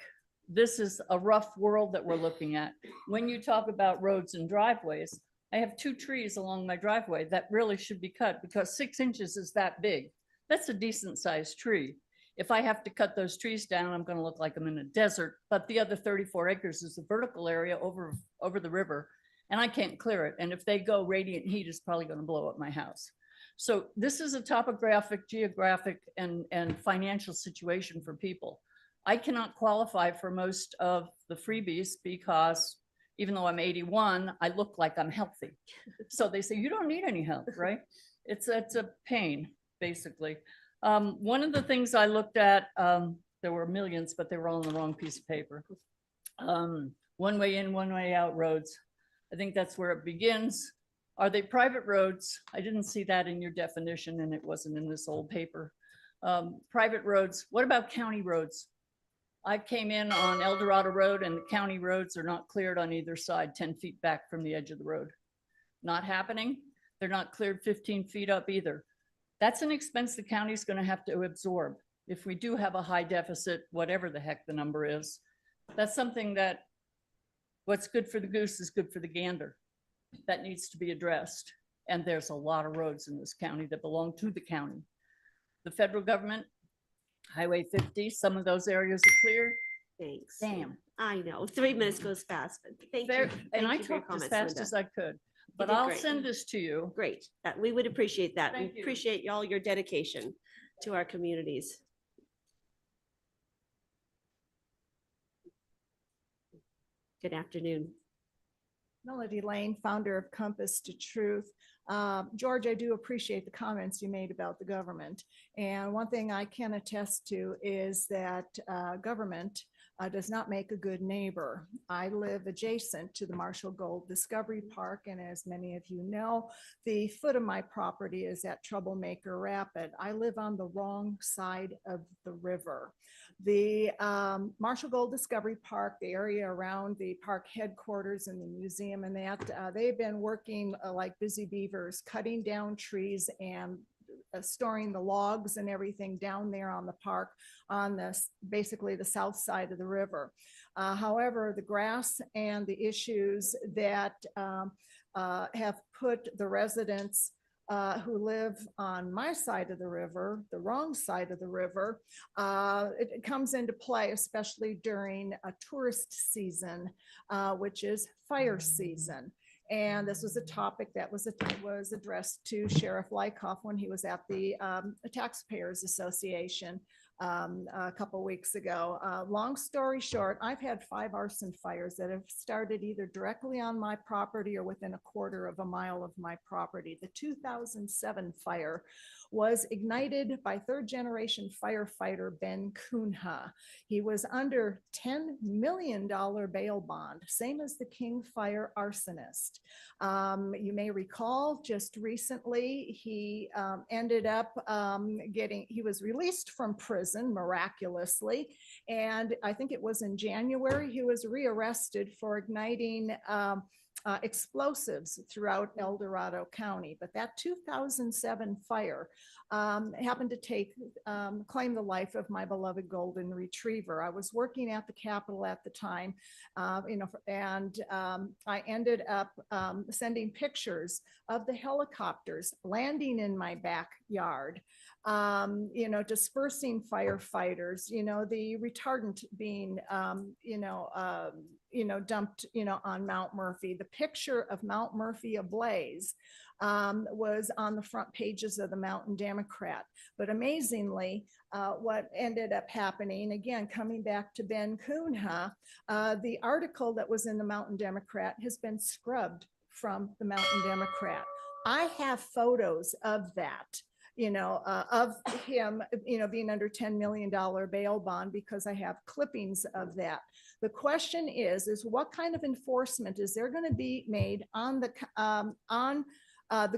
This is a rough world that we're looking at. When you talk about roads and driveways, I have 2 trees along my driveway that really should be cut because 6 inches is that big. That's a decent sized tree. If I have to cut those trees down, I'm going to look like I'm in a desert, but the other 34 acres is a vertical area over the river and I can't clear it. And if they go, radiant heat is probably going to blow up my house. So this is a topographic, geographic, and financial situation for people. I cannot qualify for most of the freebies because even though I'm 81, I look like I'm healthy. So they say, you don't need any help, right? It's a pain, basically. One of the things I looked at, there were millions, but they were all on the wrong piece of paper. One way in, one way out roads. I think that's where it begins. Are they private roads? I didn't see that in your definition and it wasn't in this old paper. Private roads, what about county roads? I came in on El Dorado Road and the county roads are not cleared on either side, 10 feet back from the edge of the road. Not happening. They're not cleared 15 feet up either. That's an expense the county's going to have to absorb. If we do have a high deficit, whatever the heck the number is, that's something that what's good for the goose is good for the gander. That needs to be addressed. And there's a lot of roads in this county that belong to the county. the federal government, Highway 50, some of those areas are clear. Thanks. Damn. I know, 3 minutes goes fast, but thank you. Fair- And Thank I you for your talked as comments, fast Linda. as I could, but did I'll great. send this to you. Great. We would appreciate that. We Thank you. appreciate all your dedication to our communities. Good afternoon. Melody Lane, founder of Compass to Truth. George, I do appreciate the comments you made about the government. And one thing I can attest to is that government does not make a good neighbor. I live adjacent to the Marshall Gold Discovery Park, and as many of you know, the foot of my property is at Troublemaker Rapid. I live on the wrong side of the river. The Marshall Gold Discovery Park, the area around the park headquarters and the museum and that, they've been working like busy beavers, cutting down trees and storing the logs and everything down there on the park on this basically the south side of the river. However, the grass and the issues that have put the residents who live on my side of the river, the wrong side of the river, it comes into play, especially during a tourist season, which is fire season. And this was a topic that was addressed to Sheriff Lykoff when he was at the Taxpayers Association a couple weeks ago. Long story short, I've had 5 arson fires that have started either directly on my property or within a quarter of a mile of my property. The 2007 fire was ignited by third-generation firefighter Ben Kunha. He was under $10 million bail bond, same as the King Fire arsonist. You may recall just recently, he ended up he was released from prison miraculously. And I think it was in January, he was rearrested for igniting explosives throughout El Dorado County. But that 2007 fire happened to claim the life of my beloved golden retriever. I was working at the Capitol at the time, and I ended up sending pictures of the helicopters landing in my backyard, dispersing firefighters, the retardant being, dumped, on Mount Murphy. The picture of Mount Murphy ablaze was on the front pages of the Mountain Democrat. But amazingly, what ended up happening, again, coming back to Ben Kunha, the article that was in the Mountain Democrat has been scrubbed from the Mountain Democrat. I have photos of that. Of him, being under $10 million bail bond because I have clippings of that. The question is what kind of enforcement is there going to be made on the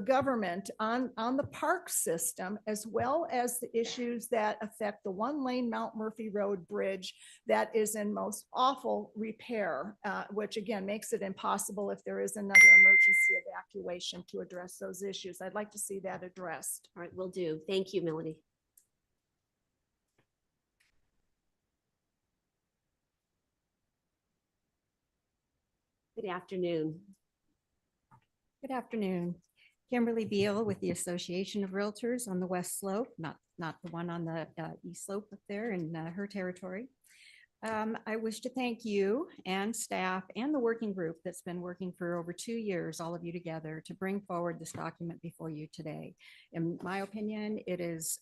government, on the park system, as well as the issues that affect the 1-lane Mount Murphy Road bridge that is in most awful repair, which again makes it impossible if there is another emergency evacuation to address those issues. I'd like to see that addressed. All right, will do. Thank you, Melody. Good afternoon. Good afternoon. Kimberly Beal with the Association of Realtors on the West Slope, not the one on the East Slope up there in her territory. I wish to thank you and staff and the working group that's been working for over 2 years, all of you together, to bring forward this document before you today. In my opinion, it is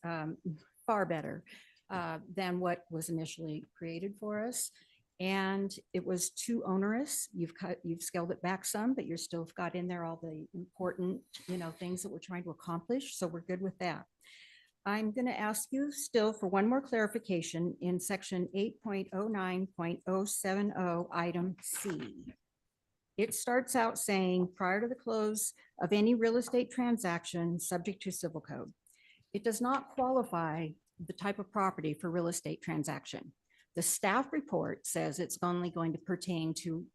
far better than what was initially created for us. And it was too onerous. You've scaled it back some, but you're still got in there all the important, things that we're trying to accomplish. So we're good with that. I'm going to ask you still for one more clarification in section 8.09.070, item C. It starts out saying prior to the close of any real estate transaction subject to civil code. It does not qualify the type of property for real estate transaction. The staff report says it's only going to pertain to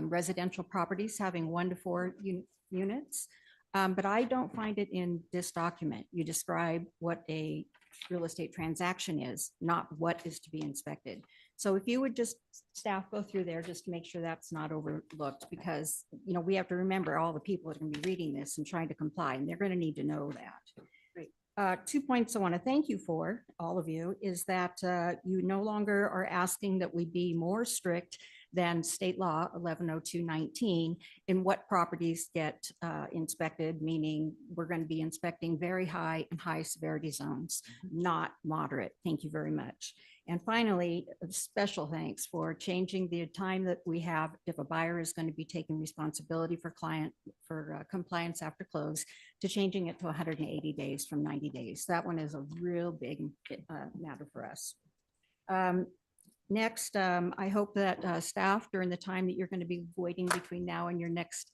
residential properties having 1 to 4 units, but I don't find it in this document. You describe what a real estate transaction is, not what is to be inspected. So if you would just staff go through there just to make sure that's not overlooked, because we have to remember all the people that are going to be reading this and trying to comply, and they're going to need to know that. Great. 2 points I want to thank you for, all of you, is that you no longer are asking that we be more strict than state law 110219 in what properties get inspected, meaning we're going to be inspecting very high and high severity zones, not moderate. Thank you very much. And finally, a special thanks for changing the time that we have if a buyer is going to be taking responsibility for compliance after close, to changing it to 180 days from 90 days. That one is a real big matter for us. Next, I hope that staff, during the time that you're going to be waiting between now and your next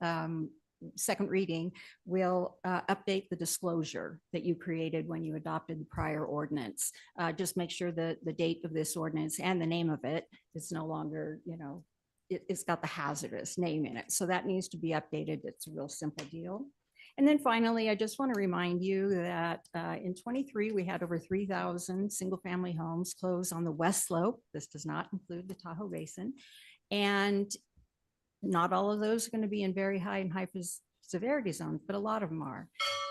second reading, will update the disclosure that you created when you adopted the prior ordinance. Just make sure that the date of this ordinance and the name of it is no longer, it's got the hazardous name in it. So that needs to be updated. It's a real simple deal. And then finally, I just want to remind you that in 23, we had over 3,000 single-family homes close on the West Slope. This does not include the Tahoe Basin. And not all of those are going to be in very high and high severity zones, but a lot of them are.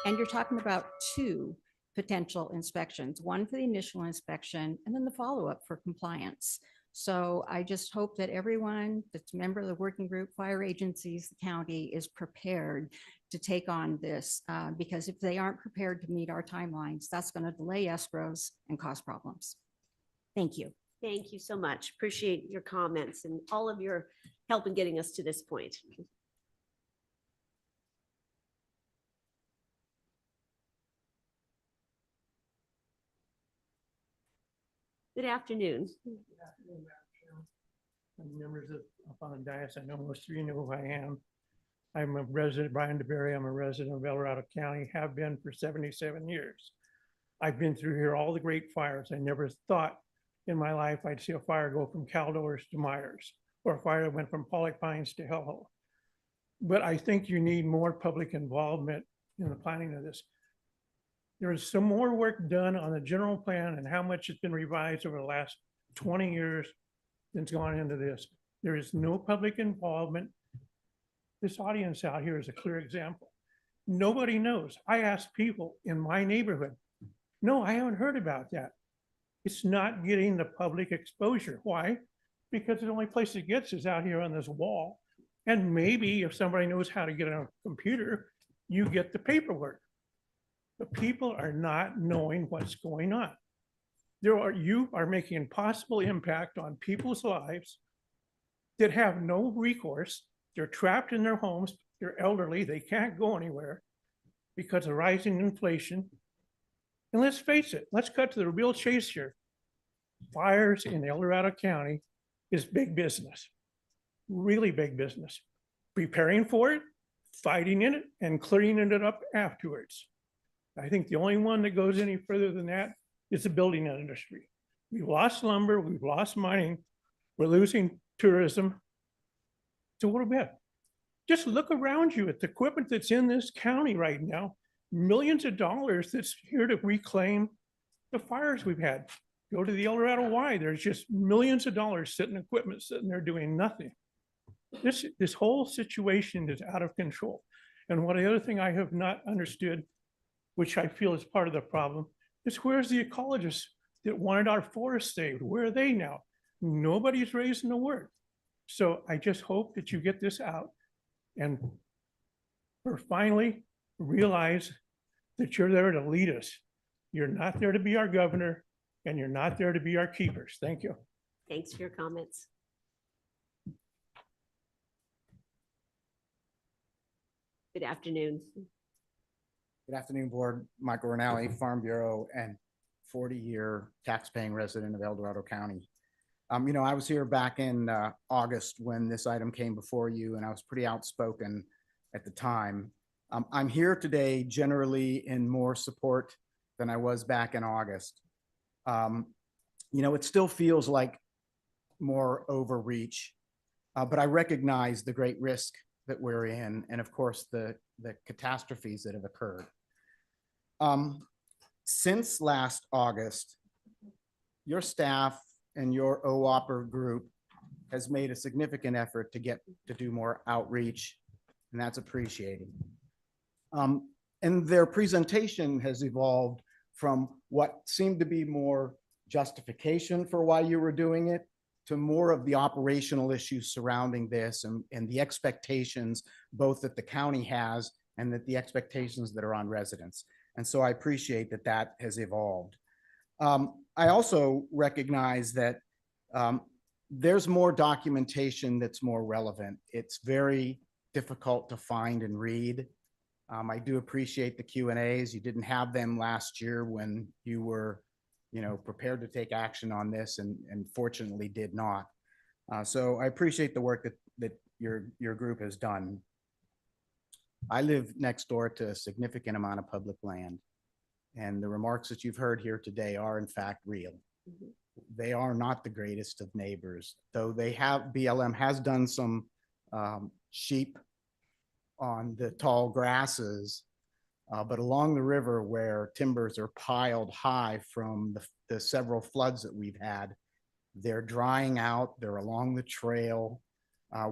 And you're talking about 2 potential inspections, one for the initial inspection and then the follow-up for compliance. So I just hope that everyone that's a member of the working group, fire agencies, the county, is prepared to take on this, because if they aren't prepared to meet our timelines, that's going to delay escrows and cause problems. Thank you. Thank you so much. Appreciate your comments and all of your help in getting us to this point. Good afternoon. Members up on the dais, I know most of you know who I am. I'm a resident, Brian DeBerry. I'm a resident of El Dorado County, have been for 77 years. I've been through here all the great fires. I never thought in my life I'd see a fire go from Caldors to Myers, or a fire that went from Pollock Pines to Hellhole. But I think you need more public involvement in the planning of this. There is some more work done on the general plan and how much has been revised over the last 20 years that's gone into this. There is no public involvement. This audience out here is a clear example. Nobody knows. I asked people in my neighborhood. No, I haven't heard about that. It's not getting the public exposure. Why? Because the only place it gets is out here on this wall. And maybe if somebody knows how to get on a computer, you get the paperwork. But people are not knowing what's going on. You are making a possible impact on people's lives that have no recourse. They're trapped in their homes. They're elderly. They can't go anywhere because of rising inflation. And let's face it, let's cut to the real chase here. Fires in El Dorado County is big business, really big business. Preparing for it, fighting in it, and clearing it up afterwards. I think the only one that goes any further than that is the building industry. We've lost lumber, we've lost mining, we're losing tourism. So what about? Just look around you at the equipment that's in this county right now, millions of dollars that's here to reclaim the fires we've had. Go to the El Dorado Y, there's just millions of dollars equipment sitting there doing nothing. This whole situation is out of control. And one other thing I have not understood, which I feel is part of the problem, is where's the ecologists that wanted our forest saved? Where are they now? Nobody's raising a word. So I just hope that you get this out and finally realize that you're there to lead us. You're not there to be our governor, and you're not there to be our keepers. Thank you. Thanks for your comments. Good afternoon. Good afternoon, Board. Michael Rinaldi, Farm Bureau and 40-year tax-paying resident of El Dorado County. I was here back in August when this item came before you, and I was pretty outspoken at the time. I'm here today generally in more support than I was back in August. It still feels like more overreach, but I recognize the great risk that we're in, and of course, the catastrophes that have occurred. Since last August, your staff and your OWOPR group has made a significant effort to do more outreach, and that's appreciated. And their presentation has evolved from what seemed to be more justification for why you were doing it to more of the operational issues surrounding this and the expectations both that the county has and that the expectations that are on residents. And so I appreciate that that has evolved. I also recognize that there's more documentation that's more relevant. It's very difficult to find and read. I do appreciate the Q&As. You didn't have them last year when you were, prepared to take action on this and fortunately did not. So I appreciate the work that your group has done. I live next door to a significant amount of public land, and the remarks that you've heard here today are in fact real. They are not the greatest of neighbors, though BLM has done some sheep on the tall grasses, but along the river where timbers are piled high from the several floods that we've had, they're drying out. They're along the trail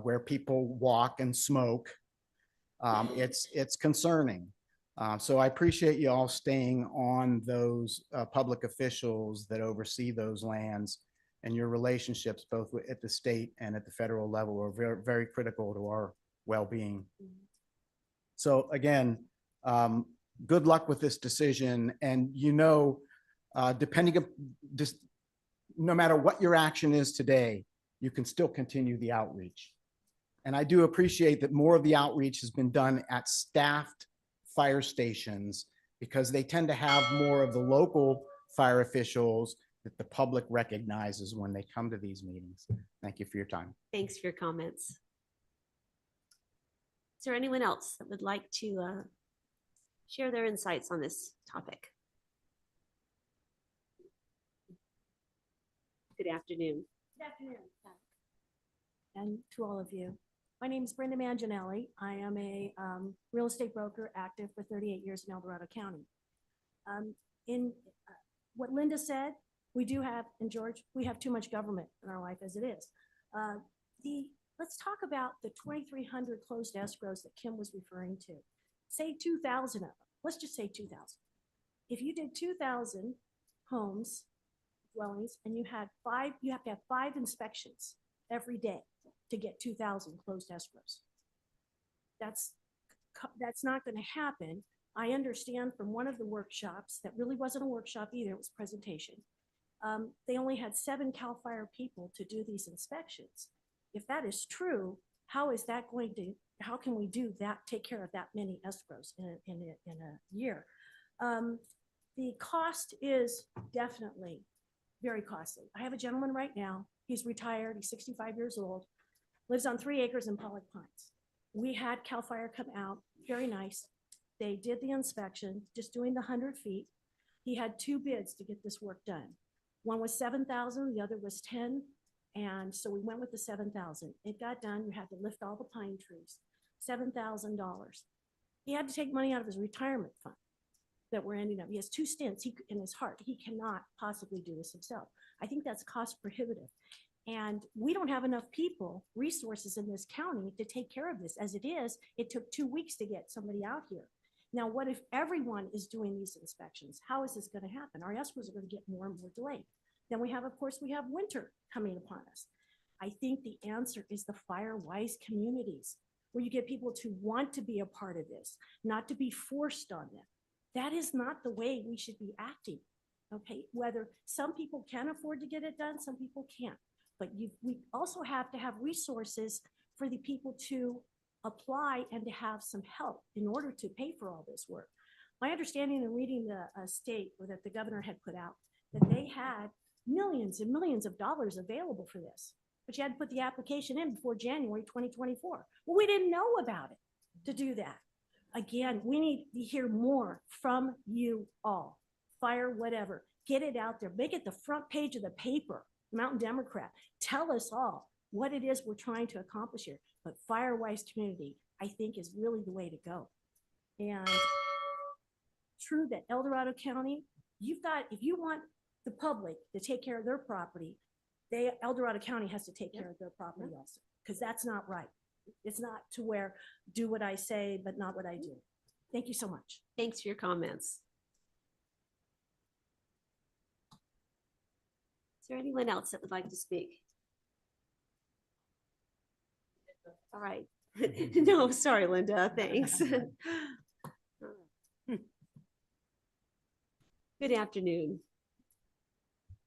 where people walk and smoke. It's concerning. So I appreciate you all staying on those public officials that oversee those lands, and your relationships both at the state and at the federal level are very, very critical to our well-being. So again, good luck with this decision. And depending on just no matter what your action is today, you can still continue the outreach. And I do appreciate that more of the outreach has been done at staffed fire stations because they tend to have more of the local fire officials that the public recognizes when they come to these meetings. Thank you for your time. Thanks for your comments. Is there anyone else that would like to share their insights on this topic? Good afternoon. Good afternoon. And to all of you. My name is Brenda Manginelli. I am a real estate broker active for 38 years in El Dorado County. In what Linda said, we do have, and George, we have too much government in our life as it is. Let's talk about the 2,300 closed escrows that Kim was referring to. Say 2,000 of them. Let's just say 2,000. If you did 2,000 homes, dwellings, and you have to have 5 inspections every day to get 2,000 closed escrows. That's not going to happen. I understand from one of the workshops that really wasn't a workshop either, it was a presentation. They only had 7 CAL FIRE people to do these inspections. If that is true, how can we do that, take care of that many escrows in a year? The cost is definitely very costly. I have a gentleman right now, he's retired, he's 65 years old, lives on 3 acres in Pollock Pines. We had CAL FIRE come out, very nice. They did the inspection, just doing the 100 feet. He had 2 bids to get this work done. One was 7,000, the other was 10. And so we went with the 7,000. It got done. You had to lift all the pine trees, $7,000. He had to take money out of his retirement fund that we're ending up. He has 2 stints in his heart. He cannot possibly do this himself. I think that's cost prohibitive. And we don't have enough people, resources in this county to take care of this. As it is, it took 2 weeks to get somebody out here. Now, what if everyone is doing these inspections? How is this going to happen? Our escrows are going to get more and more delayed. Then we have winter coming upon us. I think the answer is the fire-wise communities, where you get people to want to be a part of this, not to be forced on them. That is not the way we should be acting. Okay, whether some people can afford to get it done, some people can't. But we also have to have resources for the people to apply and to have some help in order to pay for all this work. My understanding in reading the state that the governor had put out, that they had millions and millions of dollars available for this, but you had to put the application in before January 2024. Well, we didn't know about it to do that. Again, we need to hear more from you all. Fire, whatever, get it out there, make it the front page of the paper, Mountain Democrat. Tell us all what it is we're trying to accomplish here. But fire-wise community, I think, is really the way to go. And true that El Dorado County, if you want the public to take care of their property, El Dorado County has to take care of their property also, because that's not right. It's not to where do what I say, but not what I do. Thank you so much. Thanks for your comments. there anyone else that would like to speak? All right. No, sorry, Linda, thanks. Good afternoon.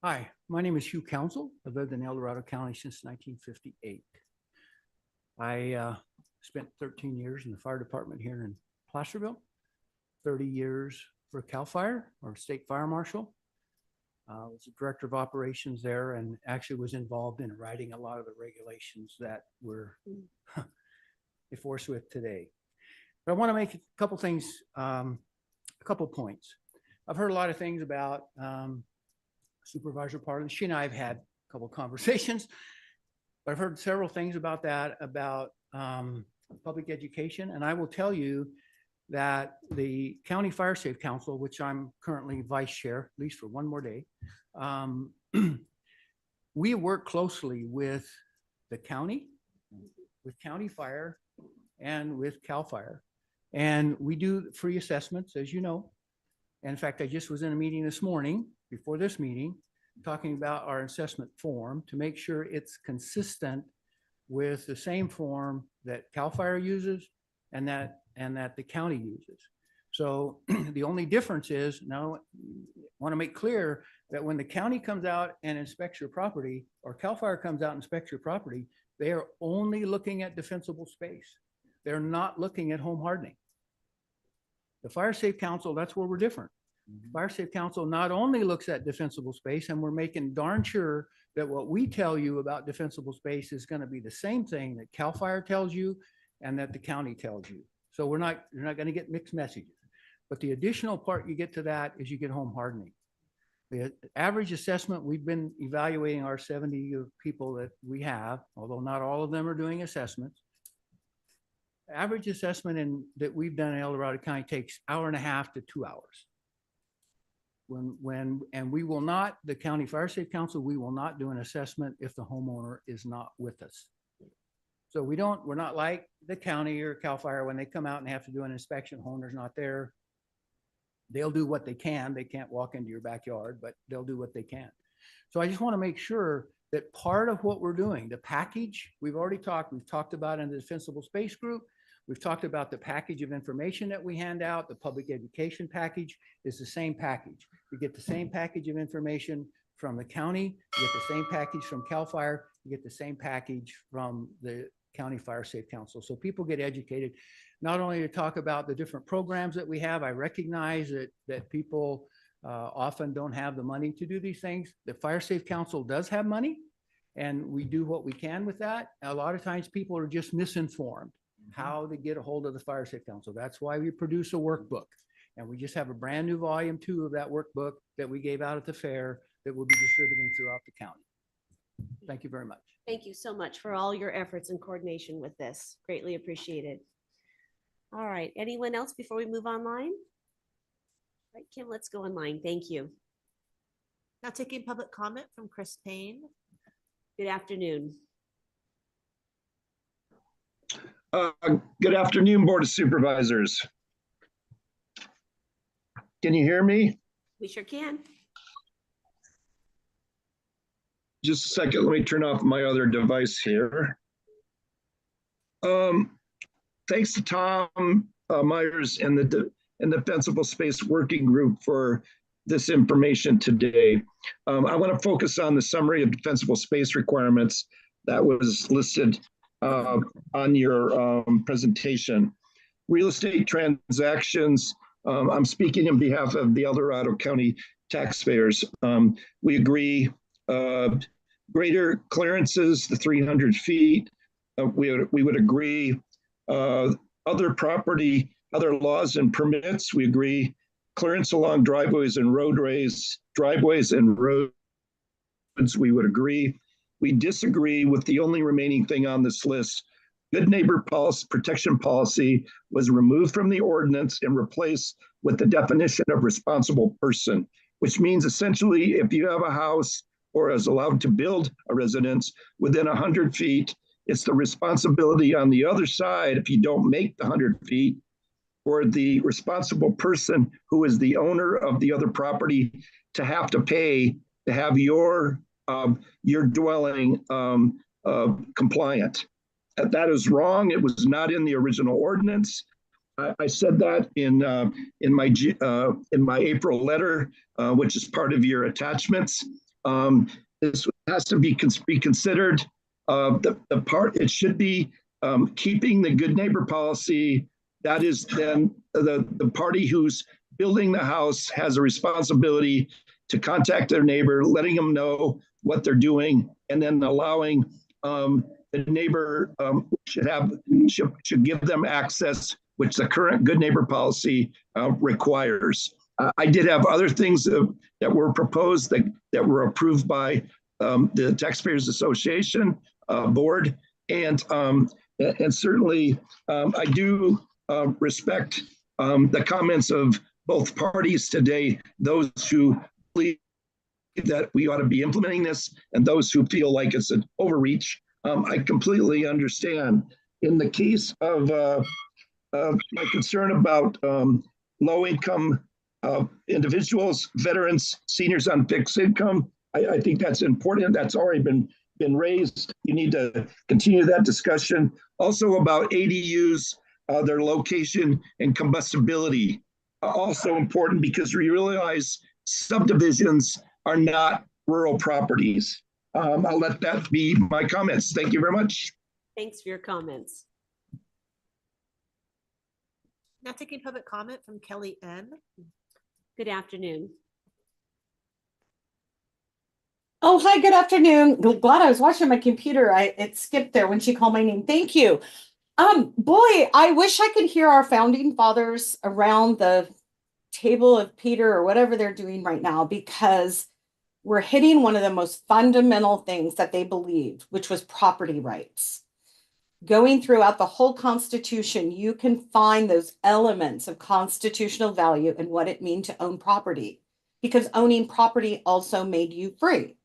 Hi, my name is Hugh Council. I've lived in El Dorado County since 1958. I spent 13 years in the fire department here in Placerville, 30 years for CAL FIRE or State Fire Marshal. I was the director of operations there and actually was involved in writing a lot of the regulations that we're forced with today. But I want to make a couple things, a couple points. I've heard a lot of things about Supervisor Parlin. She and I have had a couple conversations, but I've heard several things about that, about public education. And I will tell you that the County Fire Safe Council, which I'm currently vice chair, at least for one more day, we work closely with the county, with County Fire, and with CAL FIRE. And we do free assessments, as you know. And in fact, I just was in a meeting this morning, before this meeting, talking about our assessment form to make sure it's consistent with the same form that CAL FIRE uses and that the county uses. So the only difference is, now I want to make clear that when the county comes out and inspects your property, or CAL FIRE comes out and inspects your property, they are only looking at defensible space. They're not looking at home hardening. The Fire Safe Council, that's where we're different. Fire Safe Council not only looks at defensible space, and we're making darn sure that what we tell you about defensible space is going to be the same thing that CAL FIRE tells you and that the county tells you. So you're not going to get mixed messages. But the additional part you get to that is you get home hardening. The average assessment, we've been evaluating our 70 people that we have, although not all of them are doing assessments. Average assessment that we've done in El Dorado County takes 1.5 hours to 2 hours. And we will not, the County Fire Safe Council, we will not do an assessment if the homeowner is not with us. So we're not like the county or CAL FIRE when they come out and have to do an inspection, homeowner's not there. They'll do what they can. They can't walk into your backyard, but they'll do what they can. So I just want to make sure that part of what we're doing, the package, we've talked about in the defensible space group. We've talked about the package of information that we hand out. The public education package is the same package. You get the same package of information from the county. You get the same package from CAL FIRE. You get the same package from the County Fire Safe Council. So people get educated, not only to talk about the different programs that we have. I recognize that people often don't have the money to do these things. The Fire Safe Council does have money, and we do what we can with that. A lot of times people are just misinformed how to get a hold of the Fire Safe Council. That's why we produce a workbook. And we just have a brand new volume 2 of that workbook that we gave out at the fair that we'll be distributing throughout the county. Thank you very much. Thank you so much for all your efforts and coordination with this. Greatly appreciated. All right, anyone else before we move online? All right, Kim, let's go online. Thank you. Now taking public comment from Chris Payne. Good afternoon. Good afternoon, Board of Supervisors. Can you hear me? We sure can. Just a second, let me turn off my other device here. Thanks to Tom Myers and the Defensible Space Working Group for this information today. I want to focus on the summary of defensible space requirements that was listed on your presentation. Real estate transactions, I'm speaking on behalf of the El Dorado County taxpayers. We agree greater clearances, the 300 feet. We would agree other property, other laws and permits. We agree clearance along driveways and roadways, we would agree. We disagree with the only remaining thing on this list. Good neighbor policy, protection policy was removed from the ordinance and replaced with the definition of responsible person, which means essentially if you have a house or is allowed to build a residence within 100 feet, it's the responsibility on the other side, if you don't make the 100 feet, for the responsible person who is the owner of the other property to have to pay to have your your dwelling compliant. That is wrong. It was not in the original ordinance. I said that in my April letter, which is part of your attachments. This has to be considered. The part it should be keeping the good neighbor policy. That is then the party who's building the house has a responsibility to contact their neighbor, letting them know what they're doing, and then allowing the neighbor should give them access, which the current good neighbor policy requires. I did have other things that were proposed that were approved by the Taxpayers Association board, and certainly I do respect the comments of both parties today, those who believe that we ought to be implementing this and those who feel like it's an overreach. I completely understand. In the case of my concern about low-income individuals, veterans, seniors on fixed income, I think that's important. That's already been raised. You need to continue that discussion. Also about ADUs, their location and combustibility, also important because we realize subdivisions are not rural properties. I'll let that be my comments. Thank you very much. Thanks for your comments. Now taking public comment from Kelly M. Good afternoon. Oh, hi, good afternoon. Glad I was watching my computer. It skipped there when she called my name. Thank you. Boy, I wish I could hear our founding fathers around the table of Peter or whatever they're doing right now, because we're hitting one of the most fundamental things that they believed, which was property rights. Going throughout the whole Constitution, you can find those elements of constitutional value and what it means to own property, because owning property also made you free.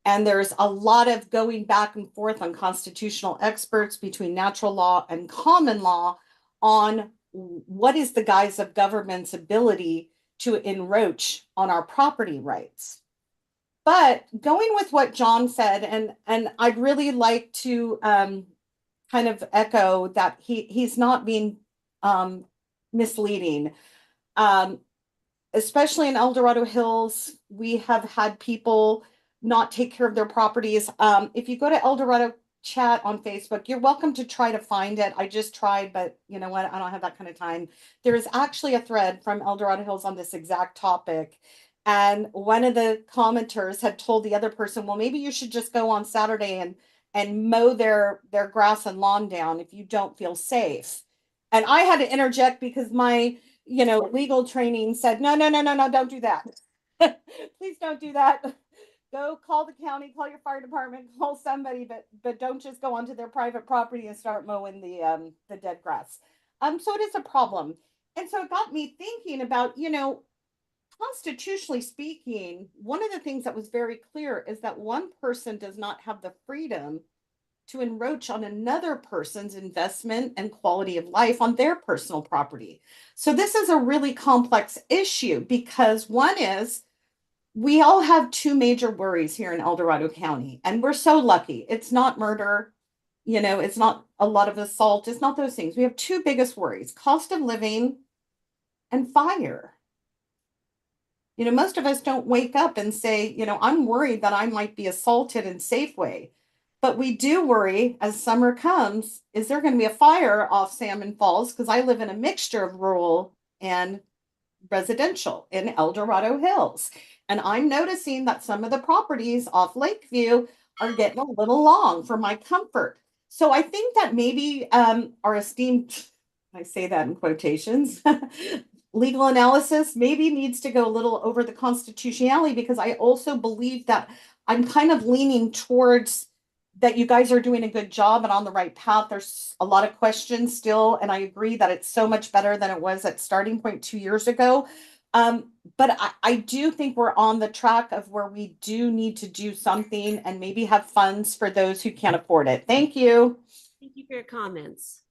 And there's a lot of going back and forth on constitutional experts between natural law and common law on what is the guise of government's ability to encroach on our property rights. But going with what John said, and I'd really like to kind of echo that he's not being misleading. Especially in El Dorado Hills, we have had people not take care of their properties. If you go to El Dorado chat on Facebook, you're welcome to try to find it. I just tried, but you know what? I don't have that kind of time. There is actually a thread from El Dorado Hills on this exact topic. And one of the commenters had told the other person, well, maybe you should just go on Saturday and mow their grass and lawn down if you don't feel safe. And I had to interject because my, legal training said, no, don't do that. Please don't do that. Go call the county, call your fire department, call somebody, but don't just go onto their private property and start mowing the dead grass. So it is a problem. And so it got me thinking about, constitutionally speaking, one of the things that was very clear is that one person does not have the freedom to encroach on another person's investment and quality of life on their personal property. So this is a really complex issue because one is, we all have two major worries here in El Dorado County, and we're so lucky. It's not murder, it's not a lot of assault. It's not those things. We have two biggest worries: cost of living and fire. Most of us don't wake up and say, I'm worried that I might be assaulted in Safeway. But we do worry as summer comes, is there going to be a fire off Salmon Falls? Because I live in a mixture of rural and residential in El Dorado Hills. And I'm noticing that some of the properties off Lakeview are getting a little long for my comfort. So I think that maybe our esteemed, I say that in quotations, legal analysis maybe needs to go a little over the constitutionality, because I also believe that I'm kind of leaning towards that you guys are doing a good job and on the right path. There's a lot of questions still, and I agree that it's so much better than it was at starting point 2 years ago. But I do think we're on the track of where we do need to do something and maybe have funds for those who can't afford it. Thank you. Thank you for your comments.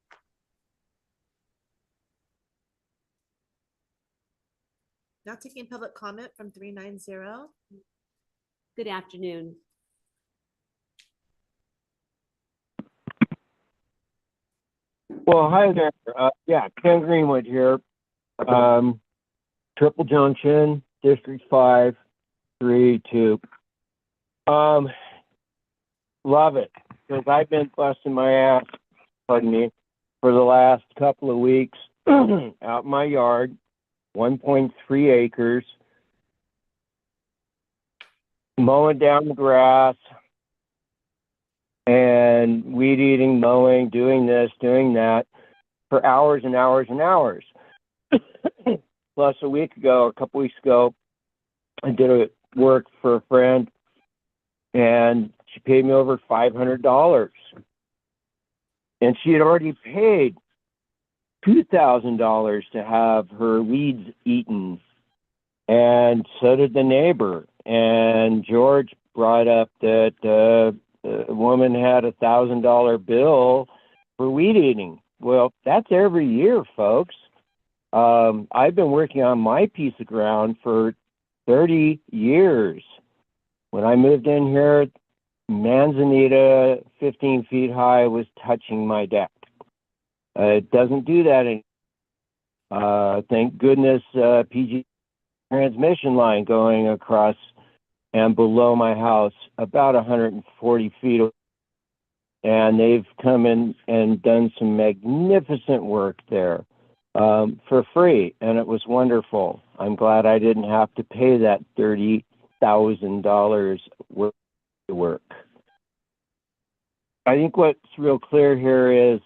Now taking public comment from 390. Good afternoon. Well, hi there. Yeah, Ken Greenwood here. Triple Junction, District 5, 3, 2. Love it, because I've been busting my ass, pardon me, for the last couple of weeks out in my yard, 1.3 acres, mowing down the grass and weed eating, mowing, doing this, doing that for hours and hours and hours. Plus a couple weeks ago, I did a work for a friend and she paid me over $500. And she had already paid $2,000 to have her weeds eaten. And so did the neighbor. And George brought up that the woman had $1,000 bill for weed eating. Well, that's every year, folks. I've been working on my piece of ground for 30 years. When I moved in here, manzanita, 15 feet high, was touching my deck. It doesn't do that anymore. Thank goodness, PG transmission line going across and below my house about 140 feet away. And they've come in and done some magnificent work there for free, and it was wonderful. I'm glad I didn't have to pay that $30,000 work. I think what's real clear here is,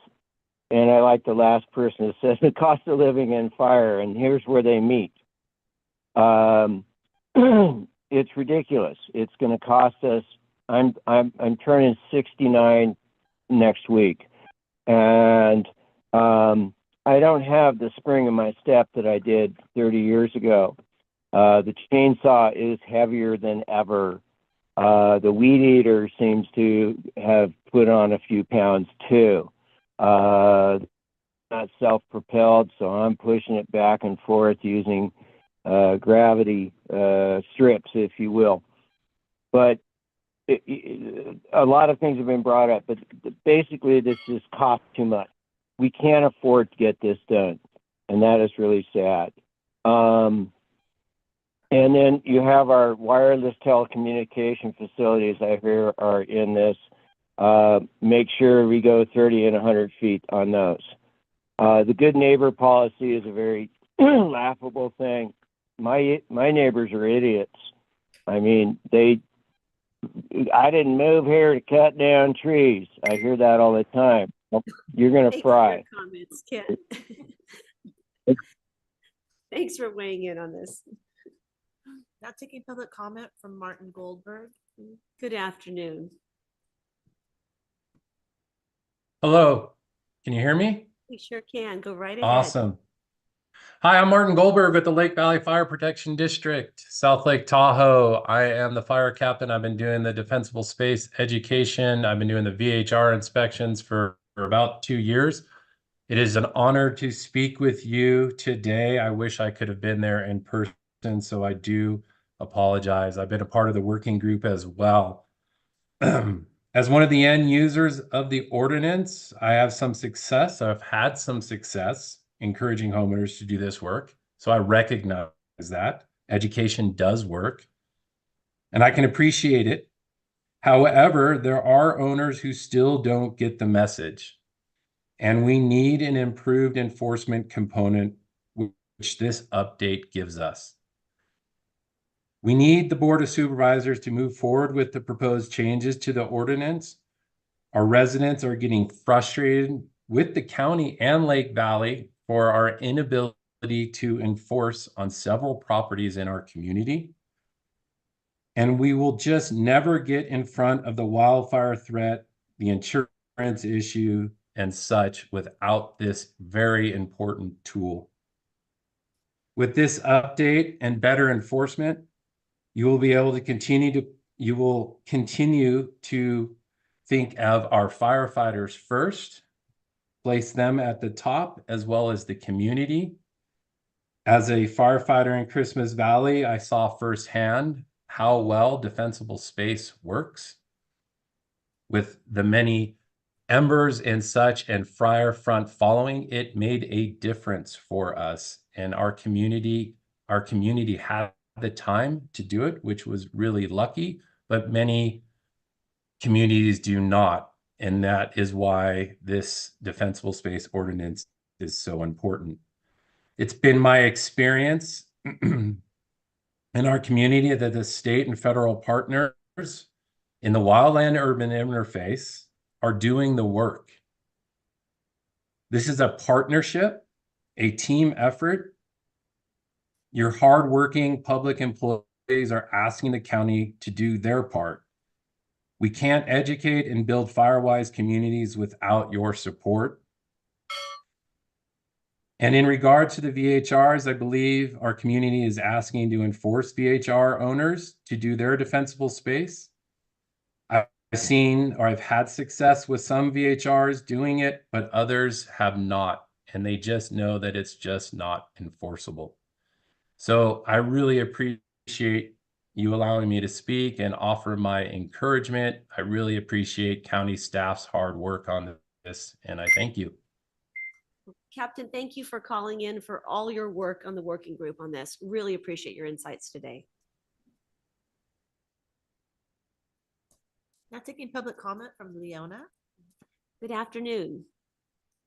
and I like the last person that says the cost of living and fire, and here's where they meet. It's ridiculous. It's going to cost us. I'm turning 69 next week, and I don't have the spring in my step that I did 30 years ago. The chainsaw is heavier than ever. The weed eater seems to have put on a few pounds too. Not self-propelled, so I'm pushing it back and forth using gravity strips, if you will. But a lot of things have been brought up, but basically this just costs too much. We can't afford to get this done, and that is really sad. And then you have our wireless telecommunication facilities, I hear, are in this. Make sure we go 30 and 100 feet on those. The good neighbor policy is a very laughable thing. My neighbors are idiots. I mean, I didn't move here to cut down trees. I hear that all the time. You're going to fry. Comments, Ken. Thanks for weighing in on this. Now taking public comment from Martin Goldberg. Good afternoon. Hello, can you hear me? We sure can. Go right ahead. Awesome. Hi, I'm Martin Goldberg with the Lake Valley Fire Protection District, South Lake Tahoe. I am the fire captain. I've been doing the defensible space education. I've been doing the VHR inspections for about 2 years. It is an honor to speak with you today. I wish I could have been there in person, so I do apologize. I've been a part of the working group as well. As one of the end users of the ordinance, I have some success. I've had some success encouraging homeowners to do this work. So I recognize that education does work and I can appreciate it. However, there are owners who still don't get the message, and we need an improved enforcement component, which this update gives us. We need the Board of Supervisors to move forward with the proposed changes to the ordinance. Our residents are getting frustrated with the county and Lake Valley for our inability to enforce on several properties in our community. And we will just never get in front of the wildfire threat, the insurance issue, and such without this very important tool. With this update and better enforcement, you will be able to continue to think of our firefighters first, place them at the top as well as the community. As a firefighter in Christmas Valley, I saw firsthand how well defensible space works with the many embers and such and Friar Front following, it made a difference for us and our community. Our community had the time to do it, which was really lucky, but many communities do not. And that is why this defensible space ordinance is so important. It's been my experience in our community that the state and federal partners in the wildland urban interface are doing the work. This is a partnership, a team effort. Your hardworking public employees are asking the county to do their part. We can't educate and build firewise communities without your support. And in regard to the VHRs, I believe our community is asking to enforce VHR owners to do their defensible space. I've seen or I've had success with some VHRs doing it, but others have not. And they just know that it's just not enforceable. So I really appreciate you allowing me to speak and offer my encouragement. I really appreciate county staff's hard work on this, and I thank you. Captain, thank you for calling in for all your work on the working group on this. Really appreciate your insights today. Now taking public comment from Leona. Good afternoon.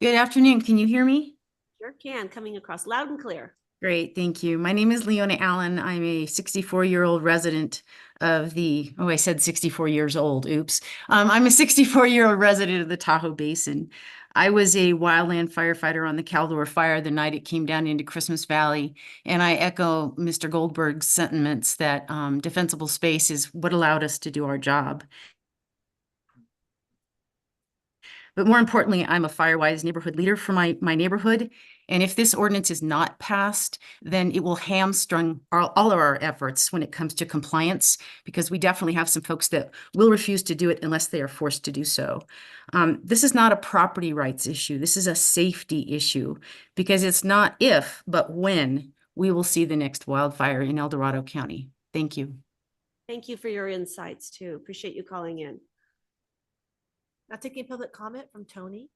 Good afternoon. Can you hear me? Sure can, coming across loud and clear. Great, thank you. My name is Leona Allen. I'm a 64-year-old resident of the, oh, I said 64 years old, oops. I'm a 64-year-old resident of the Tahoe Basin. I was a wildland firefighter on the Caldor Fire the night it came down into Christmas Valley, and I echo Mr. Goldberg's sentiments that defensible space is what allowed us to do our job. But more importantly, I'm a Firewise neighborhood leader for my neighborhood. And if this ordinance is not passed, then it will hamstring all of our efforts when it comes to compliance, because we definitely have some folks that will refuse to do it unless they are forced to do so. This is not a property rights issue. This is a safety issue, because it's not if, but when we will see the next wildfire in El Dorado County. Thank you. Thank you for your insights too. Appreciate you calling in. Now taking public comment from Tony.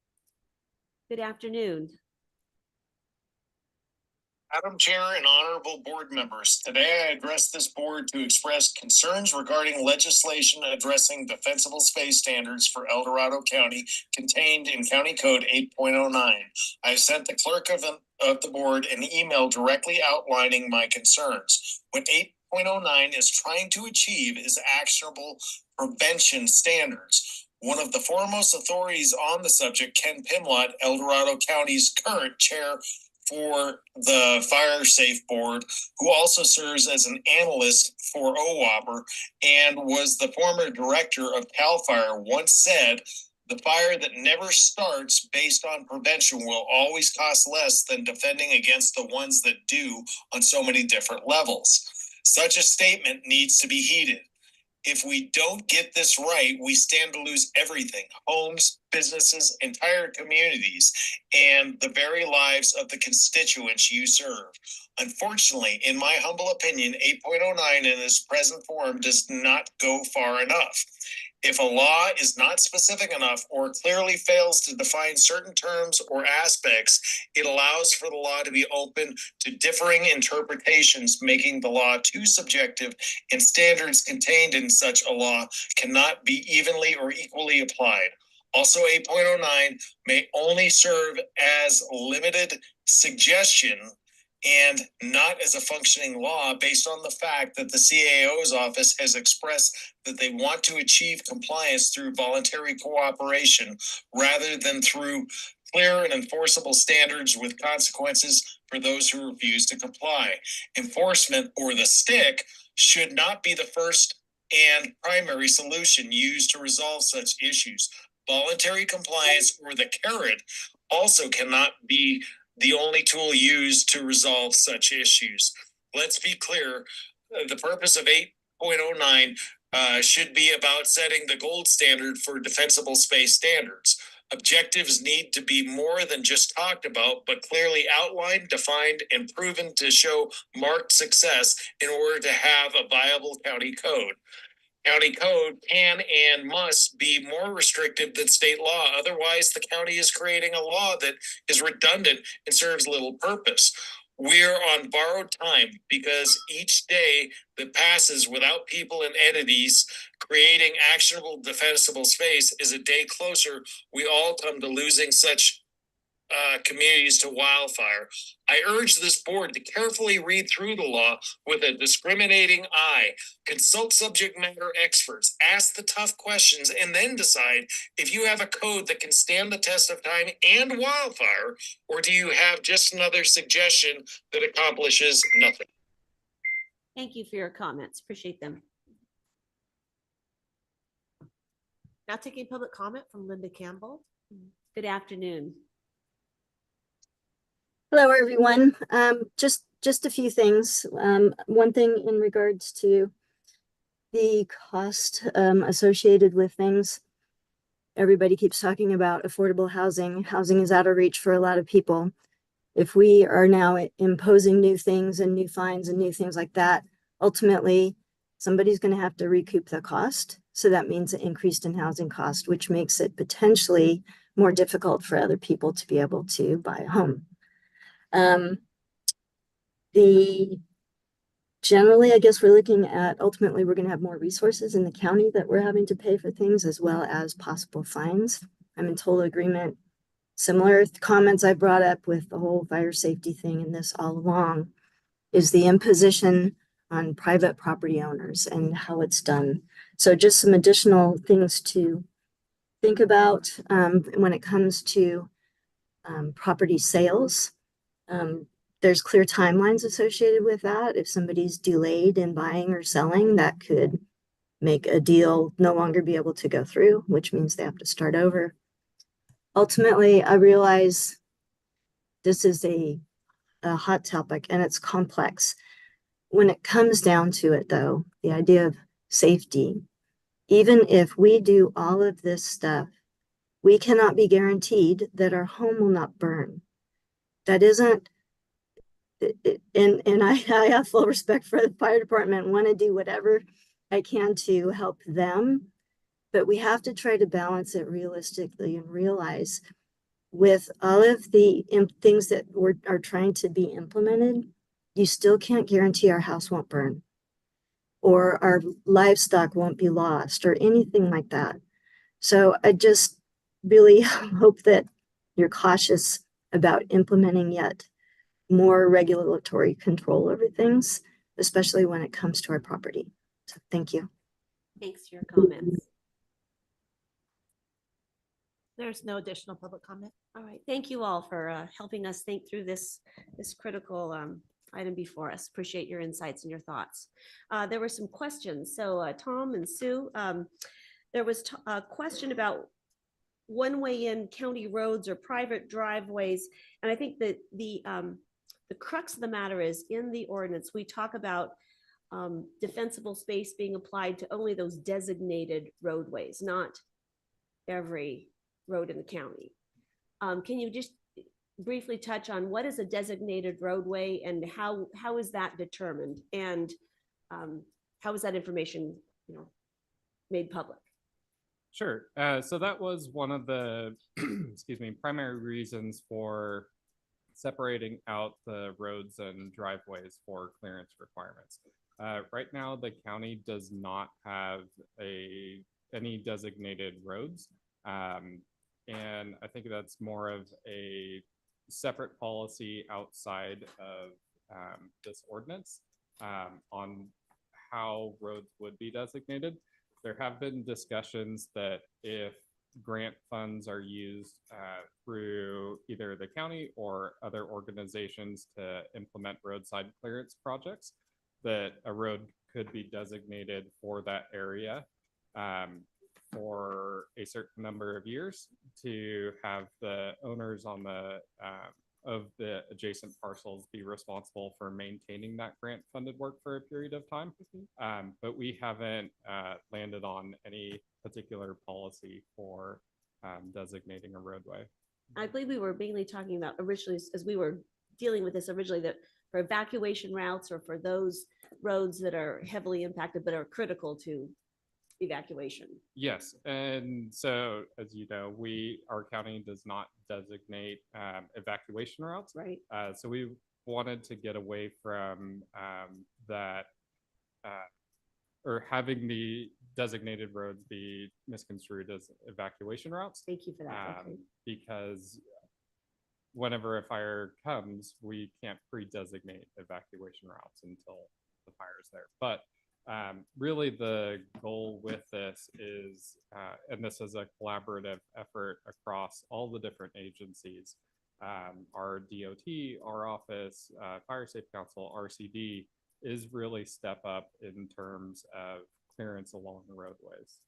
Good afternoon. Madam Chair and honorable board members, today I address this board to express concerns regarding legislation addressing defensible space standards for El Dorado County contained in County Code 8.09. I sent the clerk of the board an email directly outlining my concerns. What 8.09 is trying to achieve is actionable prevention standards. One of the foremost authorities on the subject, Ken Pimlott, El Dorado County's current chair for the Fire Safe Board, who also serves as an analyst for OWOPR and was the former director of CAL FIRE, once said, "The fire that never starts based on prevention will always cost less than defending against the ones that do on so many different levels." Such a statement needs to be heeded. If we don't get this right, we stand to lose everything: homes, businesses, entire communities, and the very lives of the constituents you serve. Unfortunately, in my humble opinion, 8.09 in its present form does not go far enough. If a law is not specific enough or clearly fails to define certain terms or aspects, it allows for the law to be open to differing interpretations, making the law too subjective, and standards contained in such a law cannot be evenly or equally applied. Also, 8.09 may only serve as limited suggestion and not as a functioning law, based on the fact that the CAO's office has expressed that they want to achieve compliance through voluntary cooperation rather than through clear and enforceable standards with consequences for those who refuse to comply. Enforcement, or the stick, should not be the first and primary solution used to resolve such issues. Voluntary compliance, or the carrot, also cannot be the only tool used to resolve such issues. Let's be clear, the purpose of 8.09 should be about setting the gold standard for defensible space standards. Objectives need to be more than just talked about, but clearly outlined, defined, and proven to show marked success in order to have a viable county code. County code can and must be more restrictive than state law. Otherwise, the county is creating a law that is redundant and serves little purpose. We're on borrowed time because each day that passes without people and entities creating actionable, defensible space is a day closer we all come to losing such communities to wildfire. I urge this board to carefully read through the law with a discriminating eye, consult subject matter experts, ask the tough questions, and then decide if you have a code that can stand the test of time and wildfire, or do you have just another suggestion that accomplishes nothing? Thank you for your comments. Appreciate them. Now taking public comment from Linda Campbell. Good afternoon. Hello, everyone. Just a few things. One thing in regards to the cost associated with things. Everybody keeps talking about affordable housing. Housing is out of reach for a lot of people. If we are now imposing new things and new fines and new things like that, ultimately somebody's going to have to recoup the cost. So that means an increase in housing cost, which makes it potentially more difficult for other people to be able to buy a home. Generally, I guess we're looking at ultimately we're going to have more resources in the county that we're having to pay for things as well as possible fines. I'm in total agreement. Similar comments I brought up with the whole fire safety thing and this all along is the imposition on private property owners and how it's done. So just some additional things to think about when it comes to property sales. There's clear timelines associated with that. If somebody's delayed in buying or selling, that could make a deal no longer be able to go through, which means they have to start over. Ultimately, I realize this is a hot topic and it's complex. When it comes down to it, though, the idea of safety, even if we do all of this stuff, we cannot be guaranteed that our home will not burn. That isn't, and I have full respect for the fire department, want to do whatever I can to help them, but we have to try to balance it realistically and realize with all of the things that are trying to be implemented, you still can't guarantee our house won't burn or our livestock won't be lost or anything like that. So I just really hope that you're cautious about implementing yet more regulatory control over things, especially when it comes to our property. So thank you. Thanks for your comments. There's no additional public comment. All right. Thank you all for helping us think through this critical item before us. Appreciate your insights and your thoughts. There were some questions. So Tom and Sue, there was a question about one-way in county roads or private driveways. And I think that the crux of the matter is in the ordinance, we talk about defensible space being applied to only those designated roadways, not every road in the county. Can you just briefly touch on what is a designated roadway and how is that determined, and how is that information made public? Sure. So that was one of the excuse me, primary reasons for separating out the roads and driveways for clearance requirements. Right now, the county does not have any designated roads. And I think that's more of a separate policy outside of this ordinance on how roads would be designated. There have been discussions that if grant funds are used through either the county or other organizations to implement roadside clearance projects, that a road could be designated for that area for a certain number of years to have the owners on the of the adjacent parcels be responsible for maintaining that grant funded work for a period of time. But we haven't landed on any particular policy for designating a roadway. I believe we were mainly talking about originally, as we were dealing with this originally, that for evacuation routes or for those roads that are heavily impacted but are critical to evacuation. Yes, and so as you know, our county does not designate evacuation routes. Right. So we wanted to get away from that, or having the designated roads be misconstrued as evacuation routes. Thank you for that. Okay. Because whenever a fire comes, we can't pre-designate evacuation routes until the fire is there. But really the goal with this is, and this is a collaborative effort across all the different agencies, our DOT, our office, Fire Safe Council, RCD, is really step up in terms of clearance along the roadways.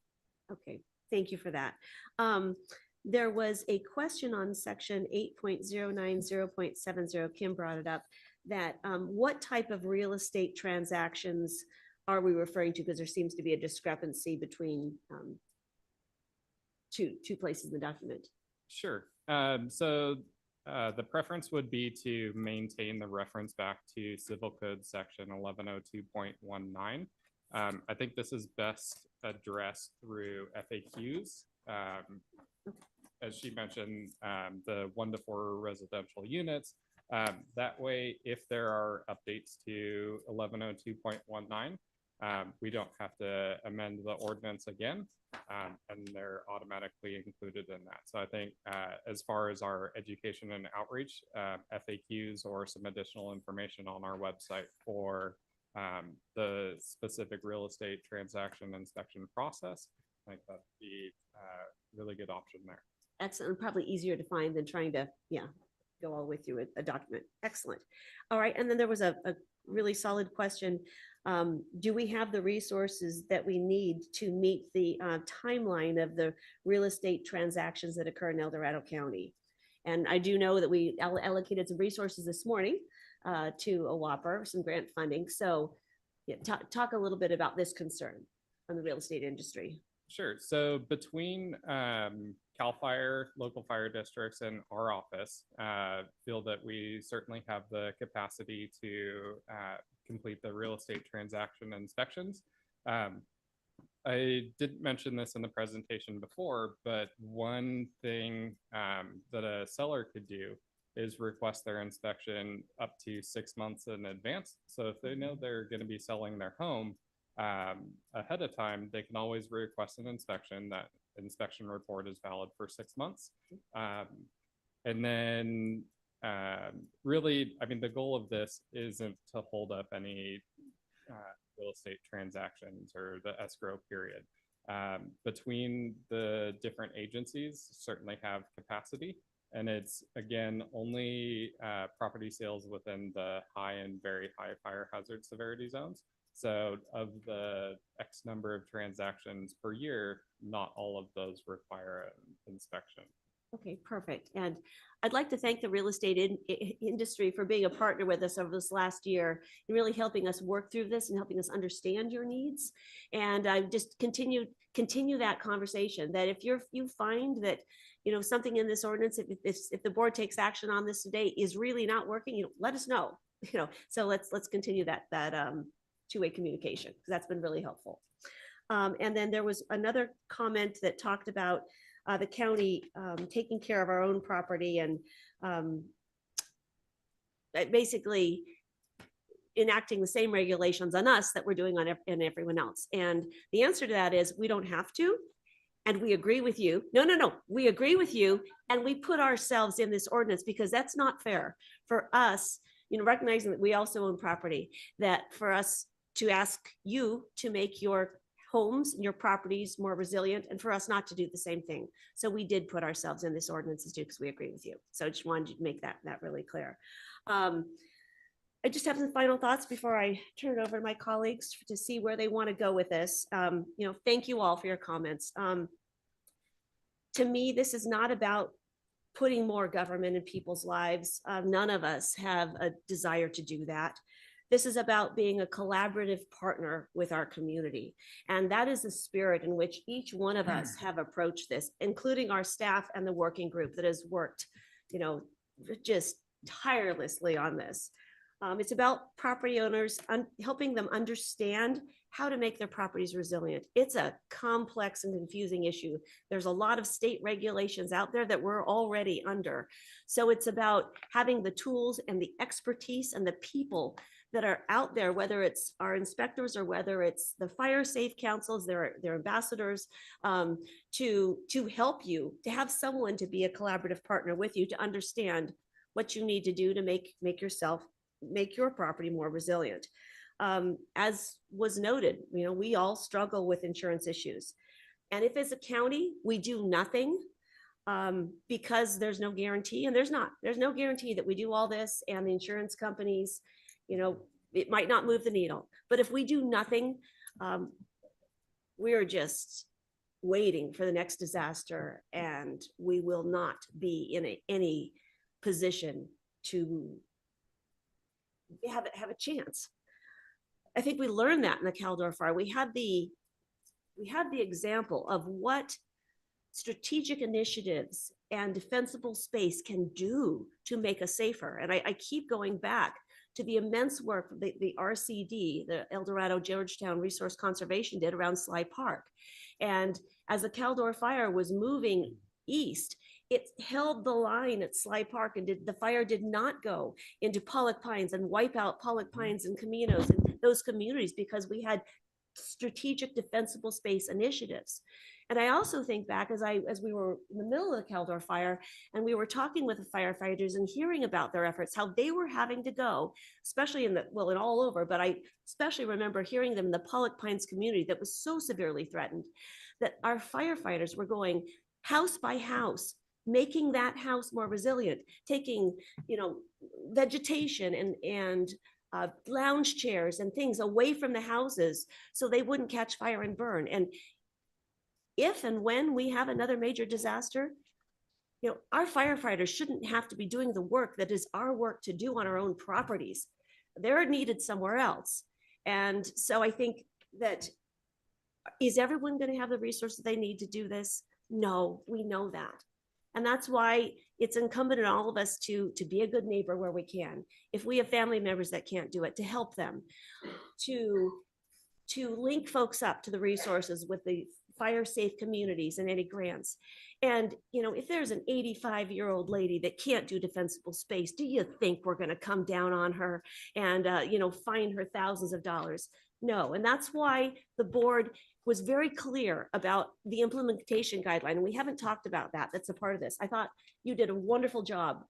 Okay, thank you for that. There was a question on section 8.090.70, Kim brought it up, that what type of real estate transactions are we referring to? Because there seems to be a discrepancy between two places in the document. Sure. So the preference would be to maintain the reference back to Civil Code section 1102.19. I think this is best addressed through FAQs. As she mentioned, the 1 to 4 residential units. That way, if there are updates to 1102.19, we don't have to amend the ordinance again, and they're automatically included in that. So I think as far as our education and outreach, FAQs or some additional information on our website for the specific real estate transaction inspection process, I think that'd be a really good option there. Excellent. Probably easier to find than trying to, go all the way through a document. Excellent. All right. And then there was a really solid question. Do we have the resources that we need to meet the timeline of the real estate transactions that occur in El Dorado County? And I do know that we allocated some resources this morning to a Whopper, some grant funding. So talk a little bit about this concern on the real estate industry. Sure. So between CAL FIRE, local fire districts, and our office, feel that we certainly have the capacity to complete the real estate transaction inspections. I didn't mention this in the presentation before, but one thing that a seller could do is request their inspection up to 6 months in advance. So if they know they're going to be selling their home ahead of time, they can always request an inspection. That inspection report is valid for 6 months. And then really, I mean, the goal of this isn't to hold up any real estate transactions or the escrow period. Between the different agencies certainly have capacity, and it's, again, only property sales within the high and very high fire hazard severity zones. So of the X number of transactions per year, not all of those require an inspection. Okay, perfect. And I'd like to thank the real estate industry for being a partner with us over this last year and really helping us work through this and helping us understand your needs. And I just continue that conversation, that if you find that, something in this ordinance, if the board takes action on this today is really not working, let us know, so let's continue that two-way communication, because that's been really helpful. And then there was another comment that talked about the county taking care of our own property and basically enacting the same regulations on us that we're doing on everyone else. And the answer to that is we don't have to. And we agree with you. No, we agree with you. And we put ourselves in this ordinance because that's not fair for us, recognizing that we also own property, that for us to ask you to make your homes and your properties more resilient, and for us not to do the same thing. So we did put ourselves in this ordinance too, because we agree with you. So I just wanted to make that really clear. I just have some final thoughts before I turn it over to my colleagues to see where they want to go with this. Thank you all for your comments. To me, this is not about putting more government in people's lives. None of us have a desire to do that. This is about being a collaborative partner with our community. And that is the spirit in which each one of us have approached this, including our staff and the working group that has worked, just tirelessly on this. It's about property owners, helping them understand how to make their properties resilient. It's a complex and confusing issue. There's a lot of state regulations out there that we're already under. So it's about having the tools and the expertise and the people that are out there, whether it's our inspectors or whether it's the fire safe councils, their ambassadors, to help you, to have someone to be a collaborative partner with you, to understand what you need to do to make your property more resilient. As was noted, we all struggle with insurance issues. And if as a county, we do nothing, because there's no guarantee, and there's no guarantee that we do all this and the insurance companies, it might not move the needle. But if we do nothing, we are just waiting for the next disaster, and we will not be in any position to have a chance. I think we learned that in the Caldor fire. We had the example of what strategic initiatives and defensible space can do to make us safer. And I keep going back to the immense work the RCD, the El Dorado Georgetown Resource Conservation, did around Sly Park. And as the Caldor fire was moving east, it held the line at Sly Park, and the fire did not go into Pollock Pines and wipe out Pollock Pines and Caminos and those communities, because we had strategic defensible space initiatives. And I also think back as we were in the middle of the Caldor fire, and we were talking with the firefighters and hearing about their efforts, how they were having to go, especially in all over, but I especially remember hearing them in the Pollock Pines community that was so severely threatened, that our firefighters were going house by house, making that house more resilient, taking, vegetation and lounge chairs and things away from the houses so they wouldn't catch fire and burn. And if and when we have another major disaster, our firefighters shouldn't have to be doing the work that is our work to do on our own properties. They're needed somewhere else. And so I think that, is everyone going to have the resources they need to do this? No, we know that. And that's why it's incumbent on all of us to be a good neighbor where we can. If we have family members that can't do it, to help them, to link folks up to the resources with the fire safe communities and any grants. And, if there's an 85-year-old lady that can't do defensible space, do you think we're going to come down on her and, fine her thousands of dollars? No. And that's why the board was very clear about the implementation guideline. And we haven't talked about that. That's a part of this. I thought you did a wonderful job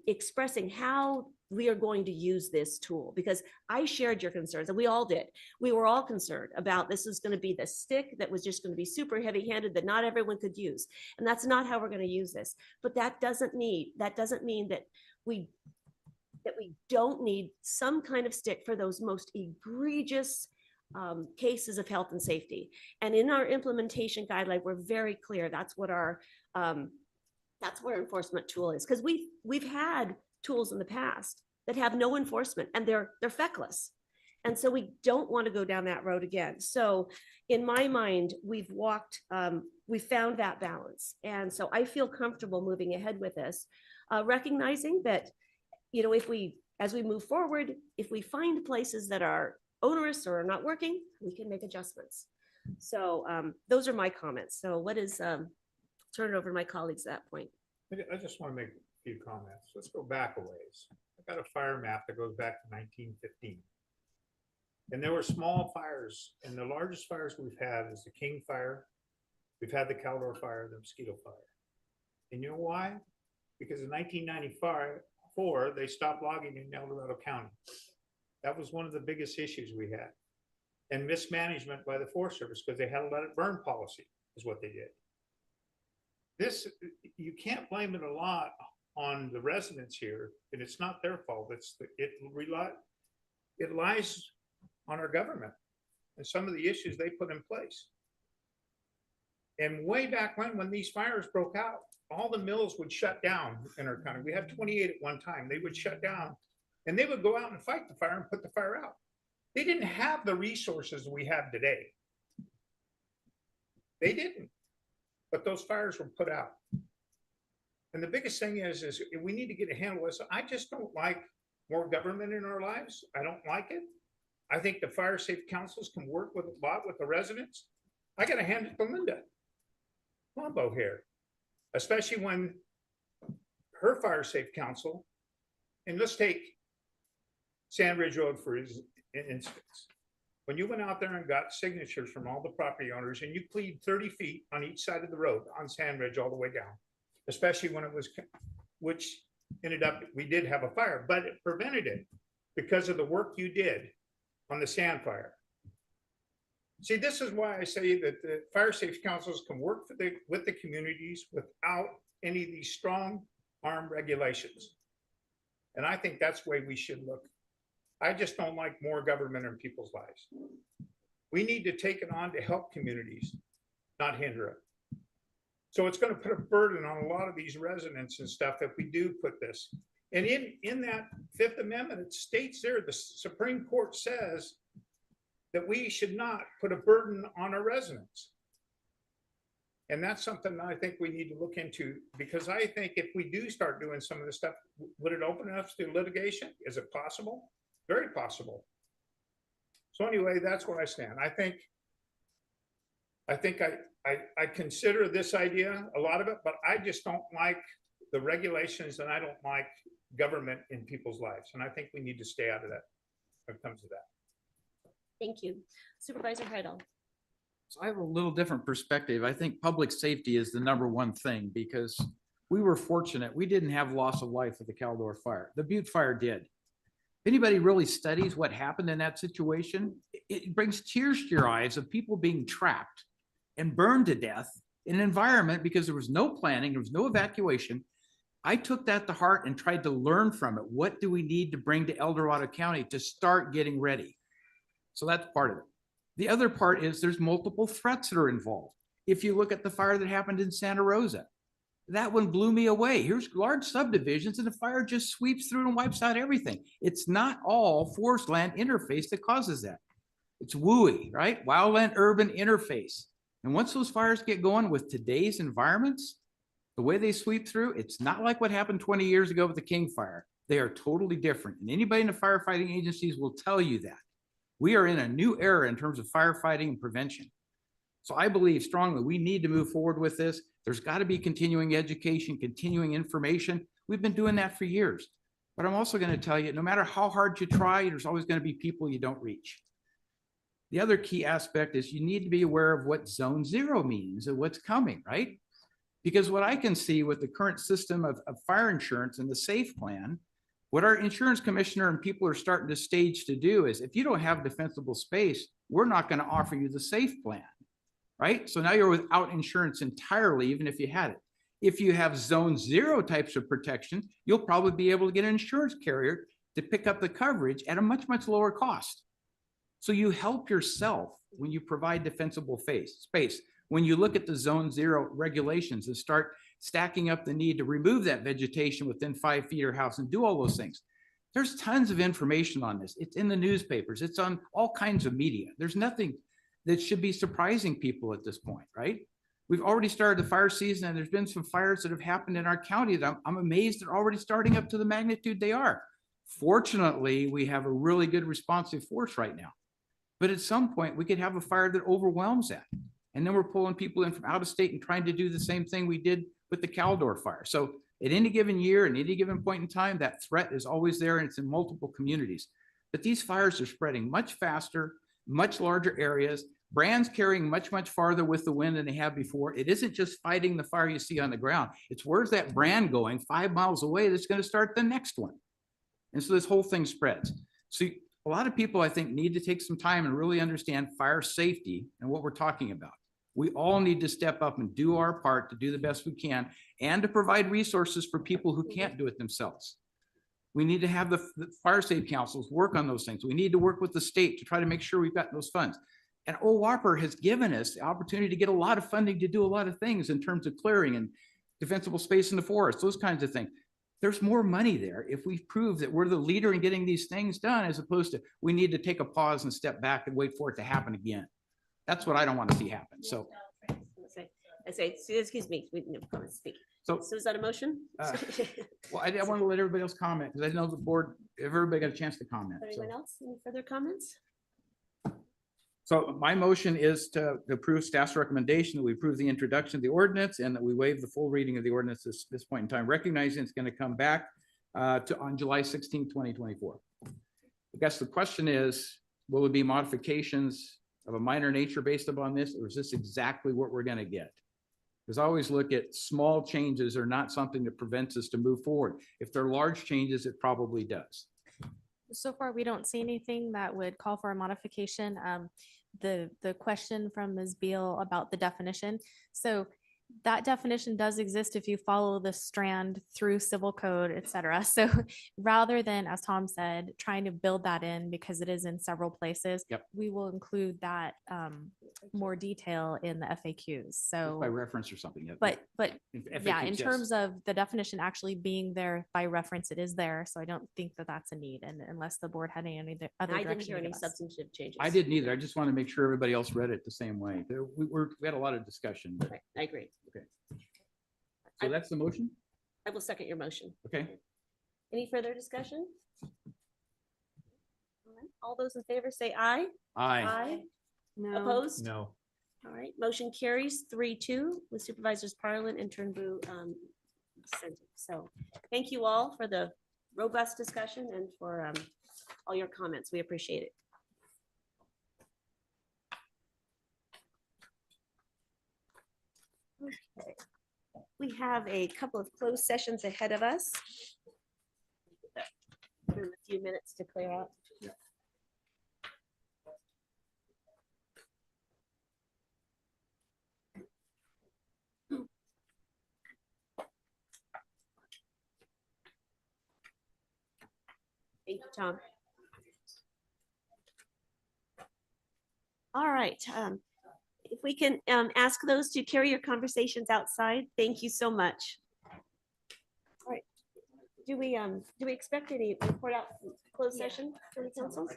expressing how we are going to use this tool, because I shared your concerns, and we all did. We were all concerned about this is going to be the stick that was just going to be super heavy handed that not everyone could use. And that's not how we're going to use this. But that doesn't mean that we don't need some kind of stick for those most egregious cases of health and safety. And in our implementation guideline, we're very clear. That's what our enforcement tool is, because we've had tools in the past that have no enforcement, and they're feckless. And so we don't want to go down that road again. So in my mind, we found that balance. And so I feel comfortable moving ahead with this, recognizing that, as we move forward, if we find places that are onerous or are not working, we can make adjustments. So those are my comments. So turn it over to my colleagues at that point. I just want to make a few comments. Let's go back a ways. I got a fire map that goes back to 1915. And there were small fires, and the largest fires we've had is the King Fire. We've had the Caldor Fire, the Mosquito Fire. And you know why? Because in 1994, they stopped logging in El Dorado County. That was one of the biggest issues we had. And mismanagement by the Forest Service, because they had a let it burn policy is what they did. You can't blame it a lot on the residents here, and it's not their fault. It lies on our government and some of the issues they put in place. And way back when these fires broke out, all the mills would shut down in our county. We had 28 at one time. They would shut down And they would go out and fight the fire and put the fire out. They didn't have the resources we have today. They didn't, but those fires were put out. And the biggest thing is we need to get a handle of this. I just don't like more government in our lives. I don't like it. I think the fire safe councils can work with a lot with the residents. I got to hand it to Linda Colombo here, especially when her fire safe council, and let's take Sand Ridge Road for instance. When you went out there and got signatures from all the property owners and you cleared 30 feet on each side of the road on Sand Ridge all the way down, especially when it was, which ended up, we did have a fire, but it prevented it because of the work you did on the sand fire. See, this is why I say that the fire safety councils can work with the communities without any of these strong arm regulations. And I think that's the way we should look. I just don't like more government in people's lives. We need to take it on to help communities, not hinder it. So it's going to put a burden on a lot of these residents and stuff if we do put this. And in that Fifth Amendment, it states there, the Supreme Court says that we should not put a burden on our residents. And that's something that I think we need to look into, because I think if we do start doing some of this stuff, would it open us to litigation? Is it possible? Very possible. So anyway, that's where I stand. I think I consider this idea, a lot of it, but I just don't like the regulations and I don't like government in people's lives. And I think we need to stay out of that when it comes to that. Thank you. Supervisor Heidel. So I have a little different perspective. I think public safety is the number one thing because we were fortunate. We didn't have loss of life at the Caldor fire. The Butte fire did. If anybody really studies what happened in that situation, it brings tears to your eyes of people being trapped and burned to death in an environment because there was no planning, there was no evacuation. I took that to heart and tried to learn from it. What do we need to bring to El Dorado County to start getting ready? So that's part of it. The other part is there's multiple threats that are involved. If you look at the fire that happened in Santa Rosa, that one blew me away. Here's large subdivisions and the fire just sweeps through and wipes out everything. It's not all forest land interface that causes that. It's WUI, right? Wildland urban interface. And once those fires get going with today's environments, the way they sweep through, it's not like what happened 20 years ago with the King fire. They are totally different. And anybody in the firefighting agencies will tell you that. We are in a new era in terms of firefighting and prevention. So I believe strongly we need to move forward with this. There's got to be continuing education, continuing information. We've been doing that for years. But I'm also going to tell you, no matter how hard you try, there's always going to be people you don't reach. The other key aspect is you need to be aware of what zone zero means and what's coming, right? Because what I can see with the current system of fire insurance and the SAFE plan, what our insurance commissioner and people are starting to stage to do is if you don't have defensible space, we're not going to offer you the SAFE plan, right? So now you're without insurance entirely, even if you had it. If you have zone zero types of protection, you'll probably be able to get an insurance carrier to pick up the coverage at a much, much lower cost. So you help yourself when you provide defensible space. When you look at the zone zero regulations and start stacking up the need to remove that vegetation within 5 feet of your house and do all those things. There's tons of information on this. It's in the newspapers. It's on all kinds of media. There's nothing that should be surprising people at this point, right? We've already started the fire season and there's been some fires that have happened in our county that I'm amazed they're already starting up to the magnitude they are. Fortunately, we have a really good responsive force right now. But at some point we could have a fire that overwhelms that. And then we're pulling people in from out of state and trying to do the same thing we did with the Caldor fire. So at any given year, and any given point in time, that threat is always there and it's in multiple communities. But these fires are spreading much faster, much larger areas, brands carrying much, much farther with the wind than they have before. It isn't just fighting the fire you see on the ground. It's where's that brand going 5 miles away that's going to start the next one. And so this whole thing spreads. So a lot of people, I think, need to take some time and really understand fire safety and what we're talking about. We all need to step up and do our part to do the best we can and to provide resources for people who can't do it themselves. We need to have the fire safe councils work on those things. We need to work with the state to try to make sure we've got those funds. And OWAPR has given us the opportunity to get a lot of funding to do a lot of things in terms of clearing and defensible space in the forest, those kinds of things. there's more money there if we prove that we're the leader in getting these things done, as opposed to we need to take a pause and step back and wait for it to happen again. That's what I don't want to see happen. So, I say, excuse me, we didn't have to speak. So- So is that a motion? well, I want to let everybody else comment because I know the board, everybody got a chance to comment. So. Anyone else? Any further comments? So my motion is to approve staff's recommendation that we approve the introduction of the ordinance and that we waive the full reading of the ordinance this point in time, recognizing it's going to come back on July 16, 2024. I guess the question is, will there be modifications of a minor nature based upon this, or is this exactly what we're going to get? Because I always look at small changes are not something that prevents us to move forward. If they're large changes, it probably does. So far, we don't see anything that would call for a modification. The question from Ms. Beal about the definition. So that definition does exist if you follow the strand through civil code, et cetera. So rather than, as Tom said, trying to build that in because it is in several places, Yep. we will include that more detail in the FAQs. So By reference or something. but yeah, FAQs, in yes. terms of the definition actually being there by reference, it is there. So I don't think that that's a need, and unless the board had any other I didn't direction hear to any give us. substantive changes. I didn't either. I just want to make sure everybody else read it the same way. We had a lot of discussion. But, Right, I agree. okay. So that's the motion? I will second your motion. Okay. Any further discussion? All those in favor say aye. Aye. No. Opposed? No. All right, motion carries 3-2 with Supervisors Parlin and Turnbull dissenting. So thank you all for the robust discussion and for all your comments. We appreciate it. Okay. We have a couple of closed sessions ahead of us. Give them a few minutes to clear out. Thank you, Tom. All right. If we can ask those to carry your conversations outside, thank you so much. All right. Do we expect any report out closed session from the council?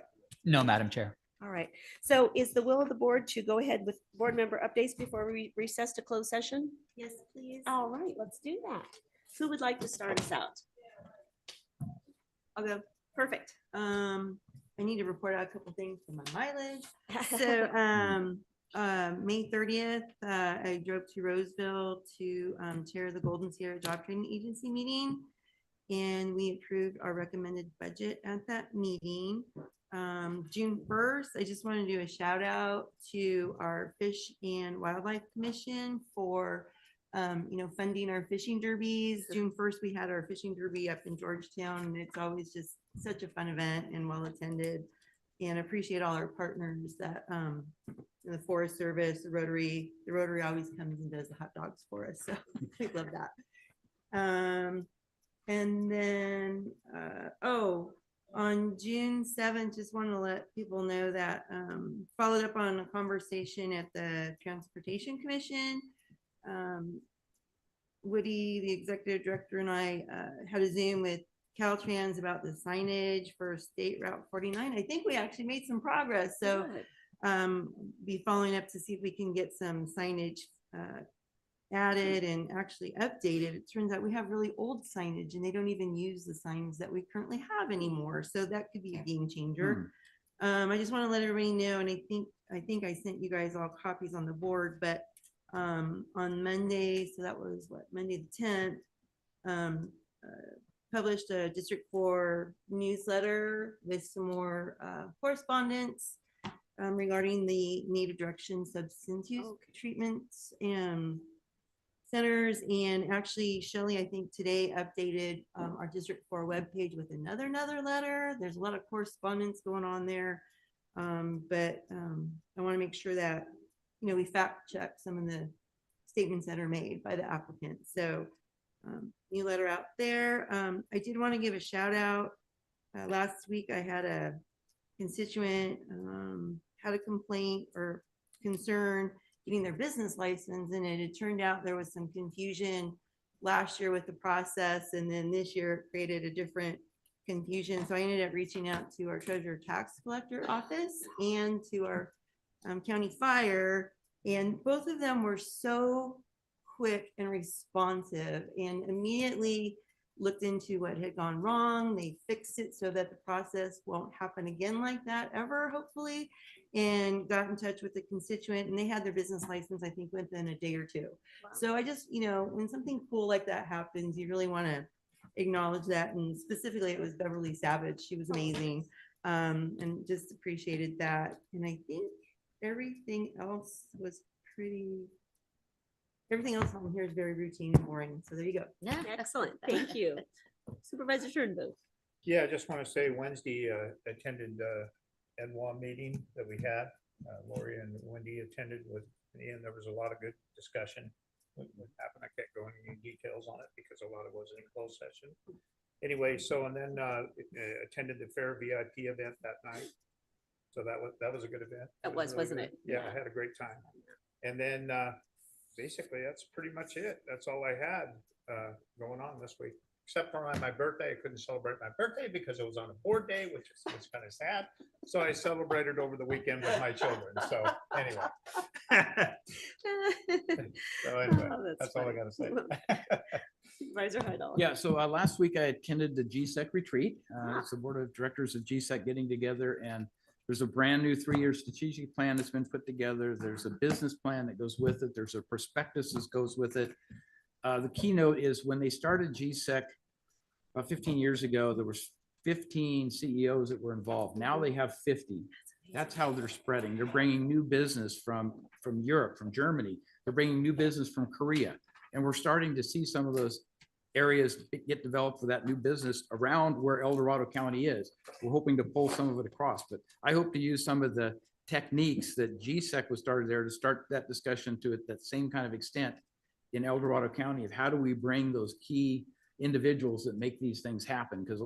No, Madam Chair. All right. So is the will of the board to go ahead with board member updates before we recess to closed session? Yes, please. All right, let's do that. Who would like to start us out? I'll go. Perfect. I need to report out a couple things for my mileage. So, May 30th, I drove to Roseville to chair the Golden Sierra Job Training Agency meeting. And we approved our recommended budget at that meeting. June 1st, I just want to do a shout out to our Fish and Wildlife Commission for funding our fishing derbies. June 1st, we had our fishing derby up in Georgetown, and it's always just such a fun event and well attended. And appreciate all our partners that the Forest Service, the Rotary always comes and does the hot dogs for us. So we love that. And then, on June 7th, just want to let people know that followed up on a conversation at the Transportation Commission. Woody, the executive director, and I had a Zoom with Caltrans about the signage for State Route 49. I think we actually made some progress. So be following up to see if we can get some signage added and actually updated. It turns out we have really old signage and they don't even use the signs that we currently have anymore. So that could be a game changer. I just want to let everybody know, and I think I sent you guys all copies on the board, but on Monday, so that was what, Monday the 10th, published a District 4 newsletter with some more correspondence regarding the native direction substance use treatments and centers. And actually, Shelley, I think today updated our District 4 webpage with another letter. There's a lot of correspondence going on there. But I want to make sure that, we fact check some of the statements that are made by the applicant. So new letter out there. I did want to give a shout out. Last week, I had a constituent had a complaint or concern getting their business license, and it turned out there was some confusion last year with the process, and then this year it created a different confusion. So I ended up reaching out to our treasurer tax collector office and to our county fire, and both of them were so quick and responsive and immediately looked into what had gone wrong. They fixed it so that the process won't happen again like that ever, hopefully, and got in touch with the constituent, and they had their business license, I think, within a day or two. So I just, when something cool like that happens, you really want to acknowledge that. And specifically, it was Beverly Savage. She was amazing, and just appreciated that. And I think everything else was everything else on here is very routine and boring. So there you go. Yeah, excellent. Thank you. Supervisor Turnbull. Yeah, I just want to say Wednesday attended NWA meeting that we had. Lori and Wendy attended with me, and there was a lot of good discussion. What happened, I can't go into any details on it because a lot of it was in closed session. Anyway, so and then attended the fair VIP event that night. So that was a good event. It was, really wasn't good. it? Yeah, I had a great time. And then basically that's pretty much it. That's all I had going on this week. Except for on my birthday, I couldn't celebrate my birthday because it was on a board day, which was kind of sad. So I celebrated over the weekend with my children. So anyway. That's all I got to say. Supervisor Heidel. Yeah, so last week I attended the GSEC retreat. It's the board of directors of GSEC getting together, and there's a brand new 3-year strategic plan that's been put together. There's a business plan that goes with it. There's a prospectus that goes with it. The keynote is when they started GSEC about 15 years ago, there was 15 CEOs that were involved. Now they have 50. That's how they're spreading. They're bringing new business from Europe, from Germany. They're bringing new business from Korea. And we're starting to see some of those areas get developed for that new business around where El Dorado County is. We're hoping to pull some of it across, but I hope to use some of the techniques that GSEC was started there to start that discussion to that same kind of extent in El Dorado County of how do we bring those key individuals that make these things happen? Because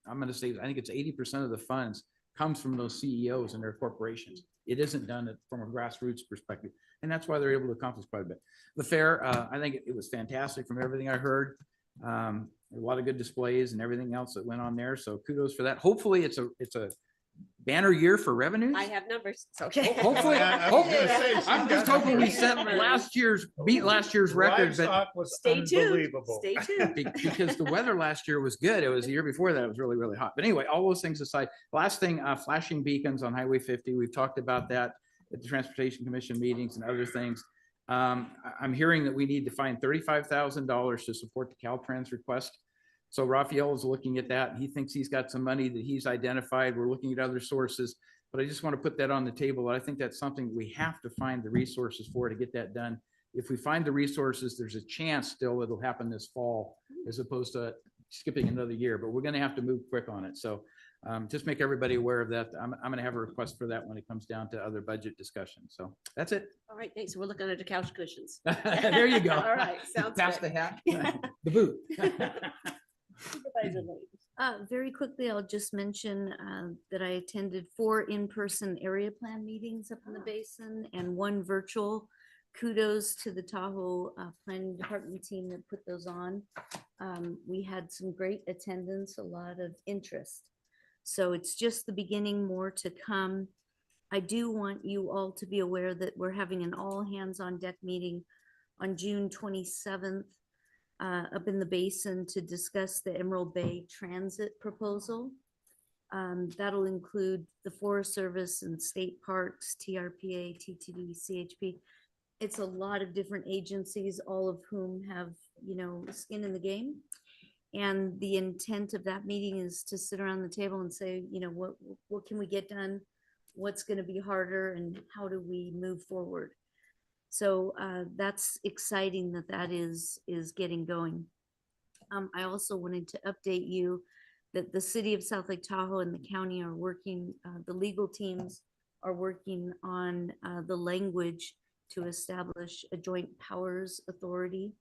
I'm going to say, I think it's 80% of the funds comes from those CEOs and their corporations. It isn't done from a grassroots perspective. And that's why they're able to accomplish quite a bit. The fair, I think it was fantastic from everything I heard. A lot of good displays and everything else that went on there. So kudos for that. Hopefully it's a banner year for revenues. I have numbers. It's okay. Hopefully, I'm just hoping we beat last year's record, but Livestock was Stay tuned. unbelievable. Stay tuned. because the weather last year was good. It was the year before that, it was really, really hot. But anyway, all those things aside, last thing, flashing beacons on Highway 50. We've talked about that at the Transportation Commission meetings and other things. I'm hearing that we need to find $35,000 to support the Caltrans request. So Raphael is looking at that. He thinks he's got some money that he's identified. We're looking at other sources, but I just want to put that on the table. I think that's something we have to find the resources for to get that done. If we find the resources, there's a chance still it'll happen this fall as opposed to skipping another year, but we're going to have to move quick on it. So just make everybody aware of that. I'm going to have a request for that when it comes down to other budget discussions. So that's it. All right, thanks. We're looking at the couch cushions. There you go. All right, sounds Pass good. the hat, the boot. Supervisor Lee. Very quickly, I'll just mention that I attended 4 in-person area plan meetings up in the basin and 1 virtual. Kudos to the Tahoe Planning Department team that put those on. We had some great attendance, a lot of interest. So it's just the beginning, more to come. I do want you all to be aware that we're having an all hands on deck meeting on June 27th. Up in the basin to discuss the Emerald Bay Transit proposal. That'll include the Forest Service and state parks, TRPA, TTD, CHP. It's a lot of different agencies, all of whom have, skin in the game. And the intent of that meeting is to sit around the table and say, what can we get done? What's going to be harder and how do we move forward? So that's exciting that is getting going. I also wanted to update you that the city of South Lake Tahoe and the county are working, the legal teams are working on the language to establish a joint powers authority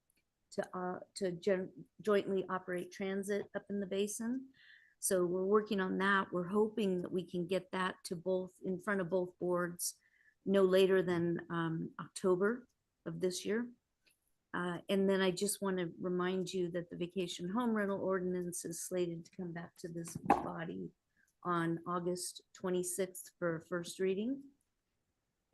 to jointly operate transit up in the basin. So we're working on that. We're hoping that we can get that to in front of both boards no later than October of this year. And then I just want to remind you that the vacation home rental ordinance is slated to come back to this body on August 26th for first reading.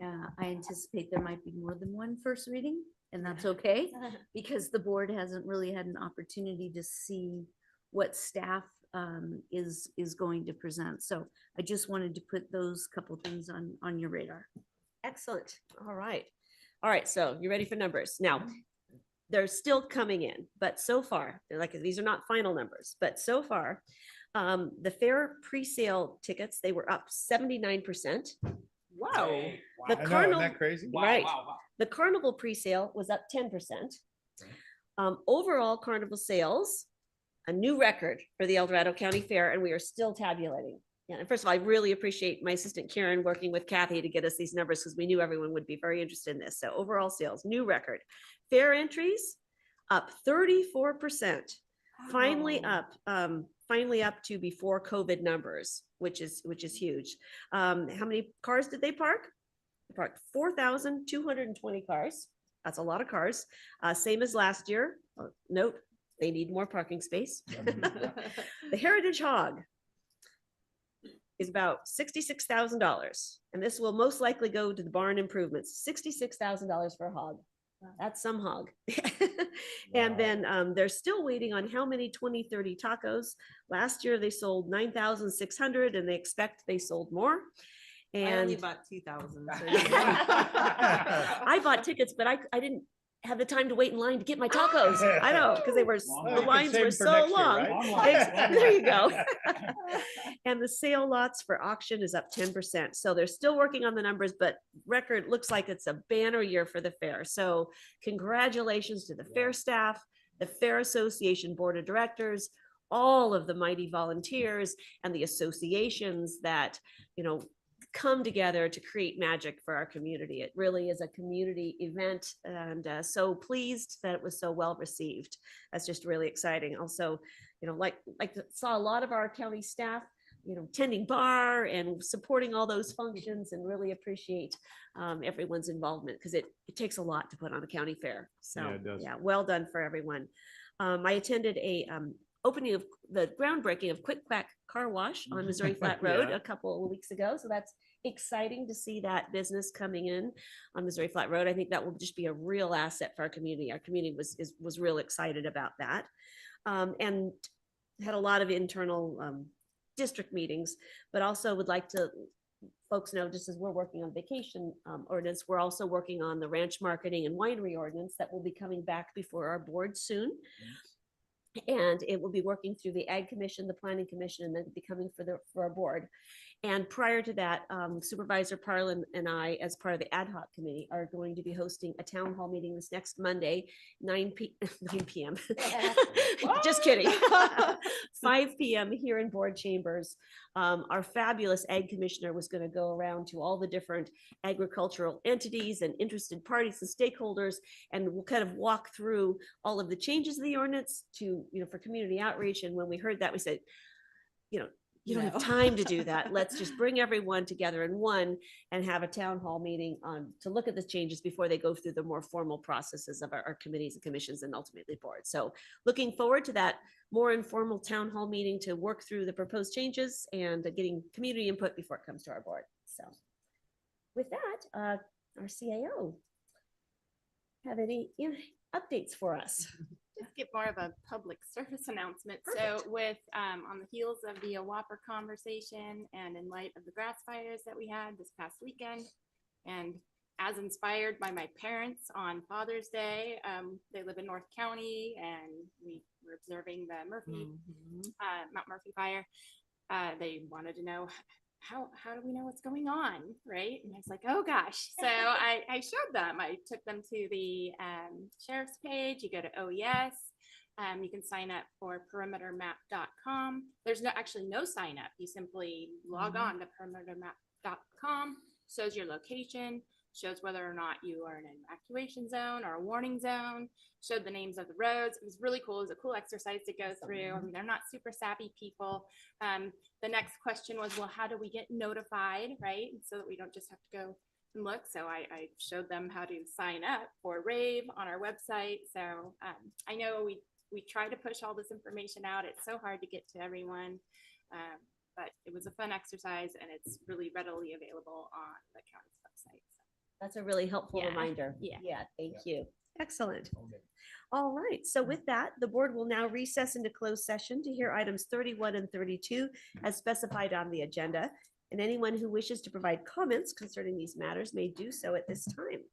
I anticipate there might be more than one first reading, and that's okay, because the board hasn't really had an opportunity to see what staff is going to present. So I just wanted to put those couple things on your radar. Excellent. All right. All right. So you ready for numbers? Now, they're still coming in, but so far, they're like, these are not final numbers, but so far, the fair pre-sale tickets, they were up 79%. Wow. The carnival, crazy? right. The carnival pre-sale was up 10%. Overall carnival sales, a new record for the El Dorado County Fair, and we are still tabulating. Yeah, and first of all, I really appreciate my assistant Karen working with Kathy to get us these numbers because we knew everyone would be very interested in this. So overall sales, new record. Fair entries up 34%. Finally up to before COVID numbers, which is huge. How many cars did they park? They parked 4,220 cars. That's a lot of cars. Same as last year. Note, they need more parking space. The Heritage Hog is about $66,000. And this will most likely go to the barn improvements. $66,000 for a hog. That's some hog. And then they're still waiting on how many 2030 tacos. Last year they sold 9,600 and they expect they sold more. And I only bought 2,000. I bought tickets, but I didn't have the time to wait in line to get my tacos. I know, because they were, the lines were so long. There you go. And the sale lots for auction is up 10%. So they're still working on the numbers, but record looks like it's a banner year for the fair. So congratulations to the fair staff, the Fair Association Board of Directors, all of the mighty volunteers and the associations that, come together to create magic for our community. It really is a community event, and so pleased that it was so well received. That's just really exciting. Also, like saw a lot of our county staff, tending bar and supporting all those functions, and really appreciate everyone's involvement because it takes a lot to put on a county fair. So Yeah, it does. yeah, well done for everyone. I attended a opening of the groundbreaking of Quick Quack Car Wash on Missouri Flat Road a couple of weeks ago. So that's exciting to see that business coming in on Missouri Flat Road. I think that will just be a real asset for our community. Our community was real excited about that, and had a lot of internal district meetings, but also would like to folks know, just as we're working on vacation ordinance, we're also working on the ranch marketing and winery ordinance that will be coming back before our board soon. And it will be working through the Ag Commission, the Planning Commission, and then be coming for our board. And prior to that, Supervisor Parlin and I, as part of the ad hoc committee, are going to be hosting a town hall meeting this next Monday, 9 p.m. Just kidding. 5 p.m. here in board chambers. Our fabulous Ag Commissioner was going to go around to all the different agricultural entities and interested parties and stakeholders, and we'll kind of walk through all of the changes in the ordinance to, for community outreach. And when we heard that, we said, you don't have time to do that. Let's just bring everyone together in one and have a town hall meeting to look at the changes before they go through the more formal processes of our committees and commissions and ultimately boards. So looking forward to that more informal town hall meeting to work through the proposed changes and getting community input before it comes to our board. So with that, our CAO, have any updates for us? Just get more of a public service announcement. Perfect. So with on the heels of the Whopper conversation and in light of the grass fires that we had this past weekend, and as inspired by my parents on Father's Day, they live in North County and we were observing the Mount Murphy fire. They wanted to know how do we know what's going on, right? And I was like, oh gosh. So I showed them. I took them to the sheriff's page. You go to OES. You can sign up for perimetermap.com. There's actually no sign up. You simply log on to perimetermap.com, shows your location, shows whether or not you are in an evacuation zone or a warning zone, showed the names of the roads. It was really cool. It was a cool exercise to go through. I mean, they're not super savvy people. The next question was, well, how do we get notified, right? So that we don't just have to go and look. So I showed them how to sign up for Rave on our website. So I know we try to push all this information out. It's so hard to get to everyone. But it was a fun exercise and it's really readily available on the county's website. So. That's a really helpful Yeah. reminder. Yeah. Thank you. Excellent. All right, so with that, the board will now recess into closed session to hear items 31 and 32 as specified on the agenda. And anyone who wishes to provide comments concerning these matters may do so at this time.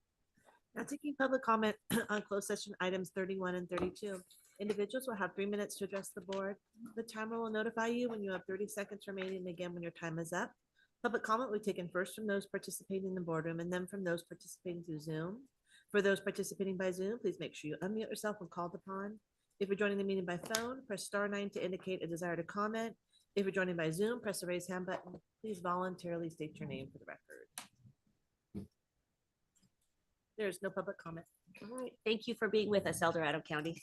Now taking public comment on closed session items 31 and 32. Individuals will have 3 minutes to address the board. The timer will notify you when you have 30 seconds remaining, and again when your time is up. Public comment will be taken first from those participating in the boardroom and then from those participating through Zoom. For those participating by Zoom, please make sure you unmute yourself when called upon. If you're joining the meeting by phone, press *9 to indicate a desire to comment. If you're joining by Zoom, press the raise hand button. Please voluntarily state your name for the record. There's no public comment. All right, thank you for being with us, El Dorado County.